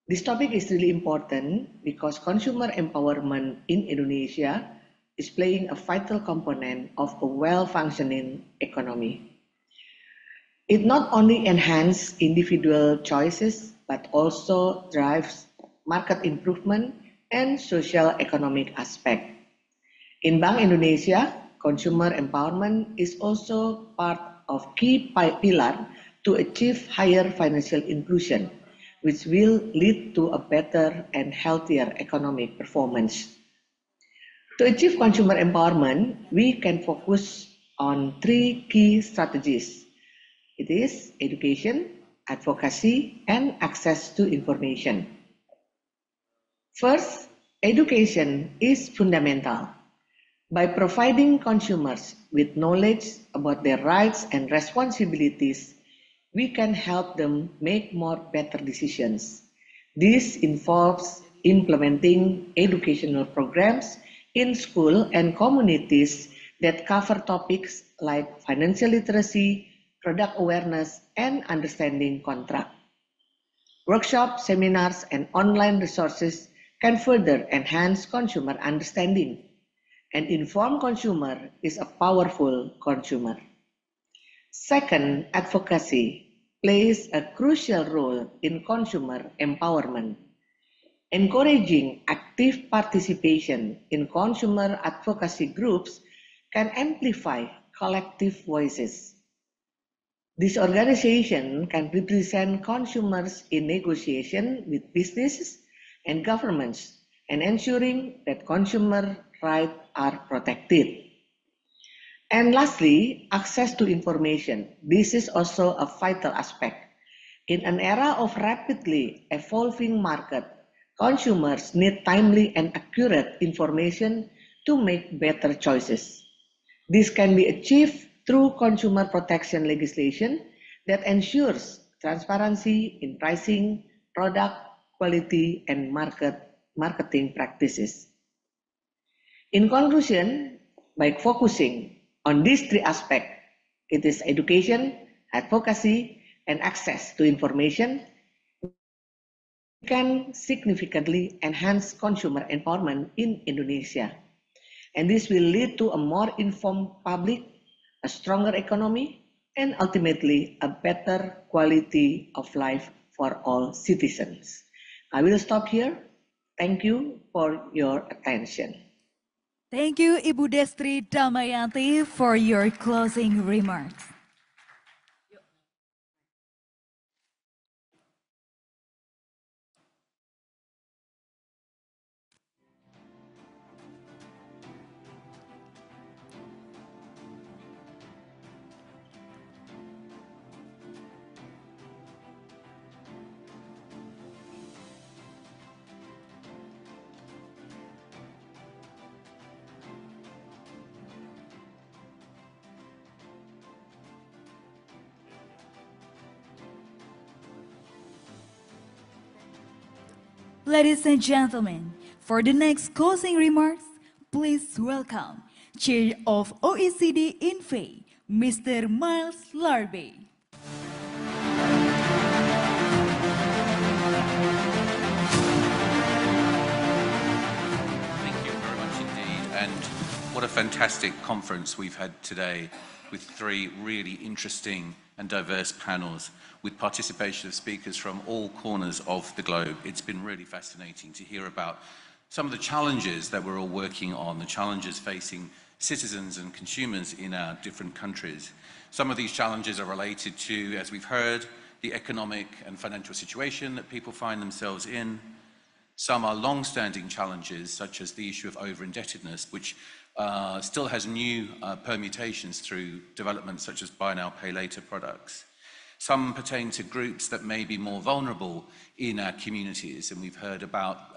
This topic is really important because consumer empowerment in Indonesia is playing a vital component of a well-functioning economy. It not only enhances individual choices, but also drives market improvement and social economic aspect. In Bank Indonesia, consumer empowerment is also part of key pillar to achieve higher financial inclusion, which will lead to a better and healthier economic performance. To achieve consumer empowerment, we can focus on three key strategies. It is education, advocacy, and access to information. First, education is fundamental. By providing consumers with knowledge about their rights and responsibilities, we can help them make more better decisions. This involves implementing educational programs in school and communities that cover topics like financial literacy, product awareness, and understanding contract. Workshops, seminars, and online resources can further enhance consumer understanding. An informed consumer is a powerful consumer. Second, advocacy plays a crucial role in consumer empowerment. Encouraging active participation in consumer advocacy groups can amplify collective voices. This organization can represent consumers in negotiation with businesses and governments, and ensuring that consumer rights are protected. And lastly, access to information. This is also a vital aspect. In an era of rapidly evolving market, consumers need timely and accurate information to make better choices. This can be achieved through consumer protection legislation that ensures transparency in pricing, product quality, and marketing practices. In conclusion, by focusing on these three aspects, it is education, advocacy, and access to information, can significantly enhance consumer empowerment in Indonesia. And this will lead to a more informed public, a stronger economy, and ultimately a better quality of life for all citizens. I will stop here. Thank you for your attention. Thank you, Ibu Destri Damayanti, for your closing remarks. Ladies and gentlemen, for the next closing remarks, please welcome Chair of OECD INFE, Mr. Miles Larby. Thank you very much indeed. And What a fantastic conference we've had today with 3 really interesting and diverse panels with participation of speakers from all corners of the globe. It's been really fascinating to hear about some of the challenges that we're all working on, the challenges facing citizens and consumers in our different countries. Some of these challenges are related to, as we've heard, the economic and financial situation that people find themselves in. Some are long-standing challenges, such as the issue of over-indebtedness, which still has new permutations through developments such as buy now, pay later products. Some pertain to groups that may be more vulnerable in our communities, and we've heard about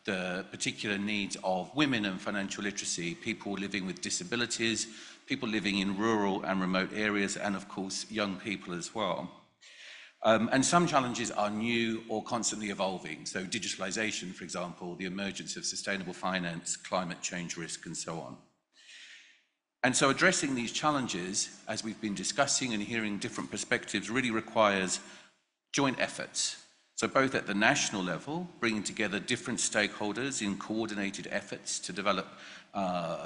the particular needs of women and financial literacy, people living with disabilities, people living in rural and remote areas, and of course, young people as well. And some challenges are new or constantly evolving. So digitalization, for example, the emergence of sustainable finance, climate change risk, and so on. And so addressing these challenges, as we've been discussing and hearing different perspectives, really requires joint efforts. So both at the national level, bringing together different stakeholders in coordinated efforts to develop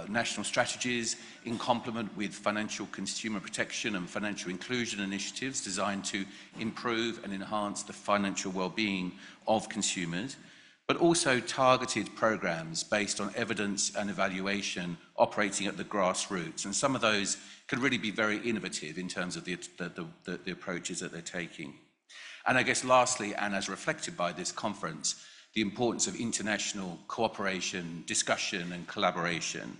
national strategies in complement with financial consumer protection and financial inclusion initiatives designed to improve and enhance the financial well-being of consumers, but also targeted programs based on evidence and evaluation operating at the grassroots. And some of those could really be very innovative in terms of the approaches that they're taking. And I guess lastly, and as reflected by this conference, the importance of international cooperation, discussion and collaboration,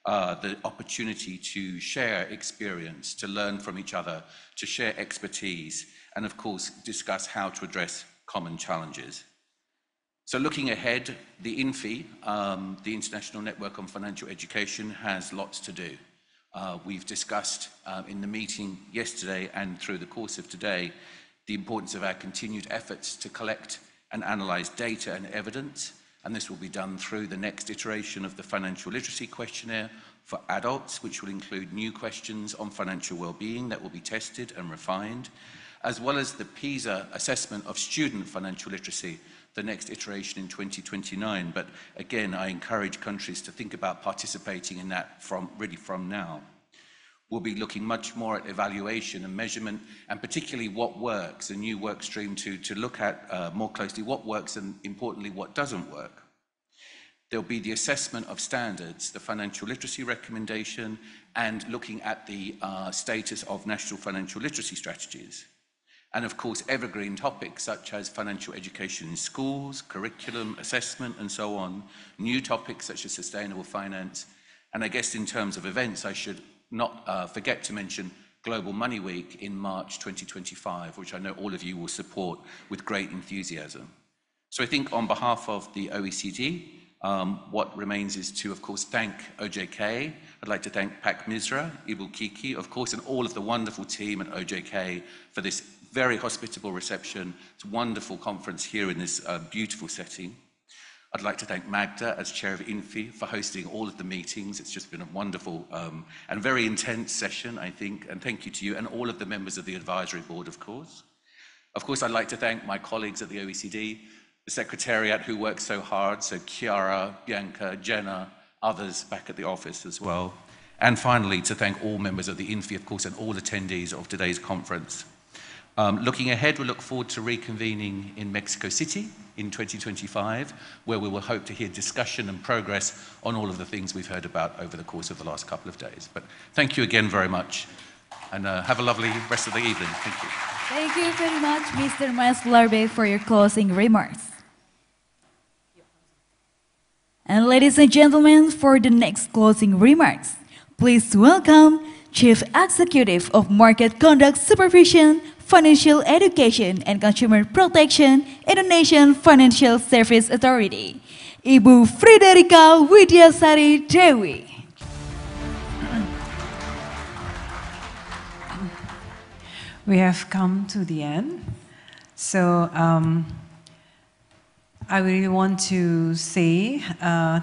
the opportunity to share experience, to learn from each other, to share expertise, and of course, discuss how to address common challenges. So looking ahead, the INFE, the International Network on Financial Education, has lots to do. We've discussed in the meeting yesterday and through the course of today, the importance of our continued efforts to collect and analyze data and evidence, and this will be done through the next iteration of the Financial Literacy Questionnaire for adults, which will include new questions on financial well-being that will be tested and refined, as well as the PISA assessment of student financial literacy, the next iteration in 2029. But again, I encourage countries to think about participating in that from now. We'll be looking much more at evaluation and measurement, and particularly what works, a new work stream to look at more closely what works and importantly what doesn't work. There'll be the assessment of standards, the financial literacy recommendation, and looking at the status of national financial literacy strategies. And of course, evergreen topics such as financial education in schools, curriculum, assessment, and so on. New topics such as sustainable finance. And I guess in terms of events, I should not forget to mention Global Money Week in March 2025, which I know all of you will support with great enthusiasm. So I think on behalf of the OECD, what remains is to, of course, thank OJK. I'd like to thank Pak Misra, Ibu Kiki, of course, and all of the wonderful team at OJK for this very hospitable reception. It's a wonderful conference here in this beautiful setting. I'd like to thank Magda as chair of INFE for hosting all of the meetings. It's just been a wonderful and very intense session, I think. And thank you to you and all of the members of the advisory board, of course. Of course, I'd like to thank my colleagues at the OECD, the Secretariat who worked so hard, so Chiara, Bianca, Jenna, others back at the office as well. And finally, to thank all members of the INFE, of course, and all attendees of today's conference. Looking ahead, we look forward to reconvening in Mexico City in 2025, where we will hope to hear discussion and progress on all of the things we've heard about over the course of the last couple of days. But thank you again very much, and have a lovely rest of the evening. Thank you. Thank you very much, Mr. Miles Larbe, for your closing remarks. And ladies and gentlemen, for the next closing remarks, please welcome Chief Executive of Market Conduct Supervision, Financial Education and Consumer Protection, Indonesian Financial Service Authority, Ibu Friederika Widyasari Dewi. We have come to the end. So I really want to say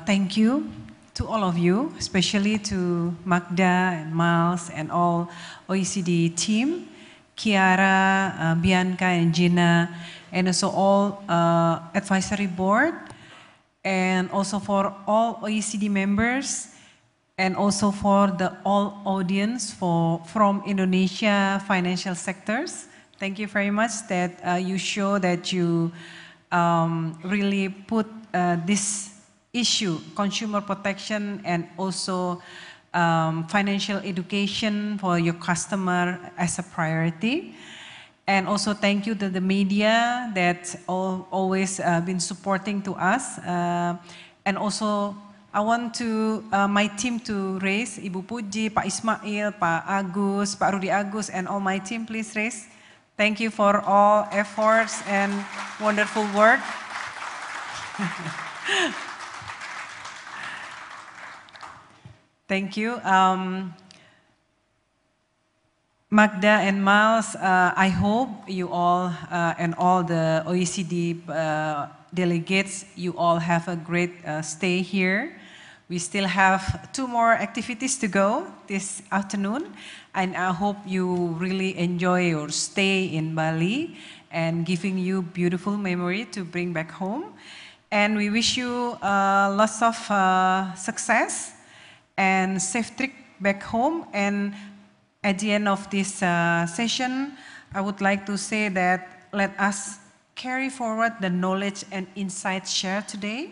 thank you to all of you, especially to Magda and Miles and all OECD team, Chiara, Bianca and Gina, and also all advisory board, and also for all OECD members and also for the all audience from Indonesia financial sectors. Thank you very much that you show that you really put this issue, consumer protection and also financial education for your customer as a priority. And also thank you to the media that always been supporting to us. And also I want to my team to raise, Ibu Puji, Pak Ismail, Pak Agus, Pak Rudi Agus, and all my team, please raise. Thank you for all efforts and wonderful work. Thank you. Magda and Miles, I hope you all and all the OECD delegates, you all have a great stay here. We still have 2 more activities to go this afternoon, and I hope you really enjoy your stay in Bali and giving you beautiful memory to bring back home. And we wish you lots of success and safe trip back home. And at the end of this session, I would like to say that let us carry forward the knowledge and insights shared today.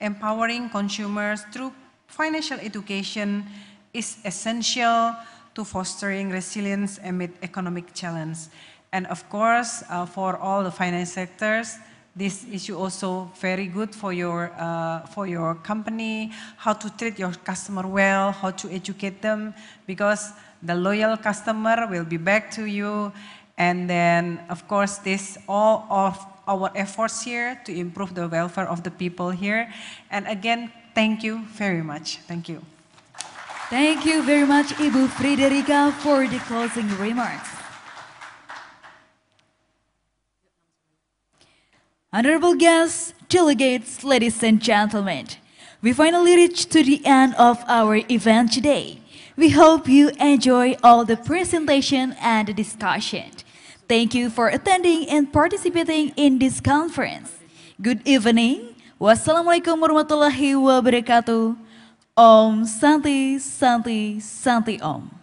Empowering consumers through financial education is essential to fostering resilience amid economic challenge. And of course, for all the finance sectors, this issue also very good for your company, how to treat your customer well, how to educate them, because the loyal customer will be back to you. And then, of course, this all of our efforts here to improve the welfare of the people here. And again, thank you very much. Thank you. Thank you very much, Ibu Frederica, for the closing remarks. Honorable guests, delegates, ladies and gentlemen, we finally reached to the end of our event today. We hope you enjoy all the presentation and the discussion. Thank you for attending and participating in this conference. Good evening. Wassalamualaikum warahmatullahi wabarakatuh. Om Santi Santi Santi Om.